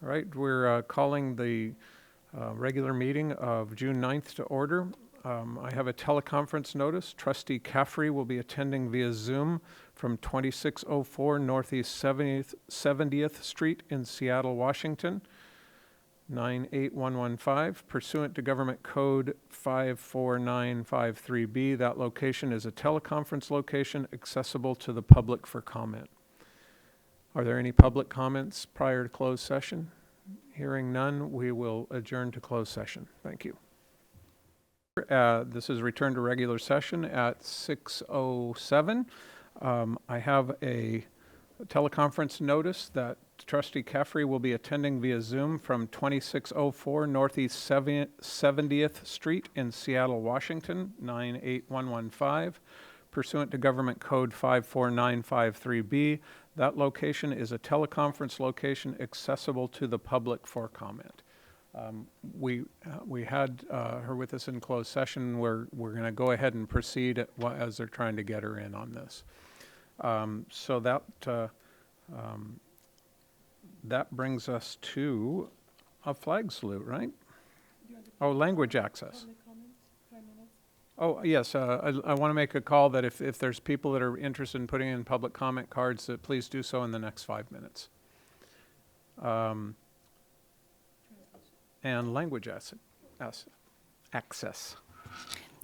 All right, we're calling the regular meeting of June 9th to order. I have a teleconference notice. Trustee Caffrey will be attending via Zoom from 2604 Northeast 70th Street in Seattle, Washington, 98115, pursuant to Government Code 54953B. That location is a teleconference location accessible to the public for comment. Are there any public comments prior to closed session? Hearing none, we will adjourn to closed session. Thank you. This is return to regular session at 6:07. I have a teleconference notice that Trustee Caffrey will be attending via Zoom from 2604 Northeast 70th Street in Seattle, Washington, 98115, pursuant to Government Code 54953B. That location is a teleconference location accessible to the public for comment. We had her with us in closed session. We're going to go ahead and proceed as they're trying to get her in on this. So that brings us to a flag salute, right? Oh, language access. Oh, yes, I want to make a call that if there's people that are interested in putting in public comment cards, that please do so in the next 5 minutes. And language access.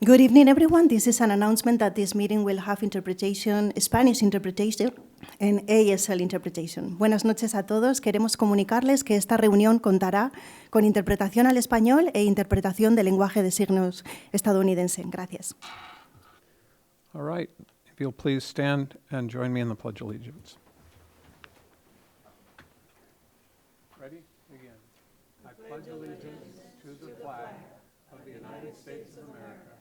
Good evening, everyone. This is an announcement that this meeting will have Spanish interpretation and ASL interpretation. Buenas noches a todos. Queremos comunicarles que esta reunión contará con interpretación al español e interpretación del lenguaje de signos estadounidense. Gracias. All right. If you'll please stand and join me in the Pledge of Allegiance. Ready? Begin. I pledge allegiance to the flag of the United States of America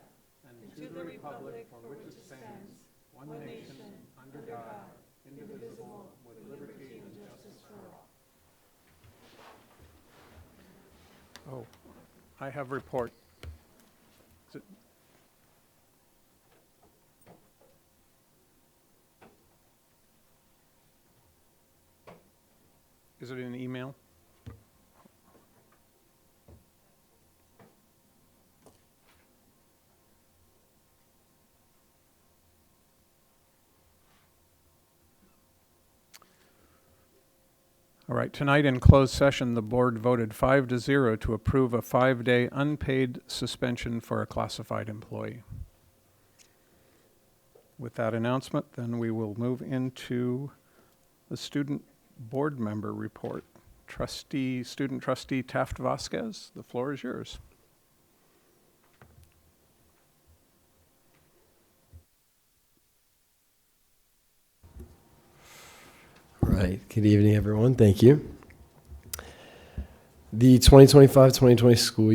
and to the republic for which it stands, one nation, under God, indivisible, with liberty and justice for all. Oh, I have report. Is it an email? All right, tonight in closed session, the board voted 5-0 to approve a 5-day unpaid suspension for a classified employee. With that announcement, then we will move into the student board member report. Student trustee Taft Vasquez, the floor is yours. Right. Good evening, everyone. Thank you. The 2026 school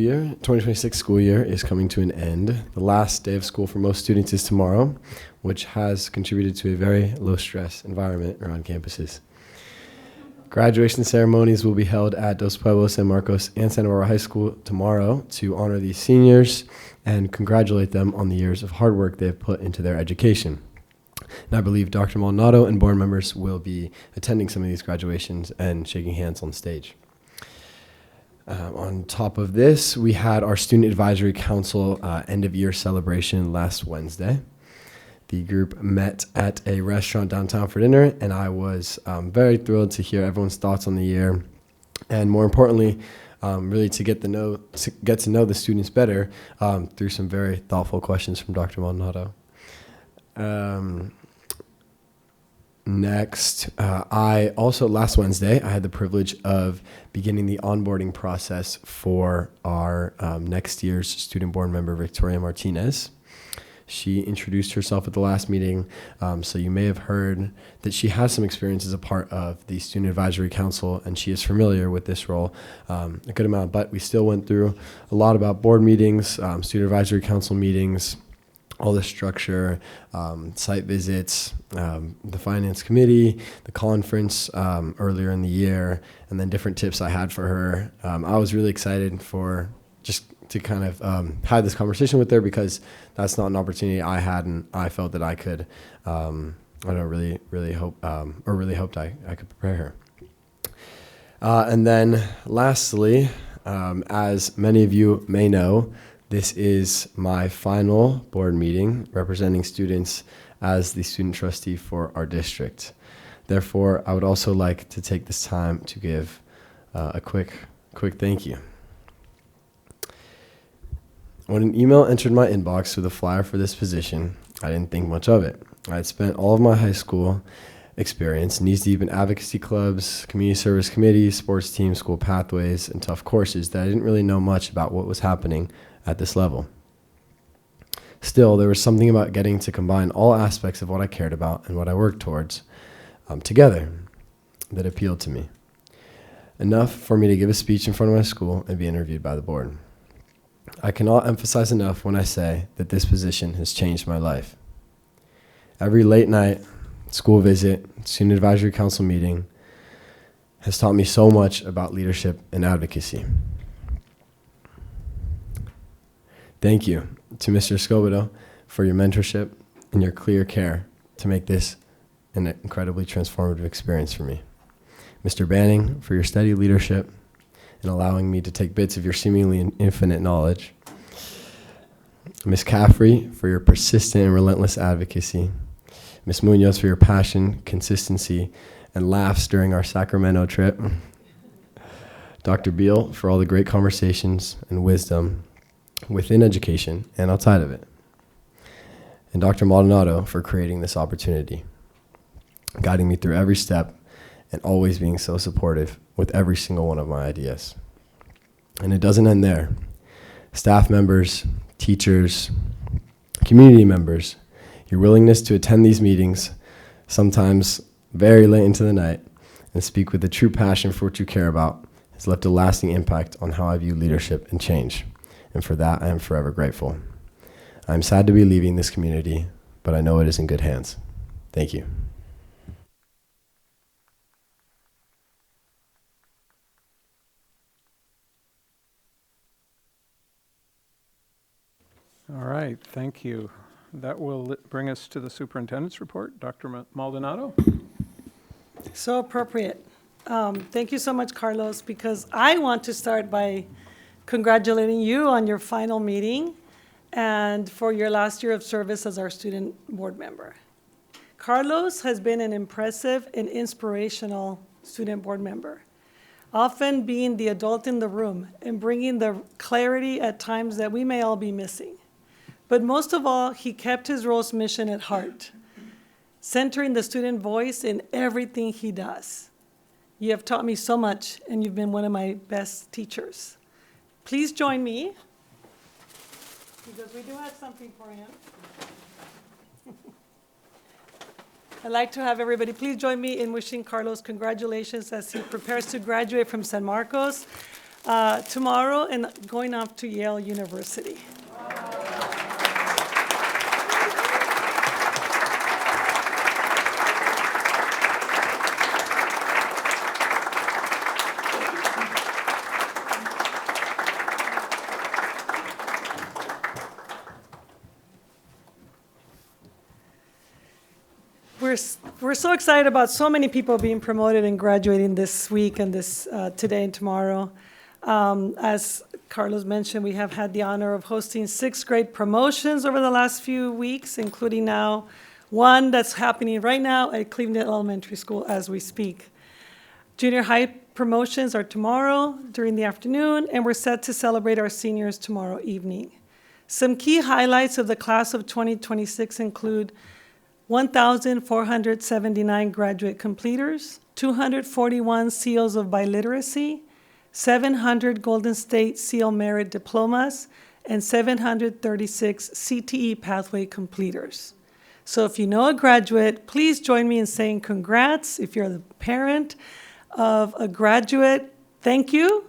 year is coming to an end. The last day of school for most students is tomorrow, which has contributed to a very low-stress environment around campuses. Graduation ceremonies will be held at Dos Pueblos, San Marcos, and Santa Barbara High School tomorrow to honor these seniors and congratulate them on the years of hard work they've put into their education. And I believe Dr. Maldonado and board members will be attending some of these graduations and shaking hands on stage. On top of this, we had our Student Advisory Council end-of-year celebration last Wednesday. The group met at a restaurant downtown for dinner, and I was very thrilled to hear everyone's thoughts on the year, and more importantly, really to get to know the students better through some very thoughtful questions from Dr. Maldonado. Next, last Wednesday, I had the privilege of beginning the onboarding process for our next year's student board member, Victoria Martinez. She introduced herself at the last meeting, so you may have heard that she has some experience as a part of the Student Advisory Council, and she is familiar with this role a good amount, but we still went through a lot about board meetings, Student Advisory Council meetings, all the structure, site visits, the finance committee, the conference earlier in the year, and then different tips I had for her. I was really excited for just to kind of have this conversation with her because that's not an opportunity I had, and I felt that I could, really hoped I could prepare her. And then lastly, as many of you may know, this is my final board meeting representing students as the student trustee for our district. Therefore, I would also like to take this time to give a quick thank you. When an email entered my inbox with a flyer for this position, I didn't think much of it. I had spent all of my high school experience knee-deep in advocacy clubs, community service committees, sports teams, school pathways, and tough courses that I didn't really know much about what was happening at this level. Still, there was something about getting to combine all aspects of what I cared about and what I worked towards together that appealed to me. Enough for me to give a speech in front of my school and be interviewed by the board. I cannot emphasize enough when I say that this position has changed my life. Every late night, school visit, student advisory council meeting has taught me so much about leadership and advocacy. Thank you to Mr. Escobedo for your mentorship and your clear care to make this an incredibly transformative experience for me. Mr. Banning, for your steady leadership and allowing me to take bits of your seemingly infinite knowledge. Ms. Caffrey, for your persistent and relentless advocacy. Ms. Munoz, for your passion, consistency, and laughs during our Sacramento trip. Dr. Beal, for all the great conversations and wisdom within education and outside of it. And Dr. Maldonado, for creating this opportunity, guiding me through every step and always being so supportive with every single one of my ideas. And it doesn't end there. Staff members, teachers, community members, your willingness to attend these meetings, sometimes very late into the night, and speak with a true passion for what you care about has left a lasting impact on how I view leadership and change. And for that, I am forever grateful. I'm sad to be leaving this community, but I know it is in good hands. Thank you. All right, thank you. That will bring us to the superintendent's report. Dr. Maldonado? So appropriate. Thank you so much, Carlos, because I want to start by congratulating you on your final meeting and for your last year of service as our student board member. Carlos has been an impressive and inspirational student board member, often being the adult in the room and bringing the clarity at times that we may all be missing. But most of all, he kept his role's mission at heart, centering the student voice in everything he does. You have taught me so much, and you've been one of my best teachers. Please join me, because we do have something for him. I'd like to have everybody please join me in wishing Carlos congratulations as he prepares to graduate from San Marcos tomorrow and going off to Yale University. We're so excited about so many people being promoted and graduating this week and this today and tomorrow. As Carlos mentioned, we have had the honor of hosting 6 great promotions over the last few weeks, including now one that's happening right now at Cleveland Elementary School as we speak. Junior high promotions are tomorrow during the afternoon, and we're set to celebrate our seniors tomorrow evening. Some key highlights of the class of 2026 include 1,479 graduate completers, 241 seals of biliteracy, 700 Golden State Seal Merit diplomas, and 736 CTE pathway completers. So if you know a graduate, please join me in saying congrats. If you're the parent of a graduate, thank you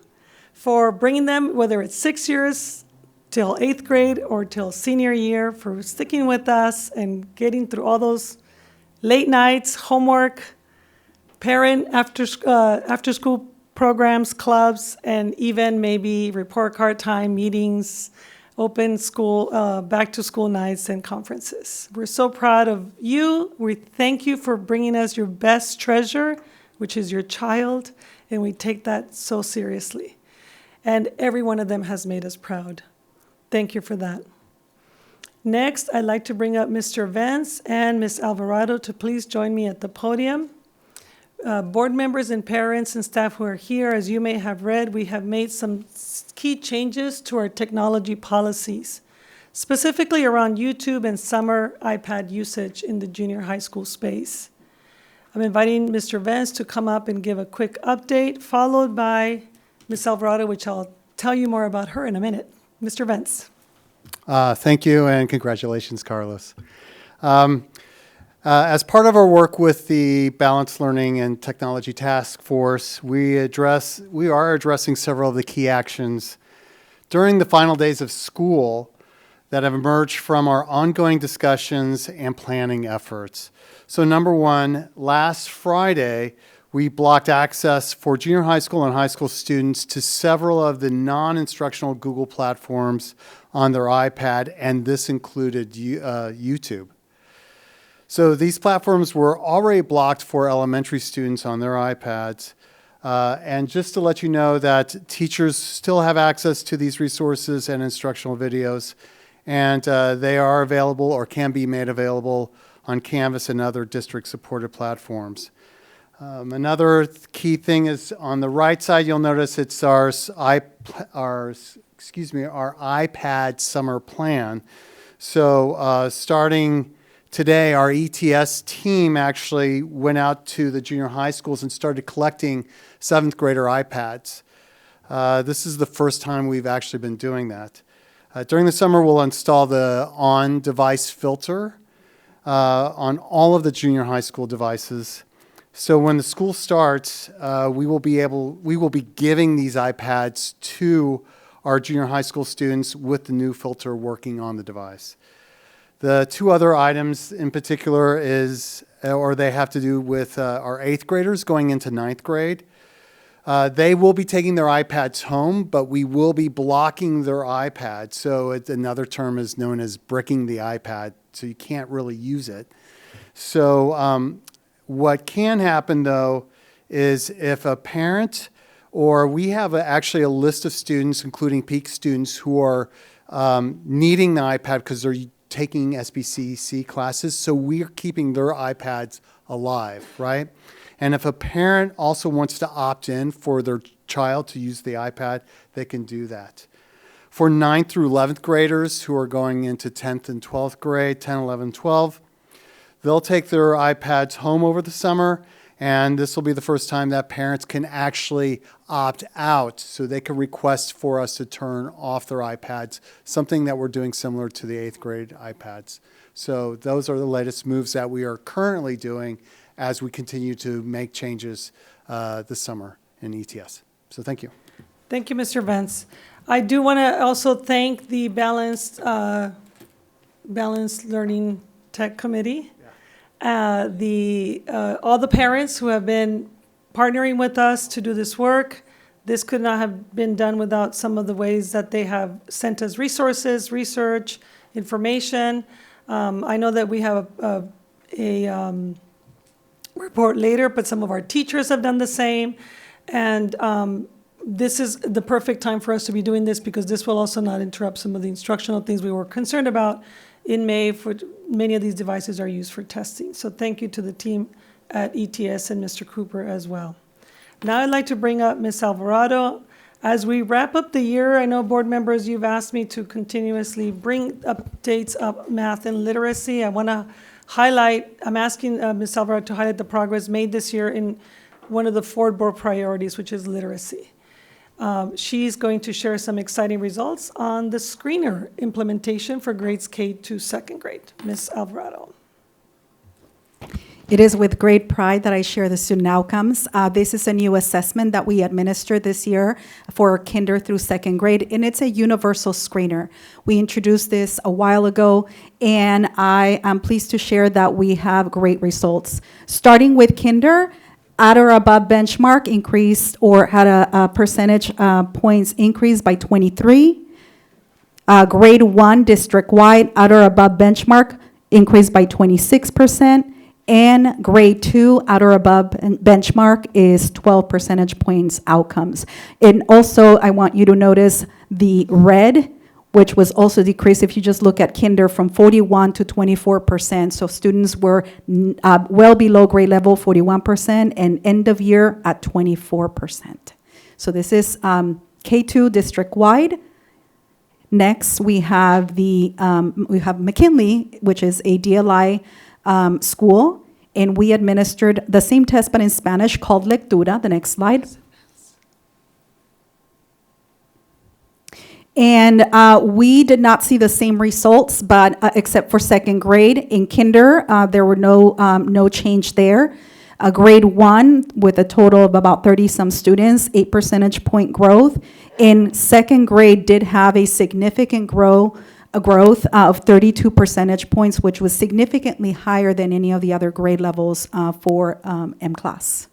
for bringing them, whether it's 6 years till 8th grade or till senior year, for sticking with us and getting through all those late nights, homework, parent after school programs, clubs, and even maybe report card time, meetings, open school, back to school nights and conferences. We're so proud of you. We thank you for bringing us your best treasure, which is your child, and we take that so seriously. And every one of them has made us proud. Thank you for that. Next, I'd like to bring up Mr. Vance and Ms. Alvarado to please join me at the podium. Board members and parents and staff who are here, as you may have read, we have made some key changes to our technology policies, specifically around YouTube and summer iPad usage in the junior high school space. I'm inviting Mr. Vance to come up and give a quick update, followed by Ms. Alvarado, which I'll tell you more about her in a minute. Mr. Vance. Thank you, and congratulations, Carlos. As part of our work with the Balanced Learning and Technology Task Force, we are addressing several of the key actions during the final days of school that have emerged from our ongoing discussions and planning efforts. So number one, last Friday, we blocked access for junior high school and high school students to several of the non-instructional Google platforms on their iPad, and this included YouTube. So these platforms were already blocked for elementary students on their iPads. And just to let you know that teachers still have access to these resources and instructional videos, and they are available or can be made available on Canvas and other district-supported platforms. Another key thing is on the right side, you'll notice it's our iPad summer plan. So starting today, our ETS team actually went out to the junior high schools and started collecting 7th grader iPads. This is the first time we've actually been doing that. During the summer, we'll install the on-device filter on all of the junior high school devices. So when the school starts, we will be giving these iPads to our junior high school students with the new filter working on the device. The two other items in particular they have to do with our 8th graders going into 9th grade. They will be taking their iPads home, but we will be blocking their iPad. So another term is known as bricking the iPad, so you can't really use it. So what can happen, though, is if a parent or we have actually a list of students, including peak students, who are needing the iPad because they're taking SBCC classes, so we're keeping their iPads alive, right? And if a parent also wants to opt in for their child to use the iPad, they can do that. For 9th through 11th graders who are going into 10th and 12th grade, 10, 11, 12, they'll take their iPads home over the summer, and this will be the first time that parents can actually opt out, so they can request for us to turn off their iPads, something that we're doing similar to the 8th grade iPads. So those are the latest moves that we are currently doing as we continue to make changes this summer in ETS. So thank you. Thank you, Mr. Vance. I do want to also thank the Balanced Learning Tech Committee, all the parents who have been partnering with us to do this work. This could not have been done without some of the ways that they have sent us resources, research, information. I know that we have a report later, but some of our teachers have done the same. And this is the perfect time for us to be doing this, because this will also not interrupt some of the instructional things we were concerned about in May. For many of these devices are used for testing. So thank you to the team at ETS and Mr. Cooper as well. Now I'd like to bring up Ms. Alvarado. As we wrap up the year, I know board members, you've asked me to continuously bring updates of math and literacy. I want to highlight, I'm asking Ms. Alvarado to highlight the progress made this year in one of the Ford board priorities, which is literacy. She's going to share some exciting results on the screener implementation for grades K to 2nd grade. Ms. Alvarado. It is with great pride that I share the student outcomes. This is a new assessment that we administered this year for kinder through 2nd grade, and it's a universal screener. We introduced this a while ago, and I am pleased to share that we have great results. Starting with kinder, at or above benchmark increased, or had a percentage points increase by 23. Grade 1 district-wide, at or above benchmark increased by 26%. and grade 2 out or above benchmark is 12 percentage points outcomes. And also, I want you to notice the red, which was also decreased if you just look at kinder from 41 to 24%. So students were well below grade level, 41%, and end of year at 24%. So this is K2 district-wide. Next, we have McKinley, which is a DLI school, and we administered the same test but in Spanish called Lectura. The next slide. And we did not see the same results, but except for second grade. In kinder, there were no change there. Grade 1 with a total of about 30-some students, 8 percentage point growth. In second grade did have a significant growth of 32 percentage points, which was significantly higher than any of the other grade levels for M-class.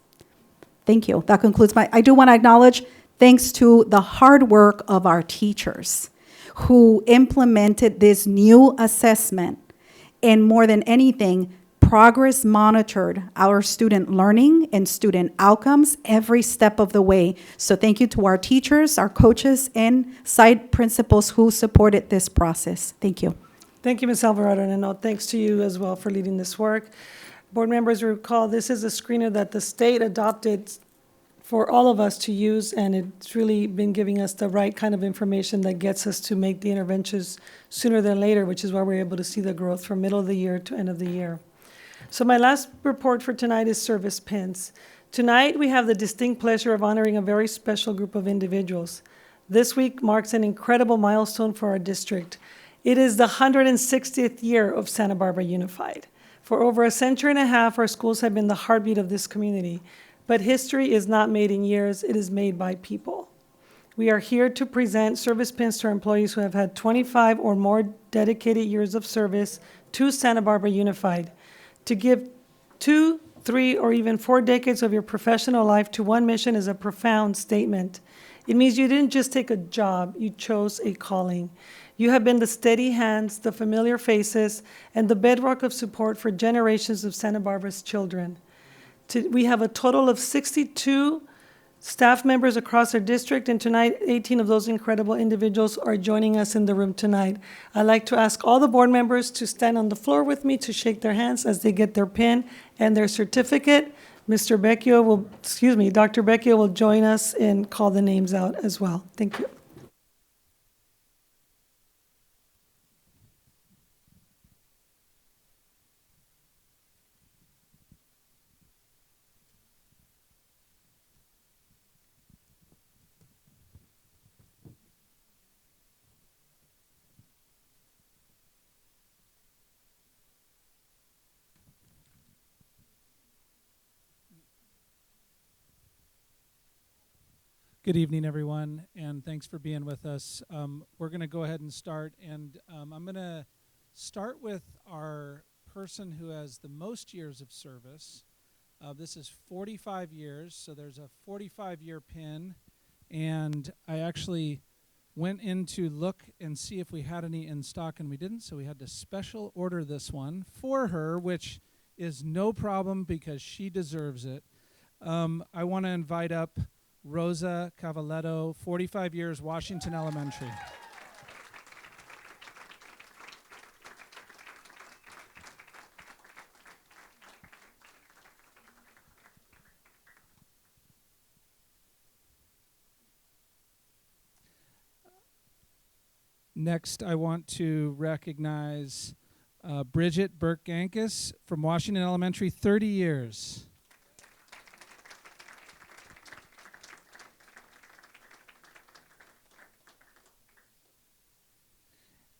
Thank you. That concludes I do want to acknowledge thanks to the hard work of our teachers who implemented this new assessment, and more than anything, progress monitored our student learning and student outcomes every step of the way. So thank you to our teachers, our coaches, and site principals who supported this process. Thank you. Thank you, Ms. Alvarado, and thanks to you as well for leading this work. Board members, recall this is a screener that the state adopted for all of us to use, and it's really been giving us the right kind of information that gets us to make the interventions sooner than later, which is why we're able to see the growth from middle of the year to end of the year. So my last report for tonight is service pins. Tonight, we have the distinct pleasure of honoring a very special group of individuals. This week marks an incredible milestone for our district. It is the 160th year of Santa Barbara Unified. For over a century and a half, our schools have been the heartbeat of this community. But history is not made in years, it is made by people. We are here to present service pins to our employees who have had 25 or more dedicated years of service to Santa Barbara Unified. To give 2, 3, or even 4 decades of your professional life to one mission is a profound statement. It means you didn't just take a job, you chose a calling. You have been the steady hands, the familiar faces, and the bedrock of support for generations of Santa Barbara's children. We have a total of 62 staff members across our district, and tonight, 18 of those incredible individuals are joining us in the room tonight. I'd like to ask all the board members to stand on the floor with me to shake their hands as they get their pin and their certificate. Dr. Becchio will join us and call the names out as well. Thank you. Good evening, everyone, and thanks for being with us. We're going to go ahead and start, and I'm going to start with our person who has the most years of service. This is 45 years, so there's a 45-year pin, and I actually went in to look and see if we had any in stock, and we didn't, so we had to special order this one for her, which is no problem because she deserves it. I want to invite up Rosa Cavaletto, 45 years, Washington Elementary. Next, I want to recognize Bridget Burke-Gankis from Washington Elementary, 30 years.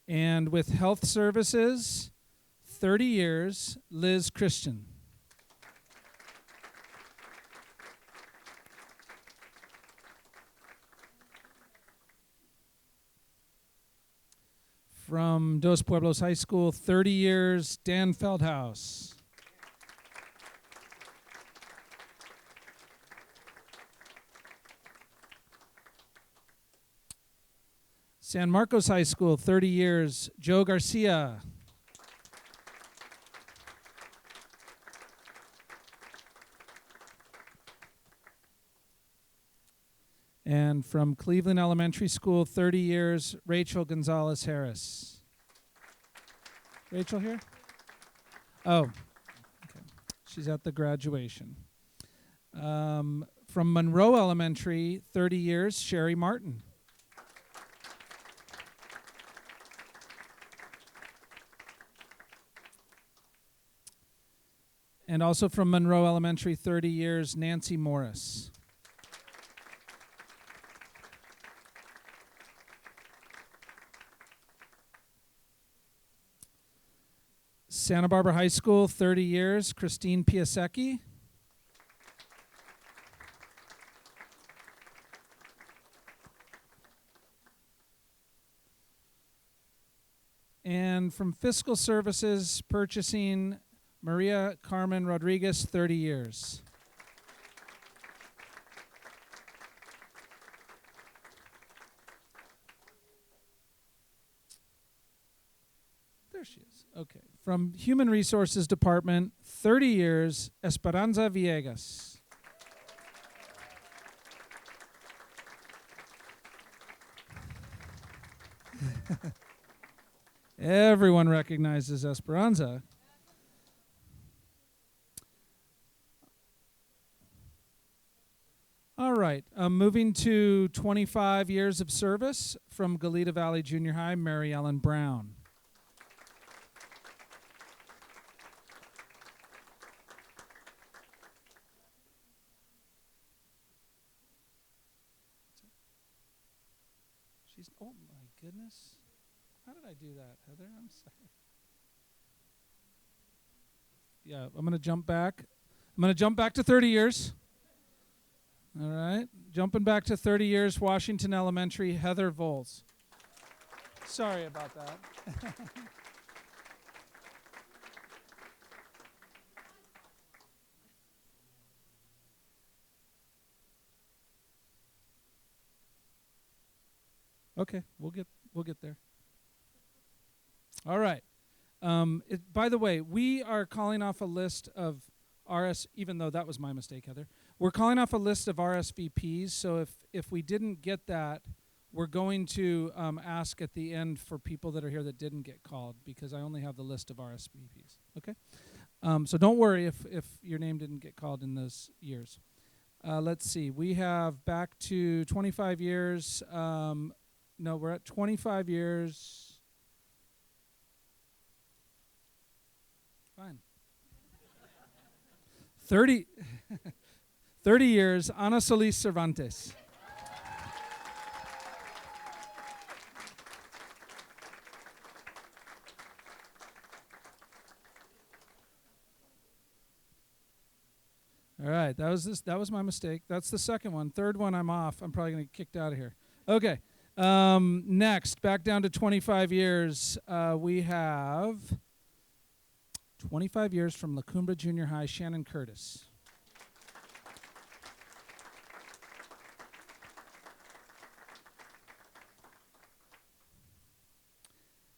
And with Health Services, 30 years, Liz Christian. From Dos Pueblos High School, 30 years, Dan Feldhaus. San Marcos High School, 30 years, Joe Garcia. And from Cleveland Elementary School, 30 years, Rachel Gonzalez Harris. Rachel here? Oh, okay. She's at the graduation. From Monroe Elementary, 30 years, Sherry Martin. And also from Monroe Elementary, 30 years, Nancy Morris. Santa Barbara High School, 30 years, Christine Piasecki. And from Fiscal Services, Purchasing, Maria Carmen Rodriguez, 30 years. There she is. Okay. From Human Resources Department, 30 years, Esperanza Villegas. Everyone recognizes Esperanza. All right, moving to 25 years of service from Goleta Valley Junior High, Mary Ellen Brown. Oh my goodness. How did I do that, Heather? I'm sorry. Yeah, I'm going to jump back. I'm going to jump back to 30 years. All right. Jumping back to 30 years, Washington Elementary, Heather Voles. Sorry about that. Okay, we'll get there. All right. By the way, we are calling off a list of even though that was my mistake, Heather. We're calling off a list of RSVPs, so if we didn't get that, we're going to ask at the end for people that are here that didn't get called, because I only have the list of RSVPs, okay? So don't worry if your name didn't get called in those years. Let's see. We have back to 25 years. No, we're at 25 years. Fine. 30 years, Ana Solis Cervantes. All right, that was my mistake. That's the second one. Third one, I'm off. I'm probably going to get kicked out of here. Okay. Next, back down to 25 years, we have 25 years from La Cumbre Junior High, Shannon Curtis.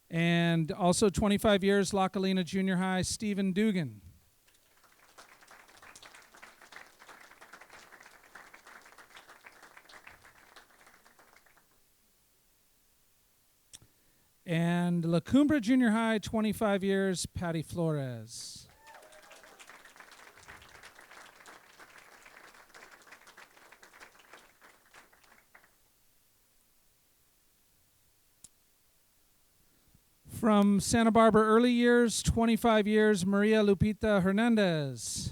And also 25 years, La Colina Junior High, Stephen Dugan. And La Cumbre Junior High, 25 years, Patty Flores. From Santa Barbara Early Years, 25 years, Maria Lupita Hernandez.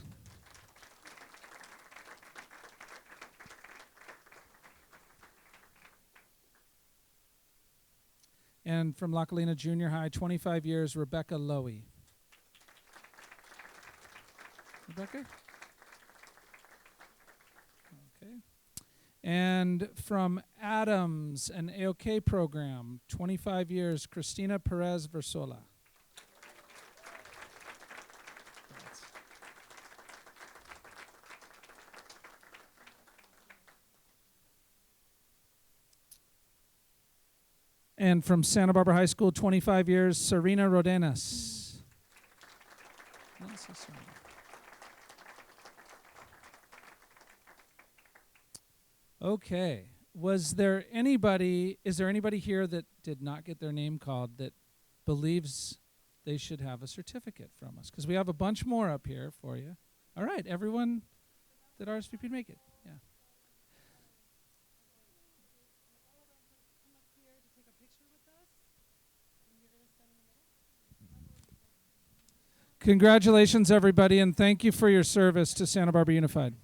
And from La Colina Junior High, 25 years, Rebecca Lowy. Rebecca? Okay. And from Adams, an AOK program, 25 years, Christina Perez Versola. And from Santa Barbara High School, 25 years, Serena Rodenas. Okay. is there anybody here that did not get their name called that believes they should have a certificate from us? Because we have a bunch more up here for you. All right, everyone that RSVP'd, make it. Yeah. Congratulations, everybody, and thank you for your service to Santa Barbara Unified.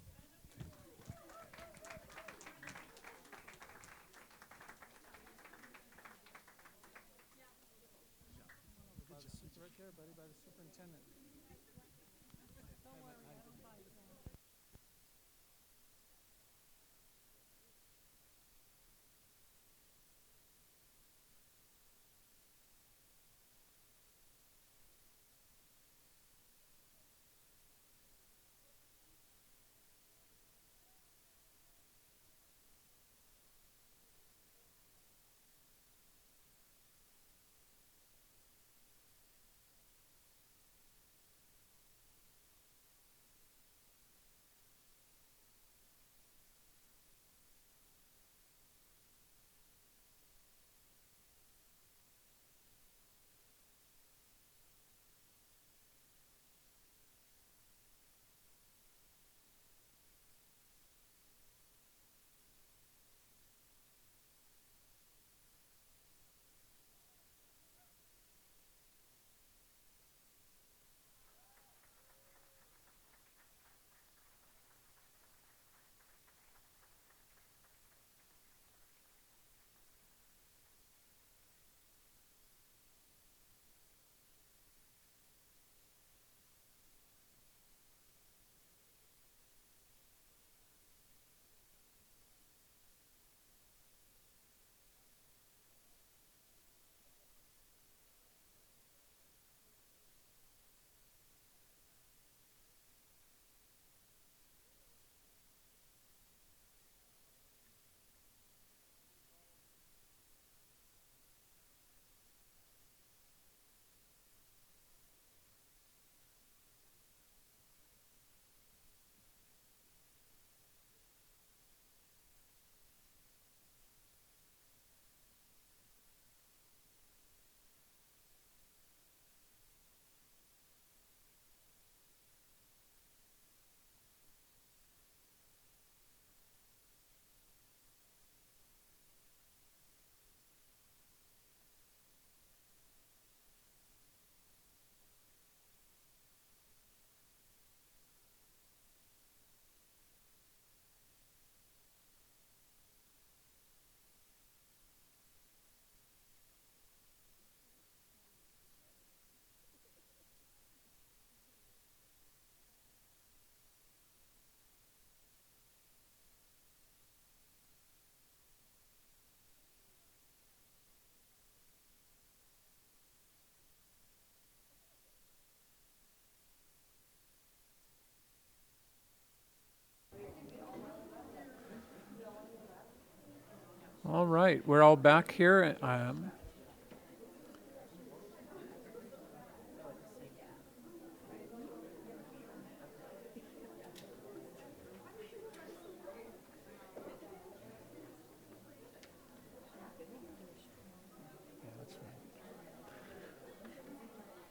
All right, we're all back here.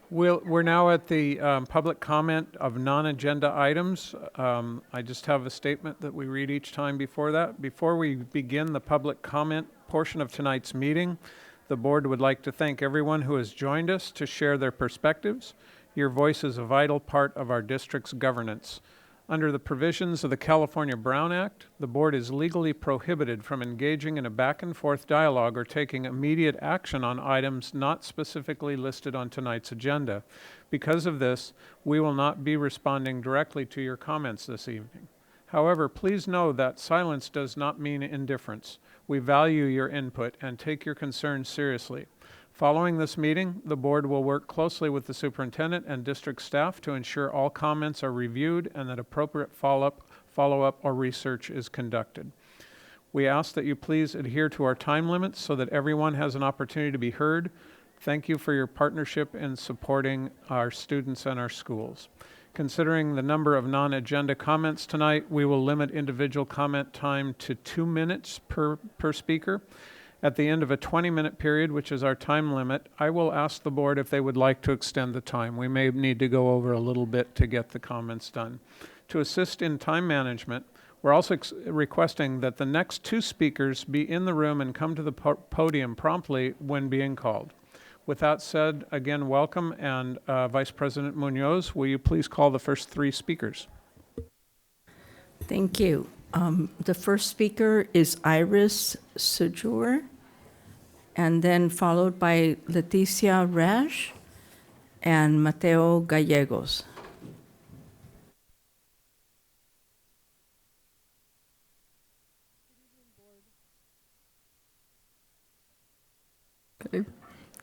We're now at the public comment of non-agenda items. I just have a statement that we read each time before that. Before we begin the public comment portion of tonight's meeting, the board would like to thank everyone who has joined us to share their perspectives. Your voice is a vital part of our district's governance. Under the provisions of the California Brown Act, the board is legally prohibited from engaging in a back-and-forth dialogue or taking immediate action on items not specifically listed on tonight's agenda. Because of this, we will not be responding directly to your comments this evening. However, please know that silence does not mean indifference. We value your input and take your concerns seriously. Following this meeting, the board will work closely with the superintendent and district staff to ensure all comments are reviewed and that appropriate follow-up or research is conducted. We ask that you please adhere to our time limits so that everyone has an opportunity to be heard. Thank you for your partnership in supporting our students and our schools. Considering the number of non-agenda comments tonight, we will limit individual comment time to 2 minutes per speaker. At the end of a 20-minute period, which is our time limit, I will ask the board if they would like to extend the time. We may need to go over a little bit to get the comments done. To assist in time management, we're also requesting that the next 2 speakers be in the room and come to the podium promptly when being called. With that said, again, welcome, and Vice President Munoz, will you please call the first 3 speakers? Thank you. The first speaker is Iris Sejur, and then followed by Leticia Rash and Mateo Gallegos.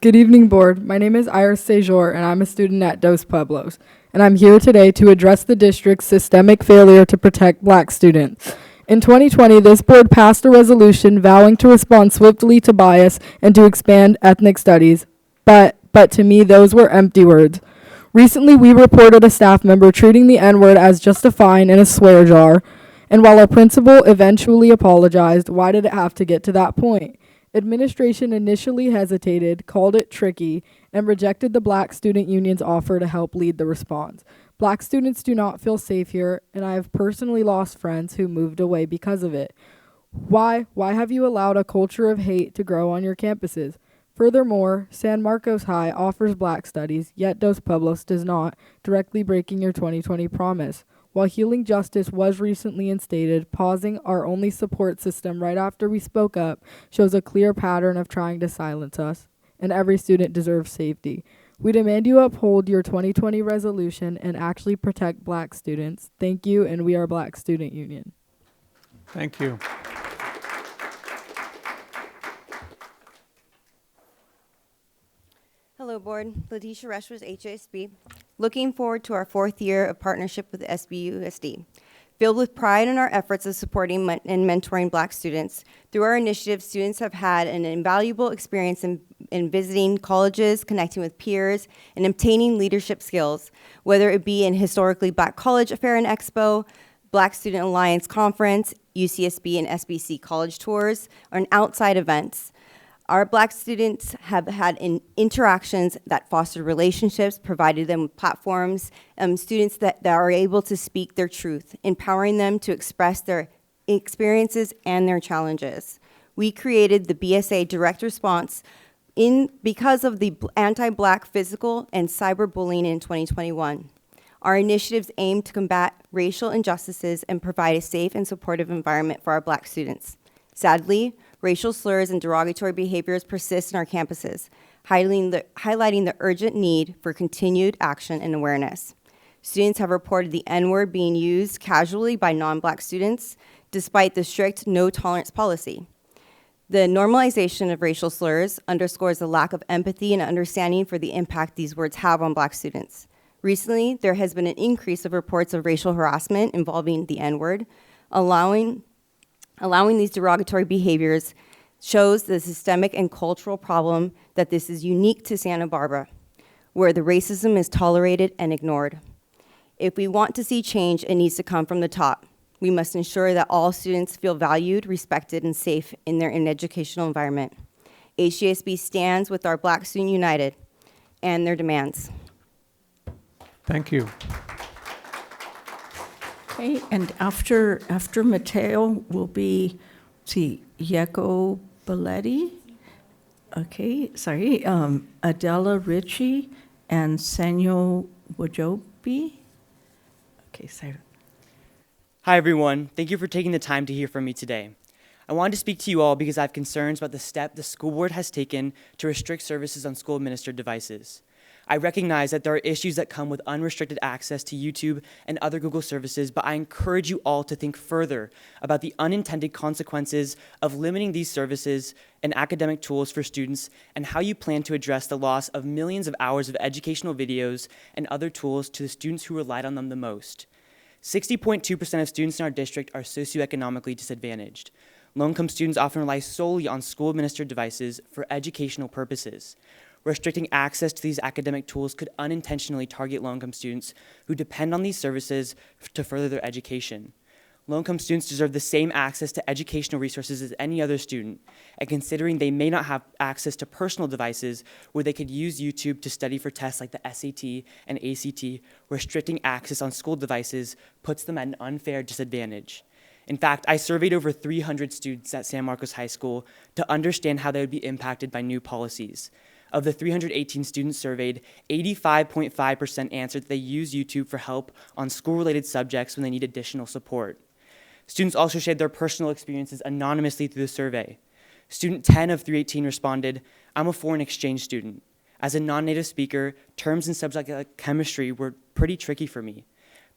Good evening, board. My name is Iris Sejor, and I'm a student at Dos Pueblos. And I'm here today to address the district's systemic failure to protect black students. In 2020, this board passed a resolution vowing to respond swiftly to bias and to expand ethnic studies. But to me, those were empty words. Recently, we reported a staff member treating the N-word as just a fine in a swear jar. And while our principal eventually apologized, why did it have to get to that point? Administration initially hesitated, called it tricky, and rejected the Black Student Union's offer to help lead the response. Black students do not feel safe here, and I have personally lost friends who moved away because of it. Why have you allowed a culture of hate to grow on your campuses? Furthermore, San Marcos High offers black studies, yet Dos Pueblos does not, directly breaking your 2020 promise. While Healing Justice was recently instated, pausing our only support system right after we spoke up shows a clear pattern of trying to silence us, and every student deserves safety. We demand you uphold your 2020 resolution and actually protect black students. Thank you, and we are Black Student Union. Thank you. Hello, Board. Leticia Reshwas, HASB. Looking forward to our 4th year of partnership with SBUSD. Filled with pride in our efforts of supporting and mentoring black students, through our initiative, students have had an invaluable experience in visiting colleges, connecting with peers, and obtaining leadership skills, whether it be in Historically Black College Fair and Expo, Black Student Alliance Conference, UCSB and SBC college tours, or outside events. Our black students have had interactions that fostered relationships, provided them with platforms, students that are able to speak their truth, empowering them to express their experiences and their challenges. We created the BSA Direct Response because of the anti-black physical and cyberbullying in 2021. Our initiatives aim to combat racial injustices and provide a safe and supportive environment for our black students. Sadly, racial slurs and derogatory behaviors persist in our campuses, highlighting the urgent need for continued action and awareness. Students have reported the N-word being used casually by non-black students, despite the strict no-tolerance policy. The normalization of racial slurs underscores the lack of empathy and understanding for the impact these words have on black students. Recently, there has been an increase of reports of racial harassment involving the N-word. Allowing these derogatory behaviors shows the systemic and cultural problem that this is unique to Santa Barbara, where the racism is tolerated and ignored. If we want to see change, it needs to come from the top. We must ensure that all students feel valued, respected, and safe in their educational environment. HGSB stands with our Black Student United and their demands. Thank you. Okay, and after Mateo will be, Yeko Belletti. Okay, sorry, Adela Ritchie and Senyo Wajobi. Okay, sorry. Hi, everyone. Thank you for taking the time to hear from me today. I wanted to speak to you all because I have concerns about the step the school board has taken to restrict services on school-administered devices. I recognize that there are issues that come with unrestricted access to YouTube and other Google services, but I encourage you all to think further about the unintended consequences of limiting these services and academic tools for students and how you plan to address the loss of millions of hours of educational videos and other tools to the students who relied on them the most. 60.2% of students in our district are socioeconomically disadvantaged. Low-income students often rely solely on school-administered devices for educational purposes. Restricting access to these academic tools could unintentionally target low-income students who depend on these services to further their education. Low-income students deserve the same access to educational resources as any other student, and considering they may not have access to personal devices where they could use YouTube to study for tests like the SAT and ACT, restricting access on school devices puts them at an unfair disadvantage. In fact, I surveyed over 300 students at San Marcos High School to understand how they would be impacted by new policies. Of the 318 students surveyed, 85.5% answered that they use YouTube for help on school-related subjects when they need additional support. Students also shared their personal experiences anonymously through the survey. Student 10 of 318 responded, "I'm a foreign exchange student. As a non-native speaker, terms and subjects like chemistry were pretty tricky for me.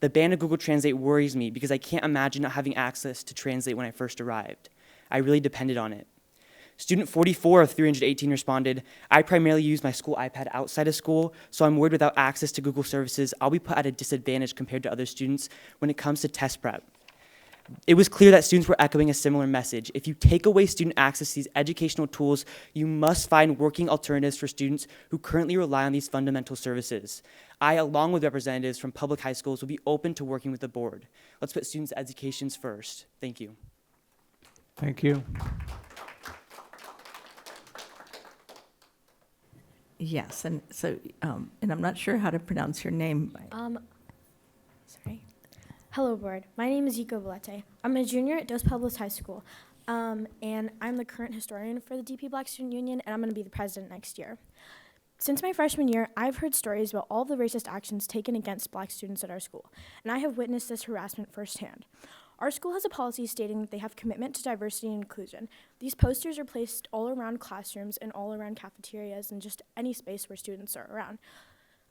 The ban of Google Translate worries me because I can't imagine not having access to Translate when I first arrived. I really depended on it." Student 44 of 318 responded, "I primarily use my school iPad outside of school, so I'm worried without access to Google services, I'll be put at a disadvantage compared to other students when it comes to test prep." It was clear that students were echoing a similar message. If you take away student access to these educational tools, you must find working alternatives for students who currently rely on these fundamental services. I, along with representatives from public high schools, will be open to working with the board. Let's put students' educations first. Thank you. Thank you. Yes, and so, and I'm not sure how to pronounce your name. Sorry. Hello, board. My name is Yico Valete. I'm a junior at Dos Pueblos High School, and I'm the current historian for the DP Black Student Union, and I'm going to be the president next year. Since my freshman year, I've heard stories about all the racist actions taken against black students at our school, and I have witnessed this harassment firsthand. Our school has a policy stating that they have commitment to diversity and inclusion. These posters are placed all around classrooms and all around cafeterias and just any space where students are around.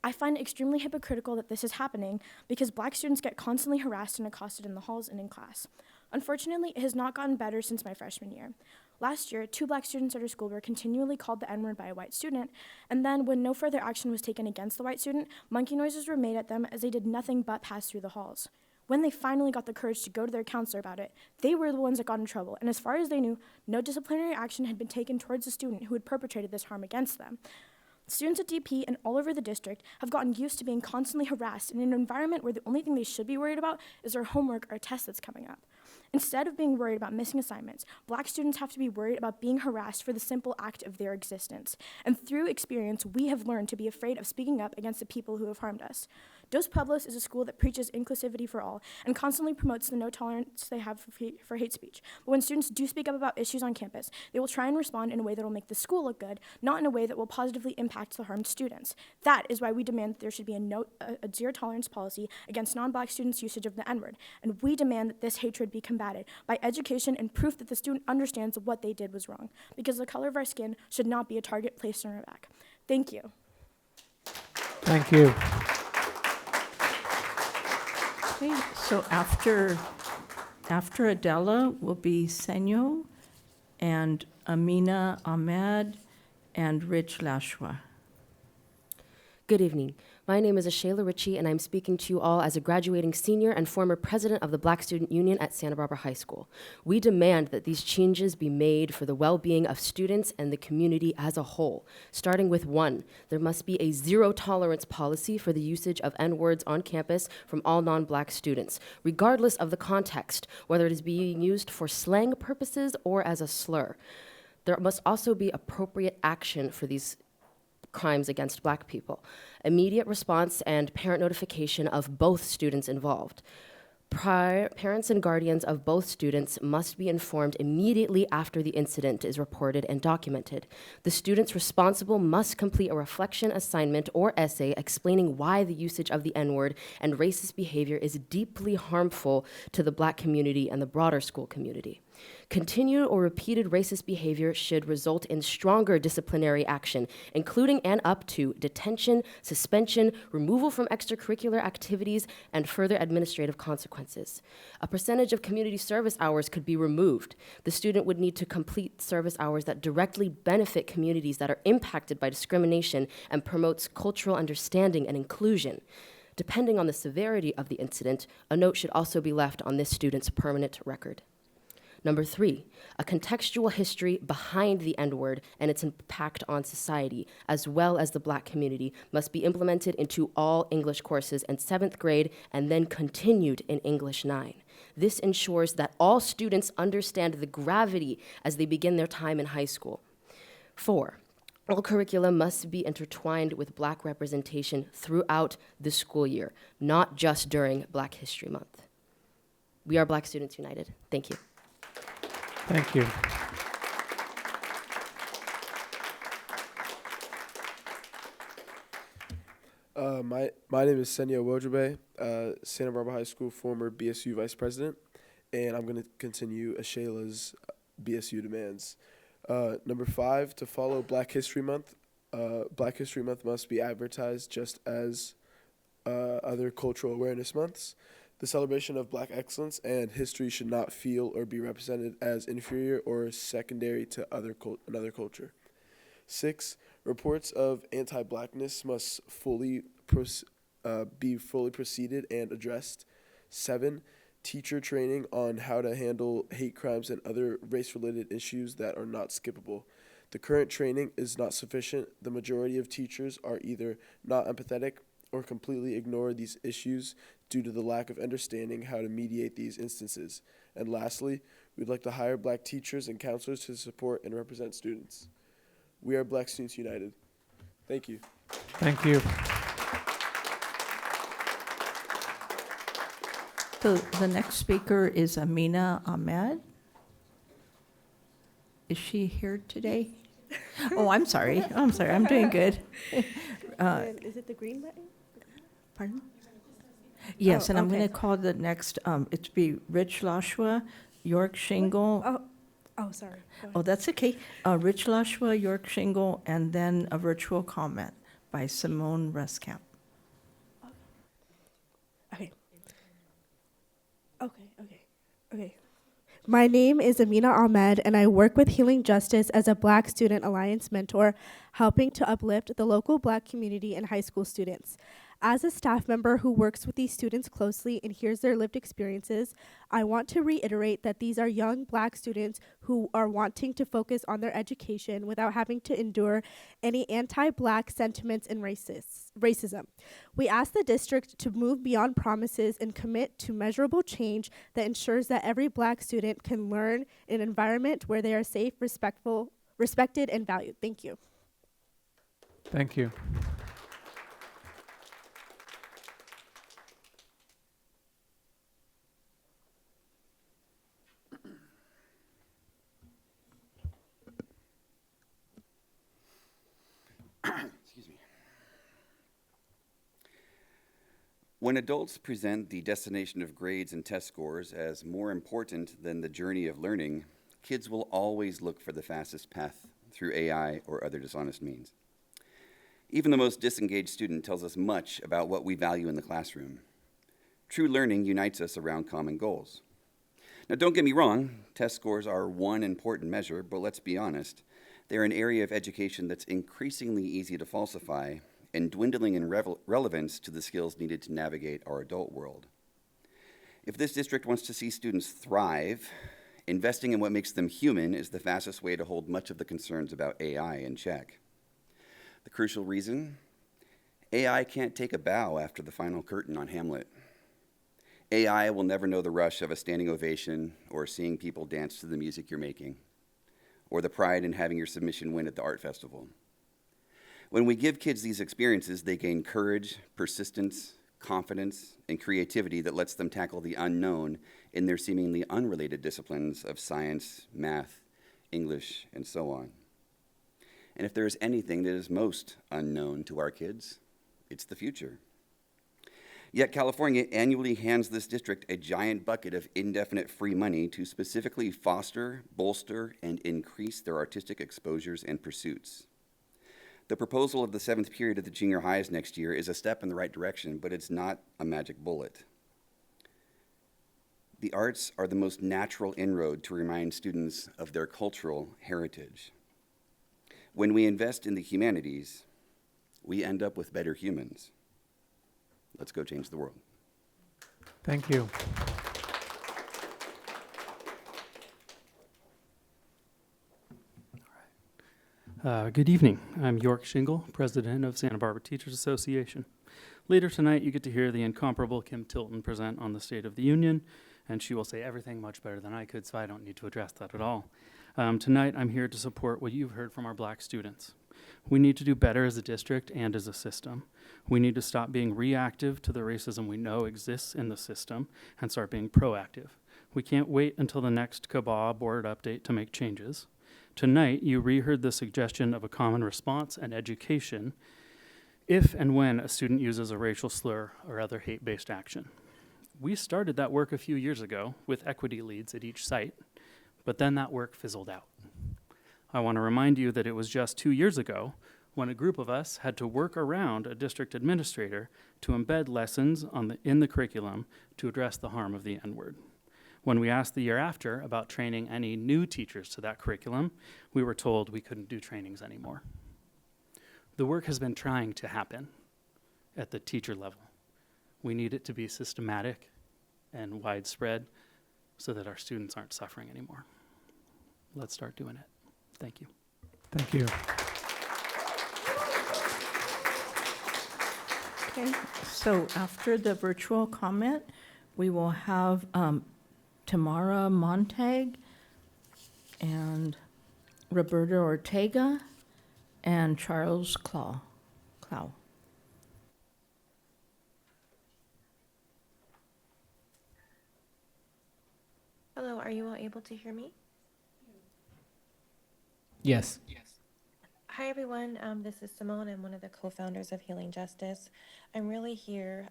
I find it extremely hypocritical that this is happening because black students get constantly harassed and accosted in the halls and in class. Unfortunately, it has not gotten better since my freshman year. Last year, 2 black students at our school were continually called the N-word by a white student, and then when no further action was taken against the white student, monkey noises were made at them as they did nothing but pass through the halls. When they finally got the courage to go to their counselor about it, they were the ones that got in trouble, and as far as they knew, no disciplinary action had been taken towards the student who had perpetrated this harm against them. Students at DP and all over the district have gotten used to being constantly harassed in an environment where the only thing they should be worried about is their homework or a test that's coming up. Instead of being worried about missing assignments, black students have to be worried about being harassed for the simple act of their existence. And through experience, we have learned to be afraid of speaking up against the people who have harmed us. Dos Pueblos is a school that preaches inclusivity for all and constantly promotes the no tolerance they have for hate speech. But when students do speak up about issues on campus, they will try and respond in a way that will make the school look good, not in a way that will positively impact the harmed students. That is why we demand that there should be a zero tolerance policy against non-black students' usage of the N-word. And we demand that this hatred be combated by education and proof that the student understands what they did was wrong, because the color of our skin should not be a target placed on our back. Thank you. Thank you. Okay, so after Adela will be Senyo and Amina Ahmed and Rich Lashwa. Good evening. My name is Ashayla Ritchie, and I'm speaking to you all as a graduating senior and former president of the Black Student Union at Santa Barbara High School. We demand that these changes be made for the well-being of students and the community as a whole. Starting with 1, there must be a zero-tolerance policy for the usage of N-words on campus from all non-black students, regardless of the context, whether it is being used for slang purposes or as a slur. There must also be appropriate action for these crimes against black people, immediate response and parent notification of both students involved. Parents and guardians of both students must be informed immediately after the incident is reported and documented. The students responsible must complete a reflection assignment or essay explaining why the usage of the N-word and racist behavior is deeply harmful to the black community and the broader school community. Continued or repeated racist behavior should result in stronger disciplinary action, including and up to detention, suspension, removal from extracurricular activities, and further administrative consequences. A percentage of community service hours could be removed. The student would need to complete service hours that directly benefit communities that are impacted by discrimination and promotes cultural understanding and inclusion. Depending on the severity of the incident, a note should also be left on this student's permanent record. Number 3, a contextual history behind the N-word and its impact on society, as well as the Black community, must be implemented into all English courses in 7th grade and then continued in English 9. This ensures that all students understand the gravity as they begin their time in high school. 4, all curricula must be intertwined with Black representation throughout the school year, not just during Black History Month. We are Black Students United. Thank you. Thank you. My name is Senya Wodrabe, Santa Barbara High School former BSU Vice President, and I'm going to continue Ashayla's BSU demands. Number 5, to follow Black History Month, Black History Month must be advertised just as other cultural awareness months. The celebration of Black excellence and history should not feel or be represented as inferior or secondary to another culture. 6, reports of anti-Blackness must be fully preceded and addressed. 7, teacher training on how to handle hate crimes and other race-related issues that are not skippable. The current training is not sufficient. The majority of teachers are either not empathetic or completely ignore these issues due to the lack of understanding how to mediate these instances. And lastly, we'd like to hire Black teachers and counselors to support and represent students. We are Black Students United. Thank you. Thank you. So the next speaker is Amina Ahmed. Is she here today? Oh, I'm sorry. I'm sorry. I'm doing good. Is it the green button? Pardon? Yes, Oh, and I'm going okay. to call the next, it be Rich Lashwa, York Shingle. Sorry. Oh, that's okay. Rich Lashwa, York Shingle, and then a virtual comment by Simone Reskamp. Okay. My name is Amina Ahmed, and I work with Healing Justice as a Black Student Alliance mentor, helping to uplift the local Black community and high school students. As a staff member who works with these students closely and hears their lived experiences, I want to reiterate that these are young Black students who are wanting to focus on their education without having to endure any anti-Black sentiments and racism. We ask the district to move beyond promises and commit to measurable change that ensures that every Black student can learn in an environment where they are safe, respected, and valued. Thank you. Thank you. Excuse me. When adults present the destination of grades and test scores as more important than the journey of learning, kids will always look for the fastest path through AI or other dishonest means. Even the most disengaged student tells us much about what we value in the classroom. True learning unites us around common goals. Now, don't get me wrong, test scores are one important measure, but let's be honest. They're an area of education that's increasingly easy to falsify and dwindling in relevance to the skills needed to navigate our adult world. If this district wants to see students thrive, investing in what makes them human is the fastest way to hold much of the concerns about AI in check. The crucial reason? AI can't take a bow after the final curtain on Hamlet. AI will never know the rush of a standing ovation or seeing people dance to the music you're making, or the pride in having your submission win at the art festival. When we give kids these experiences, they gain courage, persistence, confidence, and creativity that lets them tackle the unknown in their seemingly unrelated disciplines of science, math, English, and so on. And if there is anything that is most unknown to our kids, it's the future. Yet California annually hands this district a giant bucket of indefinite free money to specifically foster, bolster, and increase their artistic exposures and pursuits. The proposal of the 7th period at the junior highs next year is a step in the right direction, but it's not a magic bullet. The arts are the most natural inroad to remind students of their cultural heritage. When we invest in the humanities, we end up with better humans. Let's go change the world. Thank you. Good evening. I'm York Shingle, president of Santa Barbara Teachers Association. Later tonight, you get to hear the incomparable Kim Tilton present on the State of the Union, and she will say everything much better than I could, so I don't need to address that at all. Tonight, I'm here to support what you've heard from our black students. We need to do better as a district and as a system. We need to stop being reactive to the racism we know exists in the system and start being proactive. We can't wait until the next CABA board update to make changes. Tonight, you reheard the suggestion of a common response and education if and when a student uses a racial slur or other hate-based action. We started that work a few years ago with equity leads at each site, but then that work fizzled out. I want to remind you that it was just 2 years ago when a group of us had to work around a district administrator to embed lessons in the curriculum to address the harm of the N-word. When we asked the year after about training any new teachers to that curriculum, we were told we couldn't do trainings anymore. The work has been trying to happen at the teacher level. We need it to be systematic and widespread so that our students aren't suffering anymore. Let's start doing it. Thank you. Thank you. Okay, so after the virtual comment, we will have Tamara Montag and Roberta Ortega and Charles Clow. Hello, are you all able to hear me? Yes. Hi, everyone. This is Simone. I'm one of the co-founders of Healing Justice. I'm really here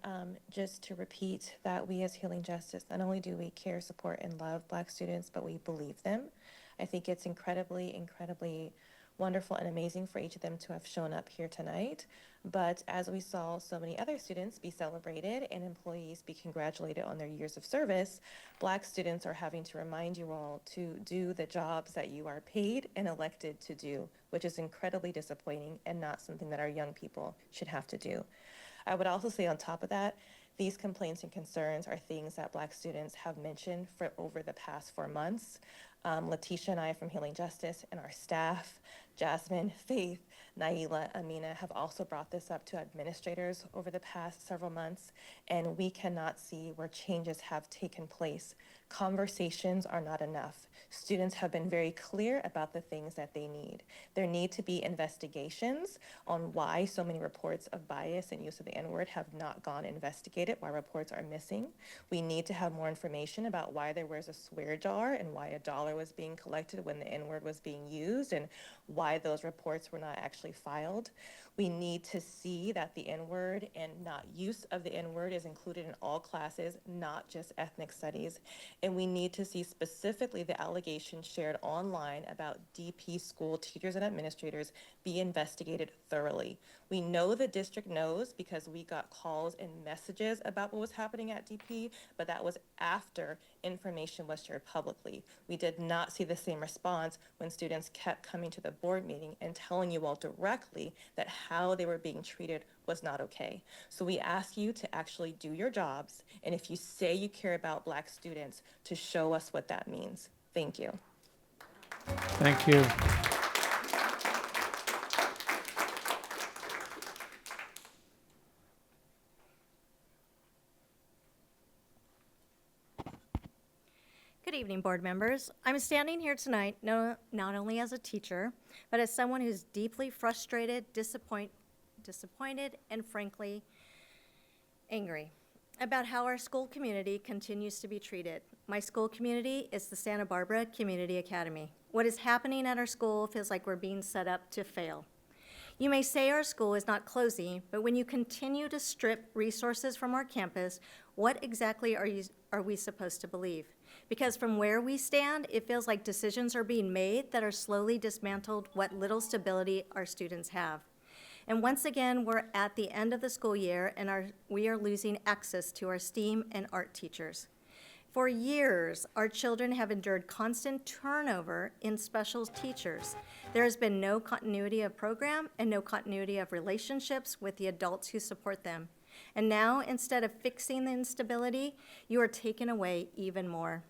just to repeat that we as Healing Justice, not only do we care, support, and love Black students, but we believe them. I think it's incredibly, incredibly wonderful and amazing for each of them to have shown up here tonight. But as we saw so many other students be celebrated and employees be congratulated on their years of service, Black students are having to remind you all to do the jobs that you are paid and elected to do, which is incredibly disappointing and not something that our young people should have to do. I would also say on top of that, these complaints and concerns are things that Black students have mentioned for over the past 4 months. Letitia and I from Healing Justice and our staff, Jasmine, Faith, Naila, Amina, have also brought this up to administrators over the past several months, and we cannot see where changes have taken place. Conversations are not enough. Students have been very clear about the things that they need. There need to be investigations on why so many reports of bias and use of the N-word have not gone investigated, why reports are missing. We need to have more information about why there was a swear jar and why $1 was being collected when the N-word was being used and why those reports were not actually filed. We need to see that the N-word and not use of the N-word is included in all classes, not just ethnic studies. And we need to see specifically the allegations shared online about DP school teachers and administrators be investigated thoroughly. We know the district knows because we got calls and messages about what was happening at DP, but that was after information was shared publicly. We did not see the same response when students kept coming to the board meeting and telling you all directly that how they were being treated was not okay. So we ask you to actually do your jobs, and if you say you care about Black students, to show us what that means. Thank you. Thank you. Good evening, board members. I'm standing here tonight not only as a teacher, but as someone who's deeply frustrated, disappointed, and frankly, angry about how our school community continues to be treated. My school community is the Santa Barbara Community Academy. What is happening at our school feels like we're being set up to fail. You may say our school is not closing, but when you continue to strip resources from our campus, what exactly are we supposed to believe? Because from where we stand, it feels like decisions are being made that are slowly dismantled what little stability our students have. And once again, we're at the end of the school year and we are losing access to our STEAM and art teachers. For years, our children have endured constant turnover in special teachers. There has been no continuity of program and no continuity of relationships with the adults who support them. And now, instead of fixing the instability, you are taking away even more.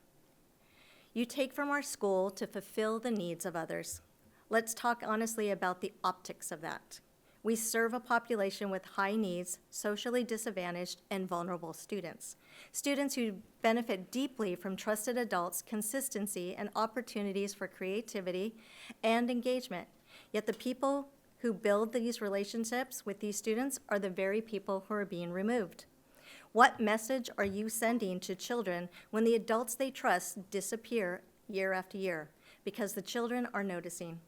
You take from our school to fulfill the needs of others. Let's talk honestly about the optics of that. We serve a population with high needs, socially disadvantaged, and vulnerable students. Students who benefit deeply from trusted adults, consistency, and opportunities for creativity and engagement. Yet the people who build these relationships with these students are the very people who are being removed. What message are you sending to children when the adults they trust disappear year after year? Because the children are noticing.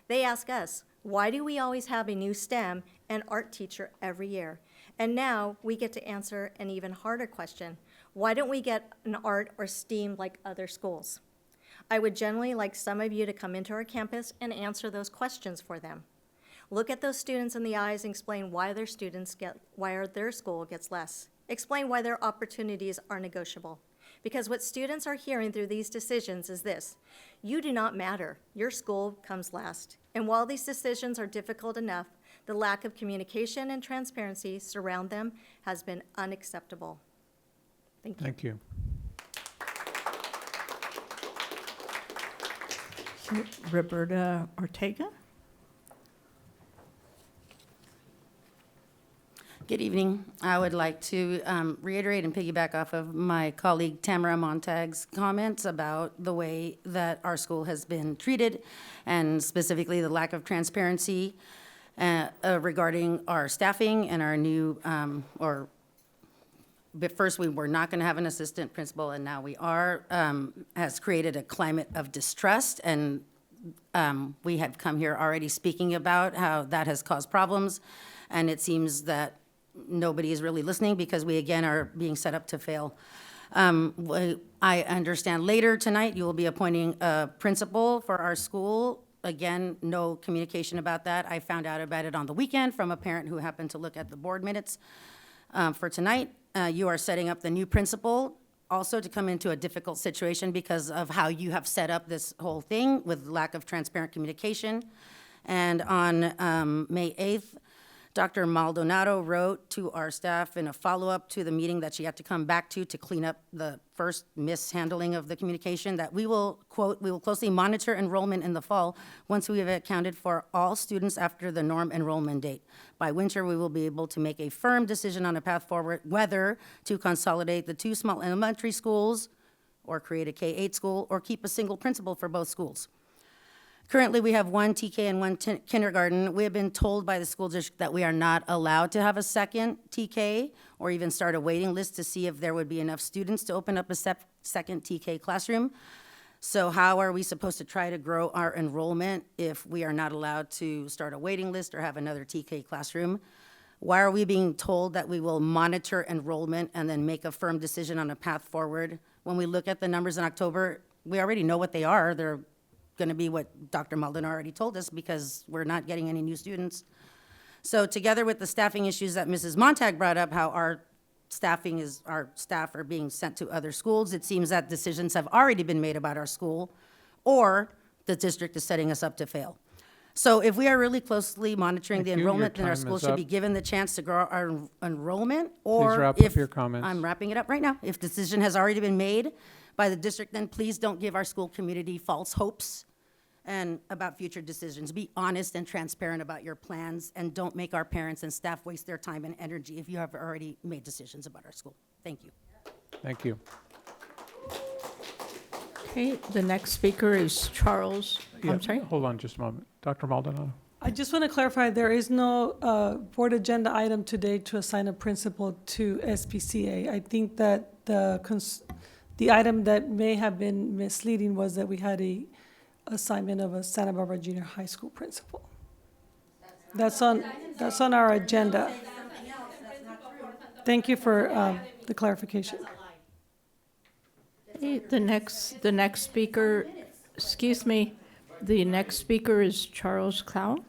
They ask us, why do we always have a new STEM and art teacher every year? And now we get to answer an even harder question. Why don't we get an art or STEAM like other schools? I would generally like some of you to come into our campus and answer those questions for them. Look at those students in the eyes and explain why their school gets less. Explain why their opportunities are negotiable. Because what students are hearing through these decisions is this: you do not matter. Your school comes last. And while these decisions are difficult enough, the lack of communication and transparency surround them has been unacceptable. Thank you. Thank you. Roberta Ortega. Good evening. I would like to reiterate and piggyback off of my colleague Tamara Montag's comments about the way that our school has been treated, and specifically the lack of transparency regarding our staffing and our new, but first we were not going to have an assistant principal, and now we are, has created a climate of distrust, and we have come here already speaking about how that has caused problems, and it seems that nobody is really listening because we, again, are being set up to fail. I understand later tonight you will be appointing a principal for our school. Again, no communication about that. I found out about it on the weekend from a parent who happened to look at the board minutes for tonight. You are setting up the new principal also to come into a difficult situation because of how you have set up this whole thing with lack of transparent communication. And on May 8th, Dr. Maldonado wrote to our staff in a follow-up to the meeting that she had to come back to clean up the first mishandling of the communication that we will, quote, we will closely monitor enrollment in the fall once we have accounted for all students after the norm enrollment date. By winter, we will be able to make a firm decision on a path forward, whether to consolidate the two small elementary schools or create a K-8 school or keep a single principal for both schools. Currently, we have one TK and one kindergarten. We have been told by the school district that we are not allowed to have a second TK or even start a waiting list to see if there would be enough students to open up a second TK classroom. So how are we supposed to try to grow our enrollment if we are not allowed to start a waiting list or have another TK classroom? Why are we being told that we will monitor enrollment and then make a firm decision on a path forward? When we look at the numbers in October, we already know what they are. They're going to be what Dr. Maldonado already told us because we're not getting any new students. So together with the staffing issues that Mrs. Montag brought up, how our staff are being sent to other schools, it seems that decisions have already been made about our school or the district is setting us up to fail. So if we are really closely monitoring the enrollment, then our school should be given the chance to grow our enrollment, or Please wrap up your comments. I'm wrapping it up right now. If decision has already been made by the district, then please don't give our school community false hopes and about future decisions. Be honest and transparent about your plans, and don't make our parents and staff waste their time and energy if you have already made decisions about our school. Thank you. Thank you. Okay, the next speaker is Charles. Yeah, I'm sorry? hold on just a moment. Dr. Maldonado. I just want to clarify, there is no board agenda item today to assign a principal to SPCA. I think that the item that may have been misleading was that we had a assignment of a Santa Barbara Junior High School principal. That's on our agenda. Thank you for the clarification. Okay, the next speaker, excuse me, the next speaker is Charles Clow.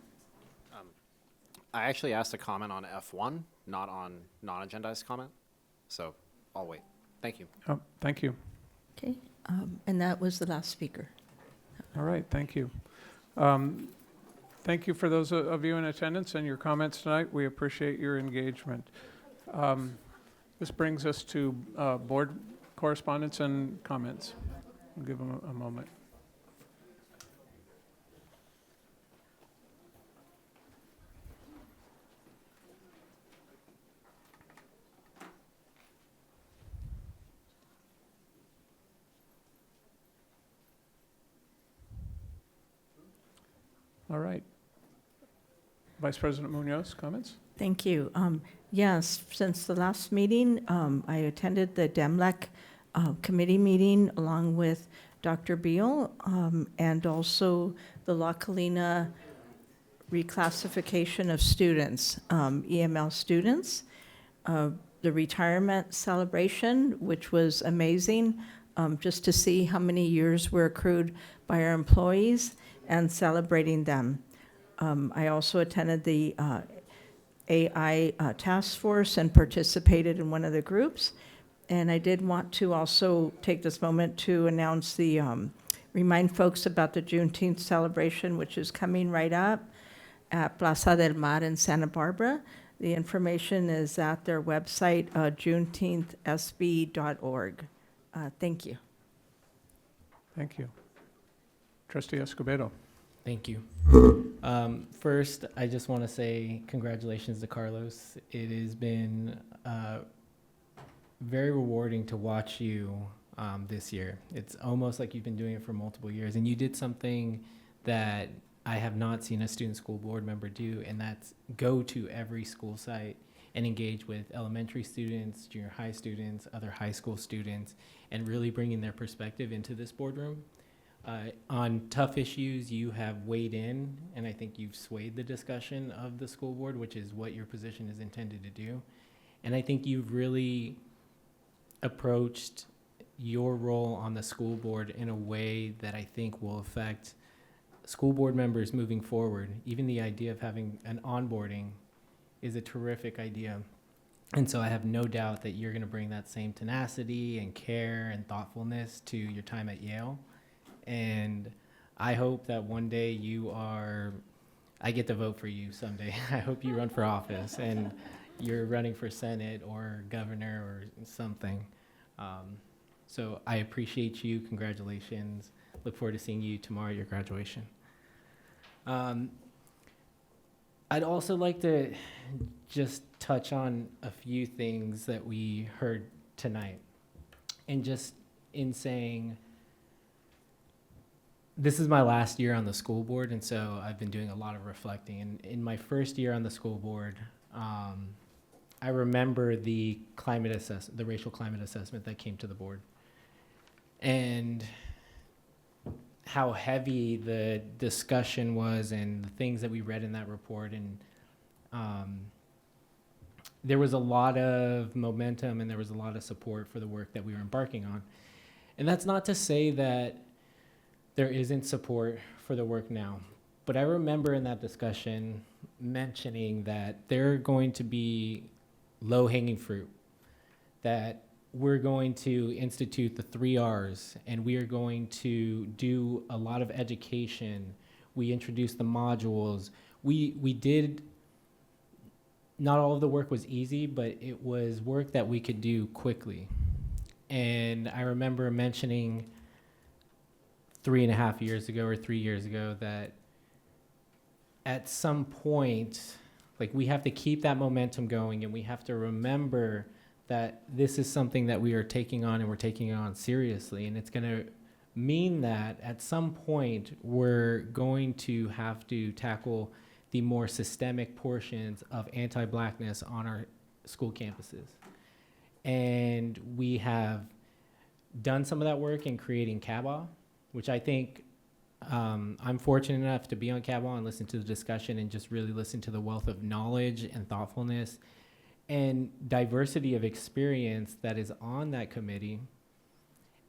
I actually asked a comment on F1, not on non-agendized comment, so I'll wait. Thank you. Oh, thank you. Okay, and that was the last speaker. All right, thank you. Thank you for those of you in attendance and your comments tonight. We appreciate your engagement. This brings us to board correspondence and comments. I'll give them a moment. All right. Vice President Munoz, comments? Thank you. Yes, since the last meeting, I attended the DEMLEC committee meeting along with Dr. Beal and also the La Colina reclassification of students, EML students. The retirement celebration, which was amazing, just to see how many years were accrued by our employees and celebrating them. I also attended the AI task force and participated in one of the groups. And I did want to also take this moment to announce the, remind folks about the Juneteenth celebration, which is coming right up at Plaza del Mar in Santa Barbara. The information is at their website, juneteenthsb.org. Thank you. Thank you. Trustee Escobedo. Thank you. First, I just want to say congratulations to Carlos. It has been very rewarding to watch you this year. It's almost like you've been doing it for multiple years, and you did something that I have not seen a student school board member do, and that's go to every school site and engage with elementary students, junior high students, other high school students, and really bringing their perspective into this boardroom. On tough issues, you have weighed in, and I think you've swayed the discussion of the school board, which is what your position is intended to do. And I think you've really approached your role on the school board in a way that I think will affect school board members moving forward. Even the idea of having an onboarding is a terrific idea. And so I have no doubt that you're going to bring that same tenacity and care and thoughtfulness to your time at Yale. And I hope that one day I get to vote for you someday. I hope you run for office and you're running for Senate or governor or something. So I appreciate you. Congratulations. Look forward to seeing you tomorrow at your graduation. I'd also like to just touch on a few things that we heard tonight. And just in saying, this is my last year on the school board, and so I've been doing a lot of reflecting. And in my first year on the school board, I remember the racial climate assessment that came to the board, and how heavy the discussion was and the things that we read in that report. And there was a lot of momentum and there was a lot of support for the work that we were embarking on. And that's not to say that there isn't support for the work now. But I remember in that discussion mentioning that there are going to be low-hanging fruit, that we're going to institute the 3 R's, and we are going to do a lot of education. We introduced the modules. We did, not all of the work was easy, but it was work that we could do quickly. And I remember mentioning 3.5 years ago or 3 years ago that at some point, like, we have to keep that momentum going, and we have to remember that this is something that we are taking on, and we're taking it on seriously. And it's going to mean that at some point we're going to have to tackle the more systemic portions of anti-Blackness on our school campuses. And we have done some of that work in creating CABA, which I think I'm fortunate enough to be on CABA and listen to the discussion and just really listen to the wealth of knowledge and thoughtfulness and diversity of experience that is on that committee.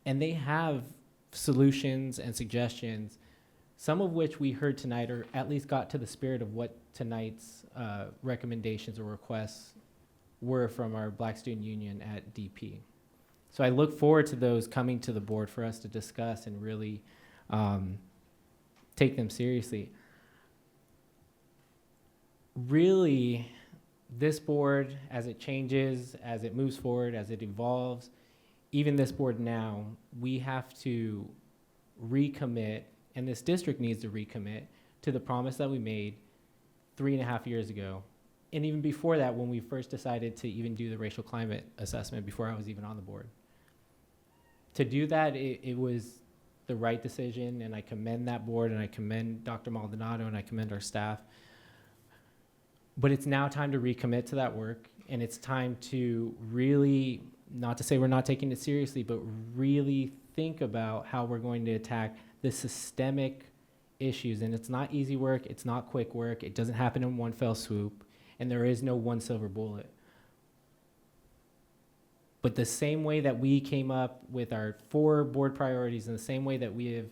And they have solutions and suggestions, some of which we heard tonight, or at least got to the spirit of what tonight's recommendations or requests were from our Black Student Union at DP. So I look forward to those coming to the board for us to discuss and really take them seriously. Really, this board, as it changes, as it moves forward, as it evolves, even this board now, we have to recommit, and this district needs to recommit to the promise that we made 3.5 years ago. And even before that, when we first decided to even do the racial climate assessment, before I was even on the board. To do that, it was the right decision, and I commend that board, and I commend Dr. Maldonado, and I commend our staff. But it's now time to recommit to that work, and it's time to really, not to say we're not taking it seriously, but really think about how we're going to attack the systemic issues. And it's not easy work, it's not quick work, it doesn't happen in one fell swoop, and there is no one silver bullet. But the same way that we came up with our 4 board priorities, and the same way that we have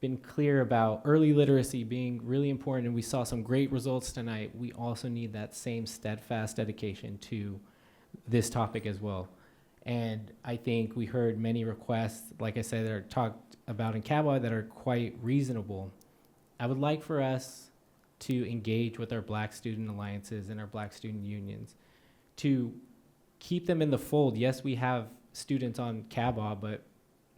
been clear about early literacy being really important, and we saw some great results tonight, we also need that same steadfast dedication to this topic as well. And I think we heard many requests, like I said, that are talked about in CABA that are quite reasonable. I would like for us to engage with our Black student alliances and our Black student unions to keep them in the fold. Yes, we have students on CABA, but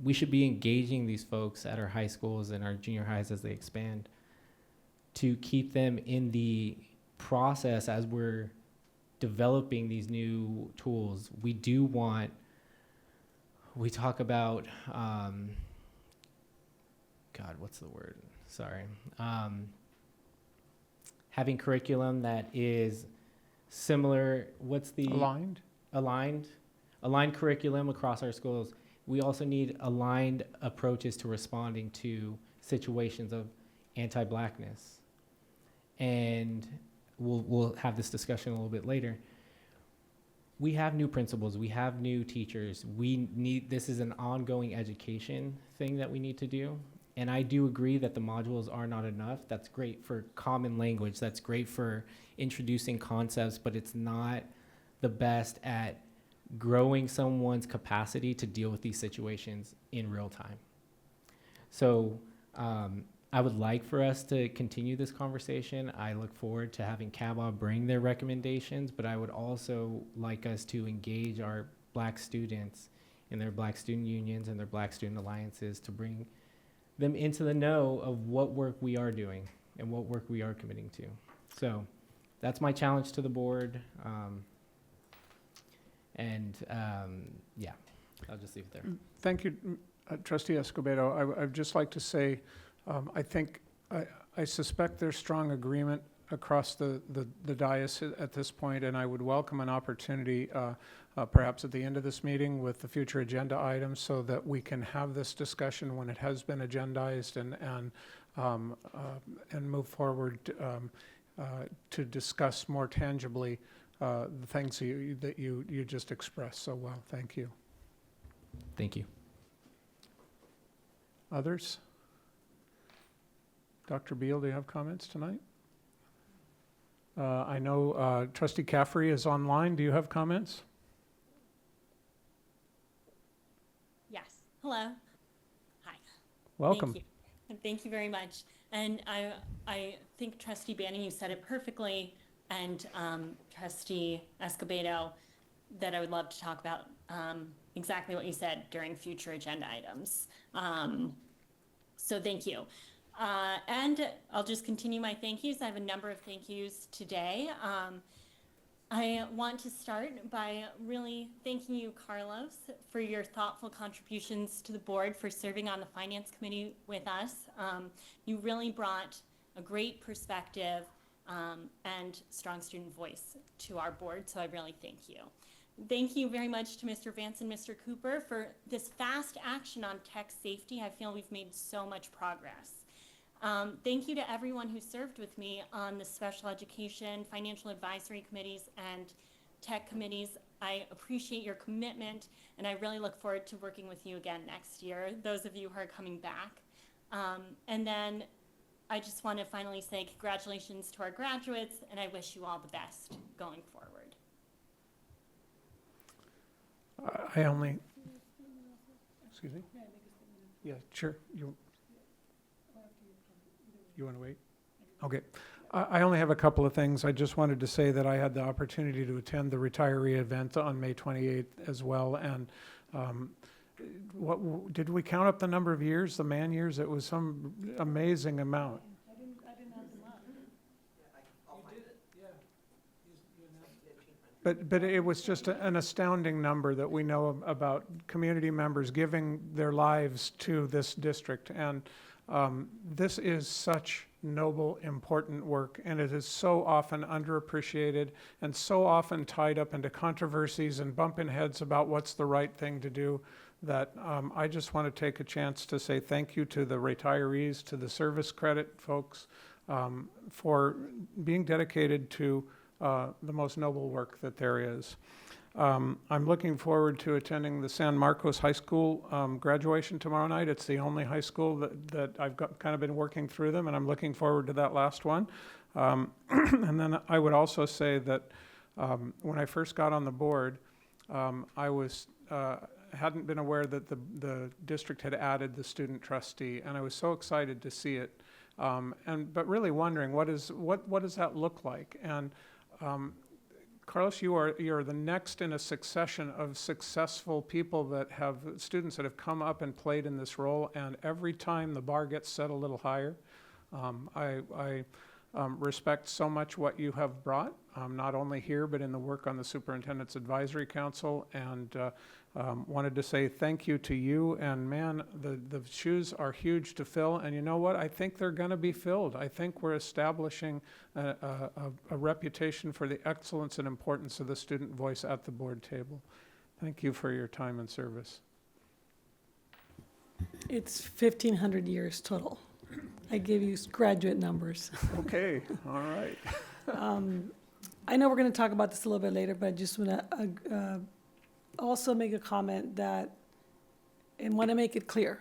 we should be engaging these folks at our high schools and our junior highs as they expand to keep them in the process as we're developing these new tools. We do want, we talk about, God, what's the word? Sorry. Having curriculum that is similar, what's the? Aligned curriculum across our schools. We also need aligned approaches to responding to situations of anti-Blackness. And we'll have this discussion a little bit later. We have new principals, we have new teachers. This is an ongoing education thing that we need to do. And I do agree that the modules are not enough. That's great for common language, that's great for introducing concepts, but it's not the best at growing someone's capacity to deal with these situations in real time. So I would like for us to continue this conversation. I look forward to having CABA bring their recommendations, but I would also like us to engage our Black students in their Black student unions and their Black student alliances to bring them into the know of what work we are doing and what work we are committing to. So that's my challenge to the board. Yeah, I'll just leave it there. Thank you, Trustee Escobedo. I'd just like to say, I suspect there's strong agreement across the dais at this point, and I would welcome an opportunity, perhaps at the end of this meeting with the future agenda items, so that we can have this discussion when it has been agendized and move forward to discuss more tangibly the things that you just expressed so well. Thank you. Thank you. Others? Dr. Beal, do you have comments tonight? I know Trustee Caffrey is online. Do you have comments? Yes. Hello. Hi. Welcome. Thank you. Thank you very much. And I think Trustee Banning, you said it perfectly, and Trustee Escobedo, that I would love to talk about exactly what you said during future agenda items. So thank you. And I'll just continue my thank yous. I have a number of thank yous today. I want to start by really thanking you, Carlos, for your thoughtful contributions to the board, for serving on the Finance Committee with us. You really brought a great perspective and strong student voice to our board, so I really thank you. Thank you very much to Mr. Vance and Mr. Cooper for this fast action on tech safety. I feel we've made so much progress. Thank you to everyone who served with me on the special education, financial advisory committees, and tech committees. I appreciate your commitment, and I really look forward to working with you again next year, those of you who are coming back. And then I just want to finally say congratulations to our graduates, and I wish you all the best going forward. Excuse me? Yeah, sure. You want to wait? Okay. I only have a couple of things. I just wanted to say that I had the opportunity to attend the retiree event on May 28th as well. And what did we count up the number of years, the man years? It was some amazing amount. I didn't have them up. But it was just an astounding number that we know about community members giving their lives to this district. And this is such noble, important work, and it is so often underappreciated and so often tied up into controversies and bumping heads about what's the right thing to do, that I just want to take a chance to say thank you to the retirees, to the service credit folks, for being dedicated to the most noble work that there is. I'm looking forward to attending the San Marcos High School graduation tomorrow night. It's the only high school that I've kind of been working through them, and I'm looking forward to that last one. And then I would also say that when I first got on the board, I hadn't been aware that the district had added the student trustee, and I was so excited to see it. But really wondering what does that look like? And Carlos, you're the next in a succession of successful people that have students that have come up and played in this role, and every time the bar gets set a little higher. I respect so much what you have brought, not only here, but in the work on the Superintendent's Advisory Council, and wanted to say thank you to you. And man, the shoes are huge to fill, and you know what? I think they're going to be filled. I think we're establishing a reputation for the excellence and importance of the student voice at the board table. Thank you for your time and service. It's 1,500 years total. I gave you graduate numbers. Okay, all right. I know we're going to talk about this a little bit later, but I just want to also make a comment that, and want to make it clear,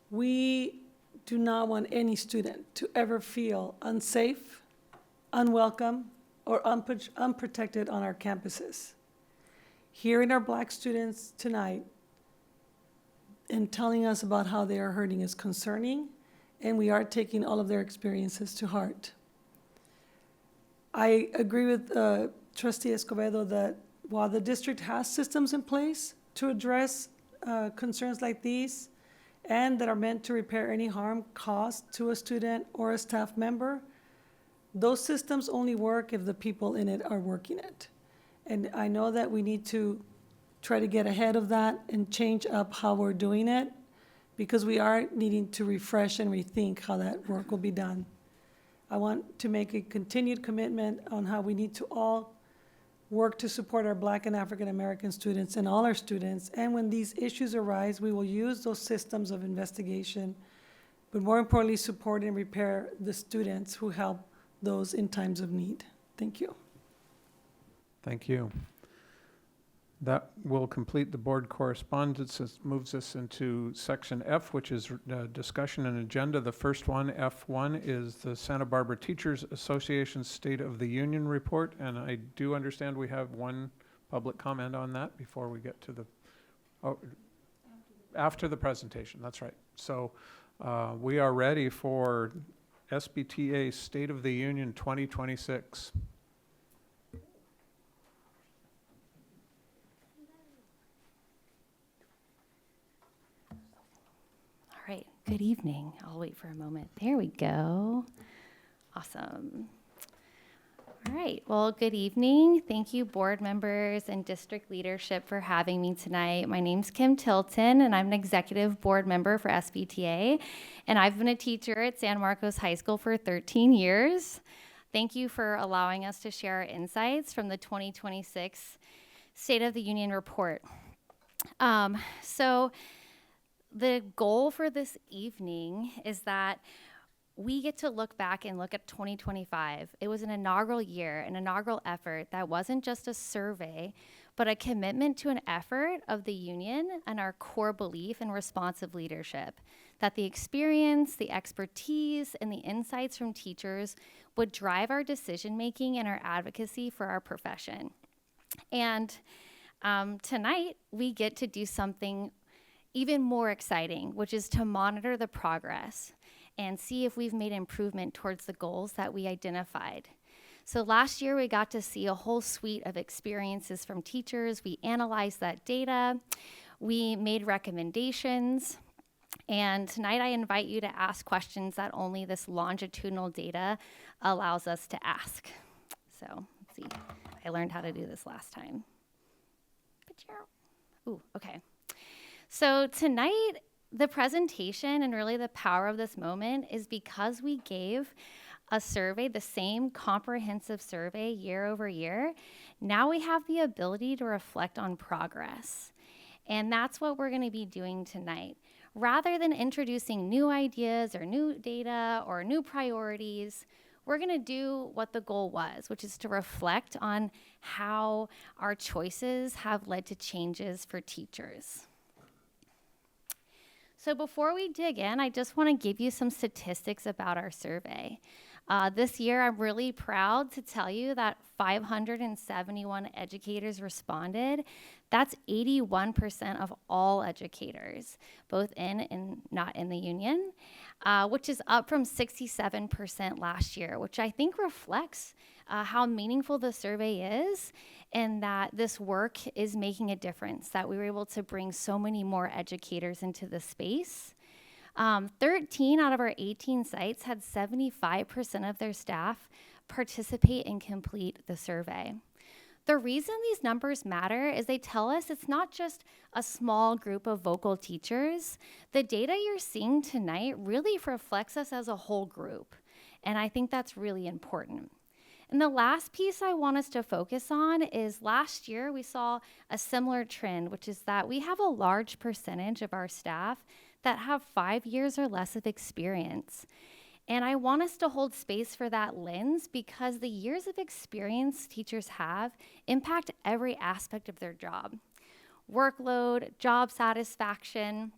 we do not want any student to ever feel unsafe, unwelcome, or unprotected on our campuses. Hearing our Black students tonight and telling us about how they are hurting is concerning, and we are taking all of their experiences to heart. I agree with Trustee Escobedo that while the district has systems in place to address concerns like these and that are meant to repair any harm caused to a student or a staff member, those systems only work if the people in it are working it. And I know that we need to try to get ahead of that and change up how we're doing it, because we are needing to refresh and rethink how that work will be done. I want to make a continued commitment on how we need to all work to support our Black and African American students and all our students. And when these issues arise, we will use those systems of investigation, but more importantly, support and repair the students who help those in times of need. Thank you. Thank you. That will complete the board correspondence. It moves us into section F, which is discussion and agenda. The first one, F1, is the Santa Barbara Teachers Association State of the Union report, and I do understand we have one public comment on that before we get to the, after the presentation, that's right. So we are ready for SBTA State of the Union 2026. All right, good evening. I'll wait for a moment. There we go. Awesome. All right, well, good evening. Thank you, board members and district leadership, for having me tonight. My name's Kim Tilton, and I'm an executive board member for SBTA, and I've been a teacher at San Marcos High School for 13 years. Thank you for allowing us to share our insights from the 2026 State of the Union report. So the goal for this evening is that we get to look back and look at 2025. It was an inaugural year, an inaugural effort that wasn't just a survey, but a commitment to an effort of the union and our core belief in responsive leadership, that the experience, the expertise, and the insights from teachers would drive our decision-making and our advocacy for our profession. And tonight, we get to do something even more exciting, which is to monitor the progress and see if we've made improvement towards the goals that we identified. So last year, we got to see a whole suite of experiences from teachers. We analyzed that data, we made recommendations, and tonight I invite you to ask questions that only this longitudinal data allows us to ask. So let's see, I I learned how to do this last time. Ooh, okay. So tonight, the presentation and really the power of this moment is because we gave a survey, the same comprehensive survey year over year. Now we have the ability to reflect on progress. And that's what we're going to be doing tonight. Rather than introducing new ideas or new data or new priorities, we're going to do what the goal was, which is to reflect on how our choices have led to changes for teachers. So before we dig in, I just want to give you some statistics about our survey. This year, I'm really proud to tell you that 571 educators responded. That's 81% of all educators, both in and not in the union, which is up from 67% last year, which I think reflects how meaningful the survey is and that this work is making a difference, that we were able to bring so many more educators into the space. 13 out of our 18 sites had 75% of their staff participate and complete the survey. The reason these numbers matter is they tell us it's not just a small group of vocal teachers. The data you're seeing tonight really reflects us as a whole group, and I think that's really important. And the last piece I want us to focus on is last year we saw a similar trend, which is that we have a large percentage of our staff that have 5 years or less of experience. And I want us to hold space for that lens because the years of experience teachers have impact every aspect of their job. Workload, job satisfaction,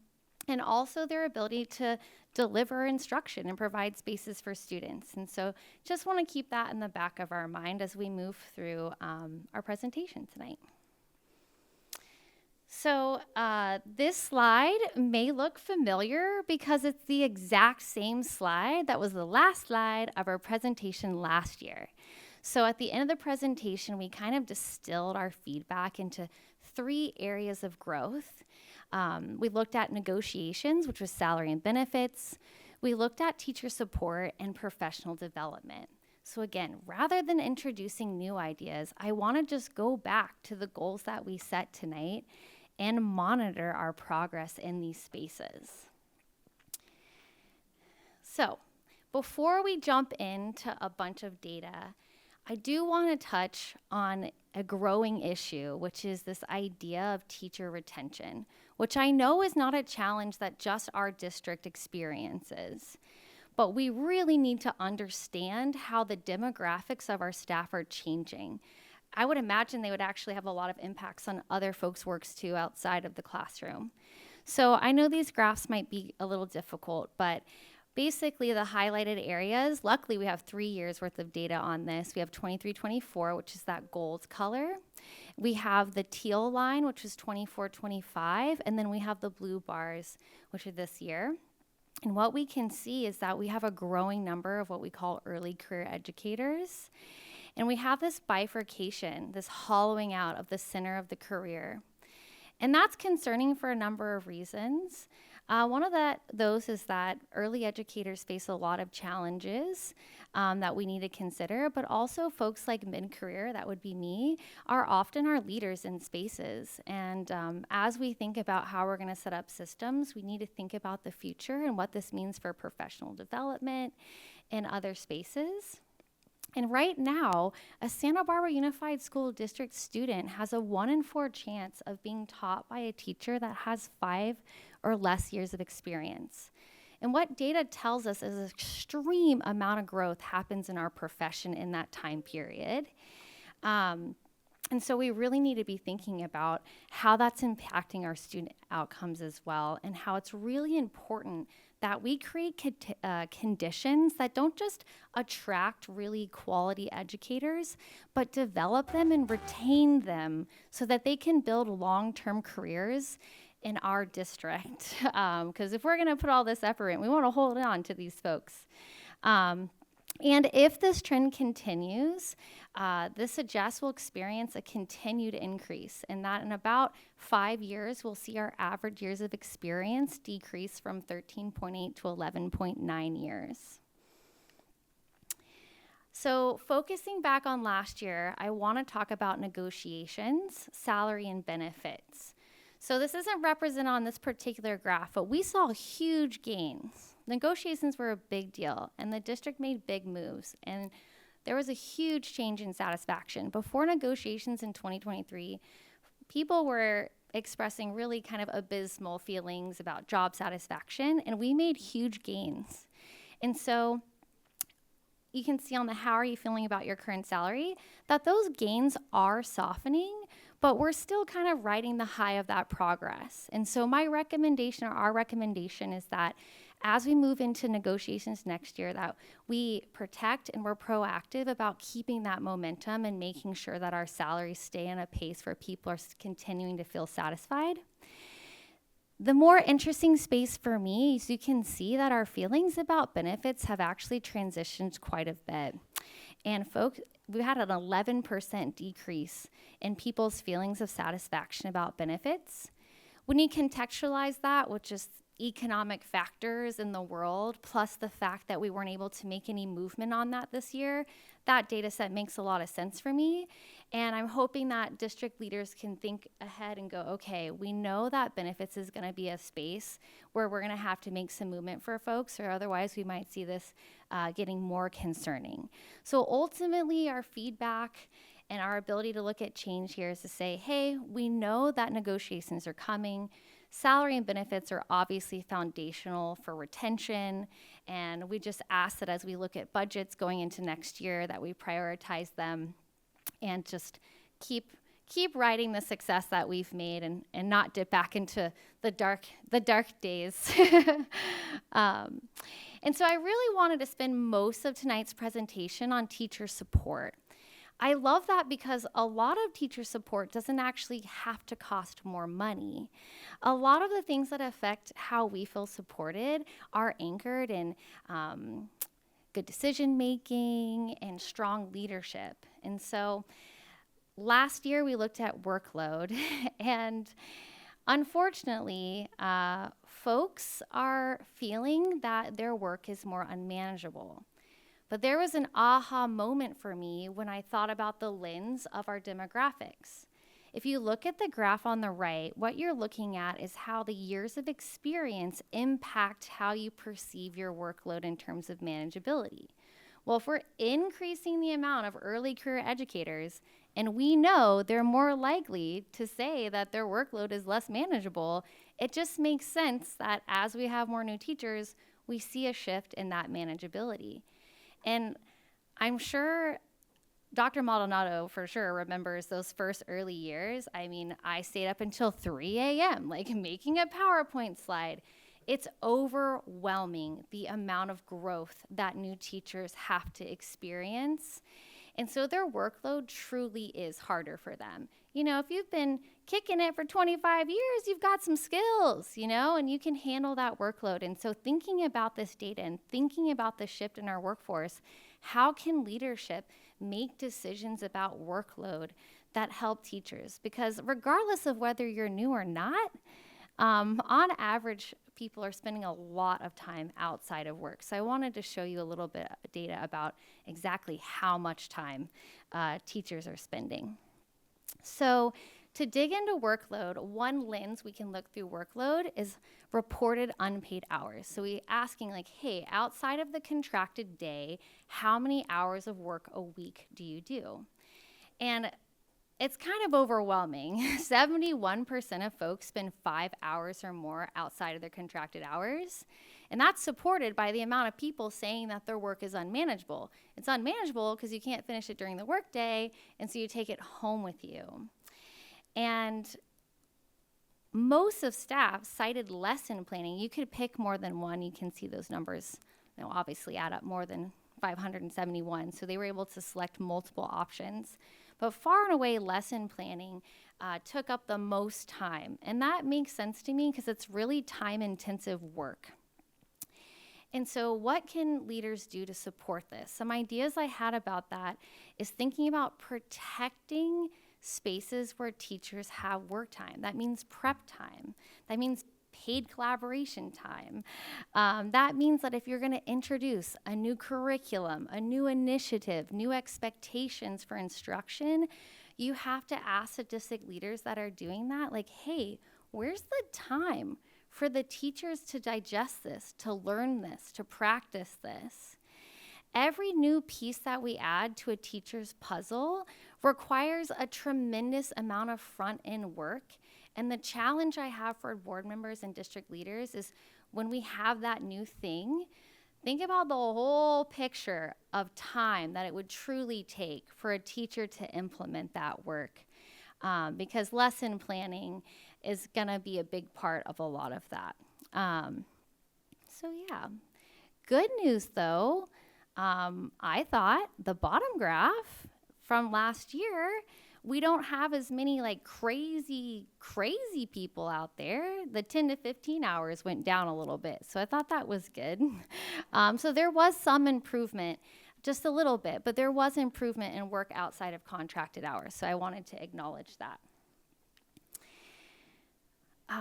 and also their ability to deliver instruction and provide spaces for students. And so just want to keep that in the back of our mind as we move through our presentation tonight. So this slide may look familiar because it's the exact same slide that was the last slide of our presentation last year. So at the end of the presentation, we kind of distilled our feedback into 3 areas of growth. We looked at negotiations, which was salary and benefits. We looked at teacher support and professional development. So again, rather than introducing new ideas, I want to just go back to the goals that we set tonight and monitor our progress in these spaces. So before we jump into a bunch of data, I do want to touch on a growing issue, which is this idea of teacher retention, which I know is not a challenge that just our district experiences. But we really need to understand how the demographics of our staff are changing. I would imagine they would actually have a lot of impacts on other folks' works too outside of the classroom. So I know these graphs might be a little difficult, but basically the highlighted areas, luckily we have 3 years worth of data on this. We have 23-24, which is that gold color. We have the teal line, which is 24-25, and then we have the blue bars, which are this year. And what we can see is that we have a growing number of what we call early career educators. And we have this bifurcation, this hollowing out of the center of the career. And that's concerning for a number of reasons. One of those is that early educators face a lot of challenges that we need to consider, but also folks like mid-career, that would be me, are often our leaders in spaces. And as we think about how we're going to set up systems, we need to think about the future and what this means for professional development in other spaces. And right now, a Santa Barbara Unified School District student has a 1 in 4 chance of being taught by a teacher that has 5 or less years of experience. And what data tells us is an extreme amount of growth happens in our profession in that time period. And so we really need to be thinking about how that's impacting our student outcomes as well, and how it's really important that we create conditions that don't just attract really quality educators, but develop them and retain them so that they can build long-term careers in our district. Because if we're going to put all this effort in, we want to hold on to these folks. And if this trend continues, this suggests we'll experience a continued increase, and that in about 5 years, we'll see our average years of experience decrease from 13.8 to 11.9 years. So focusing back on last year, I want to talk about negotiations, salary, and benefits. So this isn't represented on this particular graph, but we saw huge gains. Negotiations were a big deal, and the district made big moves, and there was a huge change in satisfaction. Before negotiations in 2023, people were expressing really kind of abysmal feelings about job satisfaction, and we made huge gains. And so you can see on the how are you feeling about your current salary, that those gains are softening, but we're still kind of riding the high of that progress. And so my recommendation, or our recommendation, is that as we move into negotiations next year, that we protect and we're proactive about keeping that momentum and making sure that our salaries stay in a pace where people are continuing to feel satisfied. The more interesting space for me is you can see that our feelings about benefits have actually transitioned quite a bit. And folks, we had an 11% decrease in people's feelings of satisfaction about benefits. When you contextualize that with just economic factors in the world, plus the fact that we weren't able to make any movement on that this year, that data set makes a lot of sense for me. And I'm hoping that district leaders can think ahead and go, okay, we know that benefits is going to be a space where we're going to have to make some movement for folks, or otherwise we might see this getting more concerning. So ultimately, our feedback and our ability to look at change here is to say, hey, we know that negotiations are coming. Salary and benefits are obviously foundational for retention, and we just ask that as we look at budgets going into next year that we prioritize them and just keep riding the success that we've made and not dip back into the dark days. And so I really wanted to spend most of tonight's presentation on teacher support. I love that because a lot of teacher support doesn't actually have to cost more money. A lot of the things that affect how we feel supported are anchored in good decision making and strong leadership. And so last year we looked at workload, and unfortunately, folks are feeling that their work is more unmanageable. But there was an aha moment for me when I thought about the lens of our demographics. If you look at the graph on the right, what you're looking at is how the years of experience impact how you perceive your workload in terms of manageability. Well, if we're increasing the amount of early career educators, and we know they're more likely to say that their workload is less manageable, it just makes sense that as we have more new teachers, we see a shift in that manageability. And I'm sure Dr. Maldonado for sure remembers those first early years. I mean, I stayed up until 3 a.m., like making a PowerPoint slide. It's overwhelming the amount of growth that new teachers have to experience. And so their workload truly is harder for them. You know, if you've been kicking it for 25 years, you've got some skills, you know, and you can handle that workload. And so thinking about this data and thinking about the shift in our workforce, how can leadership make decisions about workload that help teachers? Because regardless of whether you're new or not, on average, people are spending a lot of time outside of work. So I wanted to show you a little bit of data about exactly how much time teachers are spending. So to dig into workload, one lens we can look through workload is reported unpaid hours. So we asking like, hey, outside of the contracted day, how many hours of work a week do you do? And it's kind of overwhelming. 71% of folks spend 5 hours or more outside of their contracted hours. And that's supported by the amount of people saying that their work is unmanageable. It's unmanageable because you can't finish it during the workday, and so you take it home with you. And most of staff cited lesson planning. You could pick more than one. You can see those numbers, you know, obviously add up more than 571. So they were able to select multiple options. But far and away, lesson planning took up the most time. And that makes sense to me because it's really time-intensive work. And so what can leaders do to support this? Some ideas I had about that is thinking about protecting spaces where teachers have work time. That means prep time. That means paid collaboration time. That means that if you're going to introduce a new curriculum, a new initiative, new expectations for instruction, you have to ask the district leaders that are doing that, like, hey, where's the time for the teachers to digest this, to learn this, to practice this? Every new piece that we add to a teacher's puzzle requires a tremendous amount of front-end work. And the challenge I have for board members and district leaders is when we have that new thing, think about the whole picture of time that it would truly take for a teacher to implement that work. Because lesson planning is going to be a big part of a lot of that. So yeah, good news though, I thought the bottom graph from last year, we don't have as many like crazy people out there. The 10 to 15 hours went down a little bit. So I thought that was good. So there was some improvement, just a little bit, but there was improvement in work outside of contracted hours. So I wanted to acknowledge that.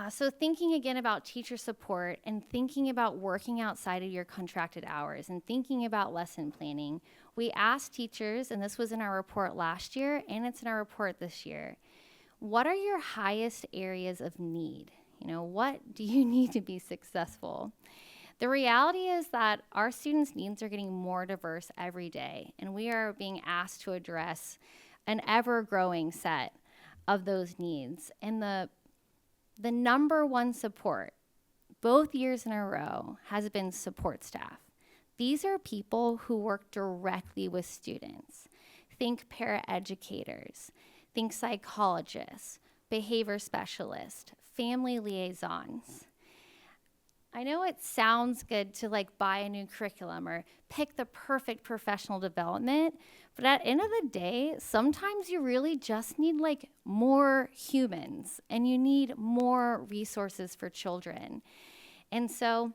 So thinking again about teacher support and thinking about working outside of your contracted hours and thinking about lesson planning, we asked teachers, and this was in our report last year and it's in our report this year, what are your highest areas of need? You know, what do you need to be successful? The reality is that our students' needs are getting more diverse every day, and we are being asked to address an ever-growing set of those needs. And the number one support, both years in a row, has been support staff. These are people who work directly with students. Think paraeducators, think psychologists, behavior specialists, family liaisons. I know it sounds good to like buy a new curriculum or pick the perfect professional development, but at the end of the day, sometimes you really just need like more humans and you need more resources for children. And so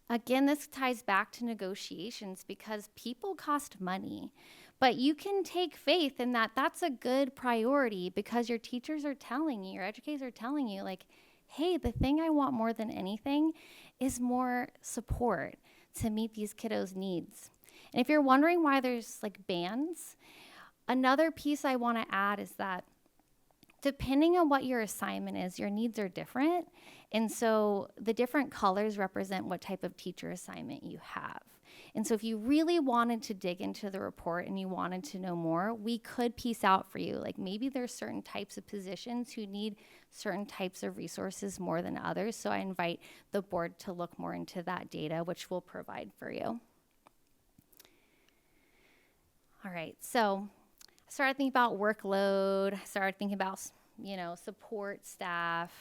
again, this ties back to negotiations because people cost money, but you can take faith in that that's a good priority because your teachers are telling you, your educators are telling you like, hey, the thing I want more than anything is more support to meet these kiddos' needs. And if you're wondering why there's like bands, another piece I want to add is that depending on what your assignment is, your needs are different. And so the different colors represent what type of teacher assignment you have. And so if you really wanted to dig into the report and you wanted to know more, we could piece out for you. Like maybe there's certain types of positions who need certain types of resources more than others. So I invite the board to look more into that data, which we'll provide for you. All right, so I started thinking about workload. I started thinking about, support staff.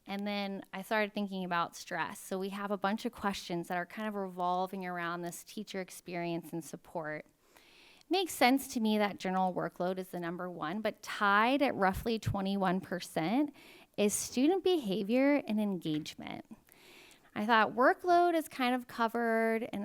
And then I started thinking about stress. So we have a bunch of questions that are kind of revolving around this teacher experience and support. It makes sense to me that general workload is the number one, but tied at roughly 21% is student behavior and engagement. I thought workload is kind of covered in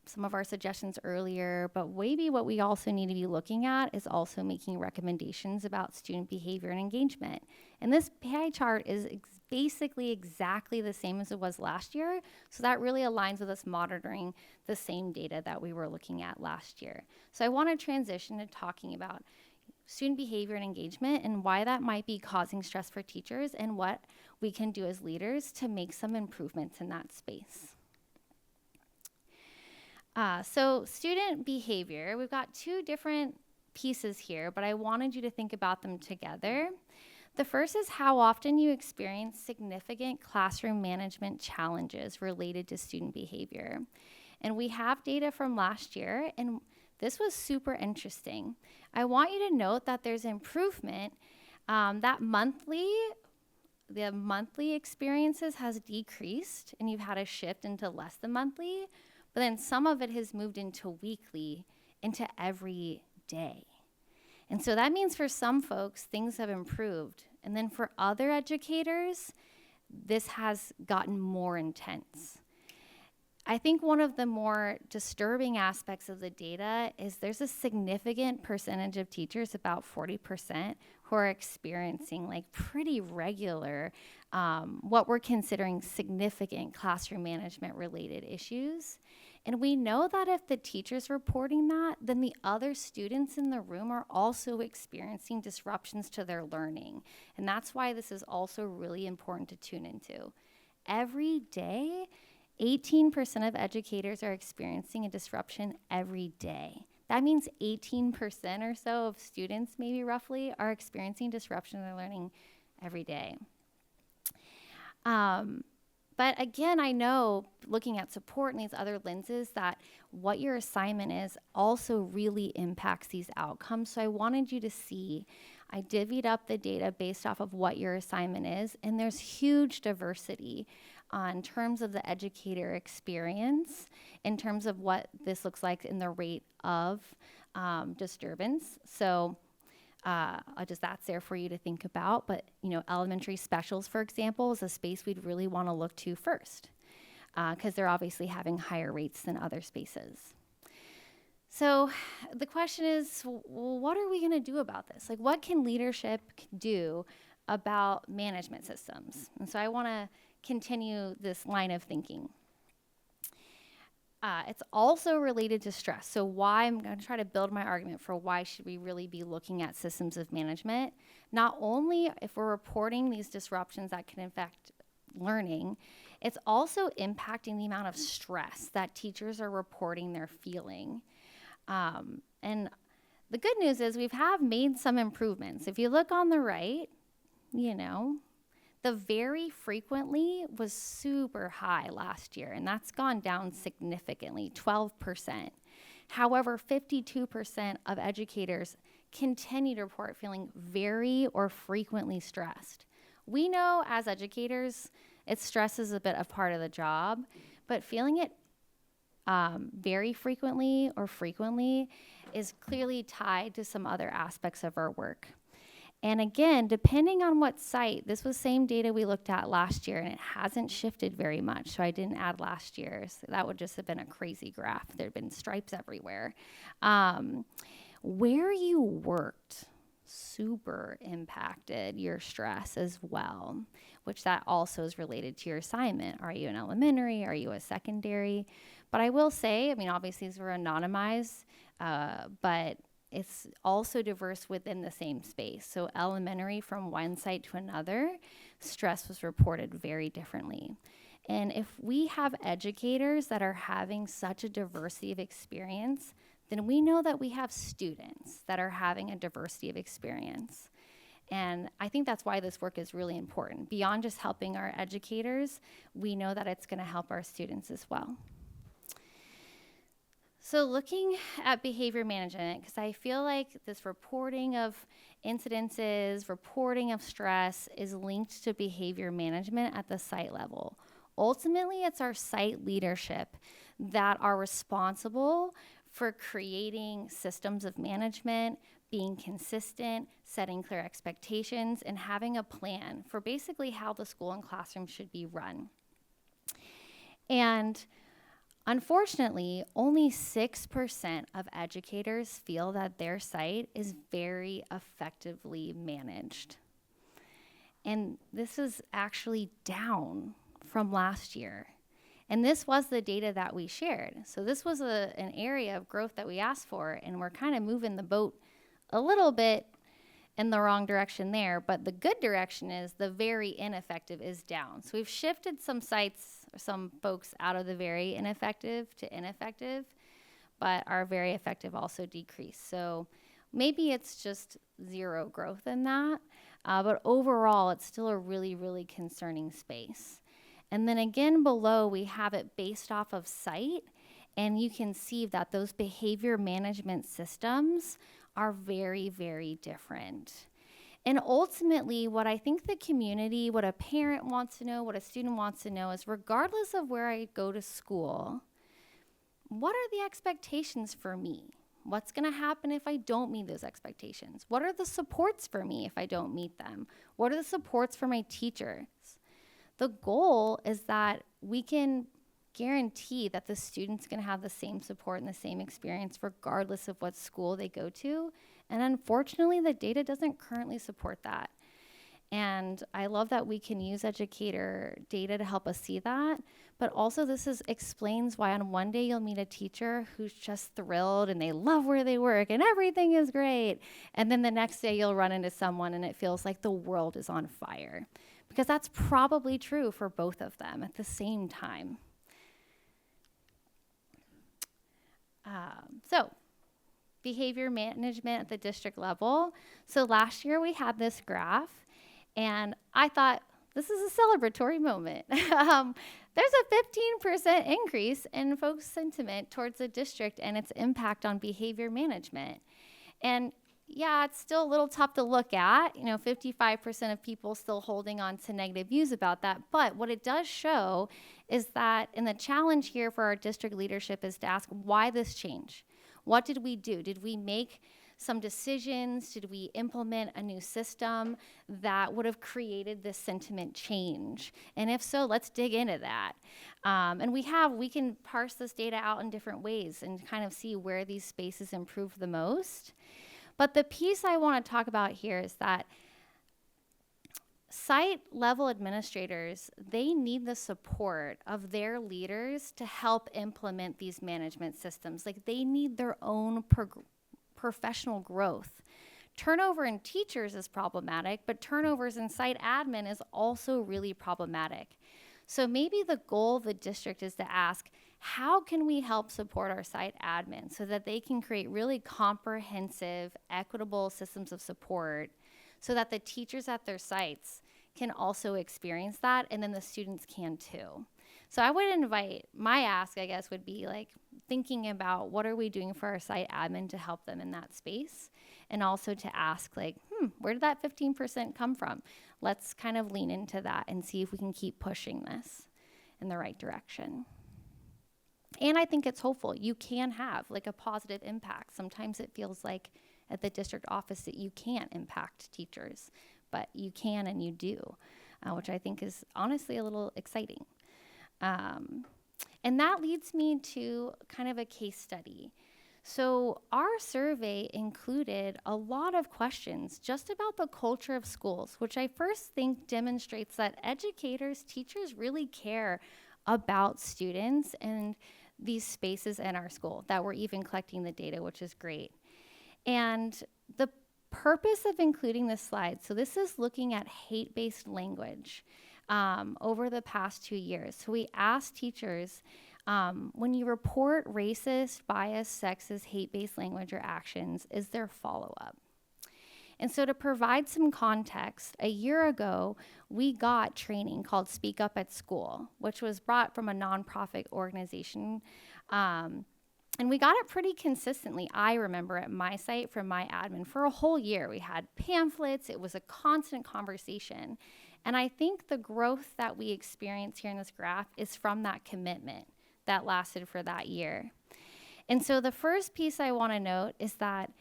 some of our suggestions earlier, but maybe what we also need to be looking at is also making recommendations about student behavior and engagement. And this pie chart is basically exactly the same as it was last year, so that really aligns with us monitoring the same data that we were looking at last year. So I want to transition to talking about student behavior and engagement and why that might be causing stress for teachers and what we can do as leaders to make some improvements in that space. So student behavior, we've got two different pieces here, but I wanted you to think about them together. The first is how often you experience significant classroom management challenges related to student behavior. And we have data from last year, and this was super interesting. I want you to note that there's improvement. The monthly experiences has decreased, and you've had a shift into less than monthly, but then some of it has moved into weekly, into every day. And so that means for some folks, things have improved. And then for other educators, this has gotten more intense. I think one of the more disturbing aspects of the data is there's a significant percentage of teachers, about 40%, who are experiencing like pretty regular, what we're considering significant classroom management related issues. And we know that if the teacher's reporting that, then the other students in the room are also experiencing disruptions to their learning. And that's why this is also really important to tune into. Every day, 18% of educators are experiencing a disruption every day. That means 18% or so of students, maybe roughly, are experiencing disruption in their learning every day. But again, I know, looking at support and these other lenses, that what your assignment is also really impacts these outcomes. So I wanted you to see, I divvied up the data based off of what your assignment is, and there's huge diversity in terms of the educator experience, in terms of what this looks like in the rate of disturbance. So that's there for you to think about. But, you know, elementary specials, for example, is a space we'd really want to look to first, because they're obviously having higher rates than other spaces. So the question is, well, what are we going to do about this? Like, what can leadership do about management systems? And so I want to continue this line of thinking. It's also related to stress. So why, I'm going to try to build my argument for why should we really be looking at systems of management. Not only if we're reporting these disruptions that can affect learning, it's also impacting the amount of stress that teachers are reporting they're feeling. And the good news is we have made some improvements. If you look on the right, you know, the very frequently was super high last year, and that's gone down significantly, 12%. However, 52% of educators continue to report feeling very or frequently stressed. We know as educators, stress is a bit of part of the job, but feeling it very frequently or frequently is clearly tied to some other aspects of our work. And again, depending on what site, this was same data we looked at last year, and it hasn't shifted very much, so I didn't add last year's. That would just have been a crazy graph. There'd been stripes everywhere. Where you worked super impacted your stress as well, which that also is related to your assignment. Are you an elementary? Are you a secondary? But I will say, I mean, obviously these were anonymized, but it's also diverse within the same space. So elementary, from one site to another, stress was reported very differently. And if we have educators that are having such a diversity of experience, then we know that we have students that are having a diversity of experience. And I think that's why this work is really important. Beyond just helping our educators, we know that it's going to help our students as well. So looking at behavior management, because I feel like this reporting of incidences, reporting of stress is linked to behavior management at the site level. Ultimately, it's our site leadership that are responsible for creating systems of management, being consistent, setting clear expectations, and having a plan for basically how the school and classroom should be run. And unfortunately, only 6% of educators feel that their site is very effectively managed. And this is actually down from last year. And this was the data that we shared. So this was an area of growth that we asked for, and we're kind of moving the boat a little bit in the wrong direction there. But the good direction is the very ineffective is down. So we've shifted some sites, some folks out of the very ineffective to ineffective, but our very effective also decreased. So maybe it's just zero growth in that, but overall it's still a really, really concerning space. And then again below, we have it based off of site, and you can see that those behavior management systems are very, very different. And ultimately, what I think the community, what a parent wants to know, what a student wants to know is, regardless of where I go to school, what are the expectations for me? What's going to happen if I don't meet those expectations? What are the supports for me if I don't meet them? What are the supports for my teachers? The goal is that we can guarantee that the student's going to have the same support and the same experience regardless of what school they go to. And unfortunately, the data doesn't currently support that. And I love that we can use educator data to help us see that. But also explains why on one day you'll meet a teacher who's just thrilled and they love where they work and everything is great. And then the next day you'll run into someone and it feels like the world is on fire. Because that's probably true for both of them at the same time. So, behavior management at the district level. So last year we had this graph, and I thought, this is a celebratory moment. There's a 15% increase in folks' sentiment towards the district and its impact on behavior management. And yeah, it's still a little tough to look at, 55% of people still holding on to negative views about that. But what it does show is that, and the challenge here for our district leadership is to ask, why this change? What did we do? Did we make some decisions? Did we implement a new system that would have created this sentiment change? And if so, let's dig into that. And we can parse this data out in different ways and kind of see where these spaces improve the most. But the piece I want to talk about here is that site level administrators, they need the support of their leaders to help implement these management systems. Like, they need their own professional growth. Turnover in teachers is problematic, but turnovers in site admin is also really problematic. So maybe the goal of the district is to ask, how can we help support our site admin so that they can create really comprehensive, equitable systems of support so that the teachers at their sites can also experience that, and then the students can too. So I would invite, my ask, I guess, would be like thinking about what are we doing for our site admin to help them in that space, and also to ask like, where did that 15% come from? Let's kind of lean into that and see if we can keep pushing this in the right direction. And I think it's hopeful. You can have like a positive impact. Sometimes it feels like at the district office that you can't impact teachers, but you can and you do, which I think is honestly a little exciting. And that leads me to kind of a case study. So our survey included a lot of questions just about the culture of schools, which I first think demonstrates that educators, teachers really care about students and these spaces in our school, that we're even collecting the data, which is great. And the purpose of including this slide, so this is looking at hate-based language over the past 2 years. So we asked teachers, when you report racist, biased, sexist, hate-based language or actions, is there follow-up? And so to provide some context, a year ago, we got training called Speak Up at School, which was brought from a nonprofit organization. And we got it pretty consistently. I remember at my site from my admin for a whole year. We had pamphlets. It was a constant conversation. And I think the growth that we experience here in this graph is from that commitment that lasted for that year. And so the first piece I want to note is that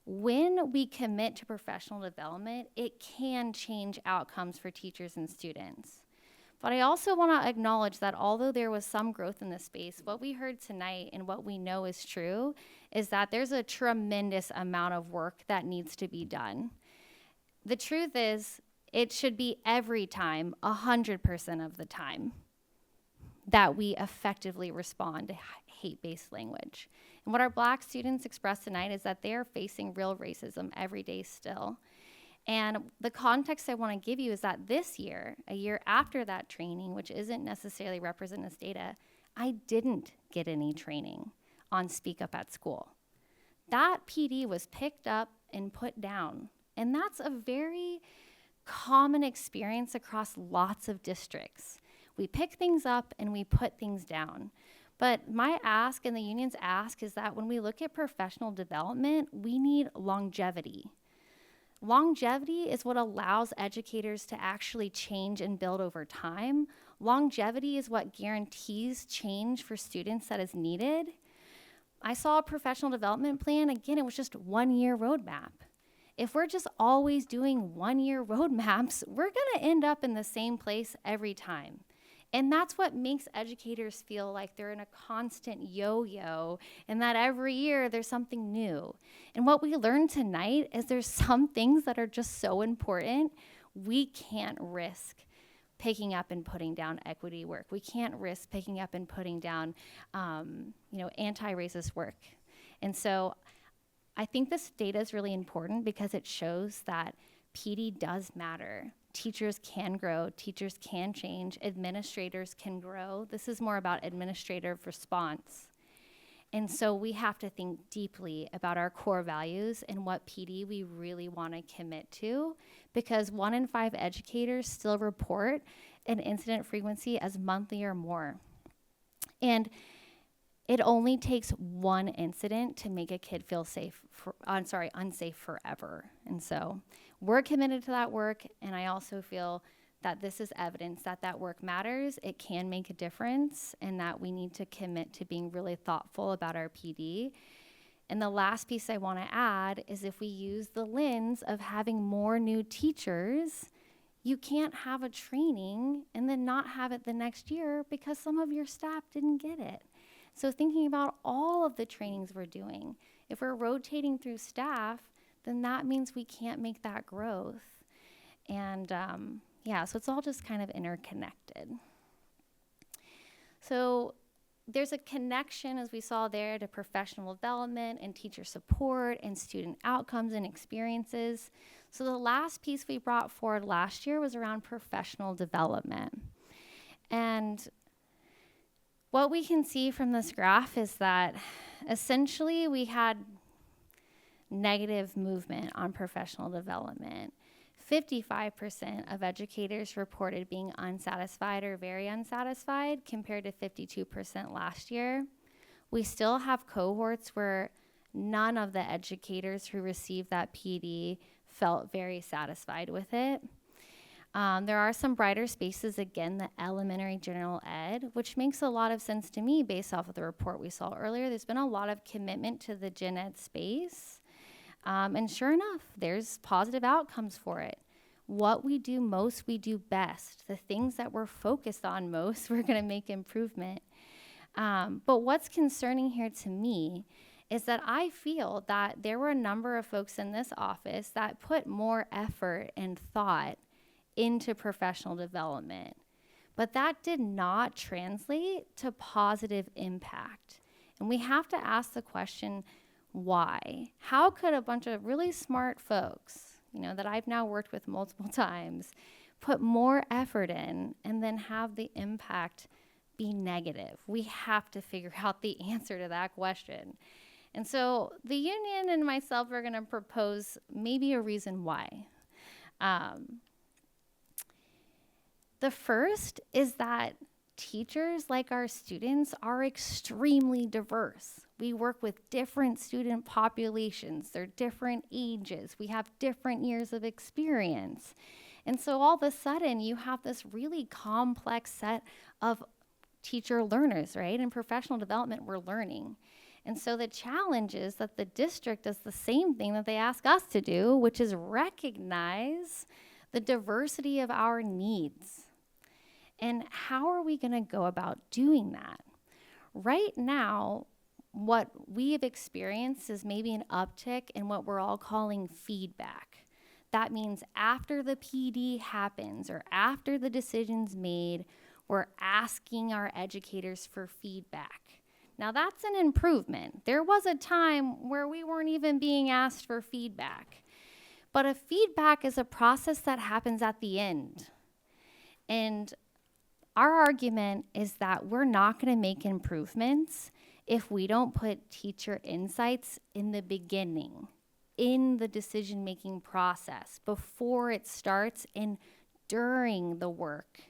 when we commit to professional development, it can change outcomes for teachers and students. But I also want to acknowledge that although there was some growth in this space, what we heard tonight and what we know is true is that there's a tremendous amount of work that needs to be done. The truth is, it should be every time, 100% of the time, that we effectively respond to hate-based language. And what our Black students expressed tonight is that they're facing real racism every day still. And the context I want to give you is that this year, a year after that training, which isn't necessarily represented as data, I didn't get any training on Speak Up at School. That PD was picked up and put down. And that's a very common experience across lots of districts. We pick things up and we put things down. But my ask and the union's ask is that when we look at professional development, we need longevity. Longevity is what allows educators to actually change and build over time. Longevity is what guarantees change for students that is needed. I saw a professional development plan. Again, it was just 1 year roadmap. If we're just always doing 1 year roadmaps, we're going to end up in the same place every time. And that's what makes educators feel like they're in a constant yo-yo and that every year there's something new. And what we learned tonight is there's some things that are just so important, we can't risk picking up and putting down equity work. We can't risk picking up and putting down, anti-racist work. And so I think this data is really important because it shows that PD does matter. Teachers can grow, teachers can change, administrators can grow. This is more about administrative response. And so we have to think deeply about our core values and what PD we really want to commit to, because 1 in 5 educators still report an incident frequency as monthly or more. And it only takes one incident to make a kid feel unsafe forever. And so we're committed to that work, and I also feel that this is evidence that that work matters, it can make a difference, and that we need to commit to being really thoughtful about our PD. And the last piece I want to add is if we use the lens of having more new teachers, you can't have a training and then not have it the next year because some of your staff didn't get it. So thinking about all of the trainings we're doing, if we're rotating through staff, then that means we can't make that growth. And so it's all just kind of interconnected. So there's a connection, as we saw there, to professional development and teacher support and student outcomes and experiences. So the last piece we brought forward last year was around professional development. And what we can see from this graph is that essentially we had negative movement on professional development. 55% of educators reported being unsatisfied or very unsatisfied compared to 52% last year. We still have cohorts where none of the educators who received that PD felt very satisfied with it. There are some brighter spaces, again, the elementary general ed, which makes a lot of sense to me based off of the report we saw earlier. There's been a lot of commitment to the gen ed space. And sure enough, there's positive outcomes for it. What we do most, we do best. The things that we're focused on most, we're going to make improvement. But what's concerning here to me is that I feel that there were a number of folks in this office that put more effort and thought into professional development. But that did not translate to positive impact. And we have to ask the question, why? How could a bunch of really smart folks, that I've now worked with multiple times, put more effort in and then have the impact be negative? We have to figure out the answer to that question. And so the union and myself are going to propose maybe a reason why. The first is that teachers, like our students, are extremely diverse. We work with different student populations. They're different ages. We have different years of experience. And so all of a sudden, you have this really complex set of teacher learners, right? In professional development, we're learning. And so the challenge is that the district does the same thing that they ask us to do, which is recognize the diversity of our needs. And how are we going to go about doing that? Right now, what we have experienced is maybe an uptick in what we're all calling feedback. That means after the PD happens or after the decision's made, we're asking our educators for feedback. Now that's an improvement. There was a time where we weren't even being asked for feedback. But a feedback is a process that happens at the end. And our argument is that we're not going to make improvements if we don't put teacher insights in the beginning, in the decision-making process, before it starts and during the work.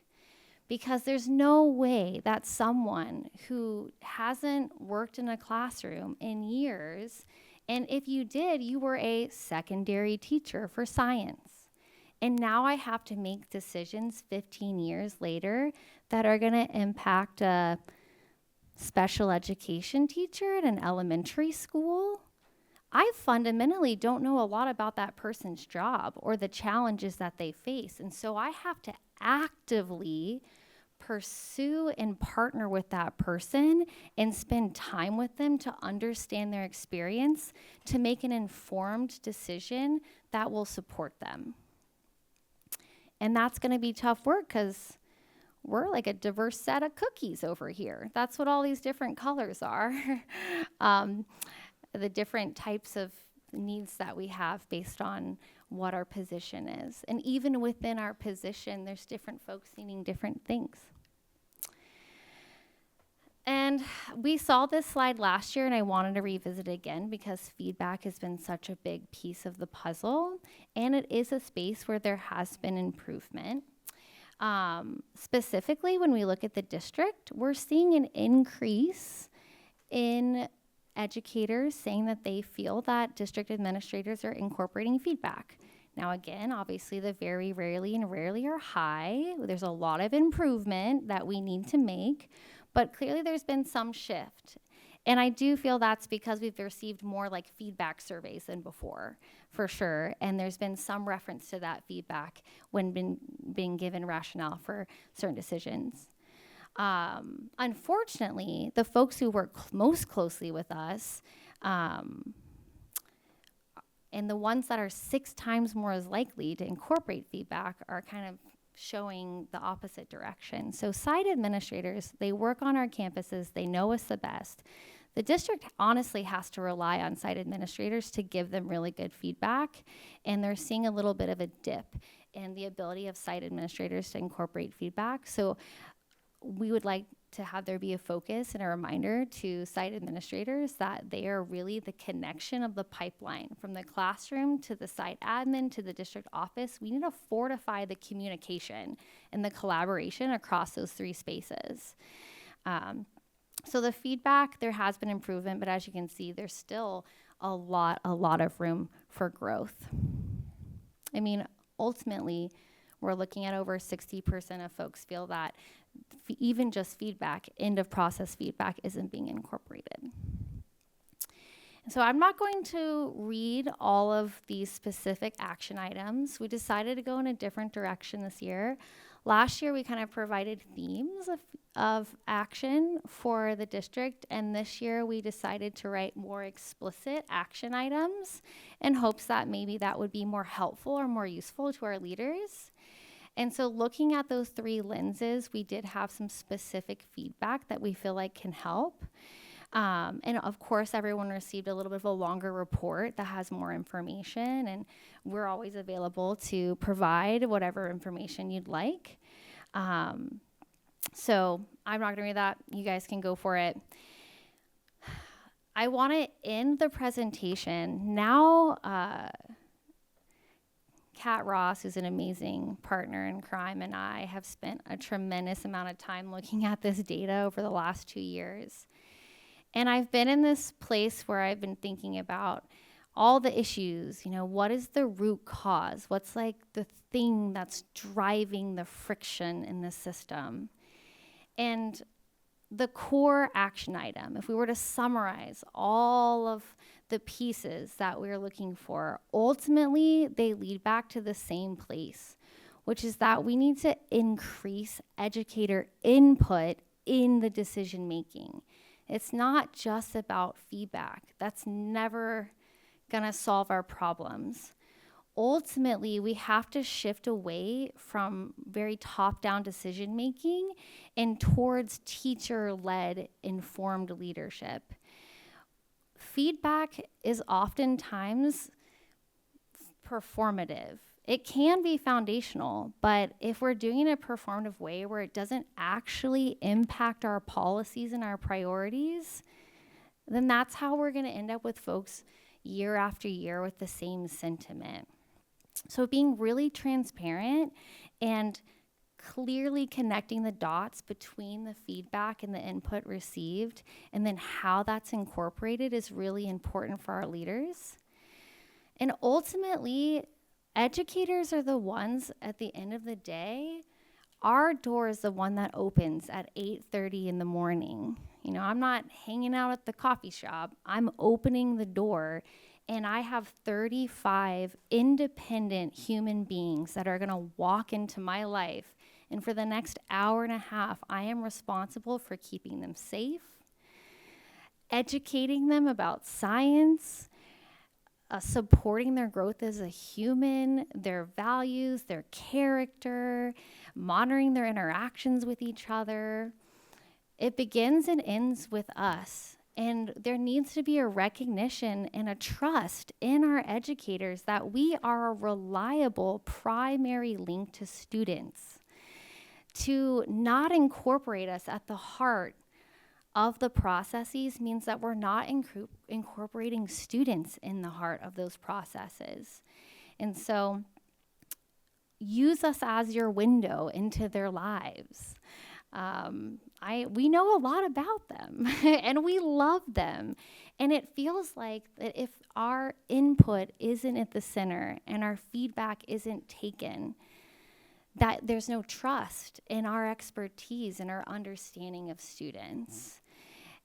Because there's no way that someone who hasn't worked in a classroom in years, and if you did, you were a secondary teacher for science. And now I have to make decisions 15 years later that are going to impact a special education teacher at an elementary school. I fundamentally don't know a lot about that person's job or the challenges that they face. And so I have to actively pursue and partner with that person and spend time with them to understand their experience, to make an informed decision that will support them. And that's going to be tough work because we're like a diverse set of cookies over here. That's what all these different colors are. The different types of needs that we have based on what our position is. And even within our position, there's different folks needing different things. And we saw this slide last year, and I wanted to revisit it again because feedback has been such a big piece of the puzzle, and it is a space where there has been improvement. Specifically, when we look at the district, we're seeing an increase in educators saying that they feel that district administrators are incorporating feedback. Now, again, obviously the very rarely are high. There's a lot of improvement that we need to make, but clearly there's been some shift. And I do feel that's because we've received more like feedback surveys than before, for sure. And there's been some reference to that feedback when being given rationale for certain decisions. Unfortunately, the folks who work most closely with us, and the ones that are 6 times more as likely to incorporate feedback are kind of showing the opposite direction. So site administrators, they work on our campuses, they know us the best. The district honestly has to rely on site administrators to give them really good feedback, and they're seeing a little bit of a dip in the ability of site administrators to incorporate feedback. So we would like to have there be a focus and a reminder to site administrators that they are really the connection of the pipeline from the classroom to the site admin to the district office. We need to fortify the communication and the collaboration across those 3 spaces. So the feedback, there has been improvement, but as you can see, there's still a lot of room for growth. I mean, ultimately, we're looking at over 60% of folks feel that even just feedback, end of process feedback, isn't being incorporated. So I'm not going to read all of these specific action items. We decided to go in a different direction this year. Last year, we kind of provided themes of action for the district, and this year we decided to write more explicit action items in hopes that maybe that would be more helpful or more useful to our leaders. And so looking at those 3 lenses, we did have some specific feedback that we feel like can help. And of course, everyone received a little bit of a longer report that has more information, and we're always available to provide whatever information you'd like. So I'm not gonna read that. You guys can go for it. I wanna end the presentation. Now, Kat Ross, who's an amazing partner in crime, and I have spent a tremendous amount of time looking at this data over the last 2 years. And I've been in this place where I've been thinking about all the issues, what is the root cause? What's like the thing that's driving the friction in the system? And the core action item, if we were to summarize all of the pieces that we're looking for, ultimately they lead back to the same place, which is that we need to increase educator input in the decision making. It's not just about feedback. That's never gonna solve our problems. Ultimately, we have to shift away from very top-down decision making and towards teacher-led informed leadership. Feedback is oftentimes performative. It can be foundational, but if we're doing it in a performative way where it doesn't actually impact our policies and our priorities, then that's how we're gonna end up with folks year after year with the same sentiment. So being really transparent and clearly connecting the dots between the feedback and the input received and then how that's incorporated is really important for our leaders. And ultimately, educators are the ones at the end of the day, our door is the one that opens at 8:30 in the morning. I'm not hanging out at the coffee shop. I'm opening the door, and I have 35 independent human beings that are gonna walk into my life And for the next hour and a half, I am responsible for keeping them safe, educating them about science, supporting their growth as a human, their values, their character, monitoring their interactions with each other. It begins and ends with us. And there needs to be a recognition and a trust in our educators that we are a reliable primary link to students. To not incorporate us at the heart of the processes means that we're not incorporating students in the heart of those processes. And so use us as your window into their lives. We know a lot about them and we love them. And it feels like that if our input isn't at the center and our feedback isn't taken, that there's no trust in our expertise and our understanding of students.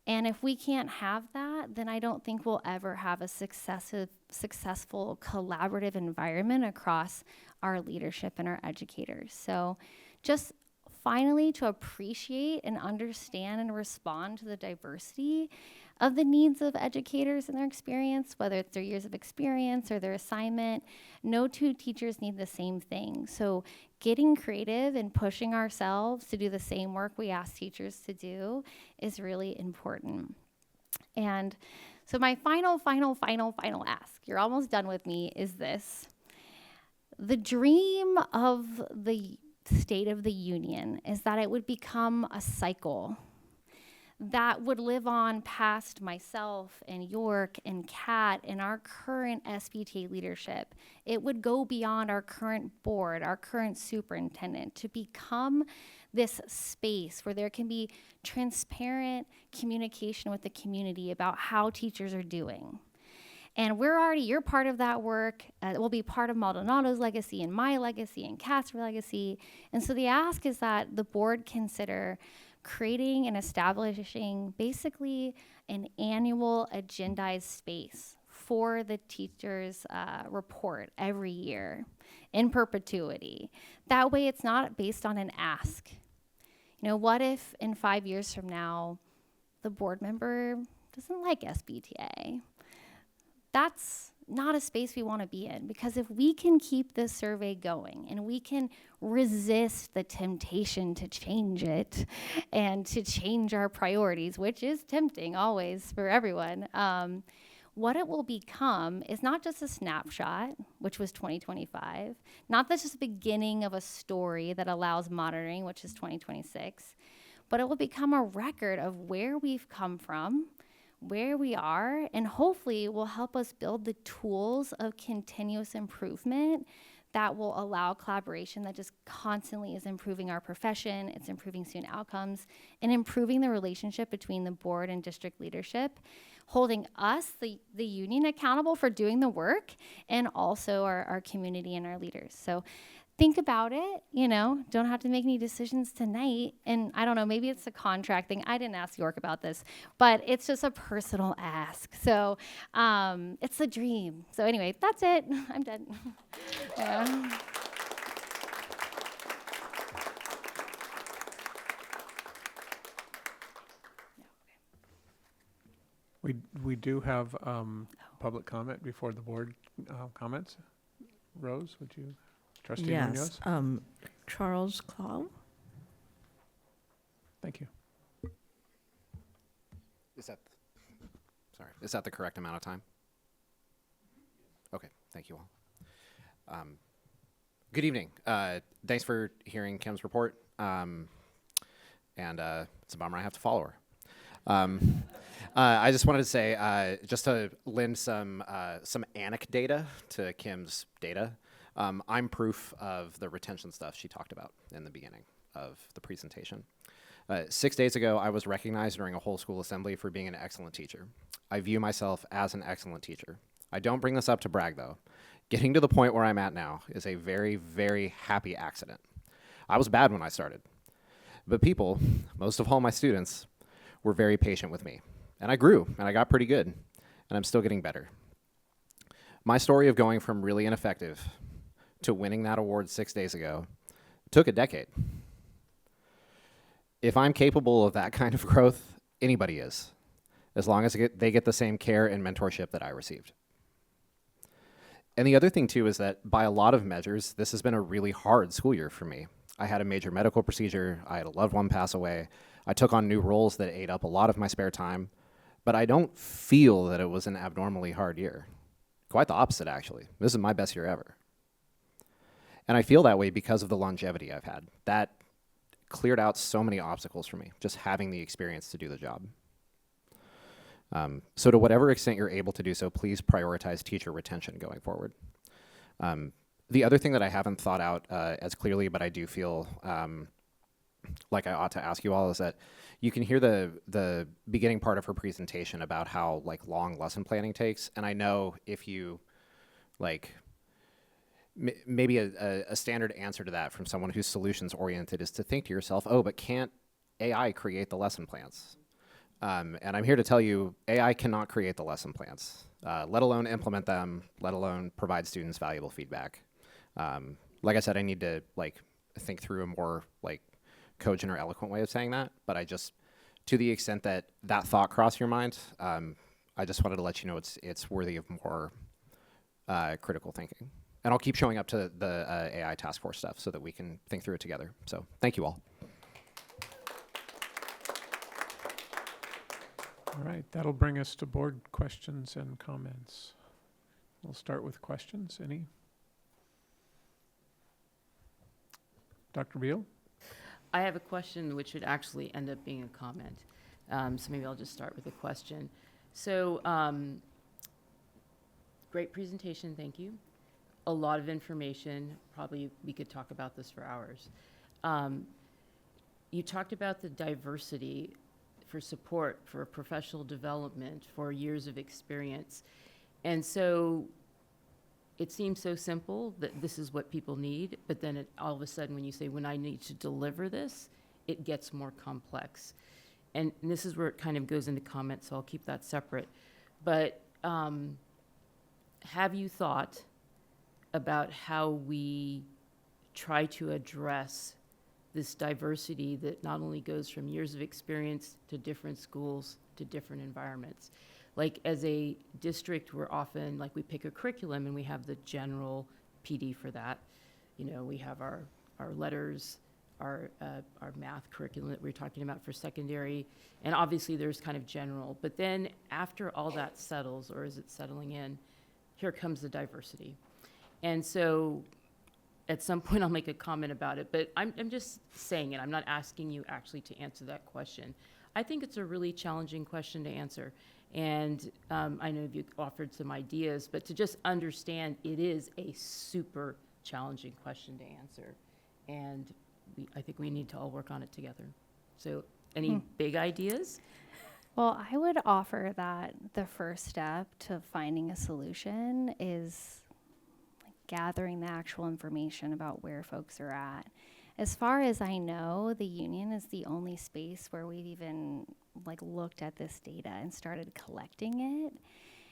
And if we can't have that, then I don't think we'll ever have a successful collaborative environment across our leadership and our educators. So just finally to appreciate and understand and respond to the diversity of the needs of educators and their experience, whether it's their years of experience or their assignment. No two teachers need the same thing. So getting creative and pushing ourselves to do the same work we ask teachers to do is really important. And so my final ask, you're almost done with me, is this. The dream of the State of the Union is that it would become a cycle that would live on past myself and York and Kat and our current SBTA leadership. It would go beyond our current board, our current superintendent, to become this space where there can be transparent communication with the community about how teachers are doing. And you're part of that work. It will be part of Maldonado's legacy and my legacy and Kat's legacy. And so the ask is that the board consider creating and establishing basically an annual agendized space for the teacher's report every year in perpetuity. That way it's not based on an ask. You know, what if in 5 years from now, the board member doesn't like SBTA? That's not a space we want to be in, because if we can keep this survey going and we can resist the temptation to change it and to change our priorities, which is tempting always for everyone, what it will become is not just a snapshot, which was 2025, not just the beginning of a story that allows monitoring, which is 2026, but it will become a record of where we've come from, where we are, and hopefully will help us build the tools of continuous improvement that will allow collaboration that just constantly is improving our profession, it's improving student outcomes, and improving the relationship between the board and district leadership, holding us, the union, accountable for doing the work, and also our community and our leaders. So think about it, don't have to make any decisions tonight. And I don't know, maybe it's a contract thing. I didn't ask York about this, but it's just a personal ask. So it's a dream. So anyway, that's it. I'm done. Yeah. We do have public comment before the board comments. Rose, would you? Trustee Yes, Munoz? Charles Clow. Thank you. Is that the correct amount of time? Okay, thank you all. Good evening. Thanks for hearing Kim's report. And it's a bummer I have to follow her. I just wanted to say, just to lend some anecdata to Kim's data. I'm proof of the retention stuff she talked about in the beginning of the presentation. 6 days ago, I was recognized during a whole school assembly for being an excellent teacher. I view myself as an excellent teacher. I don't bring this up to brag, though. Getting to the point where I'm at now is a very, very happy accident. I was bad when I started. But people, most of all my students, were very patient with me. And I grew, and I got pretty good, and I'm still getting better. My story of going from really ineffective to winning that award 6 days ago took a decade. if I'm capable of that kind of growth, anybody is, as long as they get the same care and mentorship that I received. And the other thing too is that by a lot of measures, this has been a really hard school year for me. I had a major medical procedure, I had a loved one pass away, I took on new roles that ate up a lot of my spare time, but I don't feel that it was an abnormally hard year. Quite the opposite, actually. This is my best year ever. And I feel that way because of the longevity I've had. That cleared out so many obstacles for me, just having the experience to do the job. So to whatever extent you're able to do so, please prioritize teacher retention going forward. The other thing that I haven't thought out as clearly, but I do feel like I ought to ask you all, is that you can hear the beginning part of her presentation about how like long lesson planning takes. And I know if you like, maybe a standard answer to that from someone who's solutions oriented is to think to yourself, oh, but can't AI create the lesson plans? And I'm here to tell you, AI cannot create the lesson plans, let alone implement them, let alone provide students valuable feedback. Like I said, I need to like think through a more like cogent or eloquent way of saying that, but I just, to the extent that that thought crossed your mind, I just wanted to let you know it's worthy of more critical thinking. And I'll keep showing up to the AI task force stuff so that we can think through it together. So thank you all. All right, that'll bring us to board questions and comments. We'll start with questions. Any? Dr. Beal? I have a question which would actually end up being a comment. So maybe I'll just start with a question. So great presentation, thank you. A lot of information, probably we could talk about this for hours. You talked about the diversity for support, for professional development, for years of experience. And so it seems so simple that this is what people need, but then all of a sudden when you say, when I need to deliver this, it gets more complex. And this is where it kind of goes into comments, so I'll keep that separate. But have you thought about how we try to address this diversity that not only goes from years of experience to different schools to different environments? Like as a district, we're often, like we pick a curriculum and we have the general PD for that. You know, we have our letters, our math curriculum that we're talking about for secondary, and obviously there's kind of general. But then after all that settles, or is it settling in, here comes the diversity. And so at some point I'll make a comment about it, but I'm just saying it. I'm not asking you actually to answer that question. I think it's a really challenging question to answer. And I know you offered some ideas, but to just understand it is a super challenging question to answer. And I think we need to all work on it together. So any big ideas? Well, I would offer that the first step to finding a solution is gathering the actual information about where folks are at. As far as I know, the union is the only space where we've even looked at this data and started collecting it.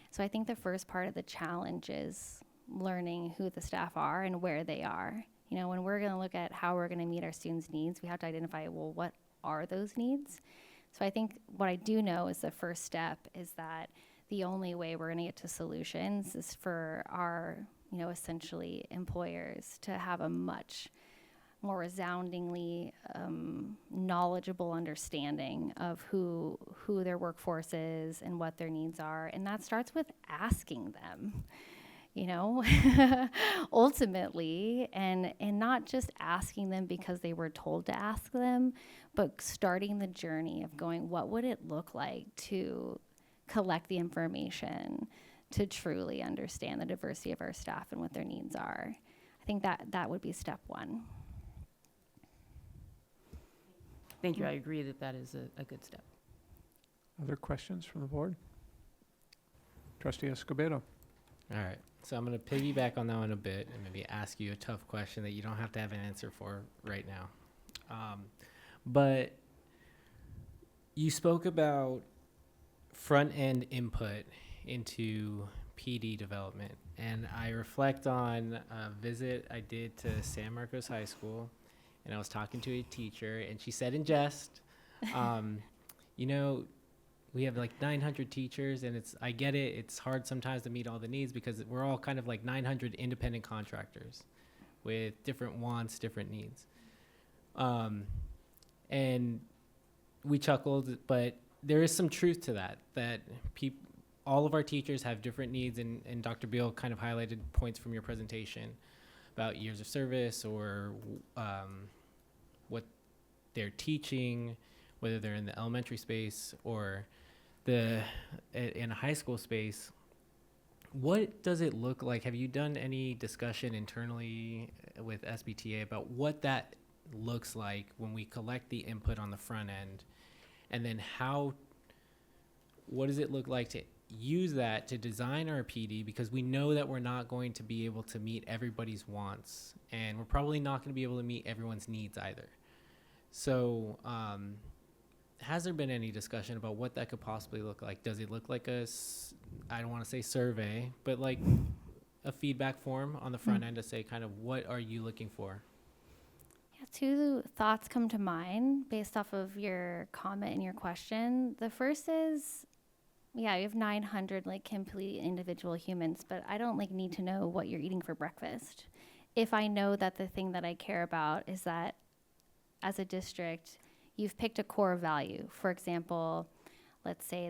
So I think the first part of the challenge is learning who the staff are and where they are. You know, when we're going to look at how we're going to meet our students' needs, we have to identify, well, what are those needs? So I think what I do know is the first step is that the only way we're going to get to solutions is for our, essentially employers to have a much more resoundingly knowledgeable understanding of who their workforce is and what their needs are. And that starts with asking them, ultimately, and not just asking them because they were told to ask them, but starting the journey of going, what would it look like to collect the information to truly understand the diversity of our staff and what their needs are? I think that would be step one. Thank you. I agree that is a good step. Other questions from the board? Trustee Escobedo. All right. So I'm going to piggyback on that one a bit and maybe ask you a tough question that you don't have to have an answer for right now. But you spoke about front-end input into PD development. And I reflect on a visit I did to San Marcos High School and I was talking to a teacher, and she said in jest, you know, we have like 900 teachers, and I get it, it's hard sometimes to meet all the needs because we're all kind of like 900 independent contractors with different wants, different needs. And we chuckled, but there is some truth to that all of our teachers have different needs, and Dr. Beal kind of highlighted points from your presentation about years of service or what they're teaching, whether they're in the elementary space or in a high school space. What does it look like? Have you done any discussion internally with SBTA about what that looks like when we collect the input on the front end? And then what does it look like to use that to design our PD? Because we know that we're not going to be able to meet everybody's wants, and we're probably not going to be able to meet everyone's needs either. So has there been any discussion about what that could possibly look like? Does it look like I don't want to say survey, but like a feedback form on the front end to say kind of what are you looking for? Yeah, two thoughts come to mind based off of your comment and your question. The first is, yeah, you have 900 like complete individual humans, but I don't like need to know what you're eating for breakfast. If I know that the thing that I care about is that as a district, you've picked a core value. For example, let's say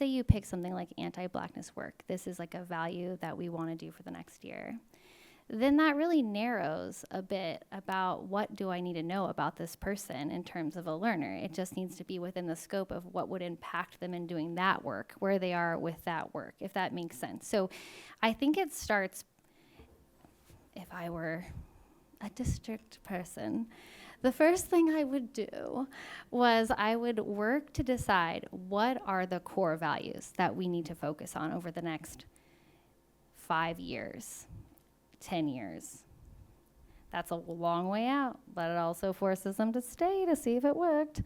you pick something like anti-Blackness work. This is like a value that we want to do for the next year. Then that really narrows a bit about what do I need to know about this person in terms of a learner. It just needs to be within the scope of what would impact them in doing that work, where they are with that work, if that makes sense. So I think it starts, if I were a district person, the first thing I would do was I would work to decide what are the core values that we need to focus on over the next 5 years, 10 years. That's a long way out, but it also forces them to stay to see if it worked.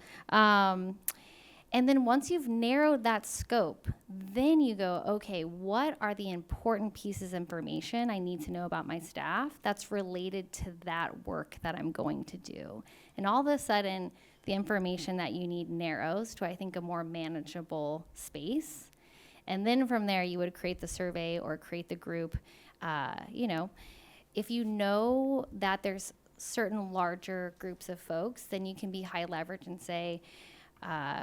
And then once you've narrowed that scope, then you go, okay, what are the important pieces of information I need to know about my staff that's related to that work that I'm going to do? And all of a sudden, the information that you need narrows to, I think, a more manageable space. And then from there, you would create the survey or create the group. If you know that there's certain larger groups of folks, then you can be high leverage and say,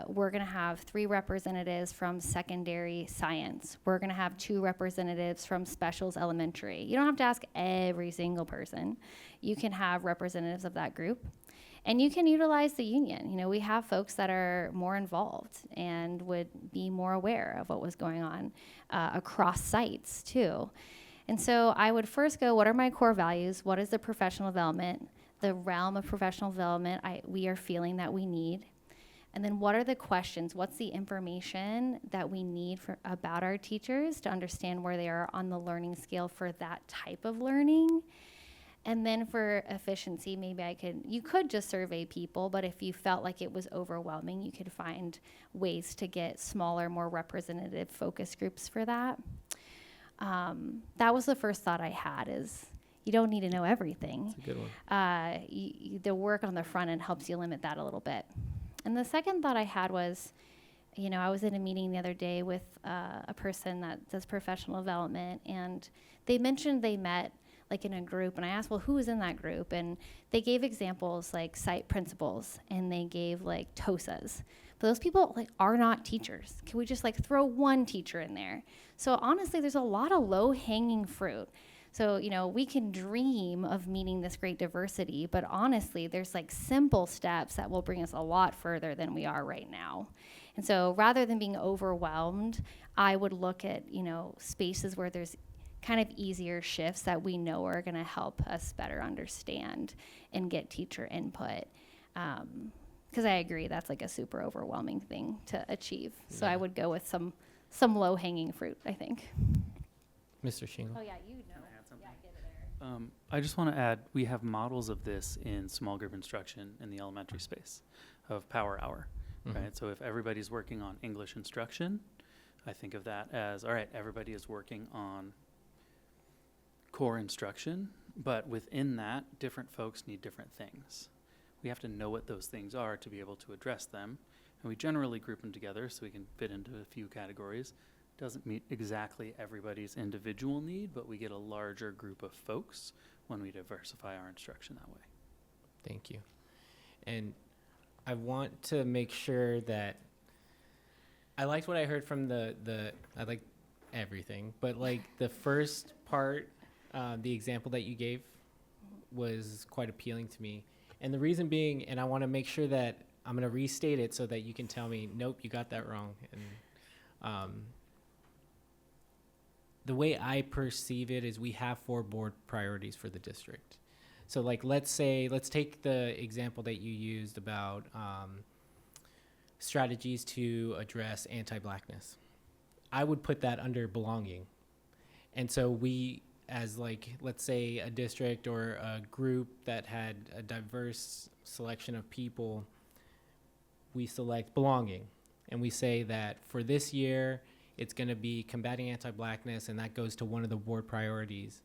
we're going to have 3 representatives from secondary science. We're going to have 2 representatives from specials elementary. You don't have to ask every single person. You can have representatives of that group. And you can utilize the union. We have folks that are more involved and would be more aware of what was going on across sites too. And so I would first go, what are my core values? What is the professional development, the realm of professional development we are feeling that we need? And then what are the questions? What's the information that we need about our teachers to understand where they are on the learning scale for that type of learning? And then for efficiency, maybe you could just survey people, but if you felt like it was overwhelming, you could find ways to get smaller, more representative focus groups for that. That was the first thought I had is you don't need to know everything. That's a good one. The work on the front end helps you limit that a little bit. And the second thought I had was, I was in a meeting the other day with a person that does professional development, and they mentioned they met like in a group, and I asked, well, who was in that group? And they gave examples like site principals, and they gave like TOSAs. But those people are not teachers. Can we just throw one teacher in there? So honestly, there's a lot of low-hanging fruit. So, we can dream of meeting this great diversity, but honestly, there's simple steps that will bring us a lot further than we are right now. And so rather than being overwhelmed, I would look at, spaces where there's kind of easier shifts that we know are going to help us better understand and get teacher input. Because I agree, that's a super overwhelming thing to achieve. Yeah. So I would go with some low-hanging fruit, I think. Mr. Shingle. Oh, yeah, you know. I just want to add, we have models of this in small group instruction in the elementary space of Power Hour, right? So if everybody's working on English instruction, I think of that as, all right, everybody is working on core instruction. But within that, different folks need different things. We have to know what those things are to be able to address them. And we generally group them together so we can fit into a few categories. Doesn't meet exactly everybody's individual need, but we get a larger group of folks when we diversify our instruction that way. Thank you. And I want to make sure that I liked what I heard from I like everything, but like the first part, the example that you gave was quite appealing to me. And the reason being, and I want to make sure that I'm going to restate it so that you can tell me, nope, you got that wrong. And the way I perceive it is we have 4 board priorities for the district. So like, let's take the example that you used about strategies to address anti-Blackness. I would put that under belonging. And so we, as like, let's say a district or a group that had a diverse selection of people, we select belonging. And we say that for this year, it's going to be combating anti-Blackness, and that goes to one of the board priorities.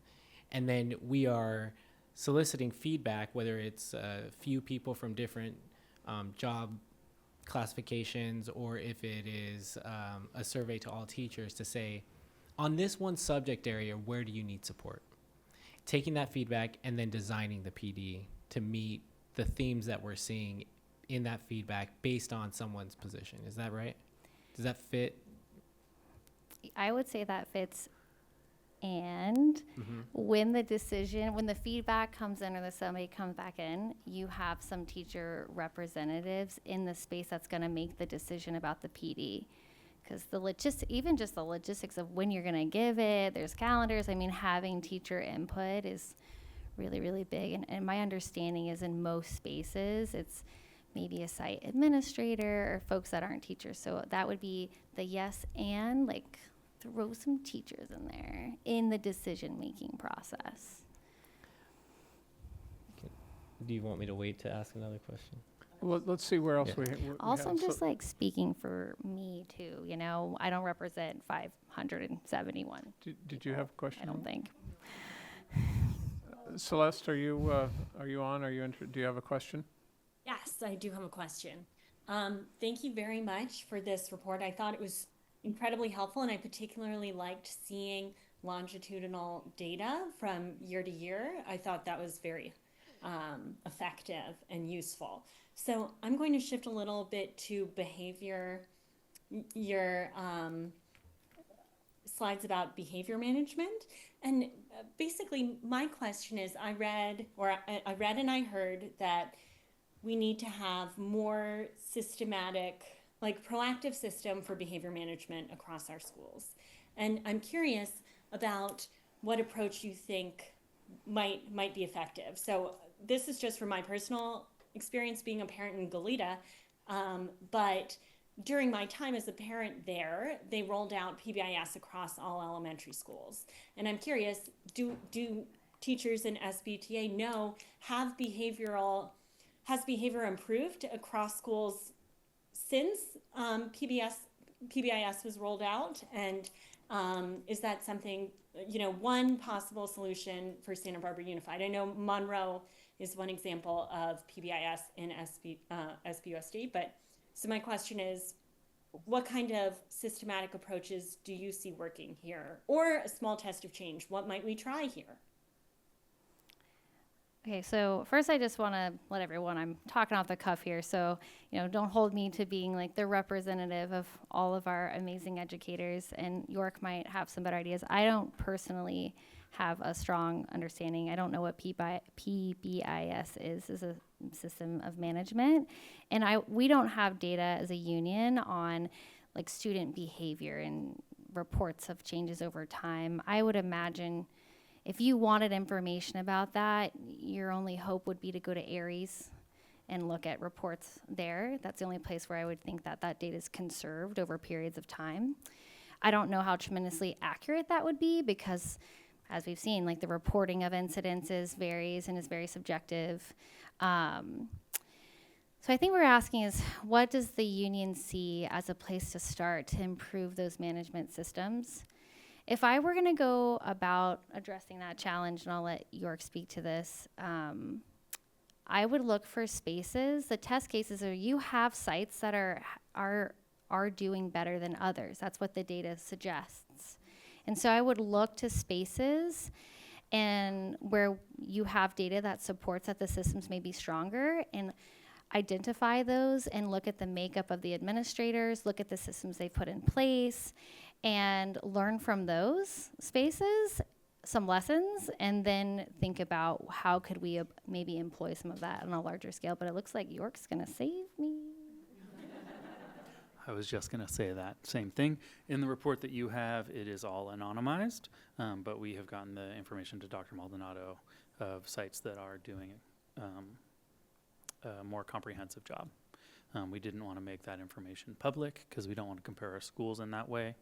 And then we are soliciting feedback, whether it's a few people from different job classifications, or if it is a survey to all teachers to say, on this one subject area, where do you need support? Taking that feedback and then designing the PD to meet the themes that we're seeing in that feedback based on someone's position. Is that right? Does that fit? I would say that fits. And when the feedback comes in or the somebody comes back in, you have some teacher representatives in the space that's going to make the decision about the PD. Because even just the logistics of when you're going to give it, there's calendars. I mean, having teacher input is really, really big. And my understanding is in most spaces, it's maybe a site administrator or folks that aren't teachers. So that would be the yes and like throw some teachers in there in the decision-making process. Do you want me to wait to ask another question? Well, let's see where else we have. Also, I'm just like speaking for me too, you know, I don't represent 571. Did you have a question? I don't think. Celeste, are you on? Do you have a question? Yes, I do have a question. Thank you very much for this report. I thought it was incredibly helpful, and I particularly liked seeing longitudinal data from year to year. I thought that was very effective and useful. So I'm going to shift a little bit to behavior, your slides about behavior management. And basically my question is, I read and I heard that we need to have more systematic, like proactive system for behavior management across our schools. And I'm curious about what approach you think might be effective. So this is just from my personal experience being a parent in Goleta, but during my time as a parent there, they rolled out PBIS across all elementary schools. And I'm curious, do teachers in SBTA know, has behavior improved across schools since PBIS was rolled out? And is that something, one possible solution for Santa Barbara Unified? I know Monroe is one example of PBIS in SBUSD, but so my question is, what kind of systematic approaches do you see working here? Or a small test of change, what might we try here? Okay, so first I just want to let everyone, I'm talking off the cuff here, so don't hold me to being like the representative of all of our amazing educators, and York might have some better ideas. I don't personally have a strong understanding. I don't know what PBIS is a system of management, and we don't have data as a union on like student behavior and reports of changes over time. I would imagine if you wanted information about that, your only hope would be to go to ARIES and look at reports there. That's the only place where I would think that data is conserved over periods of time. I don't know how tremendously accurate that would be because, as we've seen, like the reporting of incidences varies and is very subjective. So I think we're asking is, what does the union see as a place to start to improve those management systems? If I were going to go about addressing that challenge, and I'll let York speak to this, I would look for spaces. The test cases are you have sites that are doing better than others. That's what the data suggests. And so I would look to spaces and where you have data that supports that the systems may be stronger, and identify those and look at the makeup of the administrators, look at the systems they've put in place, and learn from those spaces some lessons, and then think about how could we maybe employ some of that on a larger scale. But it looks like York's gonna save me. I was just going to say that same thing. In the report that you have, it is all anonymized, but we have gotten the information to Dr. Maldonado of sites that are doing a more comprehensive job. We didn't want to make that information public because we don't want to compare our schools in that way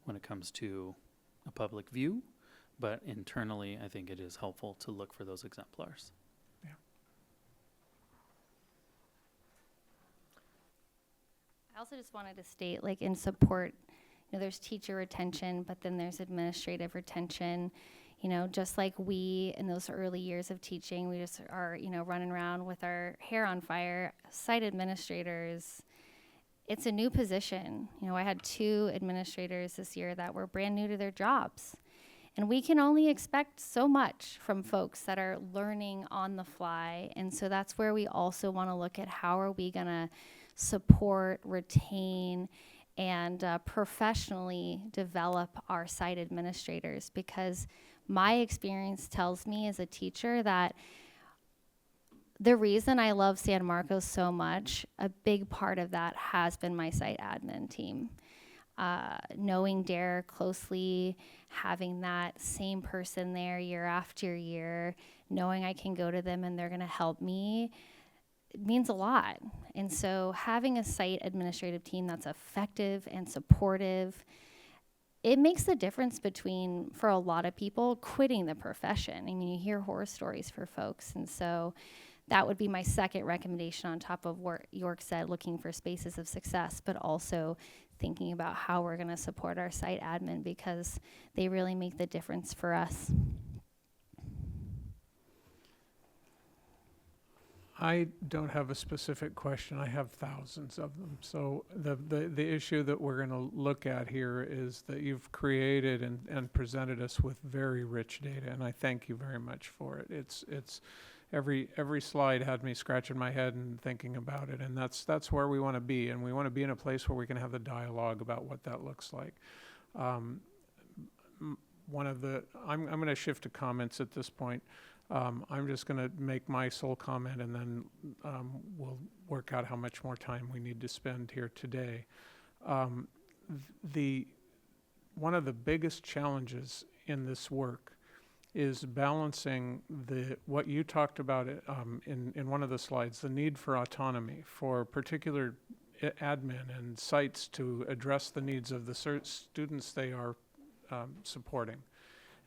when it comes to a public view, but internally I think it is helpful to look for those exemplars. I also just wanted to state, like, in support, there's teacher retention, but then there's administrative retention. Just like we, in those early years of teaching, we just are, running around with our hair on fire. Site administrators, it's a new position. I had 2 administrators this year that were brand new to their jobs. And we can only expect so much from folks that are learning on the fly. And so that's where we also want to look at how are we going to support, retain, and professionally develop our site administrators, because my experience tells me as a teacher that the reason I love San Marcos so much, a big part of that has been my site admin team. Knowing Derek closely, having that same person there year after year, knowing I can go to them and they're going to help me, it means a lot. And so having a site administrative team that's effective and supportive, it makes the difference between, for a lot of people, quitting the profession. I mean, you hear horror stories for folks. And so that would be my second recommendation on top of what York said, looking for spaces of success, but also thinking about how we're going to support our site admin, because they really make the difference for us. I don't have a specific question. I have thousands of them. So the issue that we're going to look at here is that you've created and presented us with very rich data, and I thank you very much for it. It's every slide had me scratching my head and thinking about it, and that's where we want to be, and we want to be in a place where we can have the dialogue about what that looks like. I'm going to shift to comments at this point. I'm just going to make my sole comment, and then we'll work out how much more time we need to spend here today. One of the biggest challenges in this work is balancing what you talked about in one of the slides, the need for autonomy for particular admin and sites to address the needs of the students they are supporting,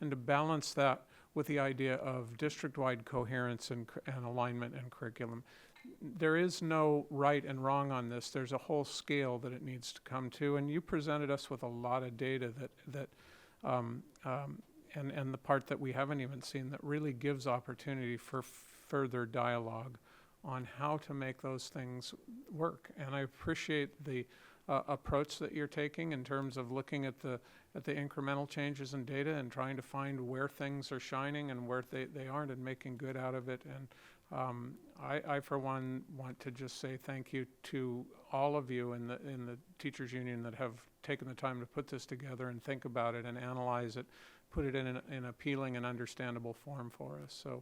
and to balance that with the idea of district-wide coherence and alignment and curriculum. There is no right and wrong on this. There's a whole scale that it needs to come to, and you presented us with a lot of data and the part that we haven't even seen that really gives opportunity for further dialogue on how to make those things work. And I appreciate the approach that you're taking in terms of looking at the incremental changes in data and trying to find where things are shining and where they aren't, and making good out of it. And I for one want to just say thank you to all of you in the teachers union that have taken the time to put this together and think about it and analyze it, put it in an appealing and understandable form for us. So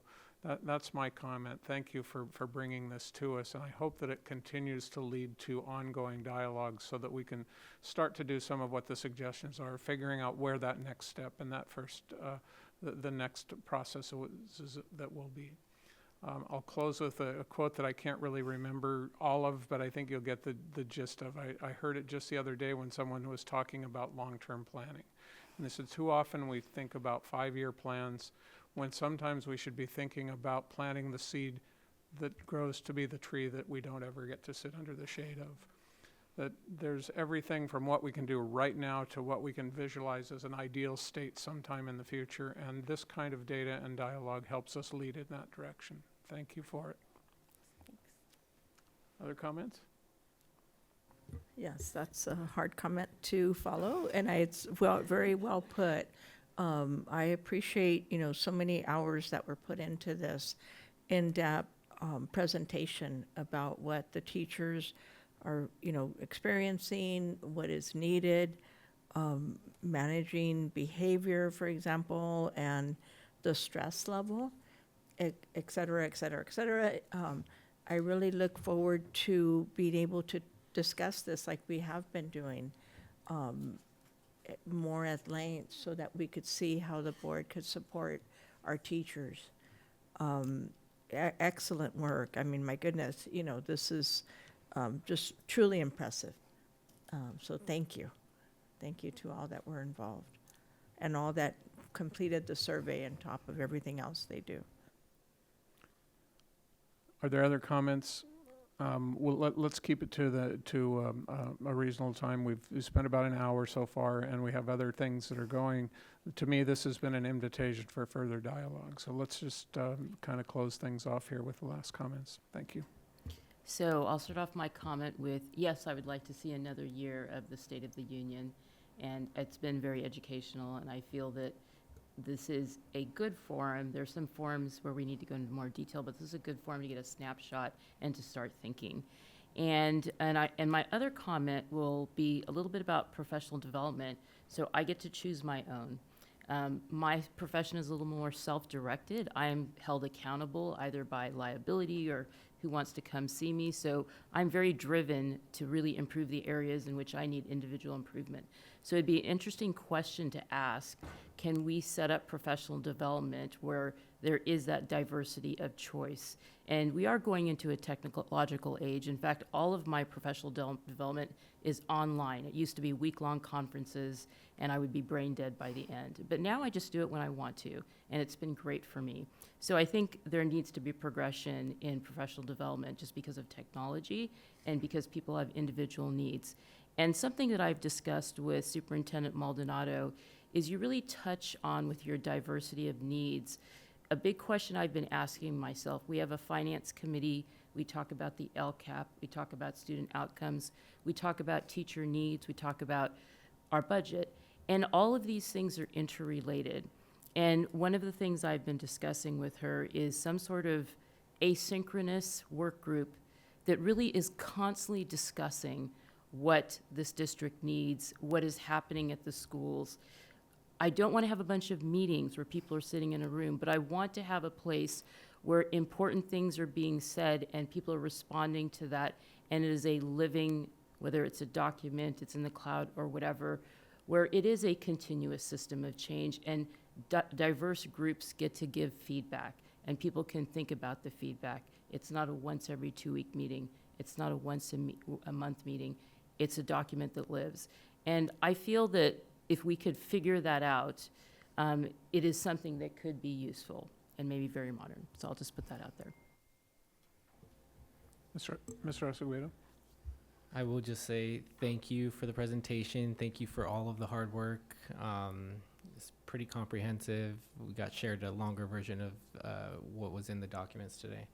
that's my comment. Thank you for bringing this to us, and I hope that it continues to lead to ongoing dialogue so that we can start to do some of what the suggestions are, figuring out where that next step and that first, the next process that will be. I'll close with a quote that I can't really remember all of, but I think you'll get the gist of. I heard it just the other day when someone was talking about long-term planning. And they said, too often we think about 5-year plans when sometimes we should be thinking about planting the seed that grows to be the tree that we don't ever get to sit under the shade of. that there's everything from what we can do right now to what we can visualize as an ideal state sometime in the future, and this kind of data and dialogue helps us lead in that direction. Thank you for it. Other comments? Yes, that's a hard comment to follow, and it's very well put. I appreciate, so many hours that were put into this in-depth presentation about what the teachers are, experiencing, what is needed, managing behavior, for example, and the stress level, et cetera, et cetera, et cetera. I really look forward to being able to discuss this like we have been doing more at length so that we could see how the board could support our teachers. Excellent work. I mean, my goodness, this is just truly impressive. So thank you. Thank you to all that were involved and all that completed the survey on top of everything else they do. Are there other comments? Well, let's keep it to a reasonable time. We've spent about an hour so far, and we have other things that are going. To me, this has been an invitation for further dialogue. So let's just kind of close things off here with the last comments. Thank you. So I'll start off my comment with, yes, I would like to see another year of the State of the Union, and it's been very educational, and I feel that this is a good forum. There's some forums where we need to go into more detail, but this is a good forum to get a snapshot and to start thinking. And my other comment will be a little bit about professional development. So I get to choose my own. My profession is a little more self-directed. I'm held accountable either by liability or who wants to come see me. So I'm very driven to really improve the areas in which I need individual improvement. So it'd be an interesting question to ask, can we set up professional development where there is that diversity of choice? And we are going into a technological age. In fact, all of my professional development is online. It used to be week-long conferences, and I would be brain dead by the end. But now I just do it when I want to, and it's been great for me. So I think there needs to be progression in professional development just because of technology and because people have individual needs. And something that I've discussed with Superintendent Maldonado is you really touch on with your diversity of needs. A big question I've been asking myself, we have a finance committee, we talk about the LCAP, we talk about student outcomes, we talk about teacher needs, we talk about our budget, and all of these things are interrelated. And one of the things I've been discussing with her is some sort of asynchronous work group that really is constantly discussing what this district needs, what is happening at the schools. I don't want to have a bunch of meetings where people are sitting in a room, but I want to have a place where important things are being said and people are responding to that, and it is a living, whether it's a document, it's in the cloud or whatever, where it is a continuous system of change and diverse groups get to give feedback and people can think about the feedback. It's not a once every 2 week meeting. It's not a once a month meeting. It's a document that lives. And I feel that if we could figure that out, it is something that could be useful and maybe very modern. So I'll just put that out there. Mr. Acevedo? I will just say thank you for the presentation. Thank you for all of the hard work. It's pretty comprehensive. We got shared a longer version of what was in the documents today.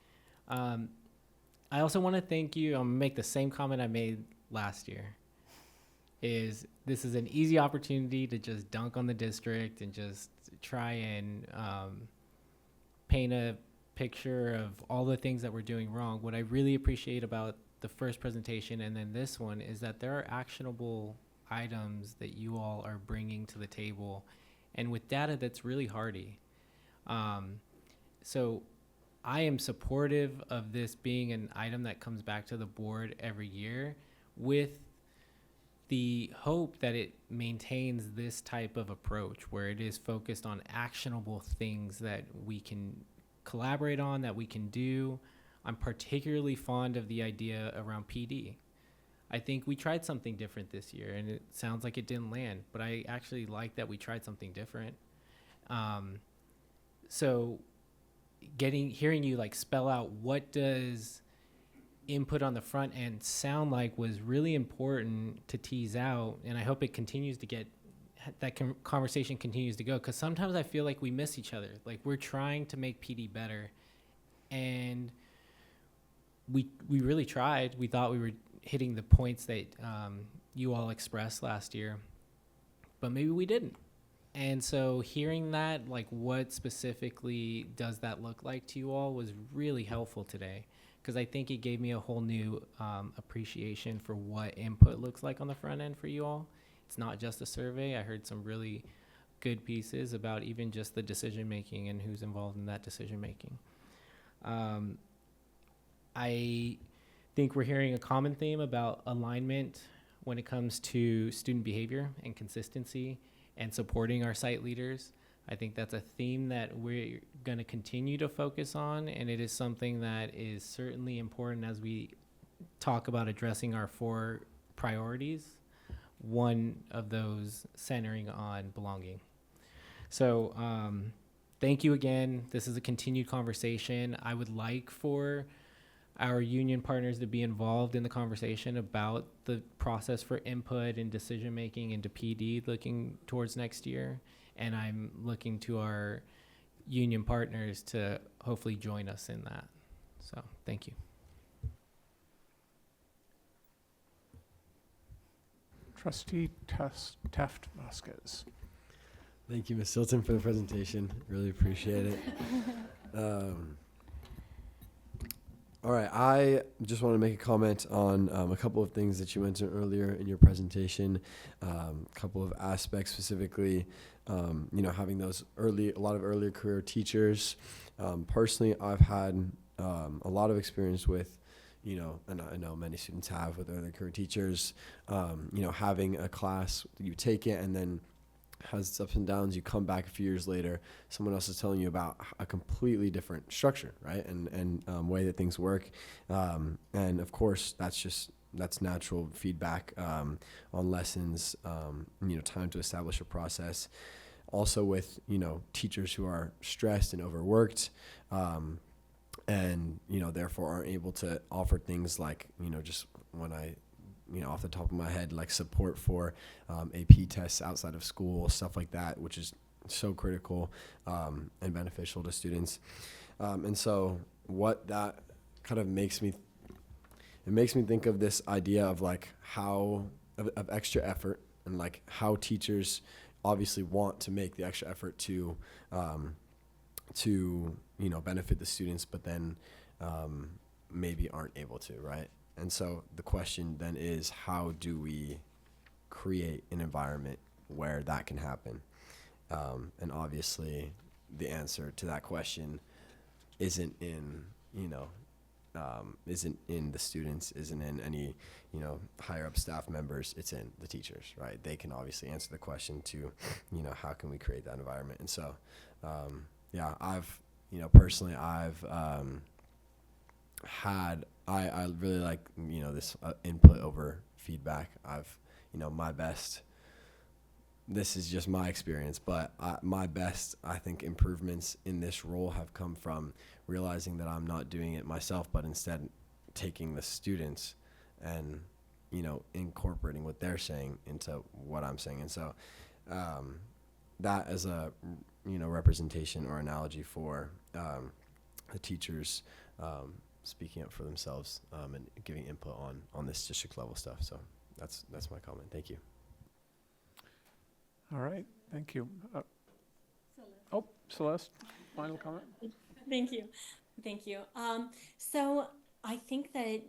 I also want to thank you. I'm going to make the same comment I made last year. This is an easy opportunity to just dunk on the district and just try and paint a picture of all the things that we're doing wrong. What I really appreciate about the first presentation and then this one is that there are actionable items that you all are bringing to the table and with data that's really hardy. So I am supportive of this being an item that comes back to the board every year with the hope that it maintains this type of approach where it is focused on actionable things that we can collaborate on, that we can do. I'm particularly fond of the idea around PD. I think we tried something different this year and it sounds like it didn't land, but I actually like that we tried something different. So hearing you like spell out what does input on the front end sound like was really important to tease out, and I hope it continues to get that conversation continues to go, because sometimes I feel like we miss each other. Like, we're trying to make PD better, and we really tried. We thought we were hitting the points that you all expressed last year, but maybe we didn't. And so hearing that, like, what specifically does that look like to you all, was really helpful today, because I think it gave me a whole new appreciation for what input looks like on the front end for you all. It's not just a survey. I heard some really good pieces about even just the decision making and who's involved in that decision making. I think we're hearing a common theme about alignment when it comes to student behavior and consistency and supporting our site leaders. I think that's a theme that we're going to continue to focus on, and it is something that is certainly important as we talk about addressing our 4 priorities, one of those centering on belonging. So thank you again. This is a continued conversation. I would like for our union partners to be involved in the conversation about the process for input and decision making into PD looking towards next year. And I'm looking to our union partners to hopefully join us in that. So thank you. Trustee Taft Vasquez. Thank you, Ms. Silton, for the presentation. Really appreciate it. All right, I just want to make a comment on a couple of things that you mentioned earlier in your presentation, a couple of aspects specifically, having those a lot of earlier career teachers. Personally, I've had a lot of experience with, and I know many students have with earlier career teachers, having a class, you take it and then has its ups and downs. You come back a few years later, someone else is telling you about a completely different structure, right? And way that things work. And of course, that's natural feedback on lessons, time to establish a process. Also with, teachers who are stressed and overworked, and, therefore aren't able to offer things like, just when I, off the top of my head, like support for AP tests outside of school, stuff like that, which is so critical and beneficial to students. And so what that kind of makes me think of this idea of like of extra effort, and like how teachers obviously want to make the extra effort to benefit the students, but then maybe aren't able to, right? And so the question then is, how do we create an environment where that can happen? And obviously the answer to that question isn't in the students, isn't in any, higher up staff members, it's in the teachers, right? They can obviously answer the question to, how can we create that environment? And so, personally, I really like, this input over feedback. My best, this is just my experience, but my best, I think, improvements in this role have come from realizing that I'm not doing it myself, but instead taking the students and, incorporating what they're saying into what I'm saying. And so that as a, representation or analogy for the teachers speaking up for themselves and giving input on this district level stuff. So that's my comment. Thank you. All right, thank you. Celeste, final comment? Thank you. So I think that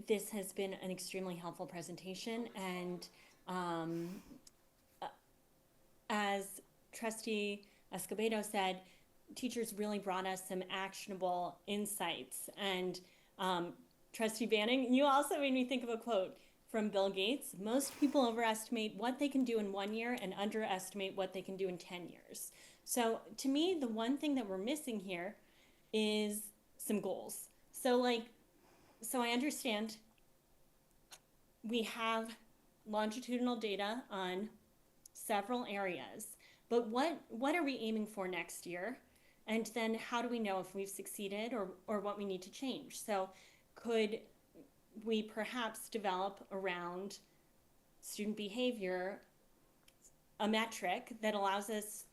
this has been an extremely helpful presentation, and as Trustee Escobedo said, teachers really brought us some actionable insights. And Trustee Banning, you also made me think of a quote from Bill Gates. Most people overestimate what they can do in 1 year and underestimate what they can do in 10 years. So to me, the one thing that we're missing here is some goals. So I understand we have longitudinal data on several areas, but what are we aiming for next year? And then how do we know if we've succeeded or what we need to change? So could we perhaps develop around student behavior a metric that allows us,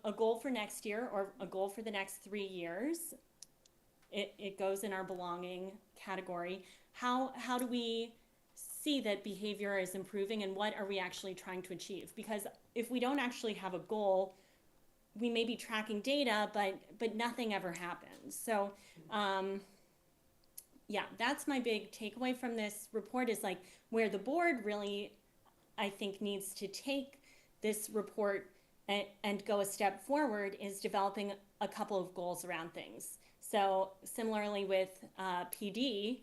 a goal for next year or a goal for the next 3 years. It goes in our belonging category. How do we see that behavior is improving, and what are we actually trying to achieve? Because if we don't actually have a goal, we may be tracking data, but nothing ever happens. So that's my big takeaway from this report, is like where the board really, I think, needs to take this report and go a step forward is developing a couple of goals around things. So similarly with PD,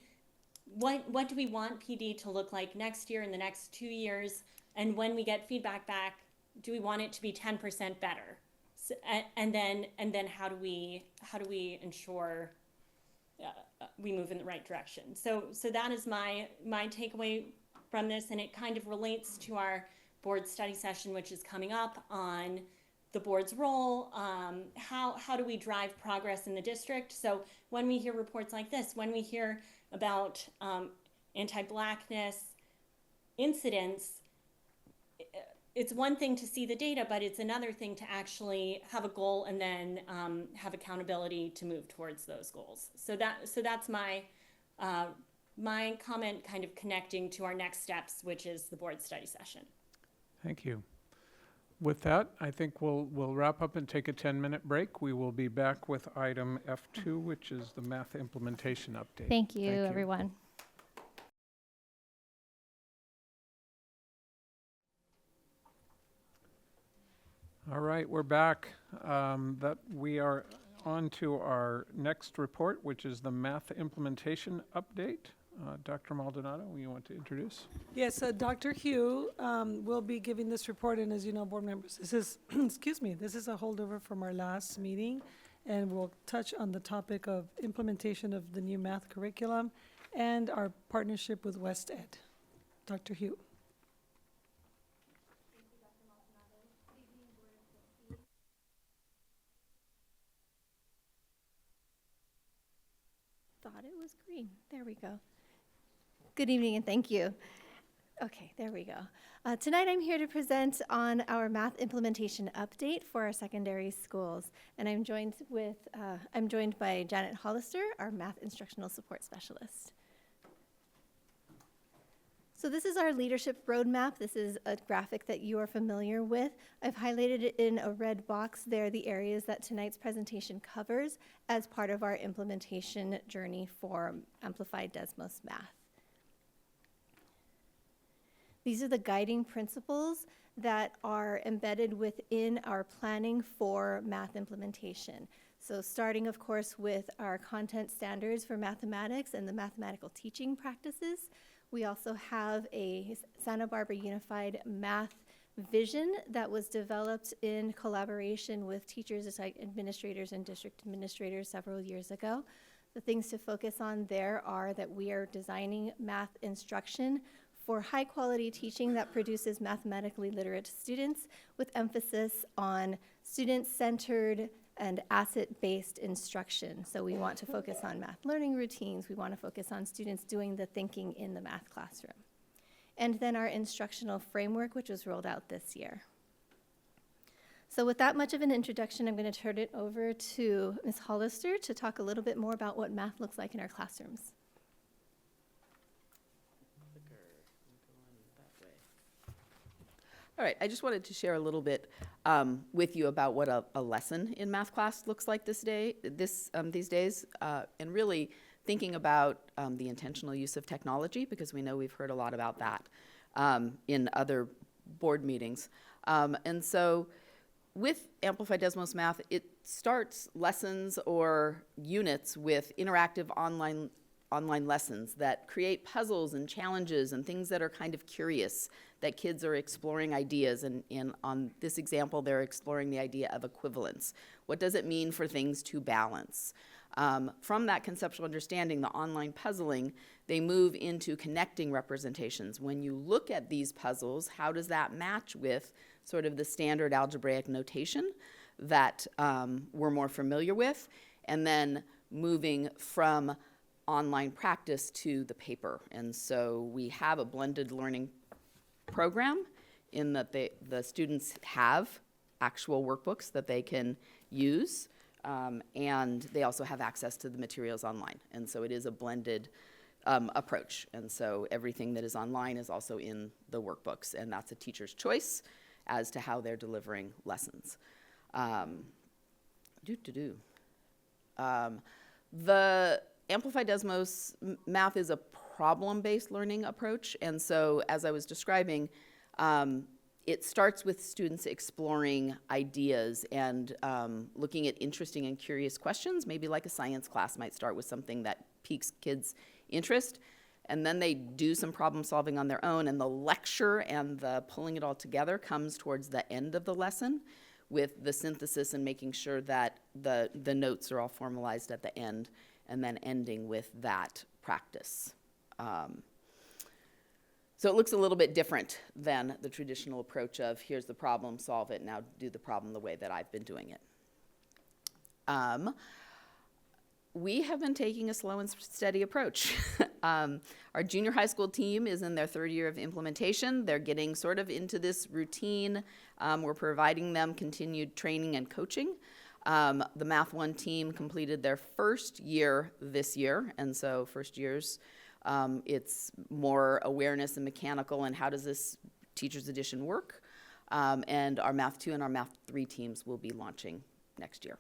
what do we want PD to look like next year, in the next 2 years? And when we get feedback back, do we want it to be 10% better? So, and then how do we ensure we move in the right direction? So that is my takeaway from this, and it kind of relates to our board study session, which is coming up, on the board's role. How do we drive progress in the district? So when we hear reports like this, when we hear about anti-Blackness incidents, it's one thing to see the data, but it's another thing to actually have a goal and then have accountability to move towards those goals. So that's my comment, kind of connecting to our next steps, which is the board study session. Thank you. With that, I think we'll wrap up and take a 10-minute break. We will be back with item F2, which is the math implementation update. Thank you, everyone. All right, we're back. We are on to our next report, which is the math implementation update. Dr. Maldonado, you want to introduce? Yes, Dr. Hugh will be giving this report, and as you know, board members, this is, this is a holdover from our last meeting, and we'll touch on the topic of implementation of the new math curriculum and our partnership with West Ed. Dr. Hugh. Thought it was green. There we go. Good evening and thank you. Okay, there we go. Tonight I'm here to present on our math implementation update for our secondary schools, and I'm joined by Janet Hollister, our math instructional support specialist. So this is our leadership roadmap. This is a graphic that you are familiar with. I've highlighted it in a red box there, the areas that tonight's presentation covers as part of our implementation journey for Amplified Desmos Math. These are the guiding principles that are embedded within our planning for math implementation. So starting, of course, with our content standards for mathematics and the mathematical teaching practices. We also have a Santa Barbara Unified Math Vision that was developed in collaboration with teachers, administrators, and district administrators several years ago. The things to focus on there are that we are designing math instruction for high-quality teaching that produces mathematically literate students, with emphasis on student-centered and asset-based instruction. So we want to focus on math learning routines. We want to focus on students doing the thinking in the math classroom. And then our instructional framework, which was rolled out this year. So with that much of an introduction, I'm going to turn it over to Ms. Hollister to talk a little bit more about what math looks like in our classrooms. All right, I just wanted to share a little bit with you about what a lesson in math class looks like these days, and really thinking about the intentional use of technology, because we know we've heard a lot about that in other board meetings. And so with Amplified Desmos Math, it starts lessons or units with interactive online lessons that create puzzles and challenges and things that are kind of curious, that kids are exploring ideas. And on this example, they're exploring the idea of equivalence. What does it mean for things to balance? From that conceptual understanding, the online puzzling, they move into connecting representations. When you look at these puzzles, how does that match with sort of the standard algebraic notation that we're more familiar with? And then moving from online practice to the paper. And so we have a blended learning program in that the students have actual workbooks that they can use, and they also have access to the materials online. And so it is a blended approach. And so everything that is online is also in the workbooks, and that's a teacher's choice as to how they're delivering lessons. The Amplified Desmos math is a problem-based learning approach, and so as I was describing, it starts with students exploring ideas and looking at interesting and curious questions, maybe like a science class might start with something that piques kids' interest, and then they do some problem solving on their own, and the lecture and the pulling it all together comes towards the end of the lesson with the synthesis and making sure that the notes are all formalized at the end, and then ending with that practice. So it looks a little bit different than the traditional approach of here's the problem, solve it, now do the problem the way that I've been doing it. We have been taking a slow and steady approach. Our junior high school team is in their third year of implementation. They're getting sort of into this routine. We're providing them continued training and coaching. The Math 1 team completed their first year this year, and so first years, it's more awareness and mechanical and how does this Teacher's Edition work. And our Math 2 and our Math 3 teams will be launching next year.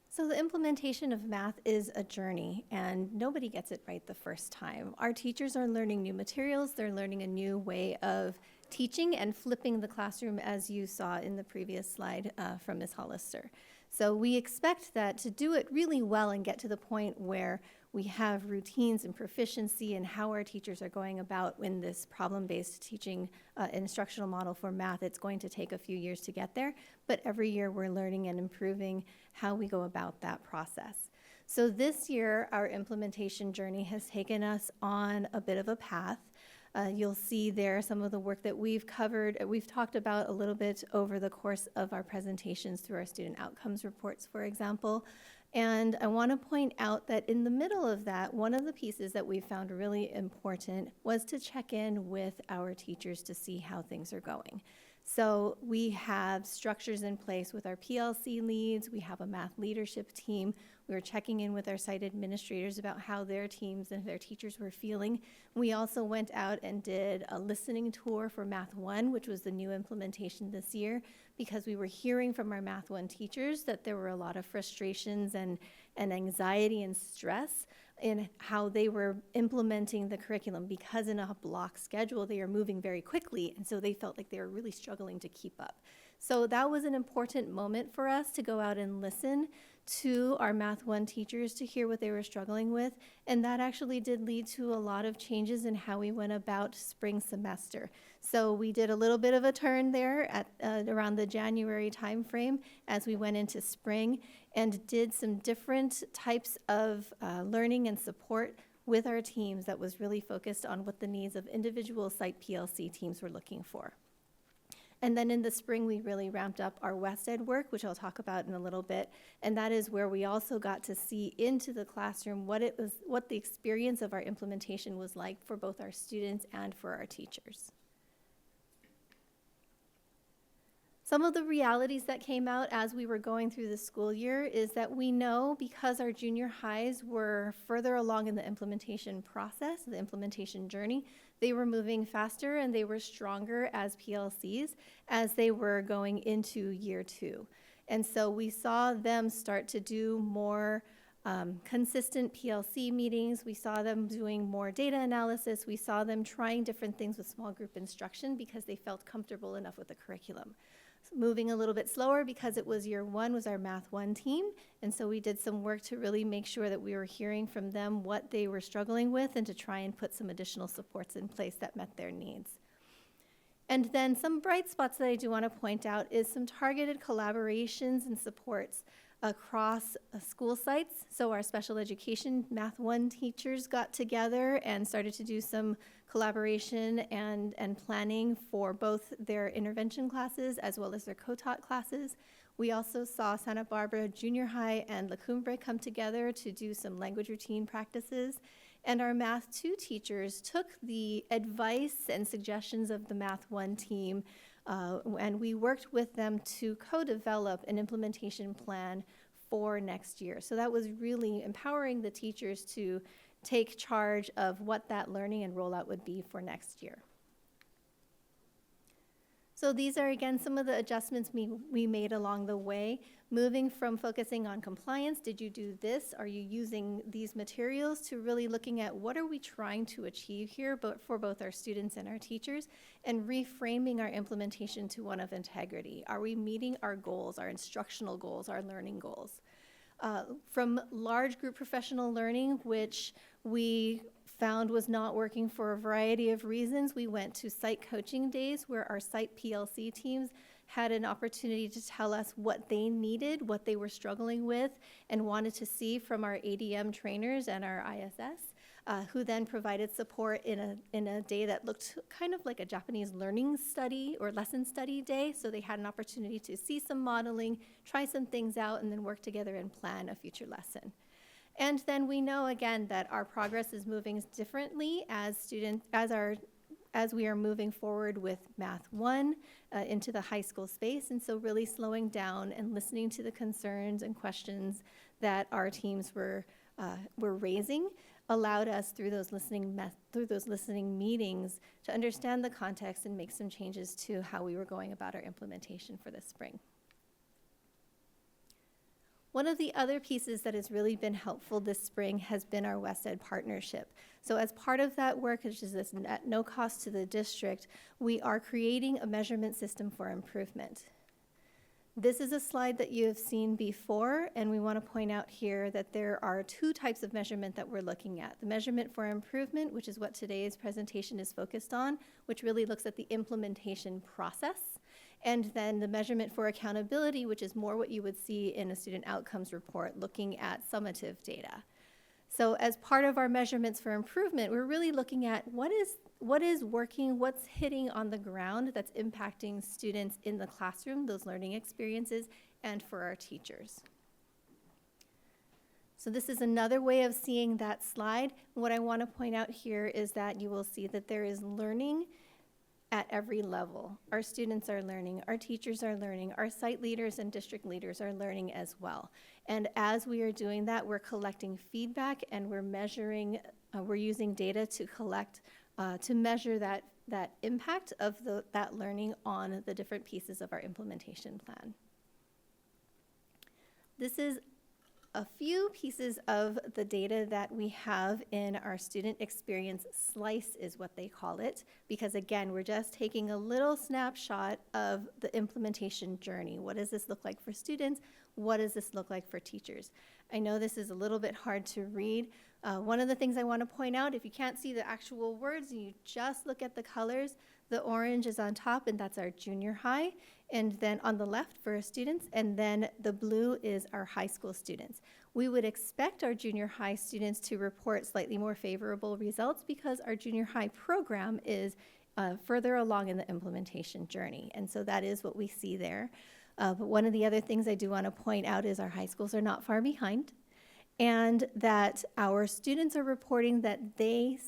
So the implementation of math is a journey, and nobody gets it right the first time. Our teachers are learning new materials, they're learning a new way of teaching and flipping the classroom, as you saw in the previous slide from Ms. Hollister. So we expect that to do it really well and get to the point where we have routines and proficiency in how our teachers are going about in this problem-based teaching instructional model for math. It's going to take a few years to get there, but every year we're learning and improving how we go about that process. So this year, our implementation journey has taken us on a bit of a path. You'll see there some of the work that we've covered, we've talked about a little bit over the course of our presentations through our student outcomes reports, for example. And I want to point out that in the middle of that, one of the pieces that we found really important was to check in with our teachers to see how things are going. So we have structures in place with our PLC leads, we have a math leadership team. We were checking in with our site administrators about how their teams and their teachers were feeling. We also went out and did a listening tour for Math 1, which was the new implementation this year, because we were hearing from our Math 1 teachers that there were a lot of frustrations and anxiety and stress in how they were implementing the curriculum, because in a block schedule, they are moving very quickly, and so they felt like they were really struggling to keep up. So that was an important moment for us to go out and listen to our Math 1 teachers to hear what they were struggling with, and that actually did lead to a lot of changes in how we went about spring semester. So we did a little bit of a turn there at around the January timeframe as we went into spring and did some different types of learning and support with our teams that was really focused on what the needs of individual site PLC teams were looking for. And then in the spring, we really ramped up our West Ed work, which I'll talk about in a little bit. And that is where we also got to see into the classroom what the experience of our implementation was like for both our students and for our teachers. Some of the realities that came out as we were going through the school year is that we know, because our junior highs were further along in the implementation process, the implementation journey, they were moving faster and they were stronger as PLCs as they were going into year 2. And so we saw them start to do more consistent PLC meetings. We saw them doing more data analysis. We saw them trying different things with small group instruction because they felt comfortable enough with the curriculum. Moving a little bit slower because it was year 1 was our Math 1 team, and so we did some work to really make sure that we were hearing from them what they were struggling with and to try and put some additional supports in place that met their needs. And then some bright spots that I do want to point out is some targeted collaborations and supports across school sites. So our special education Math 1 teachers got together and started to do some collaboration and planning for both their intervention classes as well as their co-taught classes. We also saw Santa Barbara Junior High and La Cumbre come together to do some language routine practices. And our Math 2 teachers took the advice and suggestions of the Math 1 team, and we worked with them to co-develop an implementation plan for next year. So that was really empowering the teachers to take charge of what that learning and rollout would be for next year. So these are, again, some of the adjustments we made along the way. Moving from focusing on compliance, did you do this? Are you using these materials? To really looking at what are we trying to achieve here, but for both our students and our teachers, and reframing our implementation to one of integrity. Are we meeting our goals, our instructional goals, our learning goals? From large group professional learning, which we found was not working for a variety of reasons, we went to site coaching days where our site PLC teams had an opportunity to tell us what they needed, what they were struggling with, and wanted to see from our ADM trainers and our ISS, who then provided support in a day that looked kind of like a Japanese learning study or lesson study day. So they had an opportunity to see some modeling, try some things out, and then work together and plan a future lesson. And then we know, again, that our progress is moving differently as we are moving forward with Math 1 into the high school space. And so really slowing down and listening to the concerns and questions that our teams were raising allowed us through those listening meetings to understand the context and make some changes to how we were going about our implementation for this spring. One of the other pieces that has really been helpful this spring has been our WestEd partnership. So as part of that work, which is at no cost to the district, we are creating a measurement system for improvement. This is a slide that you have seen before, and we want to point out here that there are two types of measurement that we're looking at. The measurement for improvement, which is what today's presentation is focused on, which really looks at the implementation process. And then the measurement for accountability, which is more what you would see in a student outcomes report, looking at summative data. So as part of our measurements for improvement, we're really looking at what is working, what's hitting on the ground that's impacting students in the classroom, those learning experiences, and for our teachers. So this is another way of seeing that slide. What I want to point out here is that you will see that there is learning at every level. Our students are learning, our teachers are learning, our site leaders and district leaders are learning as well. And as we are doing that, we're collecting feedback and we're measuring, we're using data to collect, to measure that impact of that learning on the different pieces of our implementation plan. This is a few pieces of the data that we have in our student experience slice is what they call it, because again, we're just taking a little snapshot of the implementation journey. What does this look like for students? What does this look like for teachers? I know this is a little bit hard to read. One of the things I want to point out, if you can't see the actual words and you just look at the colors, the orange is on top and that's our junior high, and then on the left for our students, and then the blue is our high school students. We would expect our junior high students to report slightly more favorable results because our junior high program is further along in the implementation journey, and so that is what we see there. But one of the other things I do want to point out is our high schools are not far behind, and that our students are reporting that they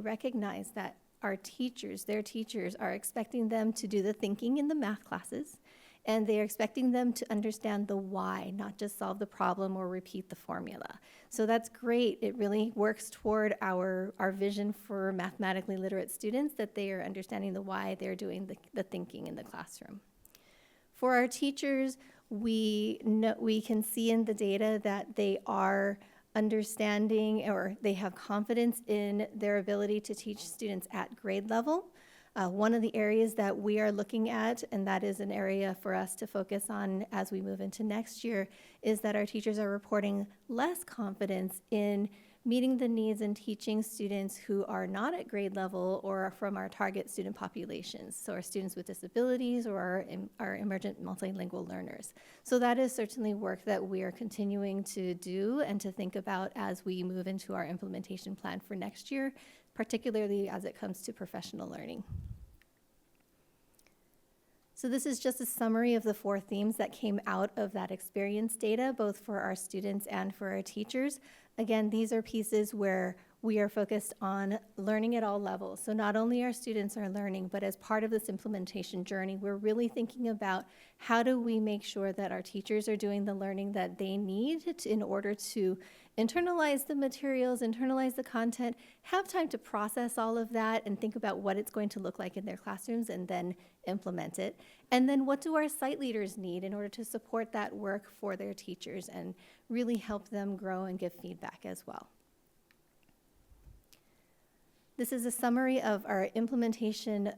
recognize that our teachers, their teachers, are expecting them to do the thinking in the math classes, and they're expecting them to understand the why, not just solve the problem or repeat the formula. So that's great. It really works toward our vision for mathematically literate students, that they are understanding the why they're doing the thinking in the classroom. For our teachers, we can see in the data that they are understanding, or they have confidence in their ability to teach students at grade level. One of the areas that we are looking at, and that is an area for us to focus on as we move into next year, is that our teachers are reporting less confidence in meeting the needs and teaching students who are not at grade level or from our target student populations, so our students with disabilities or our emergent multilingual learners. So that is certainly work that we are continuing to do and to think about as we move into our implementation plan for next year, particularly as it comes to professional learning. So this is just a summary of the 4 themes that came out of that experience data, both for our students and for our teachers. Again, these are pieces where we are focused on learning at all levels. So not only our students are learning, but as part of this implementation journey, we're really thinking about how do we make sure that our teachers are doing the learning that they need in order to internalize the materials, internalize the content, have time to process all of that and think about what it's going to look like in their classrooms and then implement it. And then what do our site leaders need in order to support that work for their teachers and really help them grow and give feedback as well. This is a summary of our implementation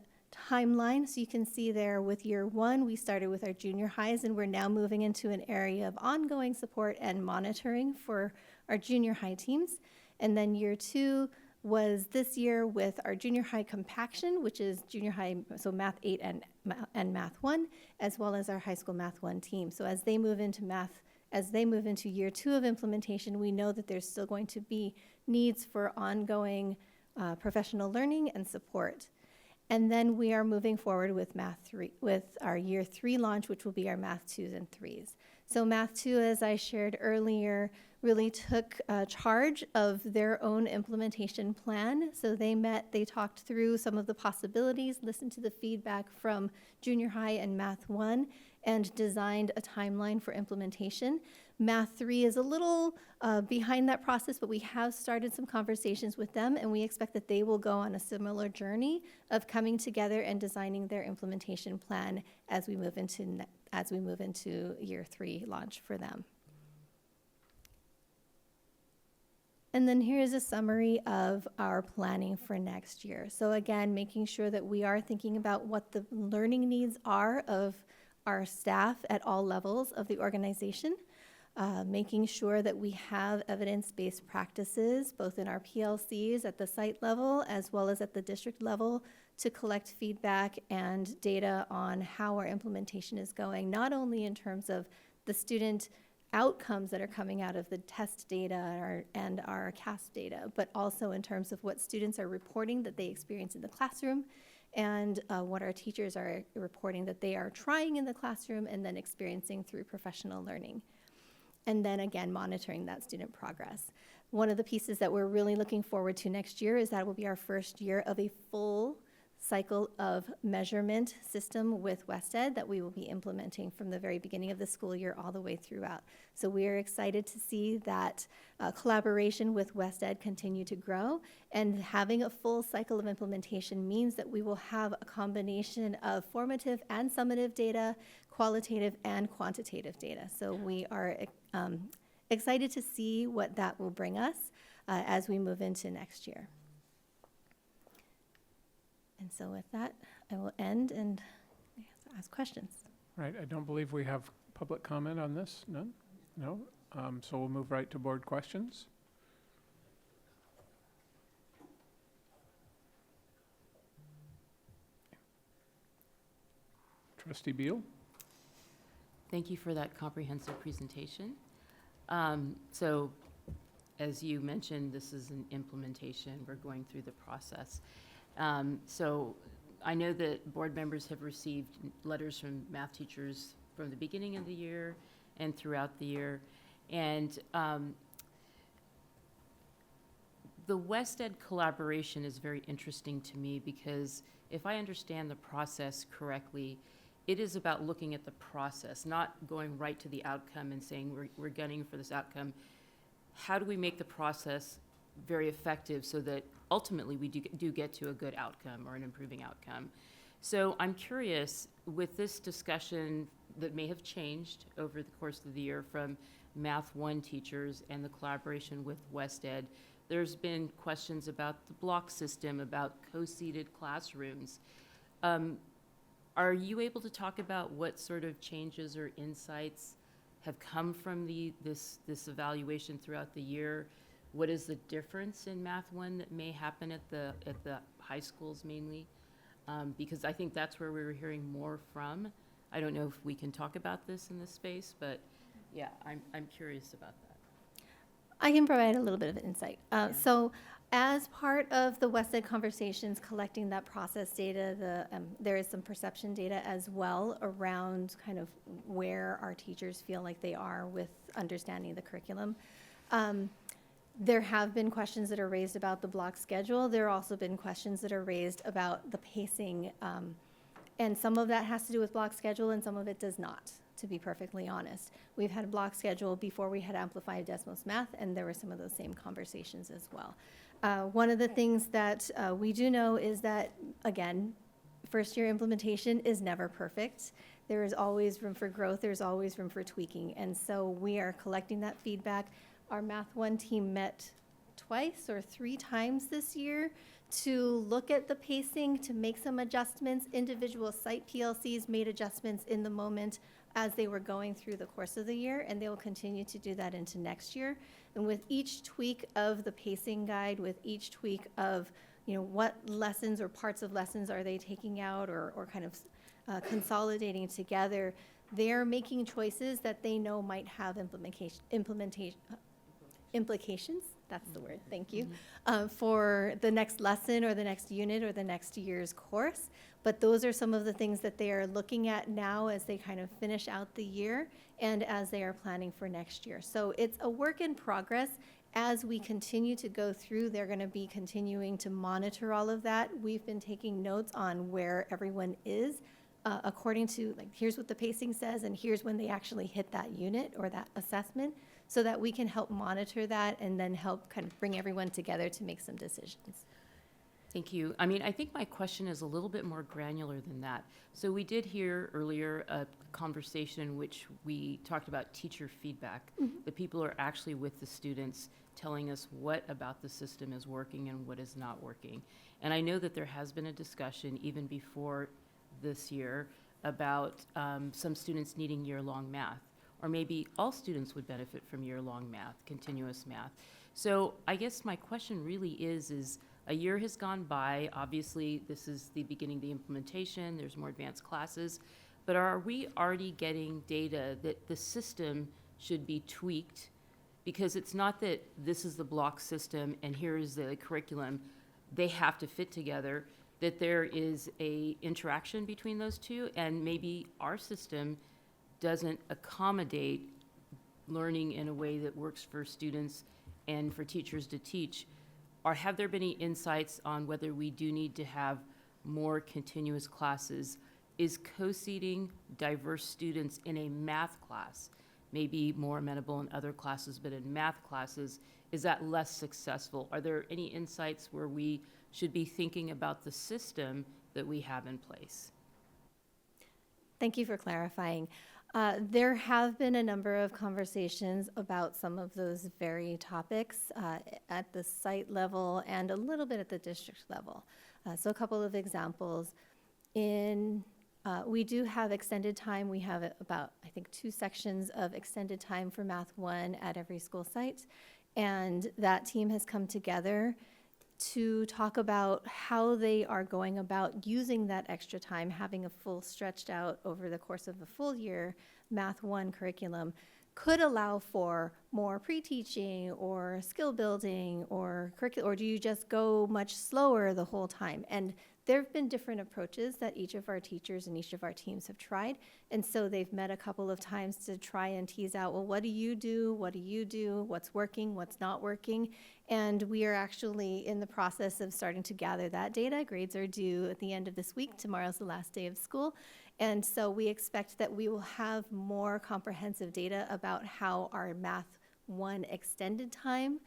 timeline. So you can see there with year 1, we started with our junior highs, and we're now moving into an area of ongoing support and monitoring for our junior high teams. And then year 2 was this year with our junior high compaction, which is junior high, so Math 8 and Math 1, as well as our high school Math 1 team. So as they move into year 2 of implementation, we know that there's still going to be needs for ongoing professional learning and support. And then we are moving forward with Math 3, with our year 3 launch, which will be our Math 2s and 3s. So Math 2, as I shared earlier, really took charge of their own implementation plan. So they talked through some of the possibilities, listened to the feedback from junior high and Math 1, and designed a timeline for implementation. Math 3 is a little behind that process, but we have started some conversations with them, and we expect that they will go on a similar journey of coming together and designing their implementation plan as we move into year 3 launch for them. And then here's a summary of our planning for next year. So again, making sure that we are thinking about what the learning needs are of our staff at all levels of the organization, making sure that we have evidence-based practices, both in our PLCs at the site level as well as at the district level, to collect feedback and data on how our implementation is going, not only in terms of the student outcomes that are coming out of the test data and our CASP data, but also in terms of what students are reporting that they experience in the classroom and what our teachers are reporting that they are trying in the classroom and then experiencing through professional learning. And then again, monitoring that student progress. One of the pieces that we're really looking forward to next year is that it will be our first year of a full cycle of measurement system with WestEd that we will be implementing from the very beginning of the school year all the way throughout. So we are excited to see that collaboration with WestEd continue to grow, and having a full cycle of implementation means that we will have a combination of formative and summative data, qualitative and quantitative data. So we are excited to see what that will bring us as we move into next year. And so with that, I will end and ask questions. Right, I don't believe we have public comment on this, none? No? So we'll move right to board questions. Trustee Beal? Thank you for that comprehensive presentation. So, as you mentioned, this is an implementation. We're going through the process. So I know that board members have received letters from math teachers from the beginning of the year and throughout the year. And the WestEd collaboration is very interesting to me because if I understand the process correctly, it is about looking at the process, not going right to the outcome and saying we're gunning for this outcome. How do we make the process very effective so that ultimately we do get to a good outcome or an improving outcome? So I'm curious, with this discussion that may have changed over the course of the year from Math 1 teachers and the collaboration with WestEd, there's been questions about the block system, about co-seated classrooms. Are you able to talk about what sort of changes or insights have come from this evaluation throughout the year? What is the difference in Math 1 that may happen at the high schools mainly? Because I think that's where we were hearing more from. I don't know if we can talk about this in this space, but yeah, I'm curious about that. I can provide a little bit of insight. So As part of the West Side Conversations, collecting that process data, there is some perception data as well around kind of where our teachers feel like they are with understanding the curriculum. There have been questions that are raised about the block schedule. There have also been questions that are raised about the pacing, and some of that has to do with block schedule and some of it does not, to be perfectly honest. We've had a block schedule before we had Amplified Desmos Math, and there were some of those same conversations as well. One of the things that we do know is that, again, first year implementation is never perfect. There is always room for growth. There's always room for tweaking. And so we are collecting that feedback. Our Math 1 team met twice or 3 times this year to look at the pacing, to make some adjustments. Individual site PLCs made adjustments in the moment as they were going through the course of the year, and they will continue to do that into next year. And with each tweak of the pacing guide, with each tweak of, what lessons or parts of lessons are they taking out or kind of consolidating together, they're making choices that they know might have implications, that's the word, thank you, for the next lesson or the next unit or the next year's course. But those are some of the things that they are looking at now as they kind of finish out the year and as they are planning for next year. So it's a work in progress. As we continue to go through, they're going to be continuing to monitor all of that. We've been taking notes on where everyone is according to, like, here's what the pacing says and here's when they actually hit that unit or that assessment, so that we can help monitor that and then help kind of bring everyone together to make some decisions. Thank you. I mean, I think my question is a little bit more granular than that. So we did hear earlier a conversation in which we talked about teacher feedback. The people are actually with the students telling us what about the system is working and what is not working. And I know that there has been a discussion even before this year about some students needing year-long math, or maybe all students would benefit from year-long math, continuous math. So I guess my question really is a year has gone by. Obviously, this is the beginning of the implementation. There's more advanced classes. But are we already getting data that the system should be tweaked? Because it's not that this is the block system and here is the curriculum. They have to fit together, that there is a interaction between those two, and maybe our system doesn't accommodate learning in a way that works for students and for teachers to teach. Or have there been any insights on whether we do need to have more continuous classes? Is co-seating diverse students in a math class maybe more amenable in other classes, but in math classes, is that less successful? Are there any insights where we should be thinking about the system that we have in place? Thank you for clarifying. There have been a number of conversations about some of those very topics at the site level and a little bit at the district level. So a couple of examples. We do have extended time. We have about, I think, 2 sections of extended time for Math 1 at every school site. And that team has come together to talk about how they are going about using that extra time, having a full stretched out over the course of a full year Math 1 curriculum could allow for more pre-teaching or skill building or curriculum, or do you just go much slower the whole time? And there have been different approaches that each of our teachers and each of our teams have tried. And so they've met a couple of times to try and tease out, well, what do you do? What do you do? What's working? What's not working? And we are actually in the process of starting to gather that data. Grades are due at the end of this week. Tomorrow's the last day of school. And so we expect that we will have more comprehensive data about how our Math 1 extended time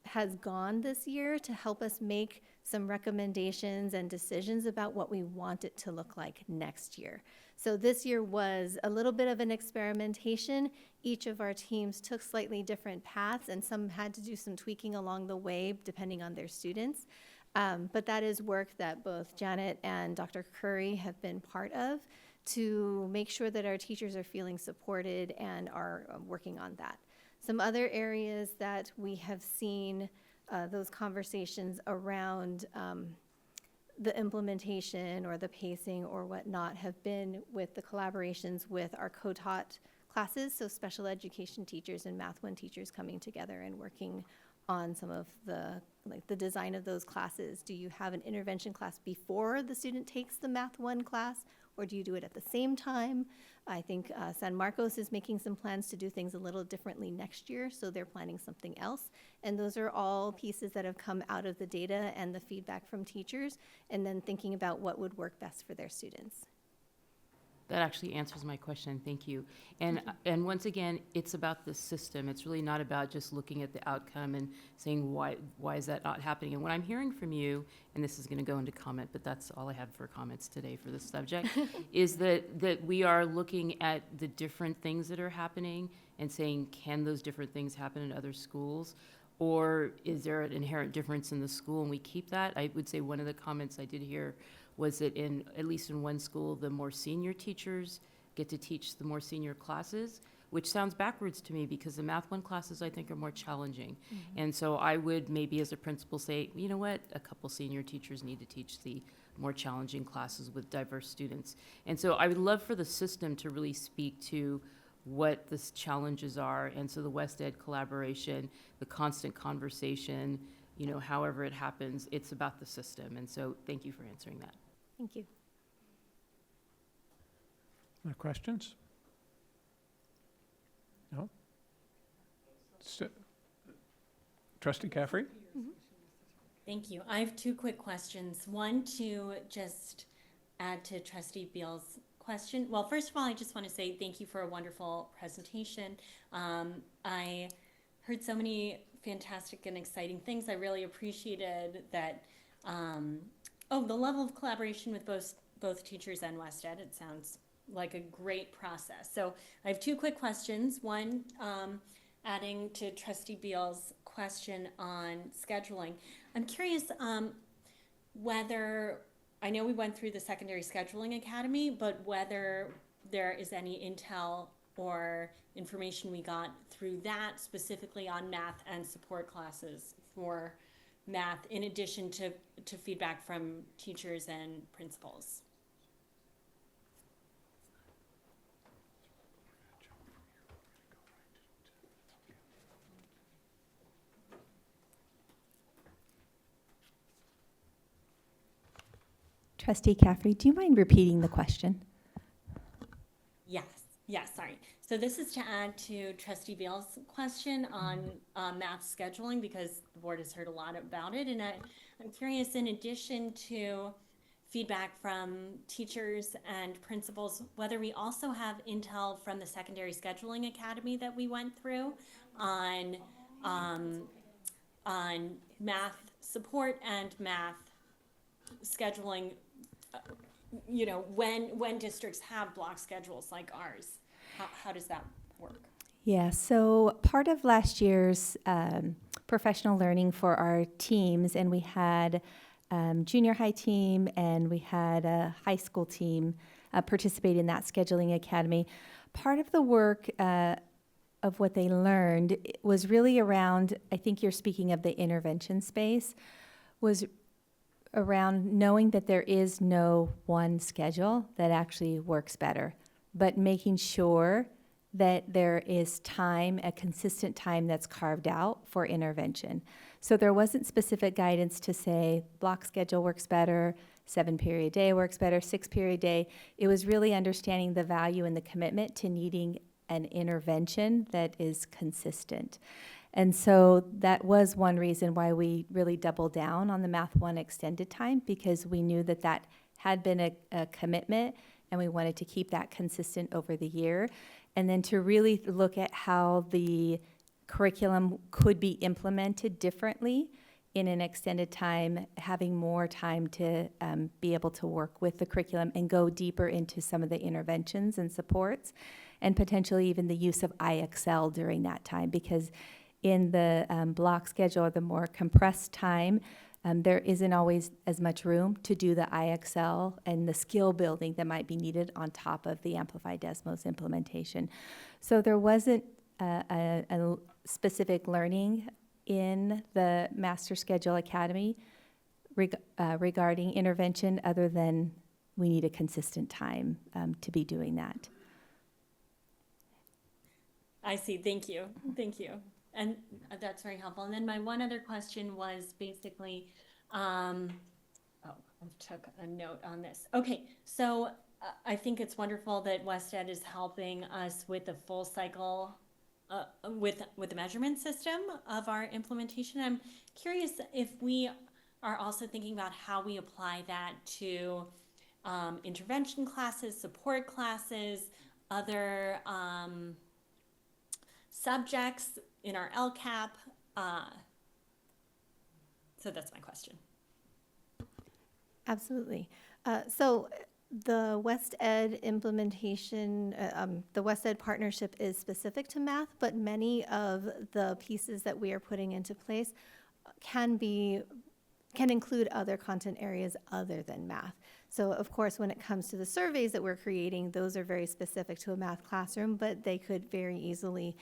has gone this year to help us make some recommendations and decisions about what we want it to look like next year. So this year was a little bit of an experimentation. Each of our teams took slightly different paths, and some had to do some tweaking along the way depending on their students. But that is work that both Janet and Dr. Curry have been part of to make sure that our teachers are feeling supported and are working on that. Some other areas that we have seen those conversations around the implementation or the pacing or whatnot have been with the collaborations with our co-taught classes, so special education teachers and Math 1 teachers coming together and working on some of the, like the design of those classes. Do you have an intervention class before the student takes the Math 1 class, or do you do it at the same time? I think San Marcos is making some plans to do things a little differently next year, so they're planning something else. And those are all pieces that have come out of the data and the feedback from teachers, and then thinking about what would work best for their students. That actually answers my question. Thank you. And once again, it's about the system. It's really not about just looking at the outcome and saying why is that not happening. And what I'm hearing from you, and this is going to go into comment, but that's all I have for comments today for this subject, is that we are looking at the different things that are happening and saying, can those different things happen in other schools? Or is there an inherent difference in the school and we keep that? I would say one of the comments I did hear was that at least in one school, the more senior teachers get to teach the more senior classes, which sounds backwards to me because the Math 1 classes I think are more challenging. And so I would maybe as a principal say, you know what, a couple senior teachers need to teach the more challenging classes with diverse students. And so I would love for the system to really speak to what the challenges are. And so the West Ed collaboration, the constant conversation, however it happens, it's about the system. And so thank you for answering that. Thank you. Other questions? No? Trustee Caffrey? Thank you. I have two quick questions. One to just add to Trustee Beal's question. Well, first of all, I just want to say thank you for a wonderful presentation. I heard so many fantastic and exciting things. I really appreciated that. The level of collaboration with both teachers and West Ed. It sounds like a great process. So I have two quick questions. One, adding to Trustee Beal's question on scheduling. I'm curious whether, I know we went through the Secondary Scheduling Academy, but whether there is any intel or information we got through that specifically on math and support classes for math, in addition to feedback from teachers and principals. Trustee Caffrey, do you mind repeating the question? Yes, sorry. So this is to add to Trustee Beal's question on math scheduling, because the board has heard a lot about it. And I'm curious, in addition to feedback from teachers and principals, whether we also have intel from the Secondary Scheduling Academy that we went through on math support and math scheduling, when districts have block schedules like ours. How does that work? Yeah, so part of last year's professional learning for our teams, and we had junior high team and we had a high school team participate in that scheduling academy. Part of the work of what they learned was really around, I think you're speaking of the intervention space, was around knowing that there is no one schedule that actually works better, but making sure that there is time, a consistent time that's carved out for intervention. So there wasn't specific guidance to say block schedule works better, 7-period day works better, 6-period day. It was really understanding the value and the commitment to needing an intervention that is consistent. And so that was one reason why we really doubled down on the Math 1 extended time, because we knew that that had been a commitment and we wanted to keep that consistent over the year. And then to really look at how the curriculum could be implemented differently in an extended time, having more time to be able to work with the curriculum and go deeper into some of the interventions and supports, and potentially even the use of IXL during that time, because in the block schedule or the more compressed time, there isn't always as much room to do the IXL and the skill building that might be needed on top of the Amplified Desmos implementation. So there wasn't a specific learning in the Master Schedule Academy regarding intervention, other than we need a consistent time to be doing that. I see. Thank you. Thank you. And that's very helpful. And then my one other question was basically, I took a note on this. Okay, so I think it's wonderful that WestEd is helping us with the full cycle, with the measurement system of our implementation. I'm curious if we are also thinking about how we apply that to intervention classes, support classes, other subjects in our LCAP. So that's my question. Absolutely. So the WestEd implementation, the WestEd partnership is specific to math, but many of the pieces that we are putting into place can include other content areas other than math. So of course, when it comes to the surveys that we're creating, those are very specific to a math classroom, but they could very easily,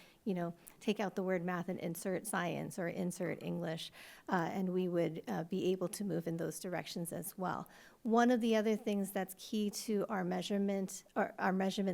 take out the word math and insert science or insert English, and we would be able to move in those directions as well. One of the other things that's key to our measurement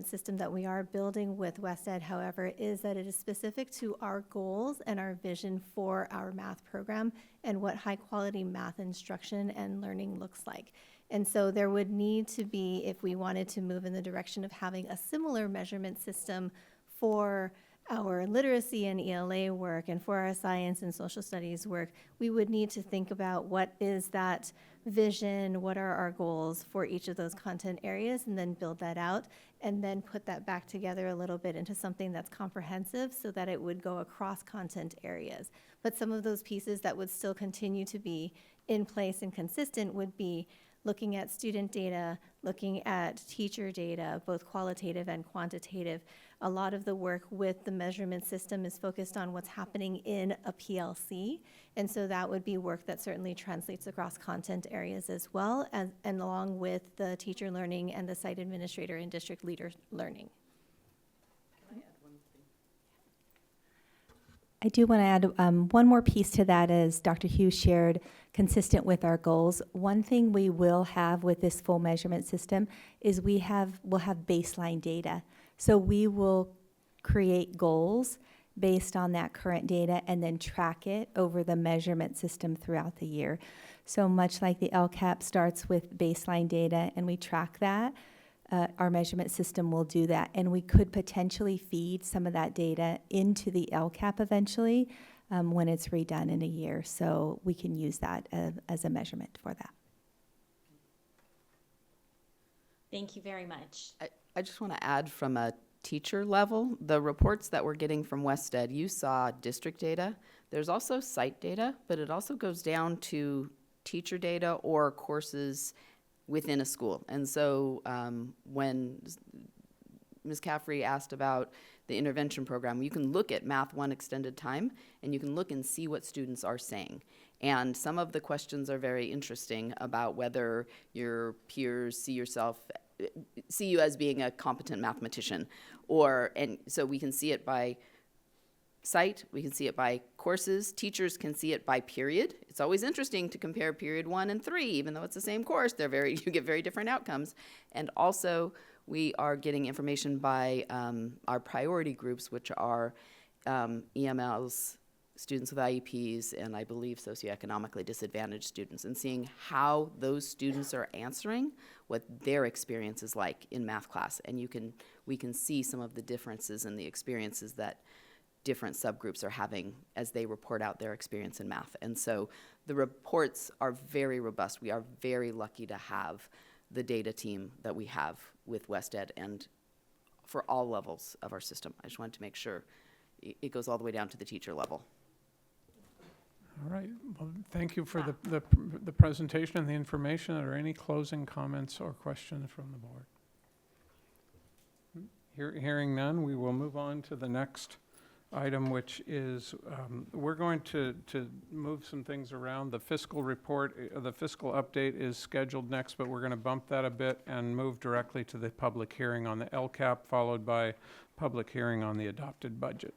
system that we are building with WestEd, however, is that it is specific to our goals and our vision for our math program and what high quality math instruction and learning looks like. And so there would need to be, if we wanted to move in the direction of having a similar measurement system for our literacy and ELA work and for our science and social studies work, we would need to think about what is that vision, what are our goals for each of those content areas, and then build that out, and then put that back together a little bit into something that's comprehensive so that it would go across content areas. But some of those pieces that would still continue to be in place and consistent would be looking at student data, looking at teacher data, both qualitative and quantitative. A lot of the work with the measurement system is focused on what's happening in a PLC, and so that would be work that certainly translates across content areas as well, and along with the teacher learning and the site administrator and district leader learning. I do want to add one more piece to that, as Dr. Hughes shared, consistent with our goals. One thing we will have with this full measurement system is we'll have baseline data. So we will create goals based on that current data and then track it over the measurement system throughout the year. So much like the LCAP starts with baseline data and we track that, our measurement system will do that. And we could potentially feed some of that data into the LCAP eventually when it's redone in a year. So we can use that as a measurement for that. Thank you very much. I just want to add from a teacher level, the reports that we're getting from WestEd, you saw district data. There's also site data, but it also goes down to teacher data or courses within a school. And so when Ms. Caffrey asked about the intervention program, you can look at Math 1 extended time and you can look and see what students are saying. And some of the questions are very interesting about whether your peers see you as being a competent mathematician, and so we can see it by site, we can see it by courses, teachers can see it by period. It's always interesting to compare period 1 and 3, even though it's the same course, you get very different outcomes. And also, we are getting information by our priority groups, which are EMLs, students with IEPs, and I believe socioeconomically disadvantaged students, and seeing how those students are answering what their experience is like in math class. And we can see some of the differences in the experiences that different subgroups are having as they report out their experience in math. And so the reports are very robust. We are very lucky to have the data team that we have with WestEd and for all levels of our system. I just wanted to make sure it goes all the way down to the teacher level. All right. Well, thank you for the presentation and the information. Are there any closing comments or questions from the board? Hearing none, we will move on to the next item, which is we're going to move some things around. The fiscal report, the fiscal update is scheduled next, but we're going to bump that a bit and move directly to the public hearing on the LCAP, followed by public hearing on the adopted budget.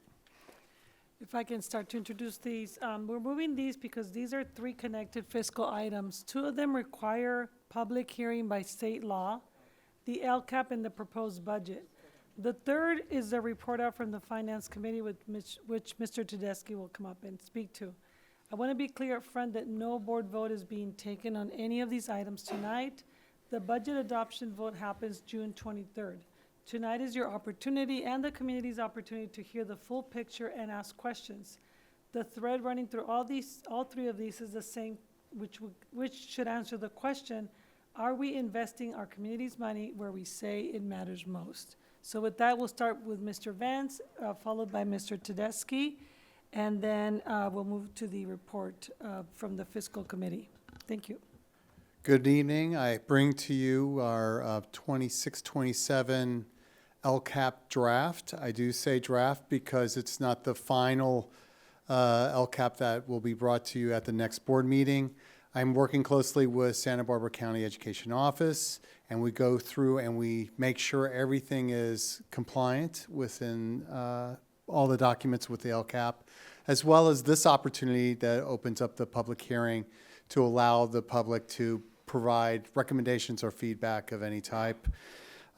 If I can start to introduce these, we're moving these because these are 3 connected fiscal items. 2 of them require public hearing by state law, the LCAP and the proposed budget. The third is a report out from the Finance Committee which Mr. Tedeschi will come up and speak to. I want to be clear up front that no board vote is being taken on any of these items tonight. The budget adoption vote happens June 23rd. Tonight is your opportunity and the community's opportunity to hear the full picture and ask questions. The thread running through all three of these is the same, which should answer the question, are we investing our community's money where we say it matters most? So with that, we'll start with Mr. Vance, followed by Mr. Tedeschi, and then we'll move to the report from the Fiscal Committee. Thank you. Good evening. I bring to you our 26-27 LCAP draft. I do say draft because it's not the final LCAP that will be brought to you at the next board meeting. I'm working closely with Santa Barbara County Education Office, and we go through and we make sure everything is compliant within all the documents with the LCAP, as well as this opportunity that opens up the public hearing to allow the public to provide recommendations or feedback of any type.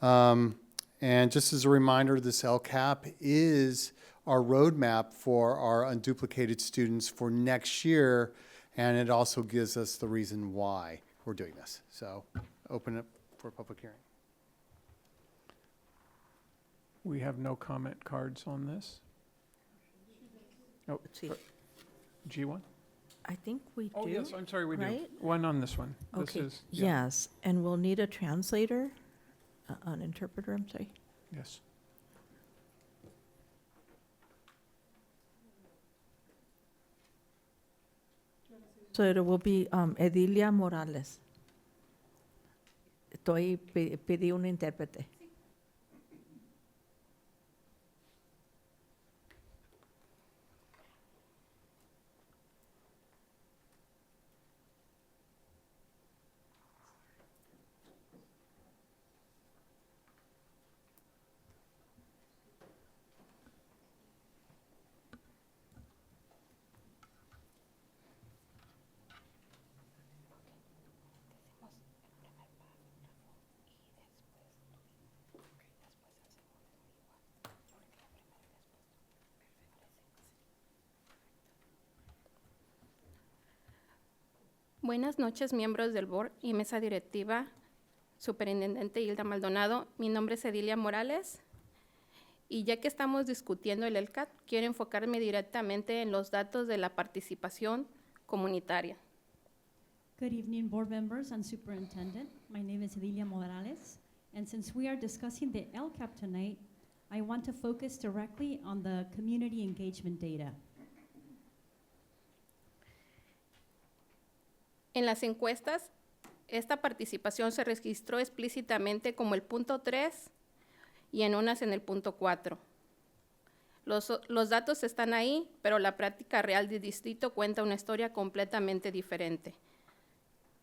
And just as a reminder, this LCAP is our roadmap for our unduplicated students for next year, and it also gives us the reason why we're doing this. So open it for a public hearing. We have no comment cards on this. Oh, see. G1? I think we do. Oh, yes, I'm sorry, we right? do. One on this one. Okay. This is, yeah. Yes, and we'll need a translator, an interpreter, I'm sorry. Yes. So it will be Edilia Morales. Pedí un intérprete. Buenas noches, miembros del board y mesa directiva, Superintendente Hilda Maldonado. Mi nombre es Edilia Morales y ya que estamos discutiendo el LCAP, quiero enfocarme directamente en los datos de la participación comunitaria. Good evening, board members and superintendent. My name is Edilia Morales, and since we are discussing the LCAP tonight, I want to focus directly on the community engagement data. En las encuestas, esta participación se registró explícitamente como el punto 3 y en unas en el punto 4. Los datos están ahí, pero la práctica real del distrito cuenta una historia completamente diferente.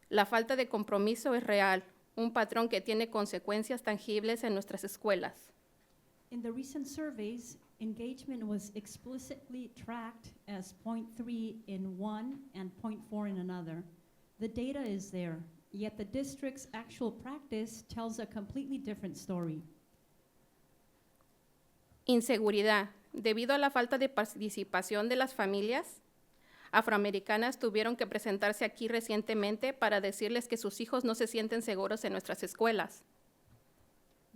La falta de compromiso es real, un patrón que tiene consecuencias tangibles en nuestras escuelas. In the recent surveys, engagement was explicitly tracked as 0.3 in one and 0.4 in another. The data is there, yet the district's actual practice tells a completely different story. Inseguridad. Debido a la falta de participación de las familias afroamericanas, tuvieron que presentarse aquí recientemente para decirles que sus hijos no se sienten seguros en nuestras escuelas.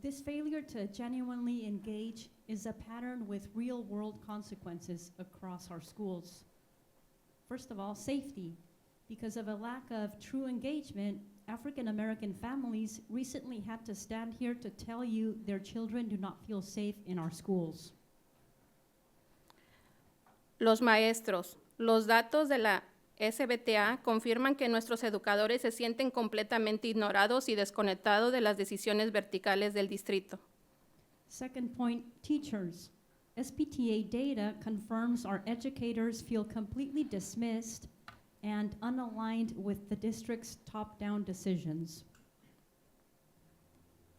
This failure to genuinely engage is a pattern with real-world consequences across our schools. First of all, safety. Because of a lack of true engagement, African-American families recently had to stand here to tell you their children do not feel safe in our schools. Los maestros. Los datos de la SBTA confirman que nuestros educadores se sienten completamente ignorados y desconectados de las decisiones verticales del distrito. Second point, teachers. SBTA data confirms our educators feel completely dismissed and unaligned with the district's top-down decisions.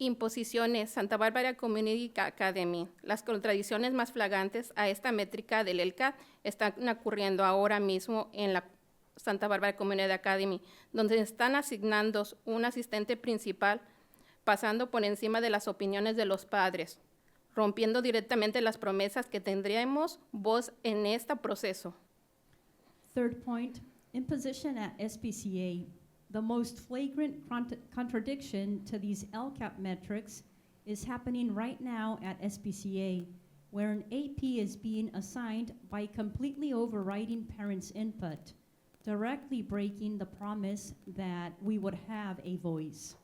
Imposiciones. Santa Bárbara Community Academy. Las contradicciones más flagrantes a esta métrica del LCAP están ocurriendo ahora mismo en la Santa Bárbara Community Academy, donde están asignando un asistente principal pasando por encima de las opiniones de los padres, rompiendo directamente las promesas que tendríamos voz en este proceso. Third point, imposition at SPCA. The most flagrant contradiction to these LCAP metrics is happening right now at SPCA, where an AP is being assigned by completely overriding parents' input, directly breaking the promise that we would have a voice.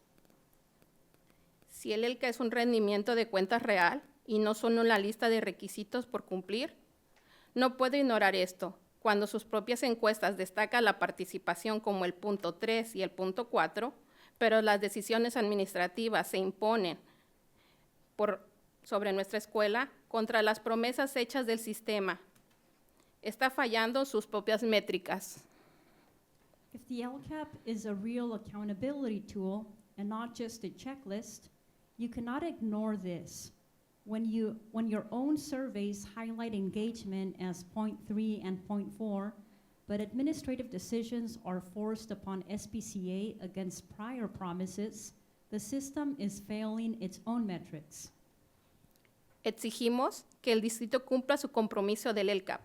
Si el ELCA es un rendimiento de cuentas real y no solo una lista de requisitos por cumplir, no puedo ignorar esto. Cuando sus propias encuestas destacan la participación como el punto 3 y el punto 4, pero las decisiones administrativas se imponen sobre nuestra escuela contra las promesas hechas del sistema. Está fallando sus propias métricas. If the LCAP is a real accountability tool and not just a checklist, you cannot ignore this. When your own surveys highlight engagement as 0.3 and 0.4, but administrative decisions are forced upon SPCA against prior promises, the system is failing its own metrics. Exigimos que el distrito cumpla su compromiso del LCAP.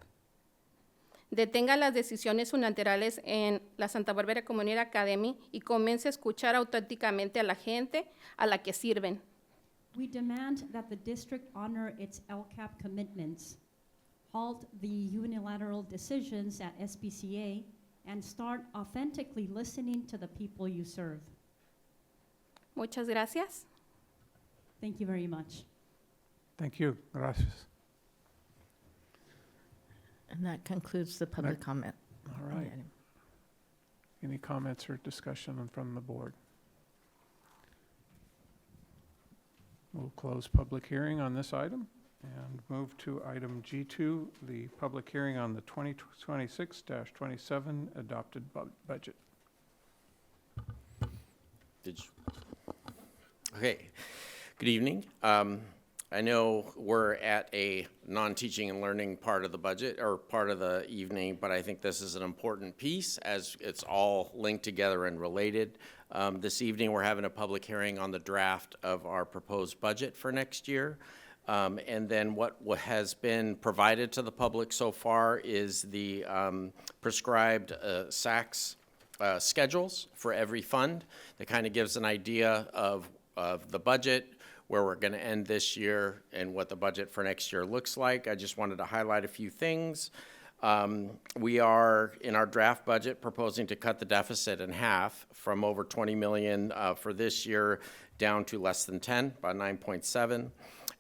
Detenga las decisiones unilaterales en la Santa Barbara Community Academy y comience a escuchar auténticamente a la gente a la que sirven. We demand that the district honor its LCAP commitments, halt the unilateral decisions at SPCA, and start authentically listening to the people you serve. Muchas gracias. Thank you very much. Thank you. Gracias. And that concludes the public comment. All right. Any comments or discussion from the board? We'll close public hearing on this item and move to item G2, the public hearing on the 2026-27 adopted budget. Okay, good evening. I know we're at a non-teaching and learning part of the budget or part of the evening, but I think this is an important piece as it's all linked together and related. This evening, we're having a public hearing on the draft of our proposed budget for next year. And then what has been provided to the public so far is the prescribed SACS schedules for every fund that kind of gives an idea of the budget, where we're going to end this year, and what the budget for next year looks like. I just wanted to highlight a few things. We are, in our draft budget, proposing to cut the deficit in half from over 20 million for this year down to less than 10, about 9.7.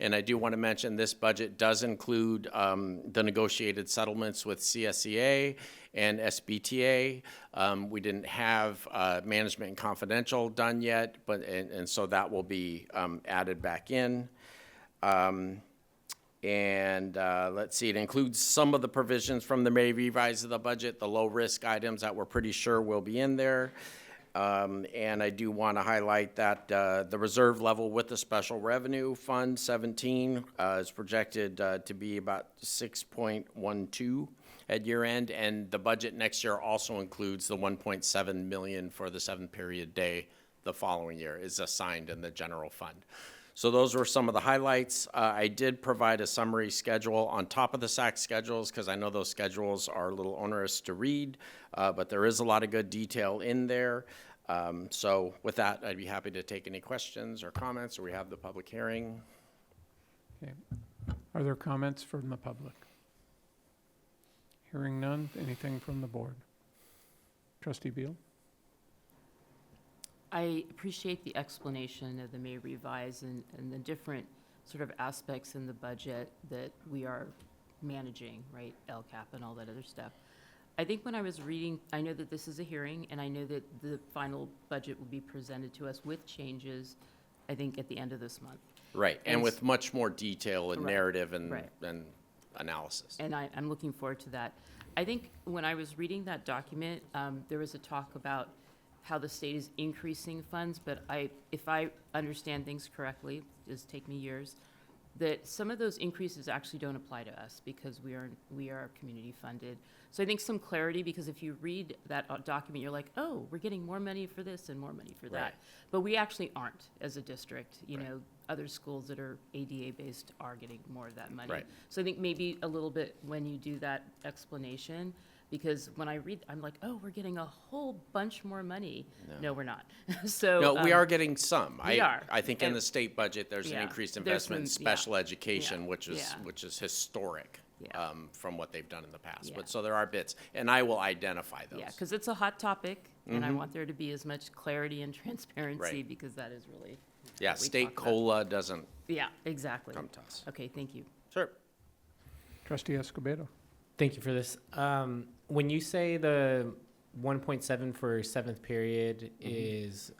And I do want to mention this budget does include the negotiated settlements with CSEA and SBTA. We didn't have management and confidential done yet, but and so that will be added back in. Let's see, it includes some of the provisions from the May revise of the budget, the low-risk items that we're pretty sure will be in there. And I do want to highlight that the reserve level with the Special Revenue Fund 17 is projected to be about 6.12 at year end, and the budget next year also includes the 1.7 million for the 7-period day the following year is assigned in the general fund. So those were some of the highlights. I did provide a summary schedule on top of the SAC schedules because I know those schedules are a little onerous to read, but there is a lot of good detail in there. So with that, I'd be happy to take any questions or comments, or we have the public hearing. Okay. Are there comments from the public? Hearing none, anything from the board? Trustee Beal? I appreciate the explanation of the May revise and the different sort of aspects in the budget that we are managing, right? LCAP and all that other stuff. I think when I was reading, I know that this is a hearing, and I know that the final budget will be presented to us with changes, I think, at the end of this month. Right, and with much more detail and Right, narrative and, right. and analysis. And I'm looking forward to that. I think when I was reading that document, there was a talk about how the state is increasing funds, but if I understand things correctly, it's take me years, that some of those increases actually don't apply to us because we are community funded. So I think some clarity, because if you read that document, you're like, oh, we're getting more money for this and more money for that. Right. But we actually aren't as a district. You know, other schools that are ADA-based are getting more of that money. Right. So I think maybe a little bit when you do that explanation, because when I read, I'm like, oh, we're getting a whole bunch more money. No, we're not. So. No, we are getting some. We are. I think in And- the state budget, there's an Yeah, increased there's investment in some- yeah, special education, yeah, which is, yeah. which is historic, from what they've done in the past. Yeah. But, so there are bits, and I will identify those. Yeah, because it's a hot topic, and I Mhm. want there to be as much clarity and transparency, Right. because that is really. Yeah, what we state talk about. COLA doesn't Yeah, exactly. come to us. Okay, thank you. Sure. Trustee Escobedo. Thank you for this. When you say the 1.7 for seventh period is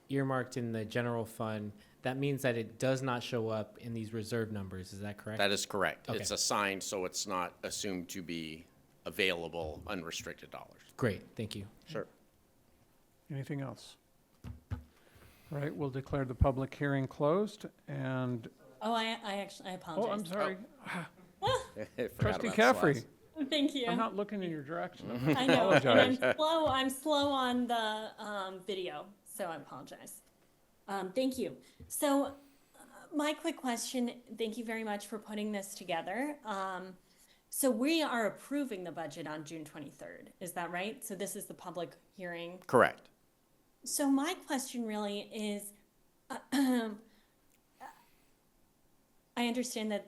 earmarked in the general fund, that means that it does not show up in these reserve numbers. Is that correct? That is correct. Okay. It's assigned, so it's not assumed to be available unrestricted dollars. Great, thank you. Sure. Anything else? All right, we'll declare the public hearing closed, and, Oh, I actually, I apologize. oh, I'm sorry. Forgot Trustee about Caffrey, slides. Thank you. I'm not looking in your direction. I know, and Apologize. I'm slow on the video, so I apologize. Thank you. So my quick question, thank you very much for putting this together. So we are approving the budget on June 23rd, is that right? So this is the public hearing. Correct. So my question really is, I understand that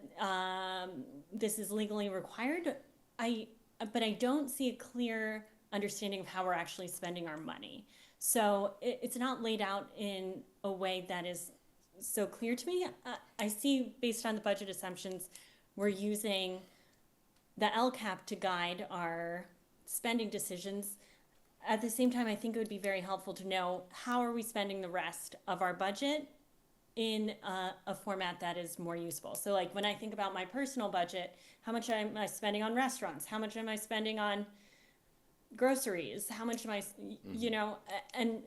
this is legally required. But I don't see a clear understanding of how we're actually spending our money. So it's not laid out in a way that is so clear to me. I see, based on the budget assumptions, we're using the LCAP to guide our spending decisions. At the same time, I think it would be very helpful to know how are we spending the rest of our budget in a format that is more useful. So like when I think about my personal budget, how much am I spending on restaurants? How much am I spending on groceries? How much am I, you know, and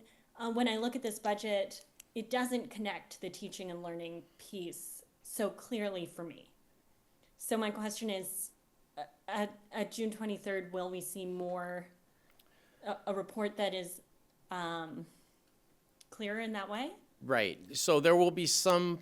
when I look at this budget, it doesn't connect the teaching and learning piece so clearly for me. So my question is, at June 23rd, will we see more, a report that is clearer in that way? Right. So there will be some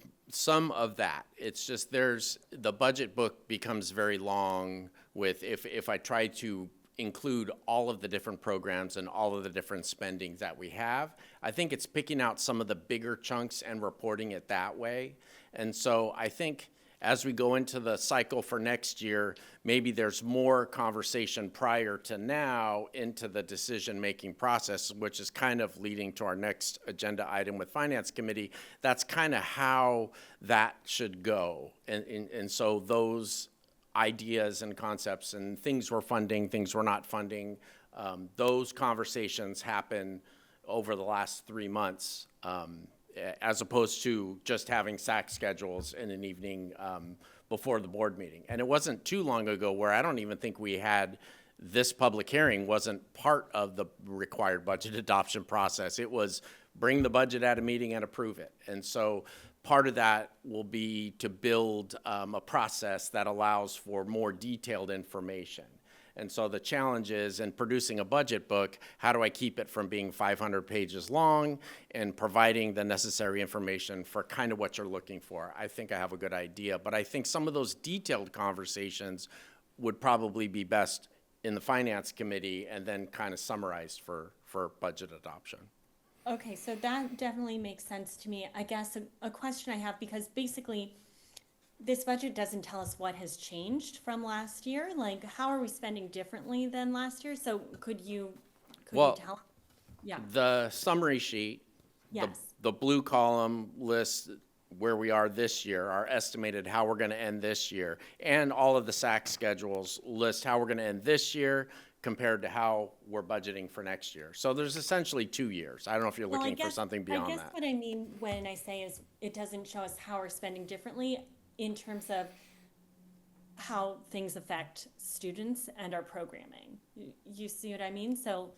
of that. It's just the budget book becomes very long with, if I try to include all of the different programs and all of the different spendings that we have, I think it's picking out some of the bigger chunks and reporting it that way. And so I think as we go into the cycle for next year, maybe there's more conversation prior to now into the decision-making process, which is kind of leading to our next agenda item with Finance Committee. That's kind of how that should go. And so those ideas and concepts and things we're funding, things we're not funding, those conversations happen over the last 3 months, as opposed to just having SAC schedules in an evening before the board meeting. And it wasn't too long ago where I don't even think we had this public hearing wasn't part of the required budget adoption process. It was bring the budget at a meeting and approve it. And so part of that will be to build a process that allows for more detailed information. And so the challenge is in producing a budget book, how do I keep it from being 500 pages long and providing the necessary information for kind of what you're looking for? I think I have a good idea, but I think some of those detailed conversations would probably be best in the Finance Committee and then kind of summarized for budget adoption. Okay, so that definitely makes sense to me. I guess a question I have, because basically this budget doesn't tell us what has changed from last year. Like, how are we spending differently than last year? So could you tell? Yeah. The summary sheet, Yes. the blue column lists where we are this year, our estimated how we're going to end this year, and all of the SAC schedules list how we're going to end this year compared to how we're budgeting for next year. So there's essentially 2 years. I don't know if you're Well, looking for something beyond I guess that. what I mean when I say is it doesn't show us how we're spending differently in terms of how things affect students and our programming. You see what I mean? So,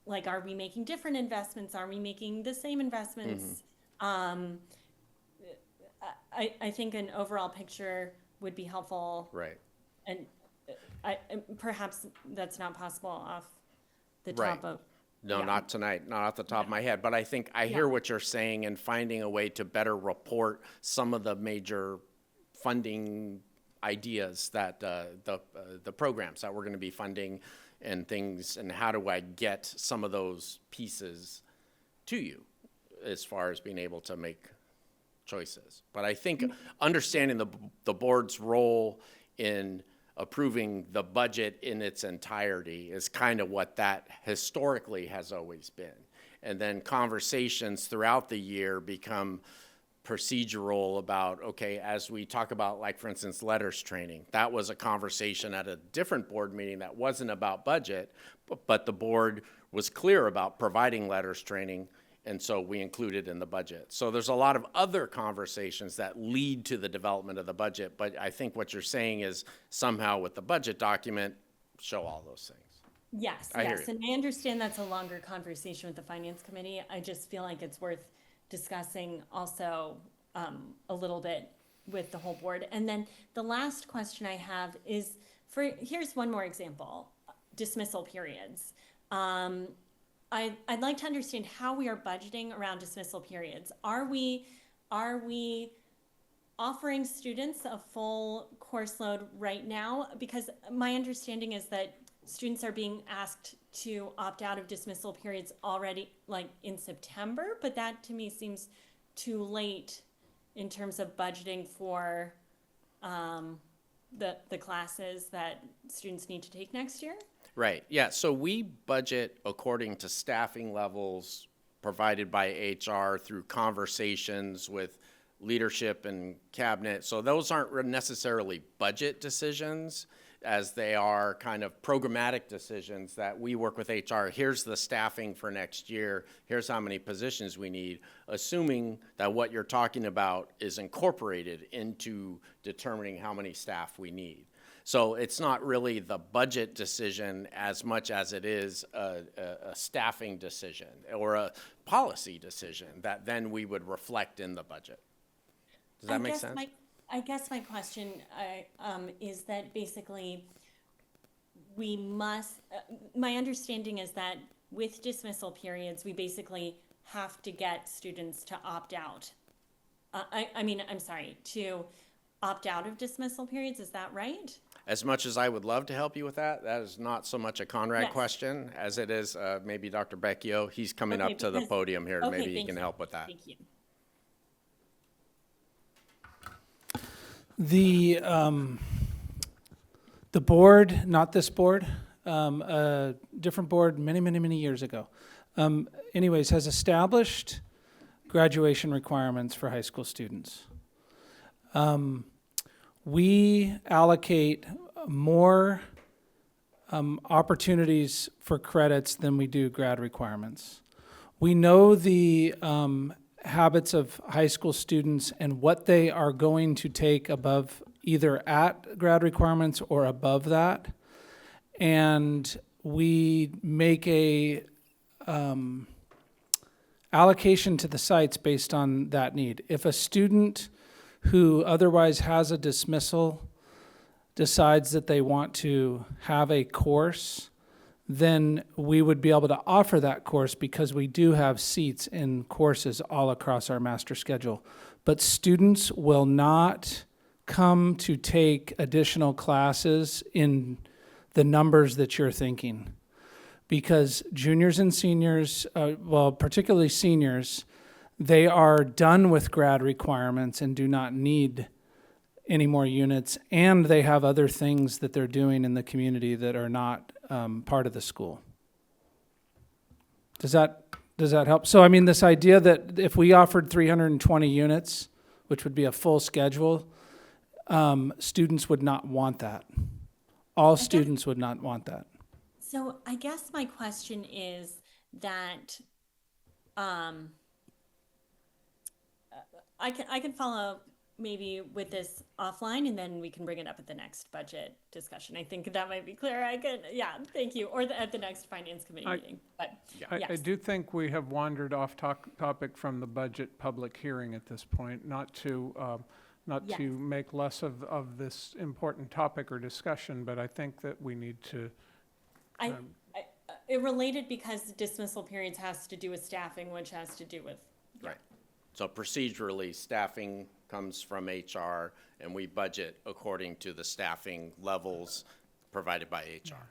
like, are we making different investments? Are we making the same investments? I think an overall picture would be helpful. Right. And perhaps that's not possible off the Right. top of. No, Yeah. not tonight, not off the top of my head, but I think I hear Yeah. what you're saying and finding a way to better report some of the major funding ideas that, the programs that we're gonna be funding and things, and how do I get some of those pieces to you as far as being able to make choices. But I think understanding the board's role in approving the budget in its entirety is kind of what that historically has always been. And then conversations throughout the year become procedural about, okay, as we talk about, like, for instance, letters training, that was a conversation at a different board meeting that wasn't about budget, but the board was clear about providing letters training, and so we included in the budget. So there's a lot of other conversations that lead to the development of the budget, but I think what you're saying is somehow with the budget document, show all those things. Yes, I hear yes, you. and I understand that's a longer conversation with the finance committee. I just feel like it's worth discussing also a little bit with the whole board. And then the last question I have is here's one more example, dismissal periods. I'd like to understand how we are budgeting around dismissal periods. Are we offering students a full course load right now? Because my understanding is that students are being asked to opt out of dismissal periods already, like in September, but that to me seems too late in terms of budgeting for the classes that students need to take next year. Right, yeah, so we budget according to staffing levels provided by HR through conversations with leadership and cabinet. So those aren't necessarily budget decisions, as they are kind of programmatic decisions that we work with HR. Here's the staffing for next year. Here's how many positions we need, assuming that what you're talking about is incorporated into determining how many staff we need. So it's not really the budget decision as much as it is a staffing decision or a policy decision that then we would reflect in the budget. Does that make sense? I guess my question is that basically we must, my understanding is that with dismissal periods, we basically have to get students to opt out. To opt out of dismissal periods, is that right? As much as I would love to help you with that, that is not so much a Conrad Yes. question as it is maybe Dr. Becchio. He's coming Okay, up to the because- podium here. okay, Maybe he thank can you. help with that. Thank you. The board, not this board, a different board many years ago, anyways, has established graduation requirements for high school students. We allocate more opportunities for credits than we do grad requirements. We know the habits of high school students and what they are going to take above, either at grad requirements or above that. And we make a allocation to the sites based on that need. If a student who otherwise has a dismissal decides that they want to have a course, then we would be able to offer that course because we do have seats in courses all across our master schedule. But students will not come to take additional classes in the numbers that you're thinking. Because juniors and seniors, particularly seniors, they are done with grad requirements and do not need any more units, and they have other things that they're doing in the community that are not part of the school. Does that help? So I mean, this idea that if we offered 320 units, which would be a full schedule, students would not want that. All students would not want that. So I guess my question is that I can follow maybe with this offline, and then we can bring it up at the next budget discussion. I think that might be clear. Thank you. Or at the next finance committee meeting. But I yes. do think we have wandered off topic from the budget public hearing at this point, not to Yes. make less of this important topic or discussion, but I think that we need to, It related because dismissal periods has to do with staffing, which has to do with, Right. So procedurally, staffing comes from HR, and we budget according to the staffing levels provided by HR.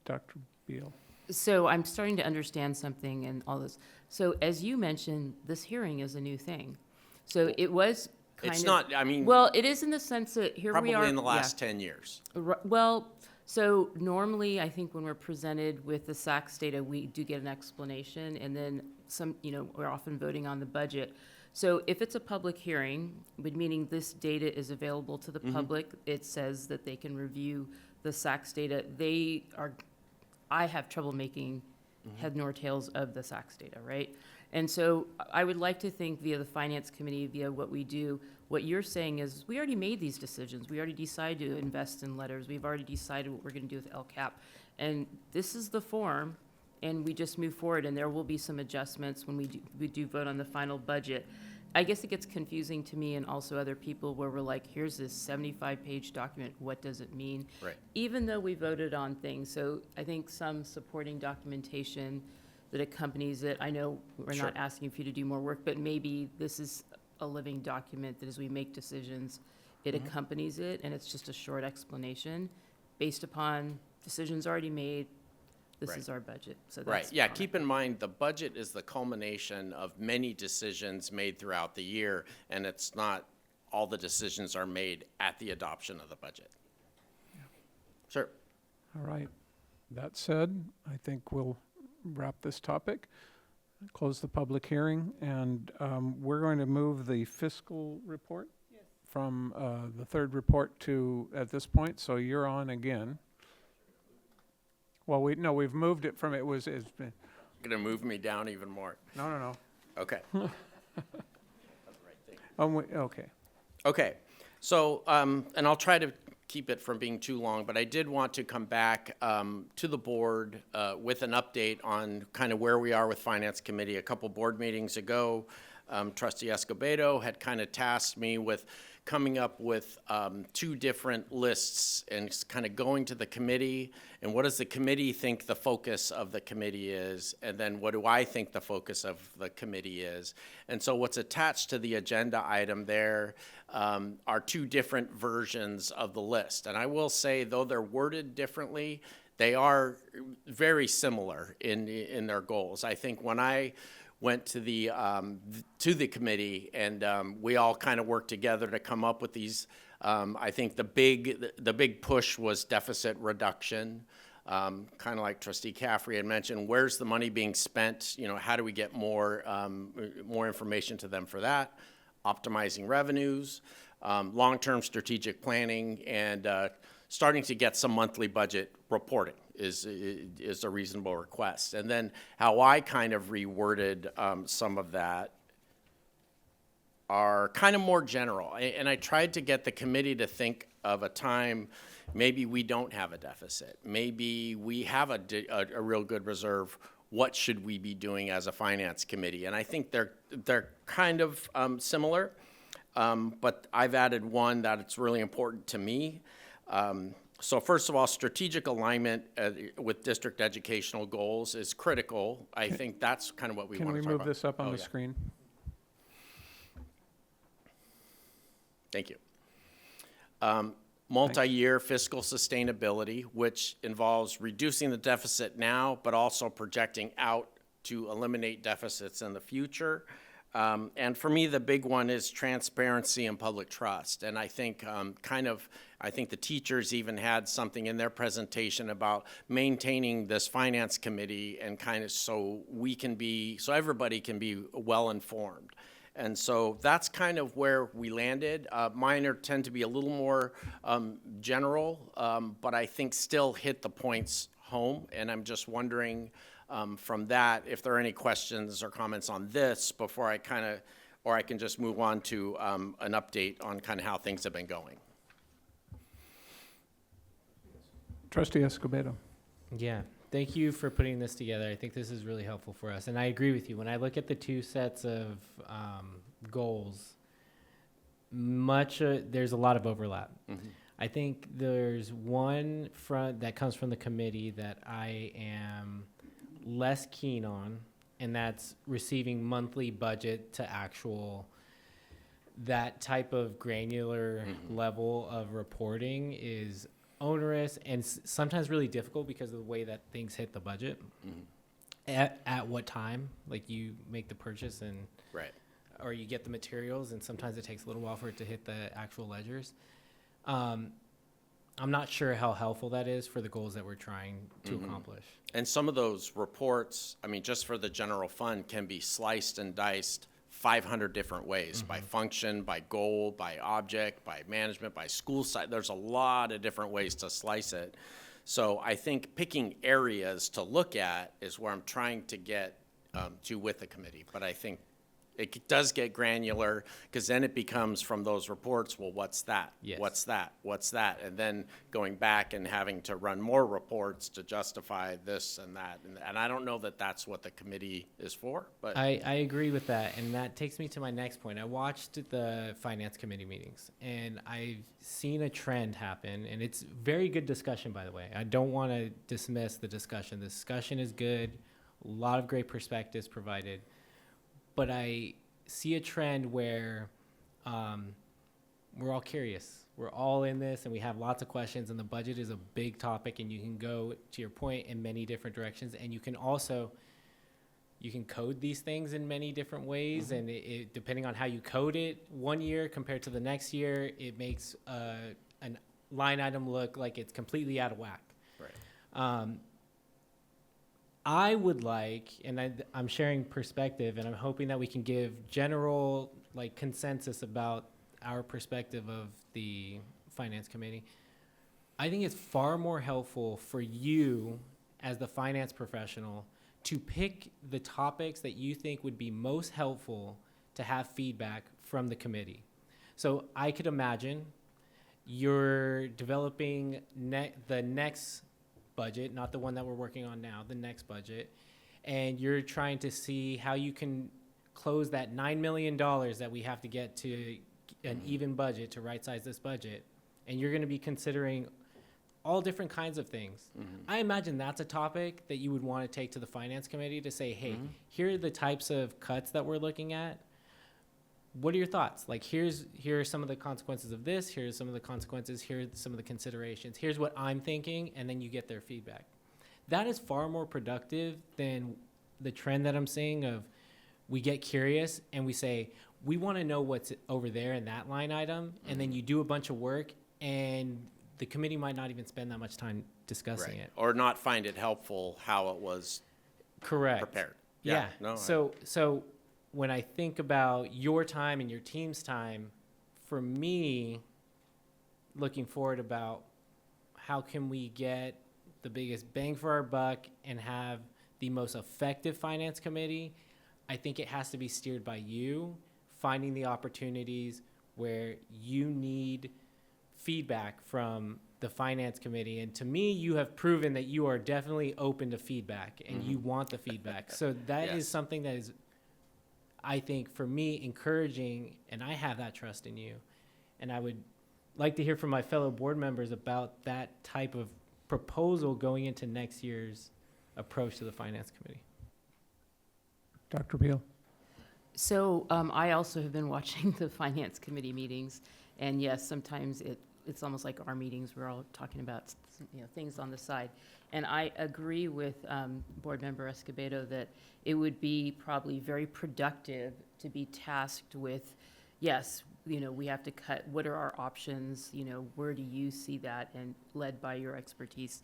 Dr. Beal. So I'm starting to understand something and all this. So as you mentioned, this hearing is a new thing. So it was kind of. It's not, I mean. Well, it is in the sense that here we are. Probably in the yeah. last 10 years. Well, so normally, I think when we're presented with the SACS data, we do get an explanation, and then some, we're often voting on the budget. So if it's a public hearing, meaning this data is available to the public, it says that they can review the SACS data. I have trouble making head nor tails of the SACS data, right? And so I would like to think via the Finance Committee, via what we do, what you're saying is, we already made these decisions. We already decided to invest in letters. We've already decided what we're going to do with LCAP. And this is the form, and we just move forward, and there will be some adjustments when we do vote on the final budget. I guess it gets confusing to me and also other people where we're like, here's this 75-page document, what does it mean? Right. Even though we voted on things. So I think some supporting documentation that accompanies it. I know we're Sure. not asking for you to do more work, but maybe this is a living document that as we make decisions, it accompanies it, and it's just a short explanation based upon decisions already made. This Right. is our budget. So Right, that's yeah, fine. keep in mind, the budget is the culmination of many decisions made throughout the year, and it's not all the decisions are made at the adoption of the budget. Sure. All right. That said, I think we'll wrap this topic, close the public hearing, and we're going to move the fiscal report from the third report to, at this point, so you're on again. Well, we've moved it from, it's been, Gonna move me down even more. no. Okay. Okay. Okay, so, and I'll try to keep it from being too long, but I did want to come back to the board with an update on kind of where we are with Finance Committee. A couple board meetings ago, Trustee Escobedo had kind of tasked me with coming up with two different lists and kind of going to the committee, and what does the committee think the focus of the committee is, and then what do I think the focus of the committee is. And so what's attached to the agenda item there are two different versions of the list. And I will say, though they're worded differently, they are very similar in their goals. I think when I went to the committee and we all kind of worked together to come up with these. I think the big push was deficit reduction. Kind of like Trustee Caffrey had mentioned, where's the money being spent? How do we get more information to them for that? Optimizing revenues, long-term strategic planning, and starting to get some monthly budget reporting is a reasonable request. And then how I kind of reworded some of that are kind of more general. And I tried to get the committee to think of a time maybe we don't have a deficit. Maybe we have a real good reserve. What should we be doing as a finance committee? And I think they're kind of similar, but I've added one that it's really important to me. So first of all, strategic alignment with district educational goals is critical. I think that's kind of what we want to talk about. Can we move this up on the screen? Thank you. Multi-year fiscal sustainability, which involves reducing the deficit now, but also projecting out to eliminate deficits in the future. And for me, the big one is transparency and public trust. And I think I think the teachers even had something in their presentation about maintaining this finance committee and kind of so everybody can be well informed. And so that's kind of where we landed. Mine tend to be a little more general, but I think still hit the points home. And I'm just wondering from that if there are any questions or comments on this before I or I can just move on to an update on kind of how things have been going. Trustee Escobedo. Yeah, thank you for putting this together. I think this is really helpful for us. And I agree with you. When I look at the two sets of goals, there's a lot of overlap. Mm-hmm. I think there's one front that comes from the committee that I am less keen on, and that's receiving monthly budget to actual. That type of granular level of reporting is onerous and sometimes really difficult because of the way that things hit the budget. At what time, like you make the purchase and Right. or you get the materials, and sometimes it takes a little while for it to hit the actual ledgers. I'm not sure how helpful that is for the goals that we're trying to accomplish. And some of those reports, I mean, just for the general fund, can be sliced and diced 500 different ways, by function, by goal, by object, by management, by school site. There's a lot of different ways to slice it. So I think picking areas to look at is where I'm trying to get to with the committee. But I think it does get granular, because then it becomes from those reports, well, what's that? Yes. What's that? What's that? And then going back and having to run more reports to justify this and that. And I don't know that that's what the committee is for, but. I agree with that, and that takes me to my next point. I watched the finance committee meetings, and I've seen a trend happen, and it's very good discussion, by the way. I don't want to dismiss the discussion. The discussion is good, a lot of great perspectives provided, but I see a trend where we're all curious. We're all in this, and we have lots of questions, and the budget is a big topic, and you can go, to your point, in many different directions, and you can also you can code these things in many different ways, and it depending on how you code it one year compared to the next year, it makes a line item look like it's completely out of whack. Right. I would like, and I'm sharing perspective, and I'm hoping that we can give general like consensus about our perspective of the finance committee. I think it's far more helpful for you as the finance professional to pick the topics that you think would be most helpful to have feedback from the committee. So I could imagine you're developing the next budget, not the one that we're working on now, the next budget, and you're trying to see how you can close that $9 million that we have to get to an even budget to right size this budget, and you're going to be considering all different kinds of things. I imagine that's a topic that you would want to take to the finance committee to say, hey, here are the types of cuts that we're looking at. What are your thoughts? Like, here are some of the consequences of this. Here's some of the consequences. Here are some of the considerations. Here's what I'm thinking, and then you get their feedback. That is far more productive than the trend that I'm seeing of we get curious and we say, we want to know what's over there in that line item, and then you do a bunch of work, and the committee might not even spend that much time discussing it. Or not find it helpful how it was prepared. Yeah. No, So when I think about your time and your team's time, for me, looking forward about how can we get the biggest bang for our buck and have the most effective finance committee, I think it has to be steered by you, finding the opportunities where you need feedback from the finance committee. And to me, you have proven that you are definitely open to feedback and you want the feedback. So that is something that is, I think, for me, encouraging, and I have that trust in you. And I would like to hear from my fellow board members about that type of proposal going into next year's approach to the finance committee. Dr. Beal? So I also have been watching the finance committee meetings, and yes, sometimes it's almost like our meetings. We're all talking about things on the side, and I agree with Board Member Escobedo that it would be probably very productive to be tasked with, yes, we have to cut. What are our options? Where do you see that? And led by your expertise.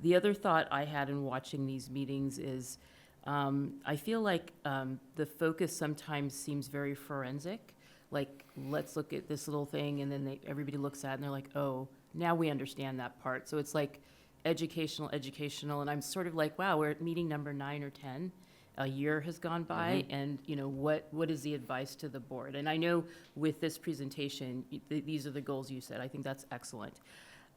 The other thought I had in watching these meetings is, I feel like the focus sometimes seems very forensic. Like, let's look at this little thing, and then everybody looks at it, and they're like, oh, now we understand that part. So it's like educational, and I'm sort of like, wow, we're at meeting number 9 or 10. A year has gone by, and what is the advice to the board? And I know with this presentation, these are the goals you said. I think that's excellent.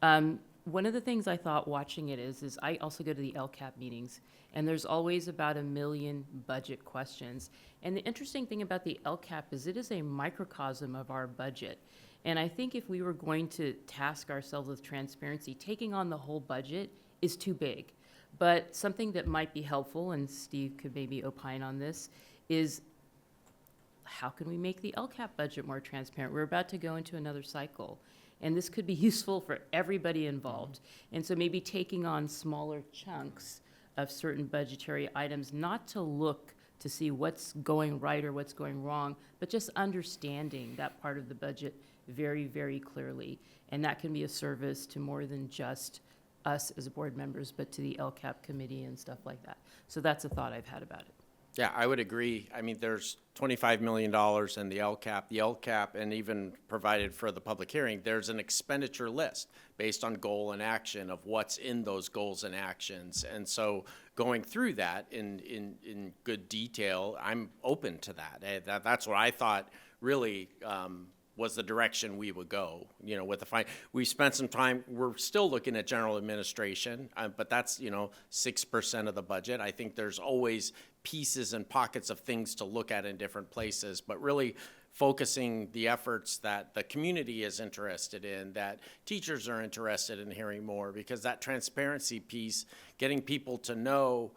One of the things I thought watching it is I also go to the LCAP meetings, and there's always about 1 million budget questions. And the interesting thing about the LCAP is it is a microcosm of our budget. And I think if we were going to task ourselves with transparency, taking on the whole budget is too big. But something that might be helpful, and Steve could maybe opine on this, is how can we make the LCAP budget more transparent? We're about to go into another cycle, and this could be useful for everybody involved. And so maybe taking on smaller chunks of certain budgetary items, not to look to see what's going right or what's going wrong, but just understanding that part of the budget very, very clearly. And that can be a service to more than just us as board members, but to the LCAP committee and stuff like that. So that's a thought I've had about it. Yeah, I would agree. I mean, there's $25 million in the LCAP, and even provided for the public hearing, there's an expenditure list based on goal and action of what's in those goals and actions. And so going through that in good detail, I'm open to that. That's what I thought really was the direction we would go, you know, with the fine. We spent some time, we're still looking at general administration, but that's, 6% of the budget. I think there's always pieces and pockets of things to look at in different places, but really focusing the efforts that the community is interested in, that teachers are interested in hearing more, because that transparency piece, getting people to know,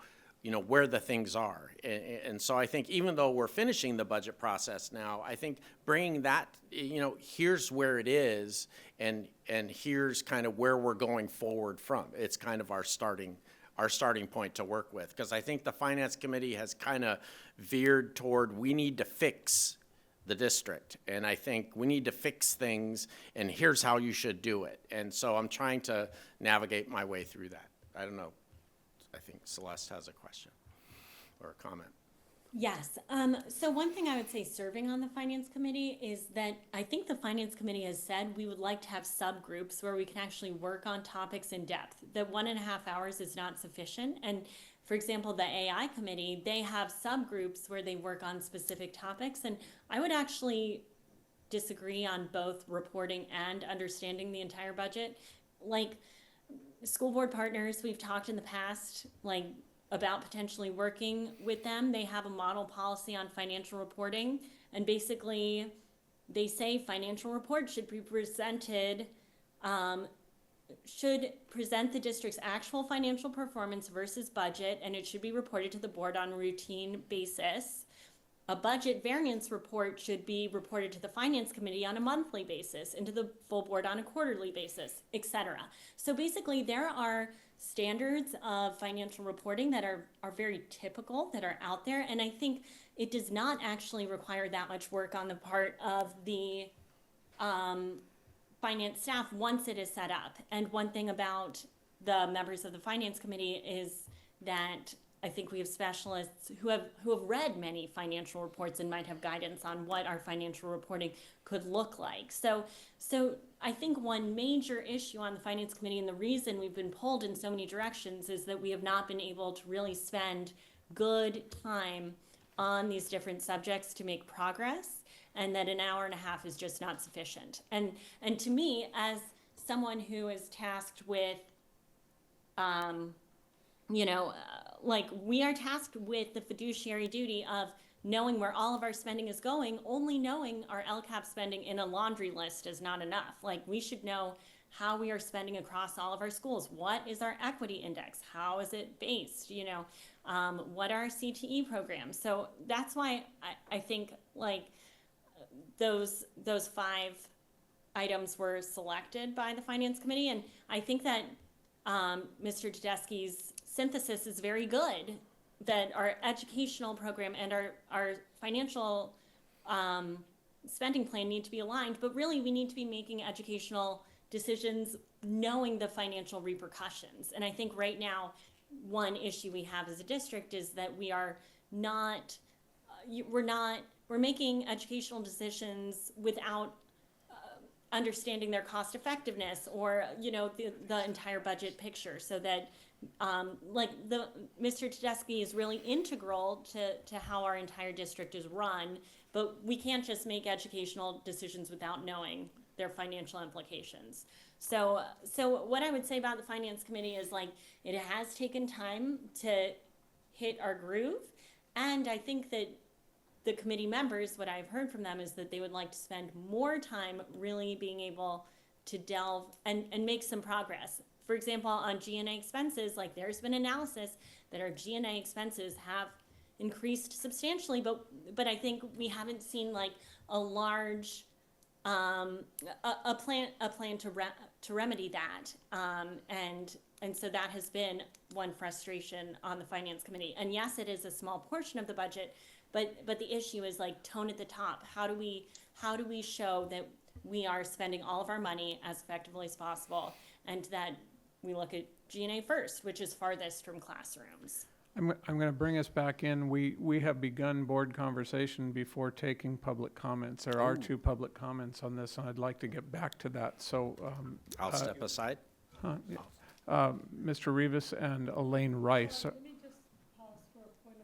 where the things are. And so I think even though we're finishing the budget process now, I think bringing that, here's where it is, and here's kind of where we're going forward from. It's kind of our starting point to work with, because I think the Finance Committee has kind of veered toward, we need to fix the district, and I think we need to fix things, and here's how you should do it. And so I'm trying to navigate my way through that. I don't know. I think Celeste has a question or a comment. Yes. So one thing I would say serving on the Finance Committee is that I think the Finance Committee has said we would like to have subgroups where we can actually work on topics in depth. That 1.5 hours is not sufficient. And for example, the AI Committee, they have subgroups where they work on specific topics. And I would actually disagree on both reporting and understanding the entire budget. Like school board partners, we've talked in the past, about potentially working with them. They have a model policy on financial reporting, and basically they say financial reports should be presented, should present the district's actual financial performance versus budget, and it should be reported to the board on a routine basis. A budget variance report should be reported to the Finance Committee on a monthly basis and to the full board on a quarterly basis, etc. So basically there are standards of financial reporting that are very typical, that are out there, and I think it does not actually require that much work on the part of the finance staff once it is set up. And one thing about the members of the Finance Committee is that I think we have specialists who have read many financial reports and might have guidance on what our financial reporting could look like. So I think one major issue on the Finance Committee, and the reason we've been pulled in so many directions, is that we have not been able to really spend good time on these different subjects to make progress, and that 1.5 hours is just not sufficient. And to me, as someone who is tasked with we are tasked with the fiduciary duty of knowing where all of our spending is going. Only knowing our LCAP spending in a laundry list is not enough. We should know how we are spending across all of our schools. What is our equity index? How is it based? What are our CTE programs? So that's why I think those 5 items were selected by the Finance Committee, and I think that Mr. Tedeschi's synthesis is very good, that our educational program and our financial spending plan need to be aligned, but really we need to be making educational decisions knowing the financial repercussions. And I think right now, one issue we have as a district is that we're making educational decisions without understanding their cost effectiveness or, the entire budget picture, so that Mr. Tedeschi is really integral to how our entire district is run, but we can't just make educational decisions without knowing their financial implications. So what I would say about the Finance Committee is it has taken time to hit our groove, and I think that the committee members, what I've heard from them is that they would like to spend more time really being able to delve and make some progress. For example, on G&A expenses, like there's been analysis that our G&A expenses have increased substantially, but I think we haven't seen like a large a plan to remedy that, and so that has been one frustration on the finance committee. And yes, it is a small portion of the budget, but the issue is like tone at the top. How do we show that we are spending all of our money as effectively as possible, and that we look at G&A first, which is farthest from classrooms? I'm going to bring us back in. We have begun board conversation before taking public comments. There are 2 public comments on this, and I'd like to get back to that. So I'll step aside. Mr. Rivas and Elaine Rice. Let me just pause for a point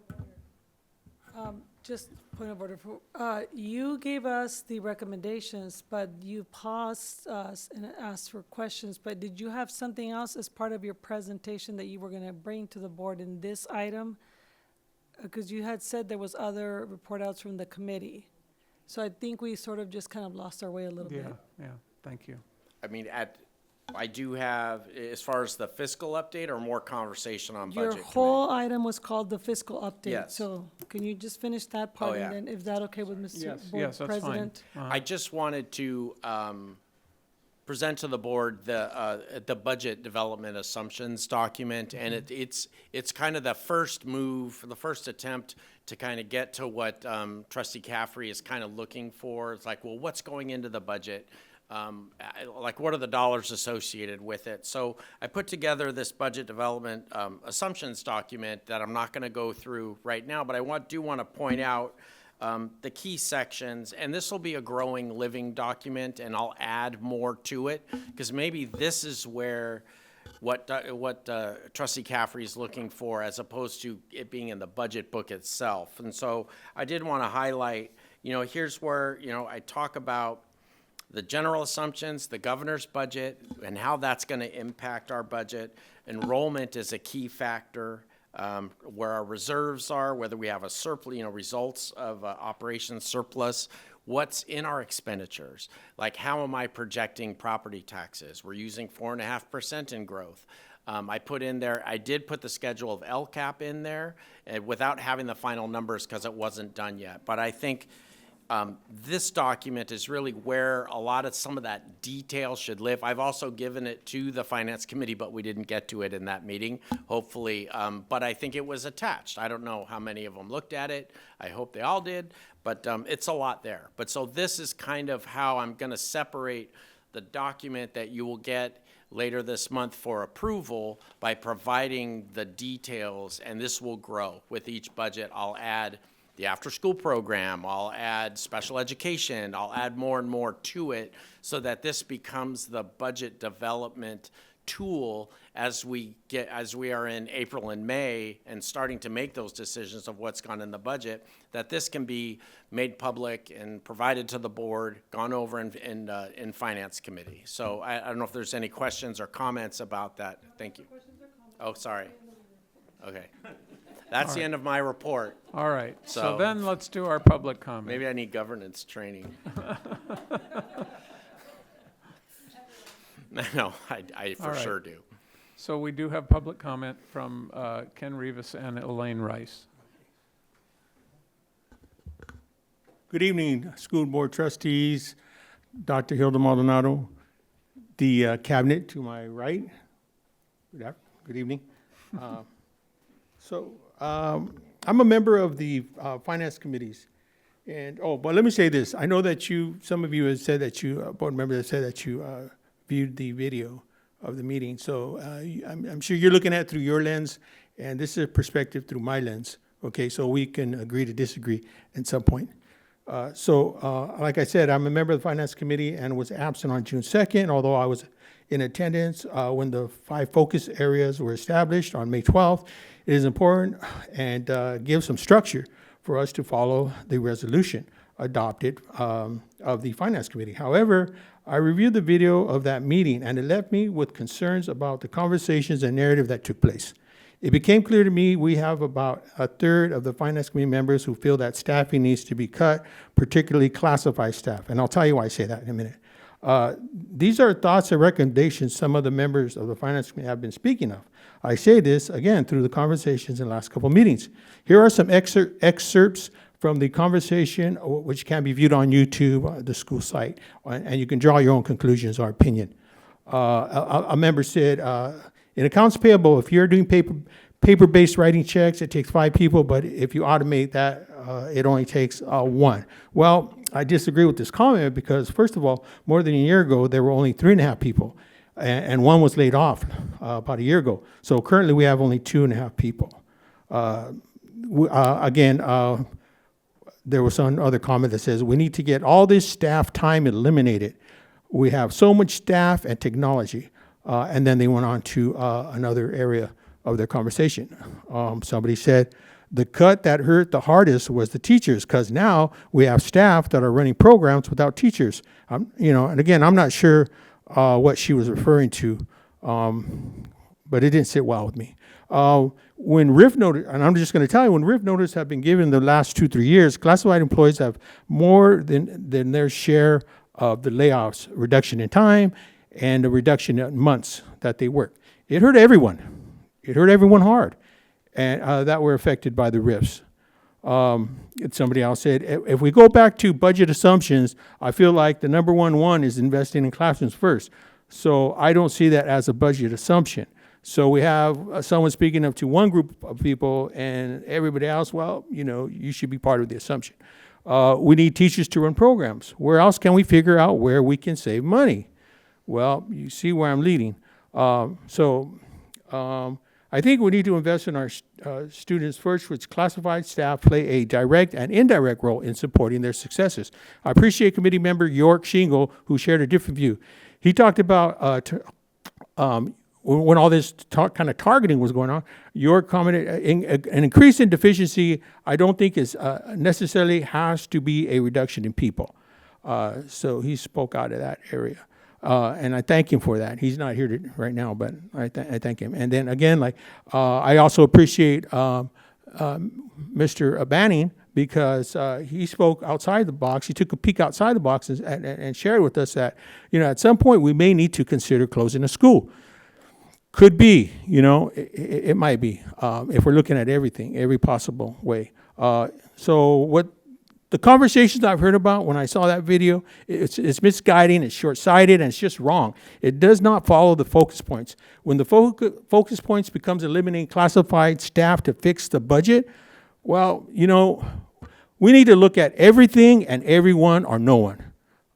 of order. Just point of order. You gave us the recommendations, but you paused us and asked for questions. But did you have something else as part of your presentation that you were going to bring to the board in this item? Because you had said there was other report outs from the committee. So I think we sort of just kind of lost our way a little bit. Yeah, thank you. I mean, I do have, as far as the fiscal update or more conversation on budget Your committee? whole item was called the fiscal update. Yes. So can you just finish that part? Oh, yeah. And then, if that okay with Mr. Yes, Board yes, that's fine. President? I just wanted to present to the board the budget development assumptions document, and it's kind of the first move, the first attempt to kind of get to what Trustee Caffrey is kind of looking for. It's like, well, what's going into the budget? Like, what are the dollars associated with it? So I put together this budget development assumptions document that I'm not going to go through right now, but I do want to point out the key sections, and this will be a growing living document, and I'll add more to it, because maybe this is where what Trustee Caffrey is looking for, as opposed to it being in the budget book itself. And so I did want to highlight, here's where, I talk about the general assumptions, the governor's budget, and how that's going to impact our budget. Enrollment is a key factor, where our reserves are, whether we have a surplus, results of operations surplus, what's in our expenditures. Like, how am I projecting property taxes? We're using 4.5% in growth. I did put the schedule of LCAP in there without having the final numbers because it wasn't done yet. But I think this document is really where some of that detail should live. I've also given it to the Finance Committee, but we didn't get to it in that meeting, hopefully. But I think it was attached. I don't know how many of them looked at it. I hope they all did, but it's a lot there. But so this is kind of how I'm going to separate the document that you will get later this month for approval by providing the details, and this will grow with each budget. I'll add the after-school program, I'll add special education, I'll add more and more to it so that this becomes the budget development tool as we are in April and May and starting to make those decisions of what's gone in the budget, that this can be made public and provided to the board, gone over in Finance Committee. So I don't know if there's any questions or comments about that. Thank you. Oh, sorry. Okay. That's the end of my report. All right, so then let's do our public comment. Maybe I need governance training. No, I for sure do. So we do have public comment from Ken Rivas and Elaine Rice. Good evening, school board trustees, Dr. Hilda Maldonado, the cabinet to my right. Good evening. I'm a member of the finance committees. But let me say this. I know that some of you have said that board members have said that you viewed the video of the meeting. So I'm sure you're looking at it through your lens, and this is a perspective through my lens. Okay, so we can agree to disagree at some point. Like I said, I'm a member of the finance committee and was absent on June 2nd, although I was in attendance when the 5 focus areas were established on May 12th. It is important and gives some structure for us to follow the resolution adopted of the Finance Committee. However, I reviewed the video of that meeting, and it left me with concerns about the conversations and narrative that took place. It became clear to me we have about a third of the finance committee members who feel that staffing needs to be cut, particularly classified staff. And I'll tell you why I say that in a minute. These are thoughts and recommendations some of the members of the finance committee have been speaking of. I say this, again, through the conversations in the last couple of meetings. Here are some excerpts from the conversation, which can be viewed on YouTube, the school site, and you can draw your own conclusions or opinion. A member said, in accounts payable, if you're doing paper-based writing checks, it takes 5 people, but if you automate that, it only takes 1. Well, I disagree with this comment because, first of all, more than a year ago, there were only 3.5 people, and 1 was laid off about a year ago. So currently, we have only 2.5 people. Again, there was some other comment that says, we need to get all this staff time eliminated. We have so much staff and technology. And then they went on to another area of their conversation. Somebody said, the cut that hurt the hardest was the teachers, because now we have staff that are running programs without teachers. And again, I'm not sure what she was referring to, but it didn't sit well with me. When RIF notice, and I'm just going to tell you, when RIF notice have been given the last 2-3 years, classified employees have more than their share of the layoffs, reduction in time, and a reduction in months that they work. It hurt everyone. It hurt everyone hard, and that were affected by the RIFs. Somebody else said, if we go back to budget assumptions, I feel like the number one is investing in classrooms first. So I don't see that as a budget assumption. So we have someone speaking up to one group of people and everybody else, well, you should be part of the assumption. We need teachers to run programs. Where else can we figure out where we can save money? Well, you see where I'm leading. I think we need to invest in our students first, which classified staff play a direct and indirect role in supporting their successes. I appreciate committee member York Shingle, who shared a different view. He talked about when all this kind of targeting was going on, York commented, an increase in deficiency I don't think is necessarily has to be a reduction in people. So he spoke out of that area. And I thank him for that. He's not here right now, but I thank him. And then again, I also appreciate Mr. Banning because he spoke outside the box. He took a peek outside the box and shared with us that, at some point we may need to consider closing a school. Could be, it might be, if we're looking at everything, every possible way. So what the conversations I've heard about when I saw that video, it's misguiding, it's short-sighted, and it's just wrong. It does not follow the focus points. When the focus points becomes eliminating classified staff to fix the budget, well, we need to look at everything and everyone or no one,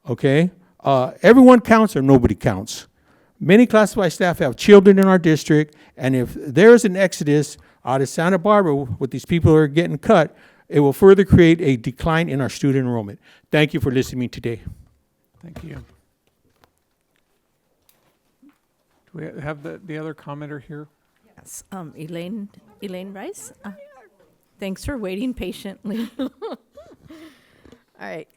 okay? Everyone counts or nobody counts. Many classified staff have children in our district, and if there's an exodus out of Santa Barbara with these people who are getting cut, it will further create a decline in our student enrollment. Thank you for listening today. Thank you. Do we have the other commenter here? Yes, Elaine Rice. Thanks for waiting patiently. All right.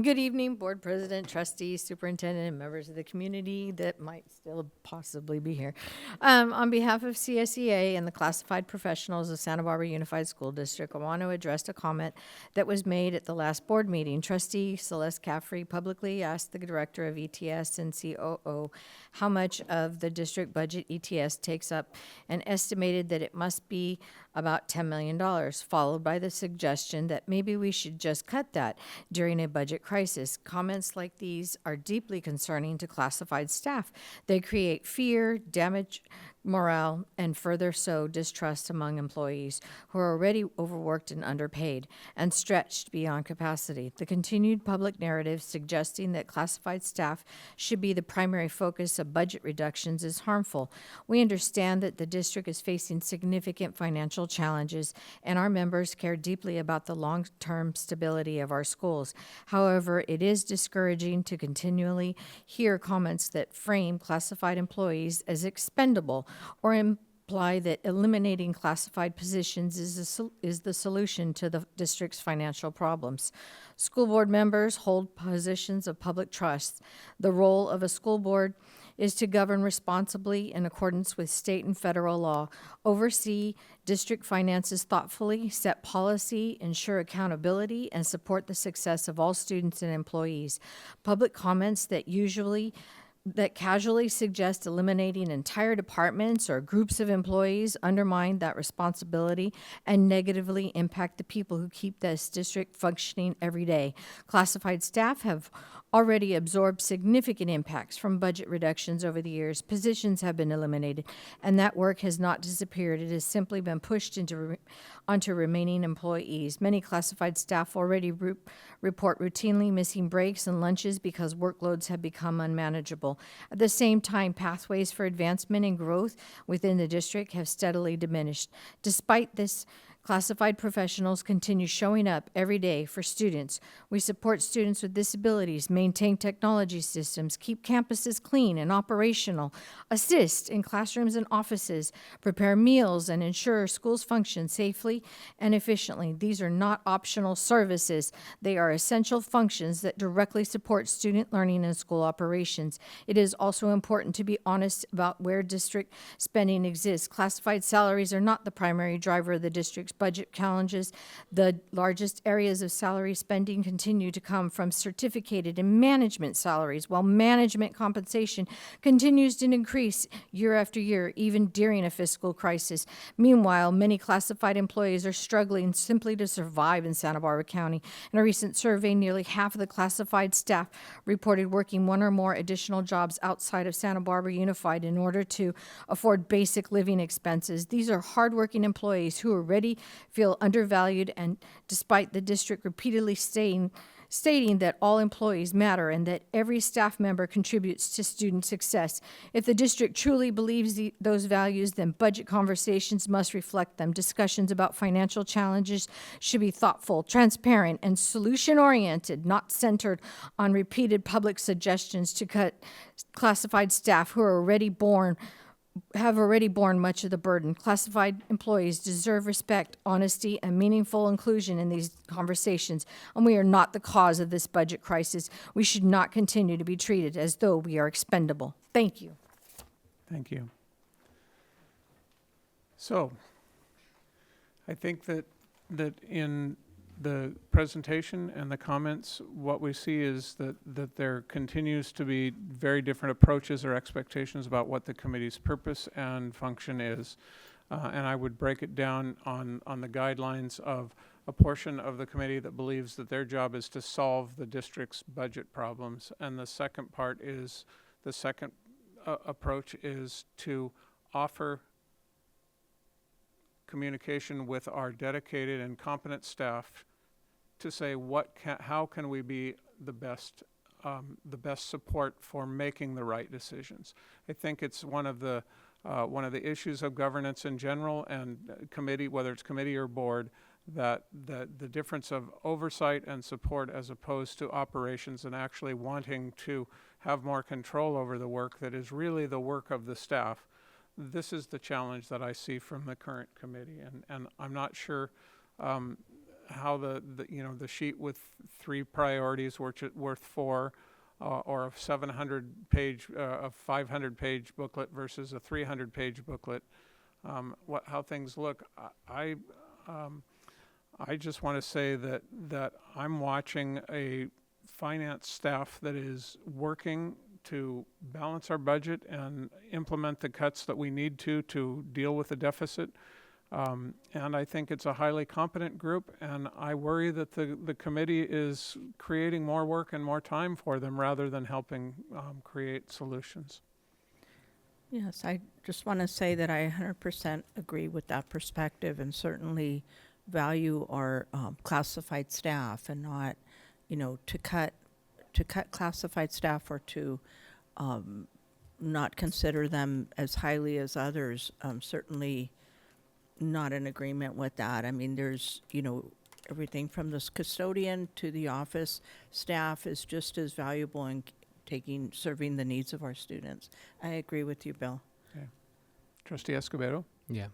Good evening, Board President, trustees, superintendent, and members of the community that might still possibly be here. On behalf of CSEA and the classified professionals of Santa Barbara Unified School District, I want to address a comment that was made at the last board meeting. Trustee Celeste Caffrey publicly asked the director of ETS and COO how much of the district budget ETS takes up and estimated that it must be about $10 million, followed by the suggestion that maybe we should just cut that during a budget crisis. Comments like these are deeply concerning to classified staff. They create fear, damage morale, and further sow distrust among employees who are already overworked and underpaid and stretched beyond capacity. The continued public narrative suggesting that classified staff should be the primary focus of budget reductions is harmful. We understand that the district is facing significant financial challenges, and our members care deeply about the long-term stability of our schools. However, it is discouraging to continually hear comments that frame classified employees as expendable or imply that eliminating classified positions is the solution to the district's financial problems. School board members hold positions of public trust. The role of a school board is to govern responsibly in accordance with state and federal law, oversee district finances thoughtfully, set policy, ensure accountability, and support the success of all students and employees. Public comments that casually suggest eliminating entire departments or groups of employees undermine that responsibility and negatively impact the people who keep this district functioning every day. Classified staff have already absorbed significant impacts from budget reductions over the years. Positions have been eliminated, and that work has not disappeared. It has simply been pushed onto remaining employees. Many classified staff already report routinely missing breaks and lunches because workloads have become unmanageable. At the same time, pathways for advancement and growth within the district have steadily diminished. Despite this, classified professionals continue showing up every day for students. We support students with disabilities, maintain technology systems, keep campuses clean and operational, assist in classrooms and offices, prepare meals, and ensure schools function safely and efficiently. These are not optional services. They are essential functions that directly support student learning and school operations. It is also important to be honest about where district spending exists. Classified salaries are not the primary driver of the district's budget challenges. The largest areas of salary spending continue to come from certificated and management salaries, while management compensation continues to increase year after year, even during a fiscal crisis. Meanwhile, many classified employees are struggling simply to survive in Santa Barbara County. In a recent survey, nearly half of the classified staff reported working one or more additional jobs outside of Santa Barbara Unified in order to afford basic living expenses. These are hardworking employees who already feel undervalued, and despite the district repeatedly stating that all employees matter and that every staff member contributes to student success. If the district truly believes those values, then budget conversations must reflect them. Discussions about financial challenges should be thoughtful, transparent, and solution-oriented, not centered on repeated public suggestions to cut classified staff who have already borne much of the burden. Classified employees deserve respect, honesty, and meaningful inclusion in these conversations, and we are not the cause of this budget crisis. We should not continue to be treated as though we are expendable. Thank you. Thank you. So, I think that in the presentation and the comments, what we see is that there continues to be very different approaches or expectations about what the committee's purpose and function is. And I would break it down on the guidelines of a portion of the committee that believes that their job is to solve the district's budget problems. And the second approach is to offer communication with our dedicated and competent staff to say how can we be the best support for making the right decisions. I think it's one of the issues of governance in general and committee, whether it's committee or board, that the difference of oversight and support as opposed to operations and actually wanting to have more control over the work that is really the work of the staff. This is the challenge that I see from the current committee, and I'm not sure how the sheet with 3 priorities worth 4, or a 700-page, a 500-page booklet versus a 300-page booklet, how things look. I just want to say that I'm watching a finance staff that is working to balance our budget and implement the cuts that we need to deal with the deficit. And I think it's a highly competent group, and I worry that the committee is creating more work and more time for them rather than helping create solutions. Yes, I just want to say that I 100% agree with that perspective and certainly value our classified staff, and not, to cut classified staff or to not consider them as highly as others. Certainly not in agreement with that. I mean, there's, everything from this custodian to the office staff is just as valuable in serving the needs of our students. I agree with you, Bill. Okay. Trustee Escobedo? Yeah.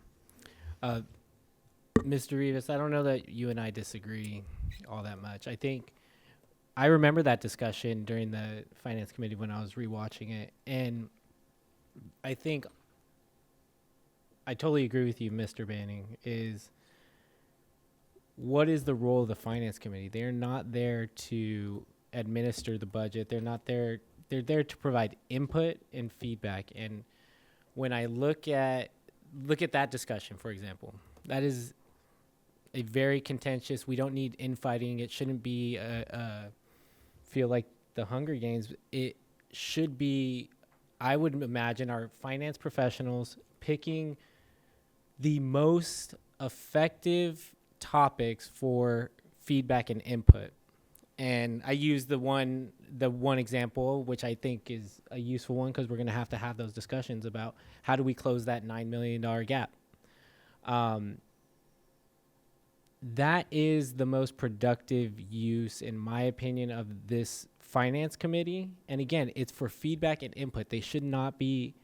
Mr. Rivas, I don't know that you and I disagree all that much. I remember that discussion during the Finance Committee when I was rewatching it, and I think I totally agree with you, Mr. Banning, is what is the role of the finance committee? They're not there to administer the budget. They're not there. They're there to provide input and feedback. And when I look at that discussion, for example, that is a very contentious. We don't need infighting. It shouldn't be feel like the Hunger Games. It should be, I would imagine, our finance professionals picking the most effective topics for feedback and input. And I use the one example, which I think is a useful one, because we're going to have those discussions about how do we close that $9 million gap. That is the most productive use, in my opinion, of this finance committee. And again, it's for feedback and input. They should not be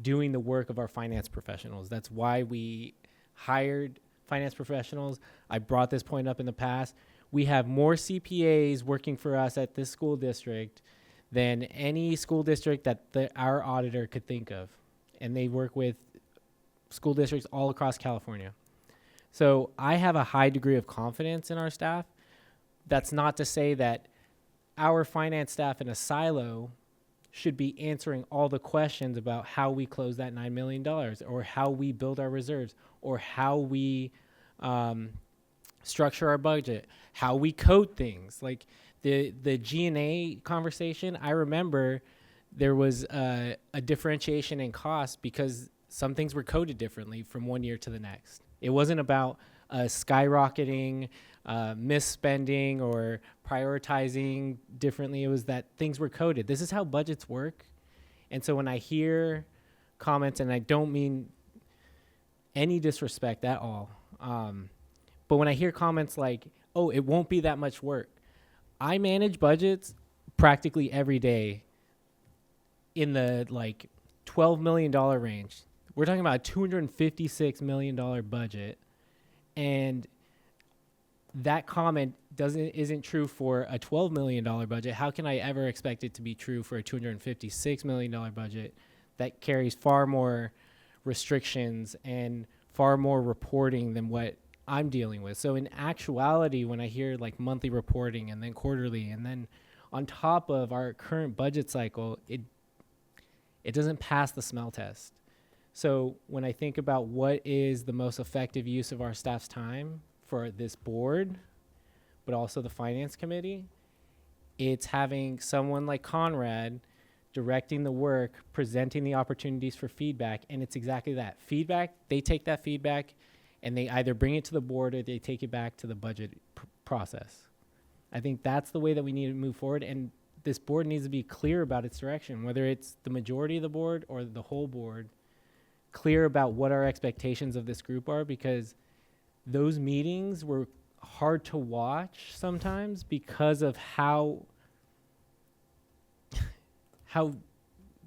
doing the work of our finance professionals. That's why we hired finance professionals. I brought this point up in the past. We have more CPAs working for us at this school district than any school district that our auditor could think of. And they work with school districts all across California. So I have a high degree of confidence in our staff. That's not to say that our finance staff in a silo should be answering all the questions about how we close that $9 million, or how we build our reserves, or how we structure our budget, how we code things. Like the G&A conversation, I remember there was a differentiation in cost because some things were coded differently from one year to the next. It wasn't about skyrocketing, misspending, or prioritizing differently. It was that things were coded. This is how budgets work. And so when I hear comments, and I don't mean any disrespect at all, but when I hear comments like, oh, it won't be that much work. I manage budgets practically every day in the like $12 million range. We're talking about a $256 million budget. And that comment isn't true for a $12 million budget. How can I ever expect it to be true for a $256 million budget that carries far more restrictions and far more reporting than what I'm dealing with? So in actuality, when I hear like monthly reporting and then quarterly, and then on top of our current budget cycle, it doesn't pass the smell test. So when I think about what is the most effective use of our staff's time for this board, but also the finance committee, it's having someone like Conrad directing the work, presenting the opportunities for feedback, and it's exactly that. Feedback, they take that feedback and they either bring it to the board or they take it back to the budget process. I think that's the way that we need to move forward, and this board needs to be clear about its direction, whether it's the majority of the board or the whole board, clear about what our expectations of this group are, because those meetings were hard to watch sometimes because of how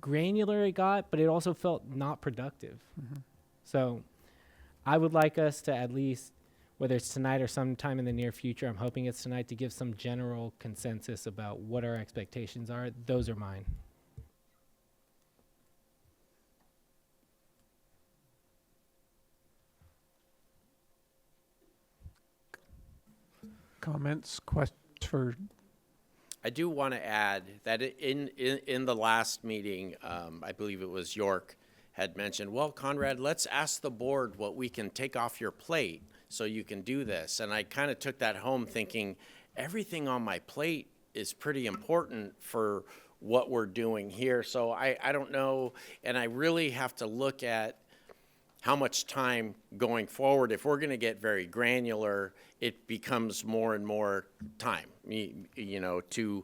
granular it got, but it also felt not productive. Mm-hmm. So I would like us to at least, whether it's tonight or sometime in the near future, I'm hoping it's tonight, to give some general consensus about what our expectations are. Those are mine. Comments, questions for? I do want to add that in the last meeting, I believe it was York had mentioned, well, Conrad, let's ask the board what we can take off your plate so you can do this. And I kind of took that home thinking everything on my plate is pretty important for what we're doing here. So I don't know, and I really have to look at how much time going forward. If we're going to get very granular, it becomes more and more time, you know, to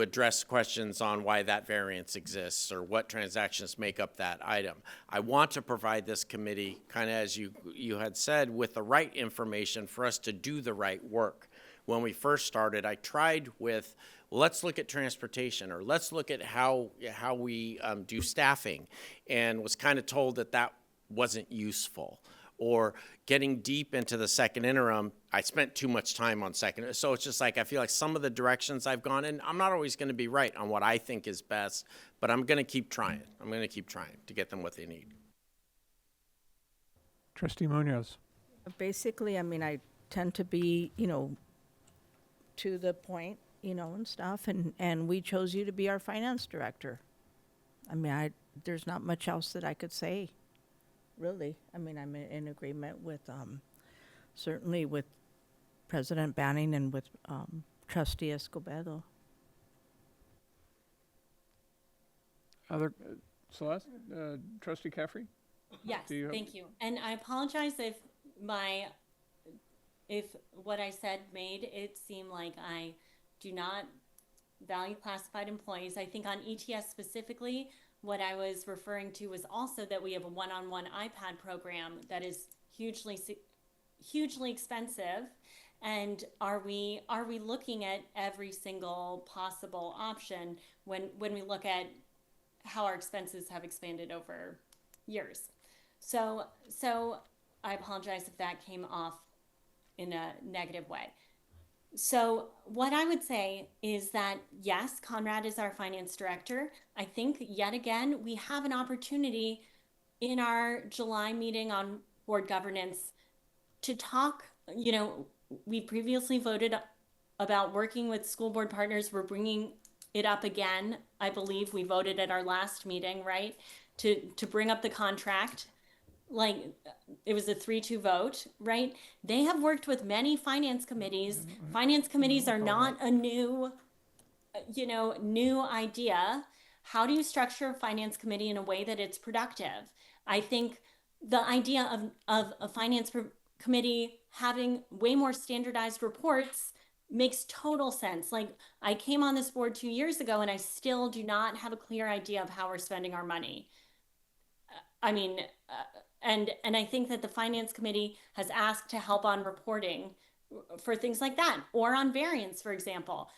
address questions on why that variance exists or what transactions make up that item. I want to provide this committee, kind of as you had said, with the right information for us to do the right work. When we first started, I tried with, let's look at transportation, or let's look at how we do staffing, and was kind of told that wasn't useful. or getting deep into the second interim, I spent too much time on second. So it's just like, I feel like some of the directions I've gone in, I'm not always going to be right on what I think is best, but I'm going to keep trying. I'm going to keep trying to get them what they need. Trustee Munoz. Basically, I mean, I tend to be, to the point, and stuff, and we chose you to be our finance director. I mean, there's not much else that I could say, really. I mean, I'm in agreement with, certainly with President Banning and with Trustee Escobedo. Other, Celeste, Trustee Caffrey? Yes, Do you- thank you. And I apologize if what I said made it seem like I do not value classified employees. I think on ETS specifically, what I was referring to was also that we have a one-on-one iPad program that is hugely expensive. And are we looking at every single possible option when we look at how our expenses have expanded over years? So I apologize if that came off in a negative way. So what I would say is that, yes, Conrad is our finance director. I think yet again, we have an opportunity in our July meeting on board governance to talk, we previously voted about working with school board partners. We're bringing it up again. I believe we voted at our last meeting, right? To bring up the contract. Like, it was a 3-2 vote, right? They have worked with many finance committees. Finance committees are not a new idea. How do you structure a finance committee in a way that it's productive? I think the idea of a finance committee having way more standardized reports makes total sense. Like, I came on this board 2 years ago and I still do not have a clear idea of how we're spending our money. And I think that the finance committee has asked to help on reporting for things like that, or on variance, for example.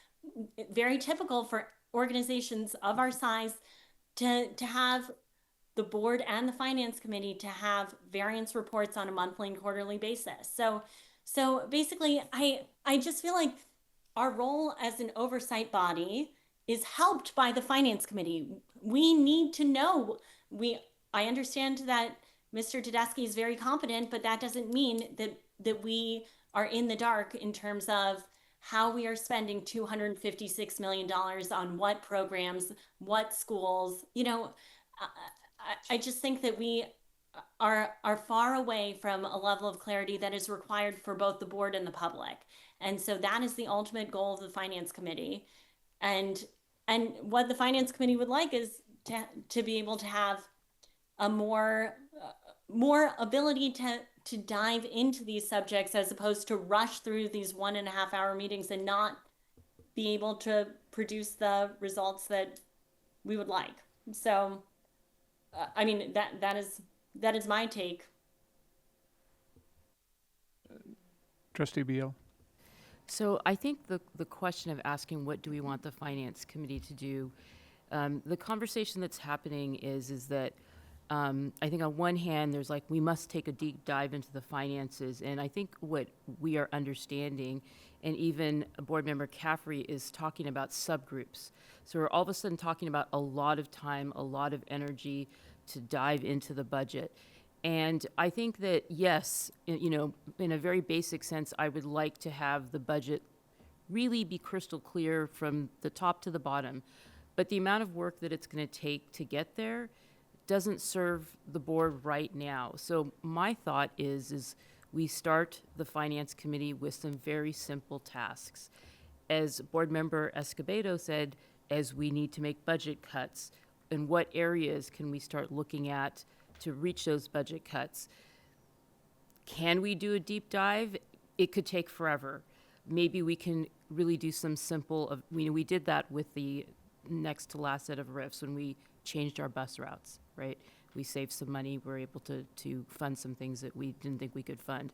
Very typical for organizations of our size to have the board and the finance committee to have variance reports on a monthly and quarterly basis. So basically, I just feel like our role as an oversight body is helped by the finance committee. We need to know. I understand that Mr. Tedeschi is very competent, but that doesn't mean that we are in the dark in terms of how we are spending $256 million on what programs, what schools. I just think that we are far away from a level of clarity that is required for both the board and the public. And so that is the ultimate goal of the finance committee. And what the finance committee would like is to be able to have a more ability to dive into these subjects, as opposed to rush through these 1.5 hour meetings and not be able to produce the results that we would like. So, that is my take. Trustee Beal. So I think the question of asking what do we want the finance committee to do, the conversation that's happening is that I think on one hand, there's like, we must take a deep dive into the finances. And I think what we are understanding, and even Board Member Caffrey is talking about subgroups. So we're all of a sudden talking about a lot of time, a lot of energy to dive into the budget. And I think that, yes, in a very basic sense, I would like to have the budget really be crystal clear from the top to the bottom. But the amount of work that it's going to take to get there doesn't serve the board right now. So my thought is we start the finance committee with some very simple tasks. As Board Member Escobedo said, as we need to make budget cuts, in what areas can we start looking at to reach those budget cuts? Can we do a deep dive? It could take forever. Maybe we can really do some simple, we did that with the next to last set of RIFs when we changed our bus routes, right? We saved some money, we were able to fund some things that we didn't think we could fund.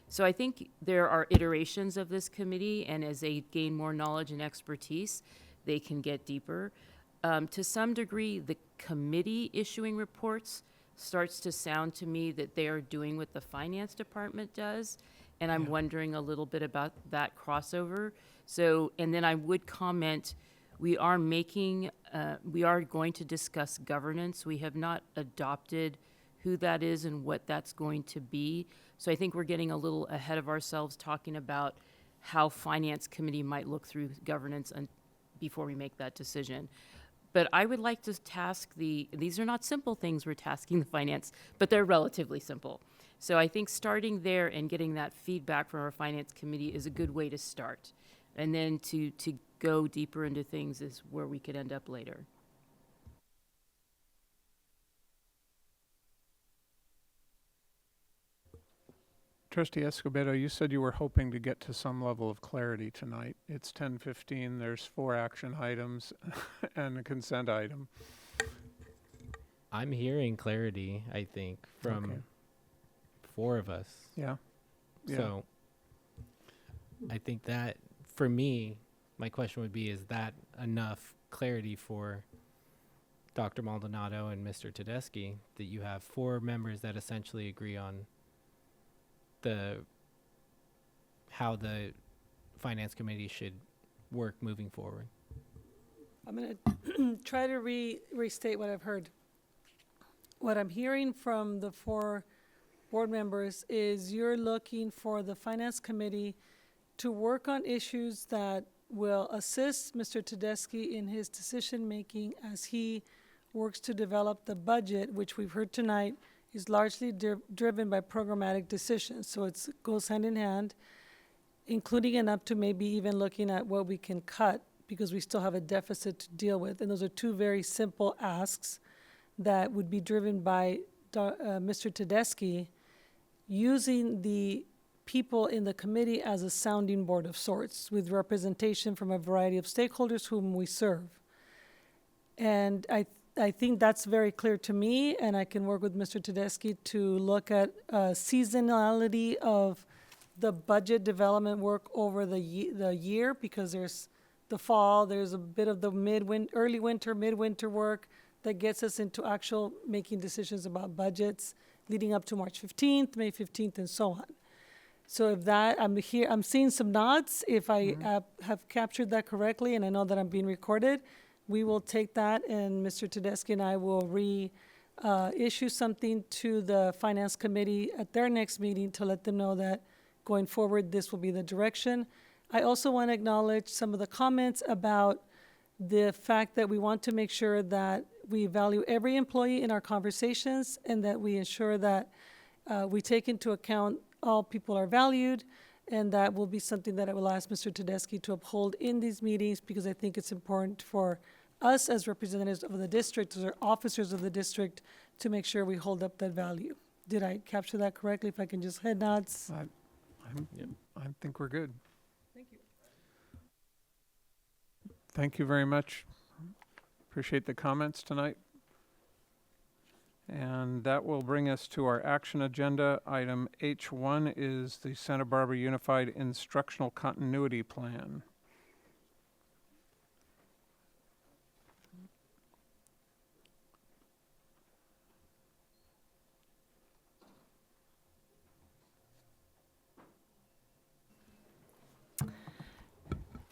So I think there are iterations of this committee, and as they gain more knowledge and expertise, they can get deeper. To some degree, the committee issuing reports starts to sound to me that they are doing what the finance department does. And I'm wondering a little bit about that crossover. So, and then I would comment, we are going to discuss governance. We have not adopted who that is and what that's going to be. So I think we're getting a little ahead of ourselves talking about how finance committee might look through governance before we make that decision. But I would like to task these are not simple things we're tasking the finance, but they're relatively simple. So I think starting there and getting that feedback from our finance committee is a good way to start. And then to go deeper into things is where we could end up later. Trustee Escobedo, you said you were hoping to get to some level of clarity tonight. It's 10:15, there's 4 action items and a consent item. I'm hearing clarity, I think, from 4 of us. Yeah. So I think that, for me, my question would be, is that enough clarity for Dr. Maldonado and Mr. Tedeschi, that you have 4 members that essentially agree on how the finance committee should work moving forward? I'm going to try to restate what I've heard. What I'm hearing from the 4 board members is you're looking for the finance committee to work on issues that will assist Mr. Tedeschi in his decision-making as he works to develop the budget, which we've heard tonight is largely driven by programmatic decisions. So it goes hand in hand, including and up to maybe even looking at what we can cut because we still have a deficit to deal with. And those are 2 very simple asks that would be driven by Mr. Tedeschi, using the people in the committee as a sounding board of sorts with representation from a variety of stakeholders whom we serve. And I think that's very clear to me, and I can work with Mr. Tedeschi to look at seasonality of the budget development work over the year, because there's the fall, there's a bit of the early winter, midwinter work that gets us into actual making decisions about budgets leading up to March 15th, May 15th, and so on. So if that, I'm seeing some nods. If I have captured that correctly, and I know that I'm being recorded, we will take that, and Mr. Tedeschi and I will issue something to the Finance Committee at their next meeting to let them know that going forward, this will be the direction. I also want to acknowledge some of the comments about the fact that we want to make sure that we value every employee in our conversations and that we ensure that we take into account all people are valued, and that will be something that I will ask Mr. Tedeschi to uphold in these meetings, because I think it's important for us as representatives of the district, as officers of the district, to make sure we hold up that value. Did I capture that correctly? If I can just head nods. I think we're good. Thank you. Thank you very much. Appreciate the comments tonight. And that will bring us to our action agenda. Item H1 is the Santa Barbara Unified Instructional Continuity Plan.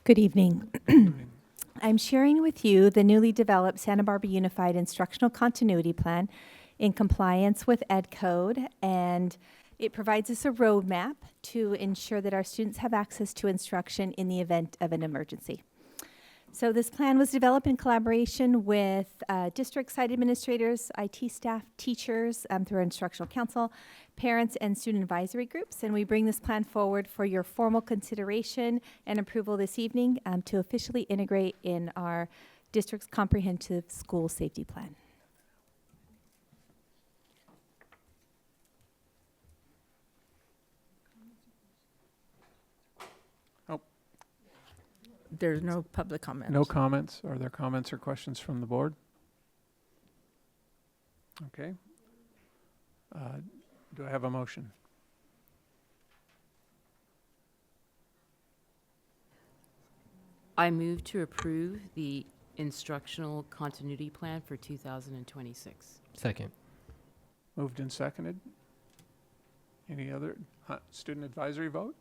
Good evening. I'm sharing with you the newly developed Santa Barbara Unified Instructional Continuity Plan in compliance with Ed Code, and it provides us a roadmap to ensure that our students have access to instruction in the event of an emergency. So this plan was developed in collaboration with district site administrators, IT staff, teachers, through our instructional council, parents, and student advisory groups. And we bring this plan forward for your formal consideration and approval this evening to officially integrate in our district's comprehensive school safety plan. There's no public comment. No comments. Are there comments or questions from the board? Okay. Do I have a motion? I move to approve the instructional continuity plan for 2026. Second. Moved and seconded. Any other, student advisory vote?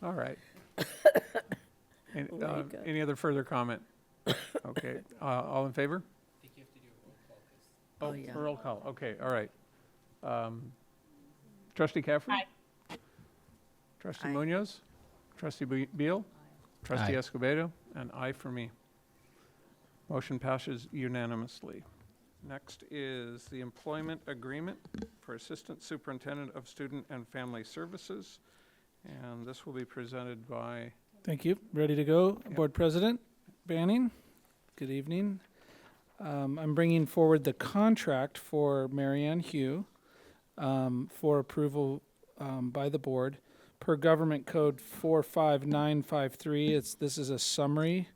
All right. Any other further comment? Okay, all in favor? Oh, yeah. roll call, okay, all right. Trustee Caffrey? Trustee Munoz? Trustee Beal? Trustee Aye. Escobedo? And aye for me. Motion passes unanimously. Next is the employment agreement for Assistant Superintendent of Student and Family Services. And this will be presented by, Thank you. Ready to go? Board President Banning, good evening. I'm bringing forward the contract for Marianne Hugh for approval by the board. Per Government Code 45953, this is a summary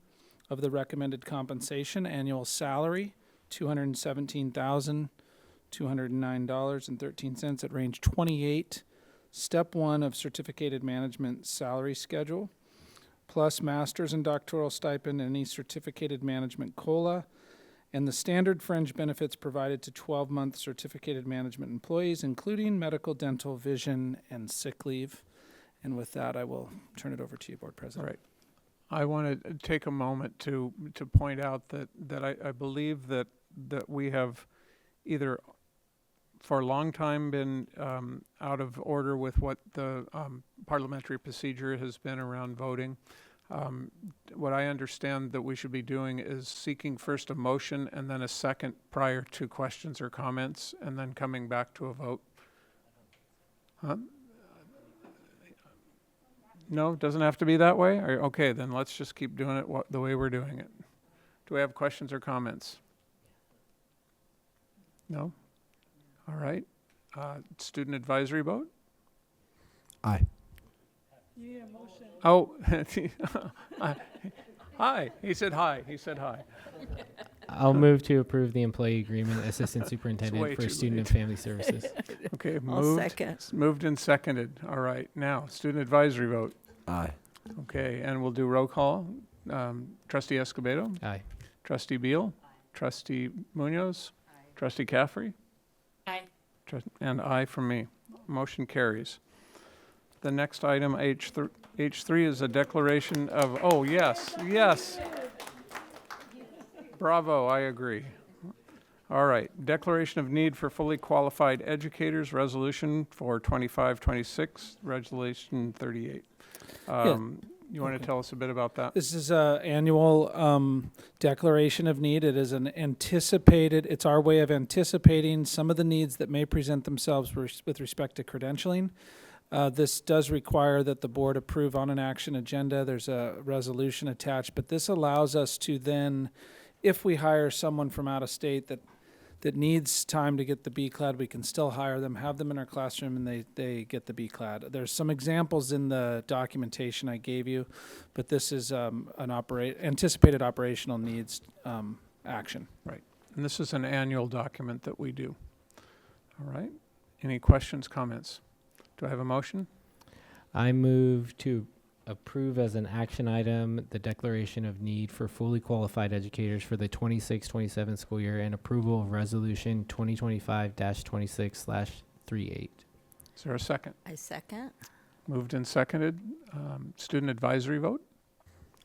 of the recommended compensation. Annual salary, $217,209.13 at range 28. Step 1 of certificated management salary schedule, plus master's and doctoral stipend, any certificated management COLA, and the standard fringe benefits provided to 12-month certificated management employees, including medical, dental, vision, and sick leave. And with that, I will turn it over to you, Board all President. right. I want to take a moment to point out that I believe that we have either for a long time been out of order with what the parliamentary procedure has been around voting. What I understand that we should be doing is seeking first a motion and then a second prior to questions or comments, and then coming back to a vote. Huh? No, doesn't have to be that way? Okay, then let's just keep doing it the way we're doing it. Do we have questions or comments? No? All right. Student advisory vote? Aye. Oh, hi. He said hi. He said hi. I'll move to approve the employee agreement, Assistant way Superintendent for too Student and late. Family Services. Okay, I'll second. moved and seconded. All right. Now, student advisory vote. Aye. Okay, and we'll do roll call. Trustee Escobedo? Aye. Trustee Beal? Trustee Munoz? Trustee Caffrey? Aye. And aye from me. Motion carries. The next item, H3, is a declaration of, oh, yes, yes. Bravo, I agree. All right, declaration of need for fully qualified educators, resolution for 25-26, resolution 38. You want to tell us a bit about that? This is an annual declaration of need. It is it's our way of anticipating some of the needs that may present themselves with respect to credentialing. This does require that the board approve on an action agenda. There's a resolution attached, but this allows us to then, if we hire someone from out of state that needs time to get the B-Clad, we can still hire them, have them in our classroom, and they get the B-Clad. There's some examples in the documentation I gave you, but this is an anticipated operational needs action. Right, and this is an annual document that we do. All right, any questions, comments? Do I have a motion? I move to approve as an action item the declaration of need for fully qualified educators for the 26-27 school year and approval of resolution 2025-26/38. Is there a second? I second. Moved and seconded. Student advisory vote?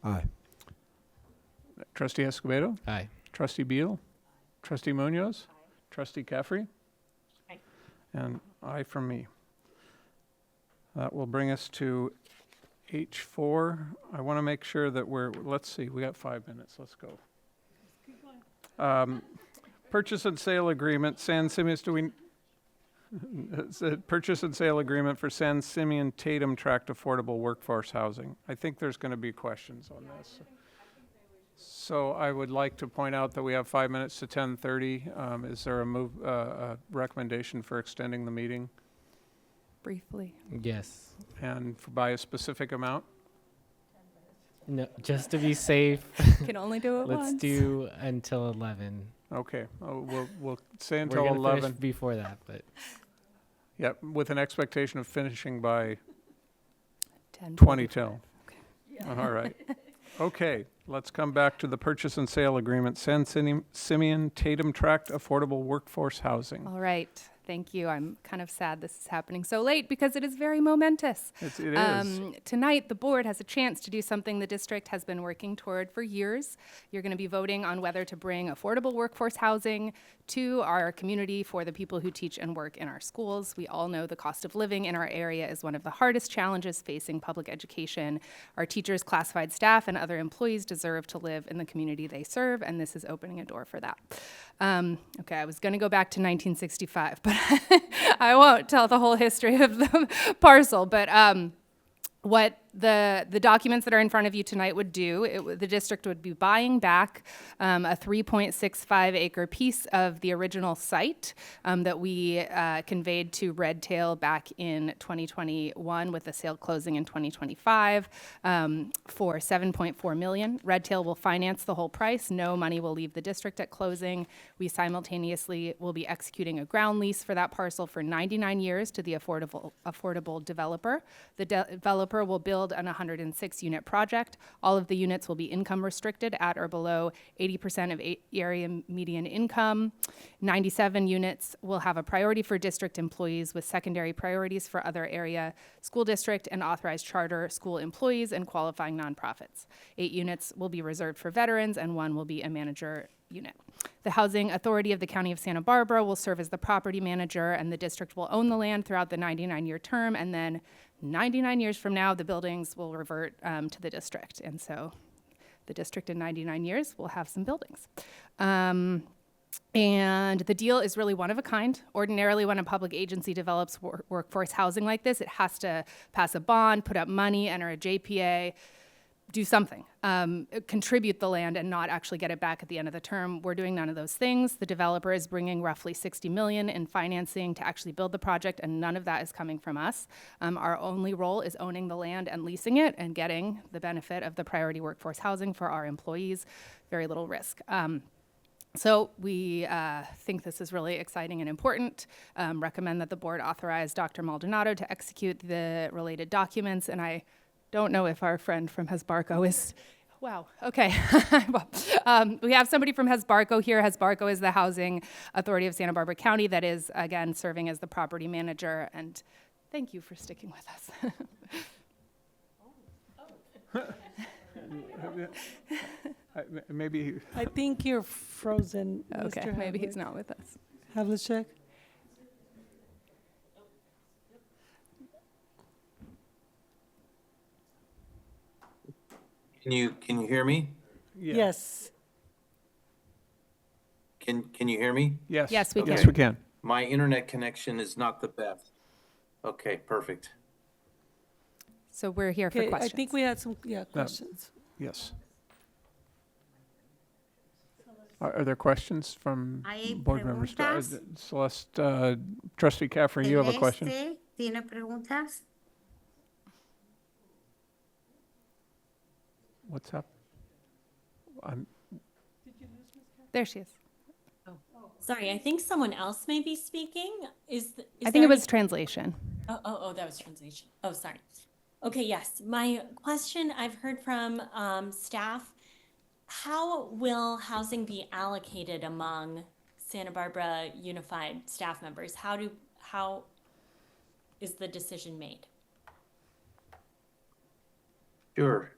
Aye. Trustee Escobedo? Aye. Trustee Beal? Trustee Munoz? Trustee Caffrey? Aye. And aye from me. That will bring us to H4. I want to make sure that let's see, we got 5 minutes, let's go. Purchase and sale agreement, San Simeon, it's a purchase and sale agreement for San Simeon Tatum Tract Affordable Workforce Housing. I think there's going to be questions on this. So I would like to point out that we have 5 minutes to 10:30. Is there a recommendation for extending the meeting? Briefly. Yes. And by a specific amount? No, just to be safe. Can only do it Let's once. do until 11. Okay, we'll say We're until gonna 11. finish before that, but Yep, with an expectation of finishing by 10, 20 till. Okay. All right. Okay, let's come back to the purchase and sale agreement. San Simeon Tatum Tract Affordable Workforce Housing. All right. Thank you. I'm kind of sad this is happening so late because it is very momentous. It is. Tonight, the board has a chance to do something the district has been working toward for years. You're going to be voting on whether to bring affordable workforce housing to our community for the people who teach and work in our schools. We all know the cost of living in our area is one of the hardest challenges facing public education. Our teachers, classified staff, and other employees deserve to live in the community they serve, and this is opening a door for that. Okay, I was going to go back to 1965, but I won't tell the whole history of the parcel. But what the documents that are in front of you tonight would do, the district would be buying back a 3.65 acre piece of the original site that we conveyed to Red Tail back in 2021 with the sale closing in 2025 for $7.4 million. Red Tail will finance the whole price. No money will leave the district at closing. We simultaneously will be executing a ground lease for that parcel for 99 years to the affordable developer. The developer will build an 106-unit project. All of the units will be income restricted at or below 80% of area median income. 97 units will have a priority for district employees with secondary priorities for other area school district and authorized charter school employees and qualifying nonprofits. 8 units will be reserved for veterans and 1 will be a manager unit. The Housing Authority of the County of Santa Barbara will serve as the property manager, and the district will own the land throughout the 99-year term, and then 99 years from now, the buildings will revert to the district. And so the district in 99 years will have some buildings. And the deal is really one of a kind. Ordinarily, when a public agency develops workforce housing like this, it has to pass a bond, put up money, enter a JPA, do something, contribute the land and not actually get it back at the end of the term. We're doing none of those things. The developer is bringing roughly $60 million in financing to actually build the project, and none of that is coming from us. Our only role is owning the land and leasing it and getting the benefit of the priority workforce housing for our employees. Very little risk. So we think this is really exciting and important. Recommend that the board authorize Dr. Maldonado to execute the related documents, and I don't know if our friend from Hesbarco is, wow, okay. We have somebody from Hesbarco here. Hesbarco is the Housing Authority of Santa Barbara County that is, again, serving as the property manager, and thank you for sticking with us. Maybe. I think you're frozen. Okay, Mr. maybe Havlicek. he's not with us. Havlicek? Can you hear me? Yes. Can you hear me? Yes. Yes, we can. Yes, we can. My internet connection is not the best. Okay, perfect. So we're here for Okay, I questions. think we had some, questions. Yes. Are there questions from Hay board members? preguntas. Celeste, Trustee Caffrey, you have a question? Celeste, ¿tiene preguntas? What's up? There she is. Sorry, I think someone else may be speaking. I think it was translation. Oh, that was translation. Oh, sorry. Okay, yes. My question, I've heard from staff, how will housing be allocated among Santa Barbara Unified staff members? How is the decision made? Sure.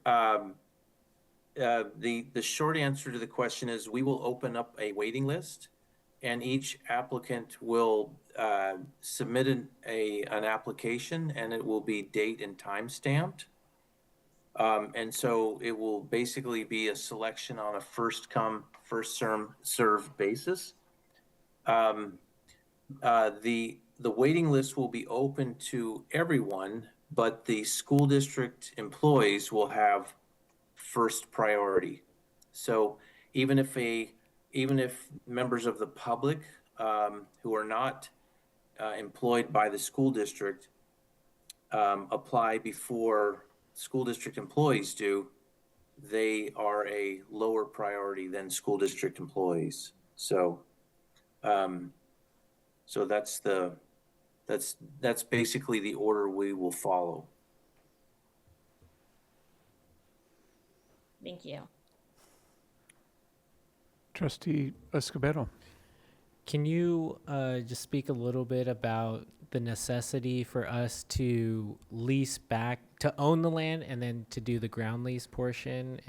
The short answer to the question is we will open up a waiting list, and each applicant will submit an application, and it will be date and time stamped. And so it will basically be a selection on a first come, first serve basis. The waiting list will be open to everyone, but the school district employees will have first priority. So even if members of the public who are not employed by the school district apply before school district employees do, they are a lower priority than school district employees. So that's basically the order we will follow. Thank you. Trustee Escobedo. Can you just speak a little bit about the necessity for us to lease back, to own the land, and then to do the ground lease portion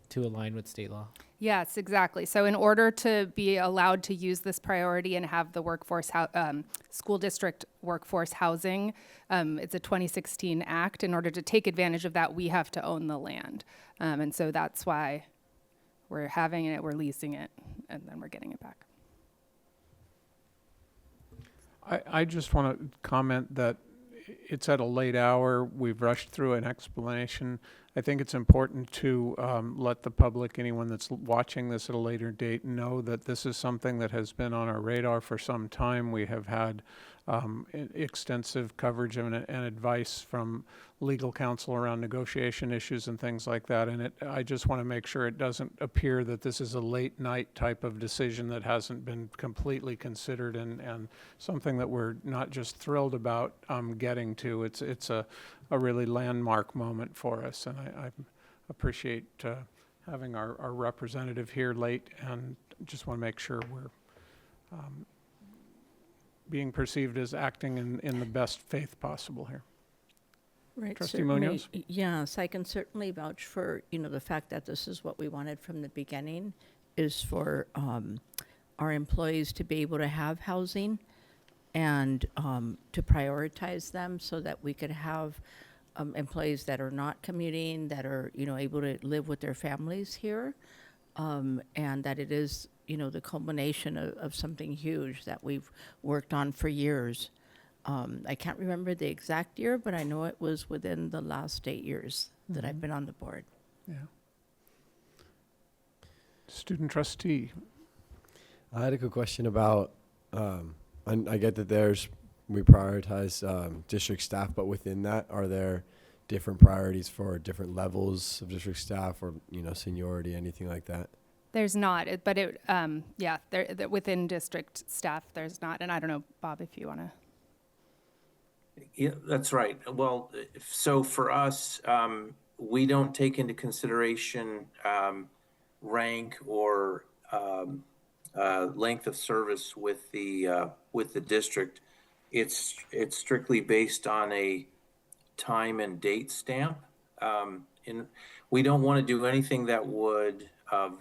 to align with state law? Yes, exactly. So in order to be allowed to use this priority and have the school district workforce housing, it's a 2016 act. In order to take advantage of that, we have to own the land. And so that's why we're having it, we're leasing it, and then we're getting it back. I just want to comment that it's at a late hour. We've rushed through an explanation. I think it's important to let the public, anyone that's watching this at a later date, know that this is something that has been on our radar for some time. We have had extensive coverage and advice from legal counsel around negotiation issues and things like that. And I just want to make sure it doesn't appear that this is a late night type of decision that hasn't been completely considered and something that we're not just thrilled about getting to. It's a really landmark moment for us, and I appreciate having our representative here late, and just want to make sure we're being perceived as acting in the best faith possible here. Right. Trustee Certainly, Munoz? yes, I can certainly vouch for, the fact that this is what we wanted from the beginning, is for our employees to be able to have housing and to prioritize them so that we could have employees that are not commuting, that are, able to live with their families here, and that it is, the culmination of something huge that we've worked on for years. I can't remember the exact year, but I know it was within the last 8 years that I've been on the board. Yeah. Student trustee. I had a quick question about, I get that we prioritize district staff, but within that, are there different priorities for different levels of district staff or, seniority, anything like that? There's not, but within district staff, there's not. And I don't know, Bob, if you want to. Yeah, that's right. Well, so for us, we don't take into consideration rank or length of service with the district. It's strictly based on a time and date stamp, and we don't want to do anything that would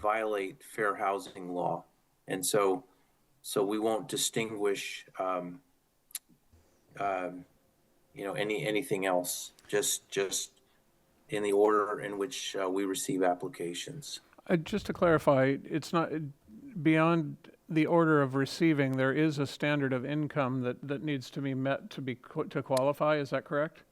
violate fair housing law, and so we won't distinguish anything else, just in the order in which we receive applications. Just to clarify, it's not beyond the order of receiving. There is a standard of income that needs to be met to qualify. Is that correct?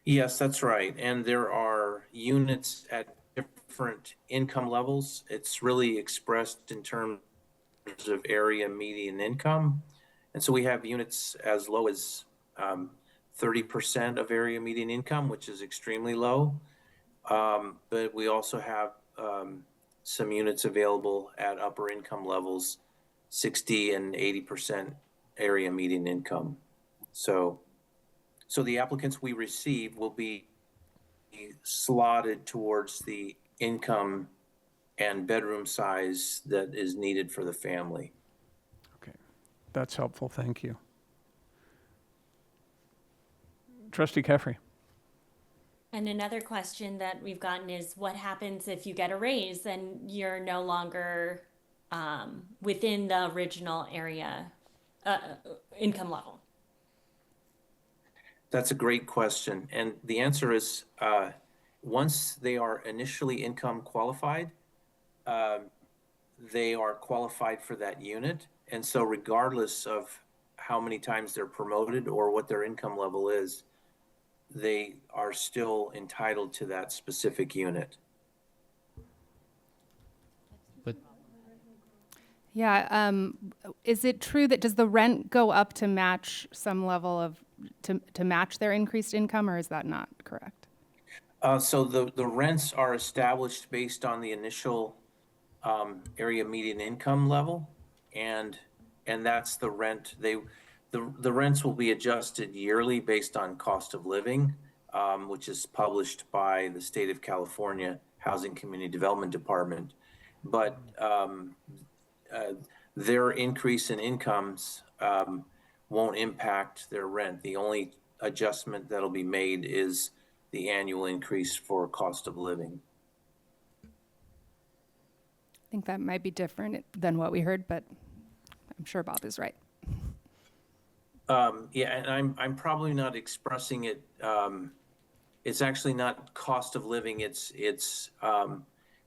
Yes, that's right. And there are units at different income levels. It's really expressed in terms of area median income. And so we have units as low as 30% of area median income, which is extremely low. But we also have some units available at upper income levels, 60 and 80% area median income. So the applicants we receive will be slotted towards the income and bedroom size that is needed for the family. Okay, that's helpful. Thank you. Trustee Caffrey. And another question that we've gotten is, what happens if you get a raise and you're no longer within the original area income level? That's a great question. And the answer is, once they are initially income qualified, they are qualified for that unit. And so regardless of how many times they're promoted or what their income level is, they are still entitled to that specific unit. But Yeah, is it true that does the rent go up to match some level of, to match their increased income, or is that not correct? So the rents are established based on the initial area median income level, and that's the rent. The rents will be adjusted yearly based on cost of living, which is published by the state of California Housing Community Development Department. But their increase in incomes won't impact their rent. The only adjustment that'll be made is the annual increase for cost of living. I think that might be different than what we heard, but I'm sure Bob is right. Yeah, and I'm probably not expressing it. It's actually not cost of living. It's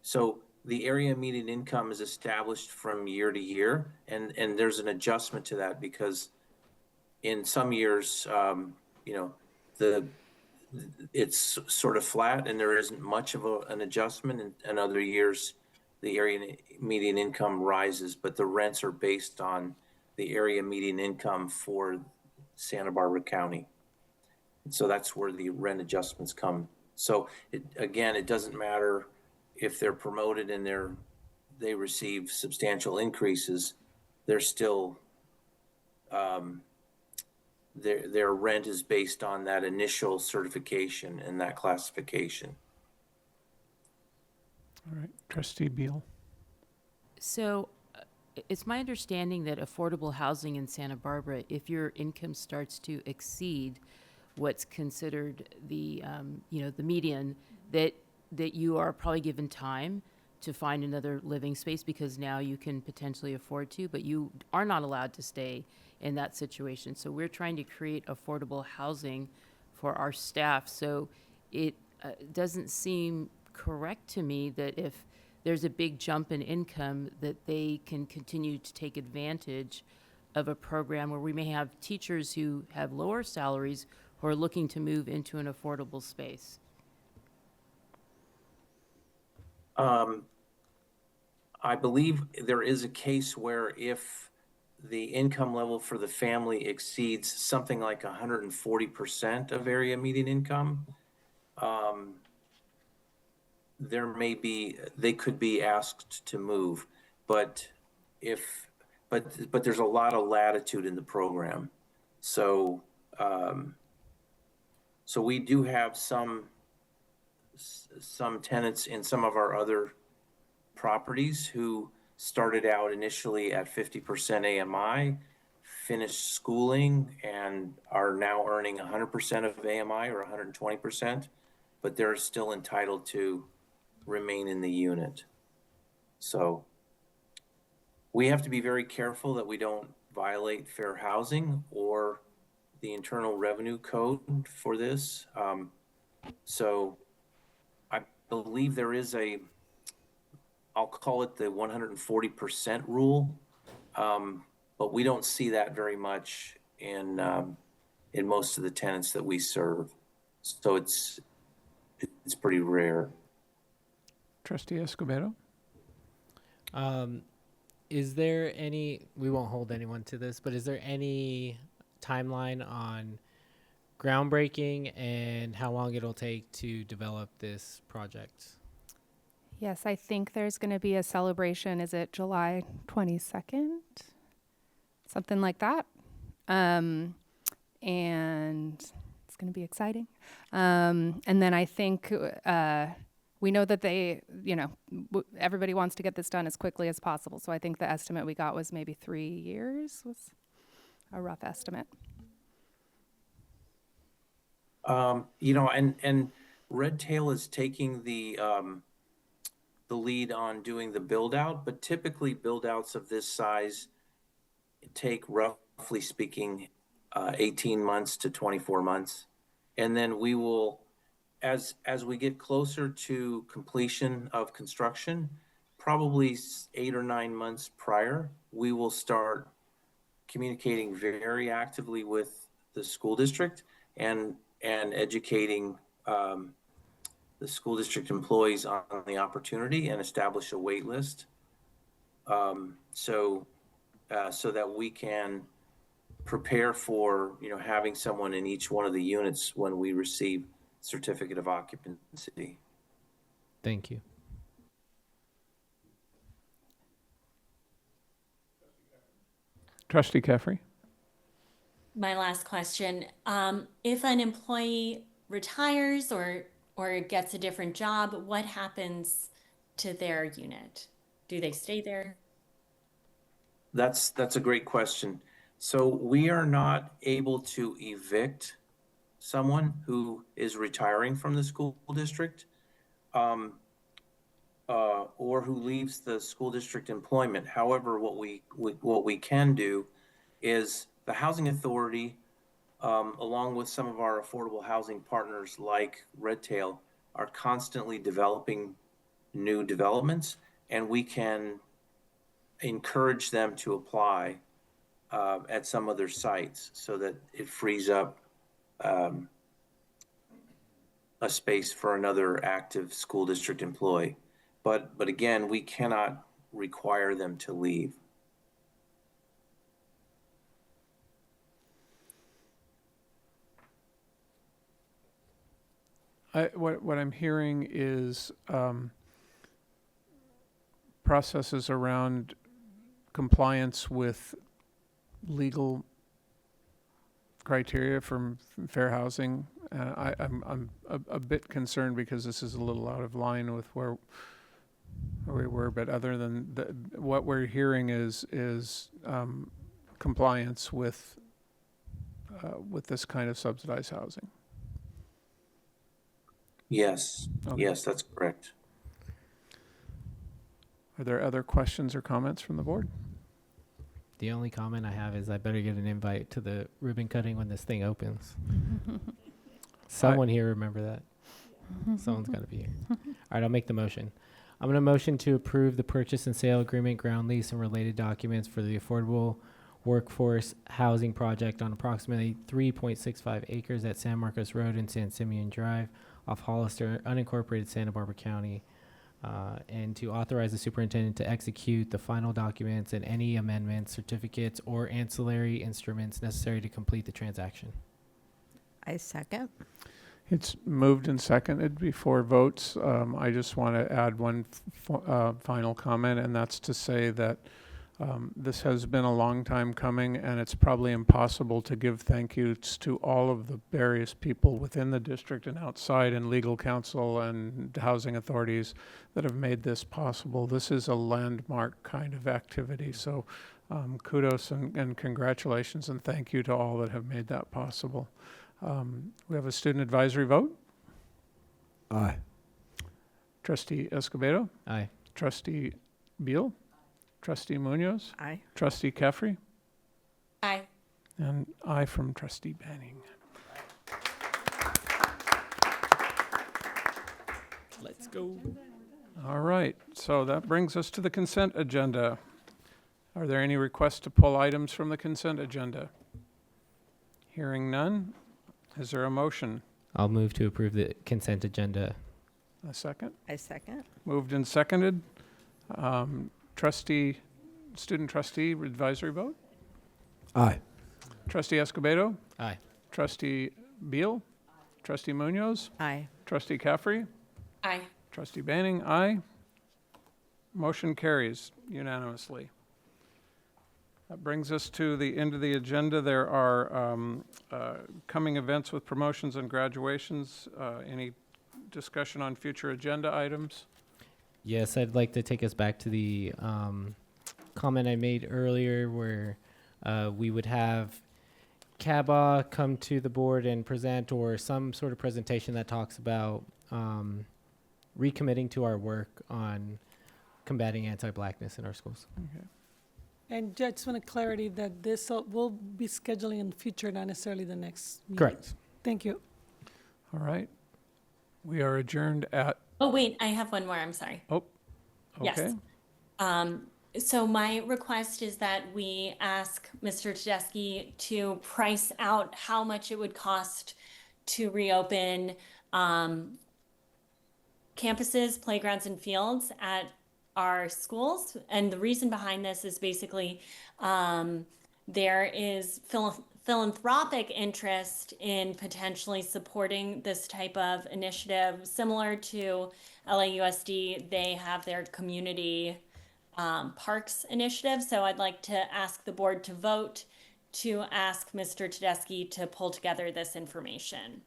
so the area median income is established from year to year, and there's an adjustment to that because in some years, it's sort of flat and there isn't much of an adjustment, and other years the area median income rises, but the rents are based on the area median income for Santa Barbara County. And so that's where the rent adjustments come. So it doesn't matter if they're promoted and they receive substantial increases, they're still, their rent is based on that initial certification and that classification. All right, Trustee Beal. So it's my understanding that affordable housing in Santa Barbara, if your income starts to exceed what's considered the, the median, that you are probably given time to find another living space because now you can potentially afford to, but you are not allowed to stay in that situation. So we're trying to create affordable housing for our staff. So it doesn't seem correct to me that if there's a big jump in income that they can continue to take advantage of a program where we may have teachers who have lower salaries who are looking to move into an affordable space. I believe there is a case where if the income level for the family exceeds something like 140% of area median income, they could be asked to move, but there's a lot of latitude in the program. So we do have some tenants in some of our other properties who started out initially at 50% AMI, finished schooling, and are now earning 100% of AMI or 120%, but they're still entitled to remain in the unit. So we have to be very careful that we don't violate fair housing or the Internal Revenue Code for this. So I believe there is I'll call it the 140% rule, but we don't see that very much in most of the tenants that we serve. So it's pretty rare. Trustee Escobedo? Is there any, we won't hold anyone to this, but is there any timeline on groundbreaking and how long it'll take to develop this project? Yes, I think there's going to be a celebration. Is it July 22nd? Something like that. And it's going to be exciting. And then I think we know that everybody wants to get this done as quickly as possible. So I think the estimate we got was maybe 3 years was a rough estimate. And Red Tail is taking the lead on doing the build out, but typically build outs of this size take, roughly speaking, 18 months to 24 months. And then we will, as we get closer to completion of construction, probably 8 or 9 months prior, we will start communicating very actively with the school district and educating the school district employees on the opportunity and establish a wait list, so that we can prepare for having someone in each one of the units when we receive certificate of occupancy. Thank you. Trustee Caffrey? My last question. If an employee retires or or gets a different job, what happens to their unit? Do they stay there? That's a great question. So we are not able to evict someone who is retiring from the school district, or who leaves the school district employment. However, what we can do is the housing authority, along with some of our affordable housing partners like Redtail, are constantly developing new developments, and we can encourage them to apply at some other sites so that it frees up a space for another active school district employee. But again, we cannot require them to leave. What I'm hearing is processes around compliance with legal criteria from fair housing. I'm a bit concerned because this is a little out of line with where we were, but other than what we're hearing is compliance with this kind of subsidized housing. Yes, Okay. yes, that's correct. Are there other questions or comments from the board? The only comment I have is I better get an invite to the ribbon cutting when this thing opens. Someone here remember that. Someone's got to be here. All right, I'll make the motion. I'm going to motion to approve the purchase and sale agreement, ground lease, and related documents for the affordable workforce housing project on approximately 3.65 acres at San Marcos Road and San Simeon Drive off Hollister, unincorporated Santa Barbara County, and to authorize the superintendent to execute the final documents and any amendments, certificates, or ancillary instruments necessary to complete the transaction. I second. It's moved and seconded before votes. I just want to add one final comment, and that's to say that this has been a long time coming, and it's probably impossible to give thank yous to all of the various people within the district and outside, and legal counsel and housing authorities that have made this possible. This is a landmark kind of activity, so kudos and congratulations and thank you to all that have made that possible. We have a student advisory vote. Aye. Trustee Escobedo. Aye. Trustee Beal. Trustee Munoz. Aye. Trustee Caffrey. Aye. And aye from Trustee Banning. Let's go. All right, so that brings us to the consent agenda. Are there any requests to pull items from the consent agenda? Hearing none, is there a motion? I'll move to approve the consent agenda. A second? I second. Moved and seconded. Student trustee advisory vote? Aye. Trustee Escobedo? Aye. Trustee Beal? Trustee Munoz? Aye. Trustee Caffrey? Aye. Trustee Banning, aye. Motion carries unanimously. That brings us to the end of the agenda. There are coming events with promotions and graduations. Any discussion on future agenda items? Yes, I'd like to take us back to the comment I made earlier where we would have CABA come to the board and present, or some sort of presentation that talks about recommitting to our work on combating anti-Blackness in our schools. Okay. And I just want clarity that this will be scheduling in the future, not necessarily the next meeting. Correct. Thank you. All right. We are adjourned at, Oh, wait, I have one more. I'm sorry. okay. Yes. So my request is that we ask Mr. Tedeschi to price out how much it would cost to reopen campuses, playgrounds, and fields at our schools. And the reason behind this is basically there is philanthropic interest in potentially supporting this type of initiative. Similar to LAUSD, they have their community parks initiative. So I'd like to ask the board to vote to ask Mr. Tedeschi to pull together this information.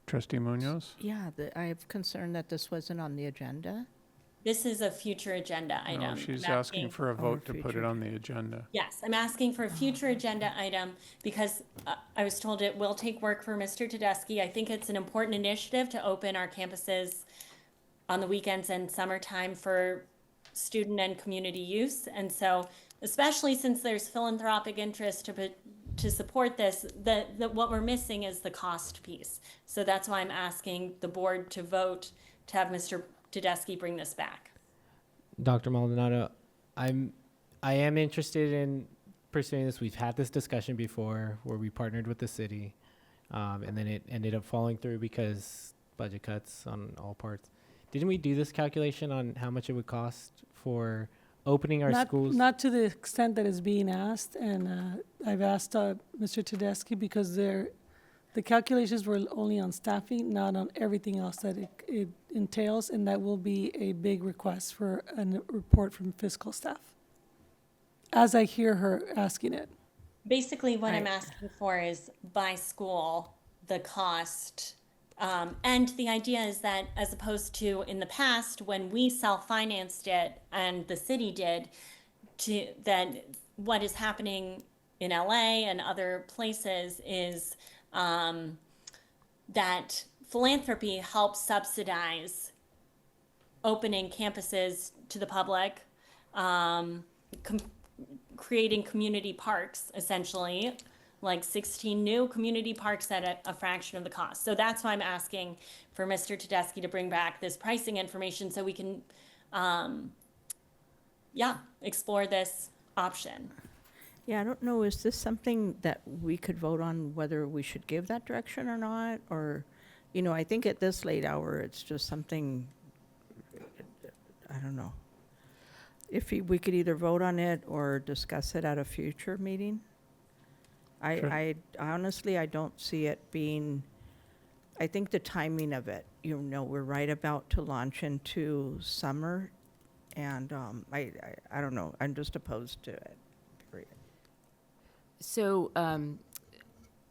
Trustee Munoz? Yeah, I have concern that this wasn't on the agenda. This is a future agenda item. No, she's I'm asking for a vote to put it on the agenda. Yes, I'm asking for a future agenda item because I was told it will take work for Mr. Tedeschi. I think it's an important initiative to open our campuses on the weekends and summertime for student and community use. And so, especially since there's philanthropic interest to support this, what we're missing is the cost piece. So that's why I'm asking the board to vote to have Mr. Tedeschi bring this back. Dr. Maldonado, I am interested in pursuing this. We've had this discussion before where we partnered with the city, and then it ended up falling through because budget cuts on all parts. Didn't we do this calculation on how much it would cost for opening our schools? Not to the extent that is being asked, and I've asked Mr. Tedeschi because the calculations were only on staffing, not on everything else that it entails, and that will be a big request for a report from fiscal staff, as I hear her asking it. Basically, what I'm asking for is by school, the cost. And the idea is that as opposed to in the past, when we self-financed it and the city did, that what is happening in LA and other places is that philanthropy helps subsidize opening campuses to the public, creating community parks, essentially, like 16 new community parks at a fraction of the cost. So that's why I'm asking for Mr. Tedeschi to bring back this pricing information so we can, explore this option. Yeah, I don't know, is this something that we could vote on whether we should give that direction or not? Or, I think at this late hour, it's just something, I don't know. If we could either vote on it or discuss it at a future meeting. Sure. I honestly, I don't see it being, I think the timing of it, we're right about to launch into summer. And I don't know, I'm just opposed to it. So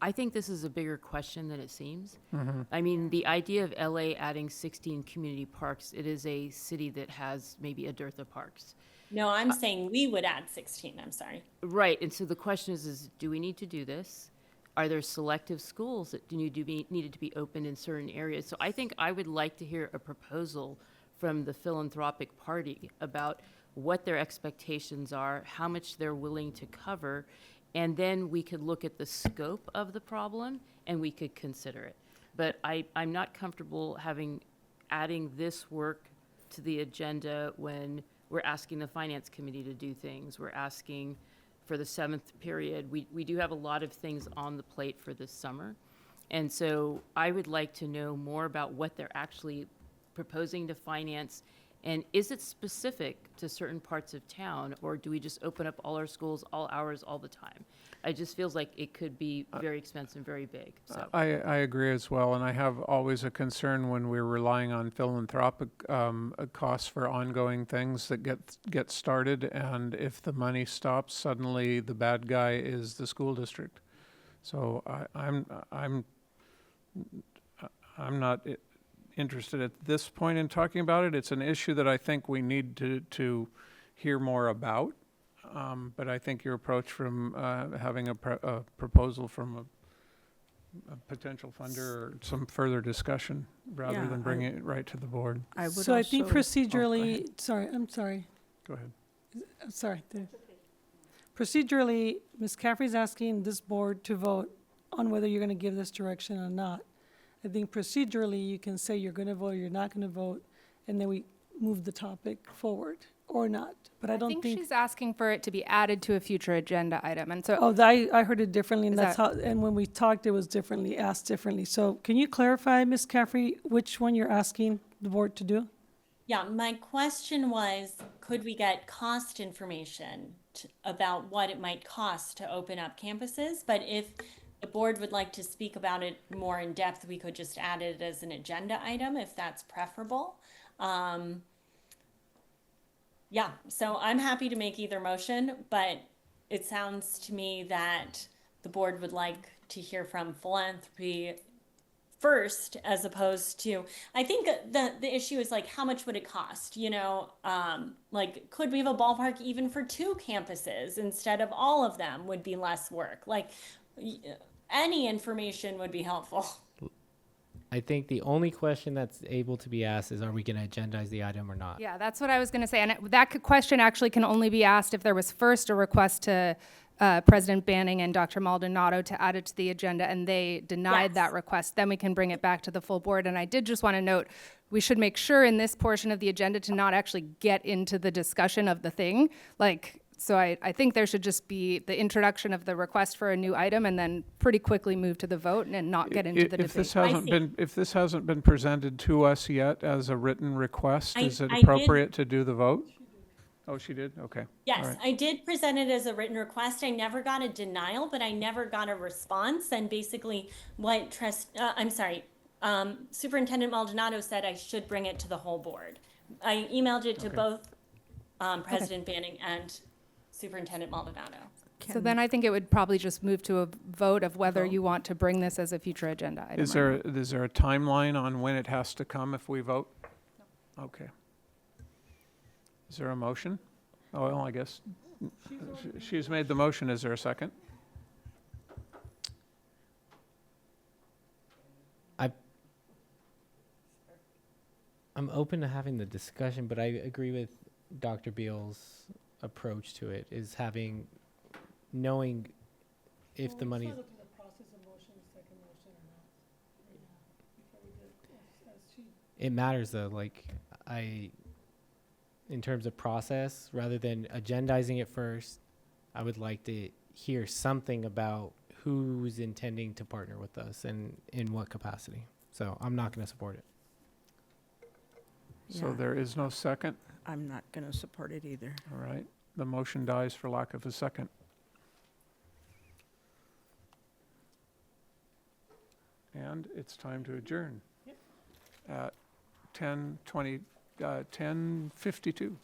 I think this is a bigger question than it seems. Mhm. I mean, the idea of LA adding 16 community parks, it is a city that has maybe a dearth of parks. No, I'm saying we would add 16, I'm sorry. Right, and so the question is do we need to do this? Are there selective schools that needed to be opened in certain areas? So I think I would like to hear a proposal from the philanthropic party about what their expectations are, how much they're willing to cover, and then we could look at the scope of the problem and we could consider it. But I'm not comfortable adding this work to the agenda when we're asking the finance committee to do things. We're asking for the 7th period. We do have a lot of things on the plate for this summer. And so I would like to know more about what they're actually proposing to finance. And is it specific to certain parts of town, or do we just open up all our schools, all hours, all the time? It just feels like it could be very expensive, very big, so. I agree as well, and I have always a concern when we're relying on philanthropic costs for ongoing things that get started, and if the money stops, suddenly the bad guy is the school district. So I'm not interested at this point in talking about it. It's an issue that I think we need to hear more about. But I think your approach from having a proposal from a potential funder or some further discussion rather Yeah, than bringing it right to the board. I would So I think also- procedurally, go ahead. Go ahead. Sorry. Procedurally, Ms. Caffrey's asking this board to vote on whether you're going to give this direction or not. I think procedurally, you can say you're going to vote or you're not going to vote, and then we move the topic forward or not. But I don't think. she's asking for it to be added to a future agenda item, and so. Oh, I heard it differently, and Is that's that- how, and when we talked, it was differently, asked differently. So can you clarify, Ms. Caffrey, which one you're asking the board to do? Yeah, my question was, could we get cost information about what it might cost to open up campuses? But if the board would like to speak about it more in depth, we could just add it as an agenda item if that's preferable. Yeah, so I'm happy to make either motion, but it sounds to me that the board would like to hear from philanthropy first as opposed to, I think the issue is like, how much would it cost? You know, like, could we have a ballpark even for 2 campuses instead of all of them would be less work? Like, any information would be helpful. I think the only question that's able to be asked is, are we going to agendize the item or not? Yeah, that's what I was going to say. And question actually can only be asked if there was first a request to President Banning and Dr. Maldonado to add it to the agenda, and they denied that request. Then we can bring it back to the full board. And I did just want to note, we should make sure in this portion of the agenda to not actually get into the discussion of the thing. Like, so I think there should just be the introduction of the request for a new item and then pretty quickly move to the vote and not get into the debate. If this hasn't been presented to us yet as a written request, is it I appropriate to do the vote? Oh, she did? Okay. Yes, All right. I did present it as a written request. I never got a denial, but I never got a response. And basically what Superintendent Maldonado said I should bring it to the whole board. I emailed it to both President Banning and Superintendent Maldonado. So then I think it would probably just move to a vote of whether you want to bring this as a future agenda item. Is there a timeline on when it has to come if we vote? No. Okay. Is there a motion? Oh, well, I guess she's made the motion. Is there a second? I'm open to having the discussion, but I agree with Dr. Beal's approach to it, is knowing if the money. It matters though, like in terms of process, rather than agendizing it first, I would like to hear something about who's intending to partner with us and in what capacity. So I'm not going to support it. So there is no second? I'm not going to support it either. All right. The motion dies for lack of a second. And it's time to adjourn at 10:52.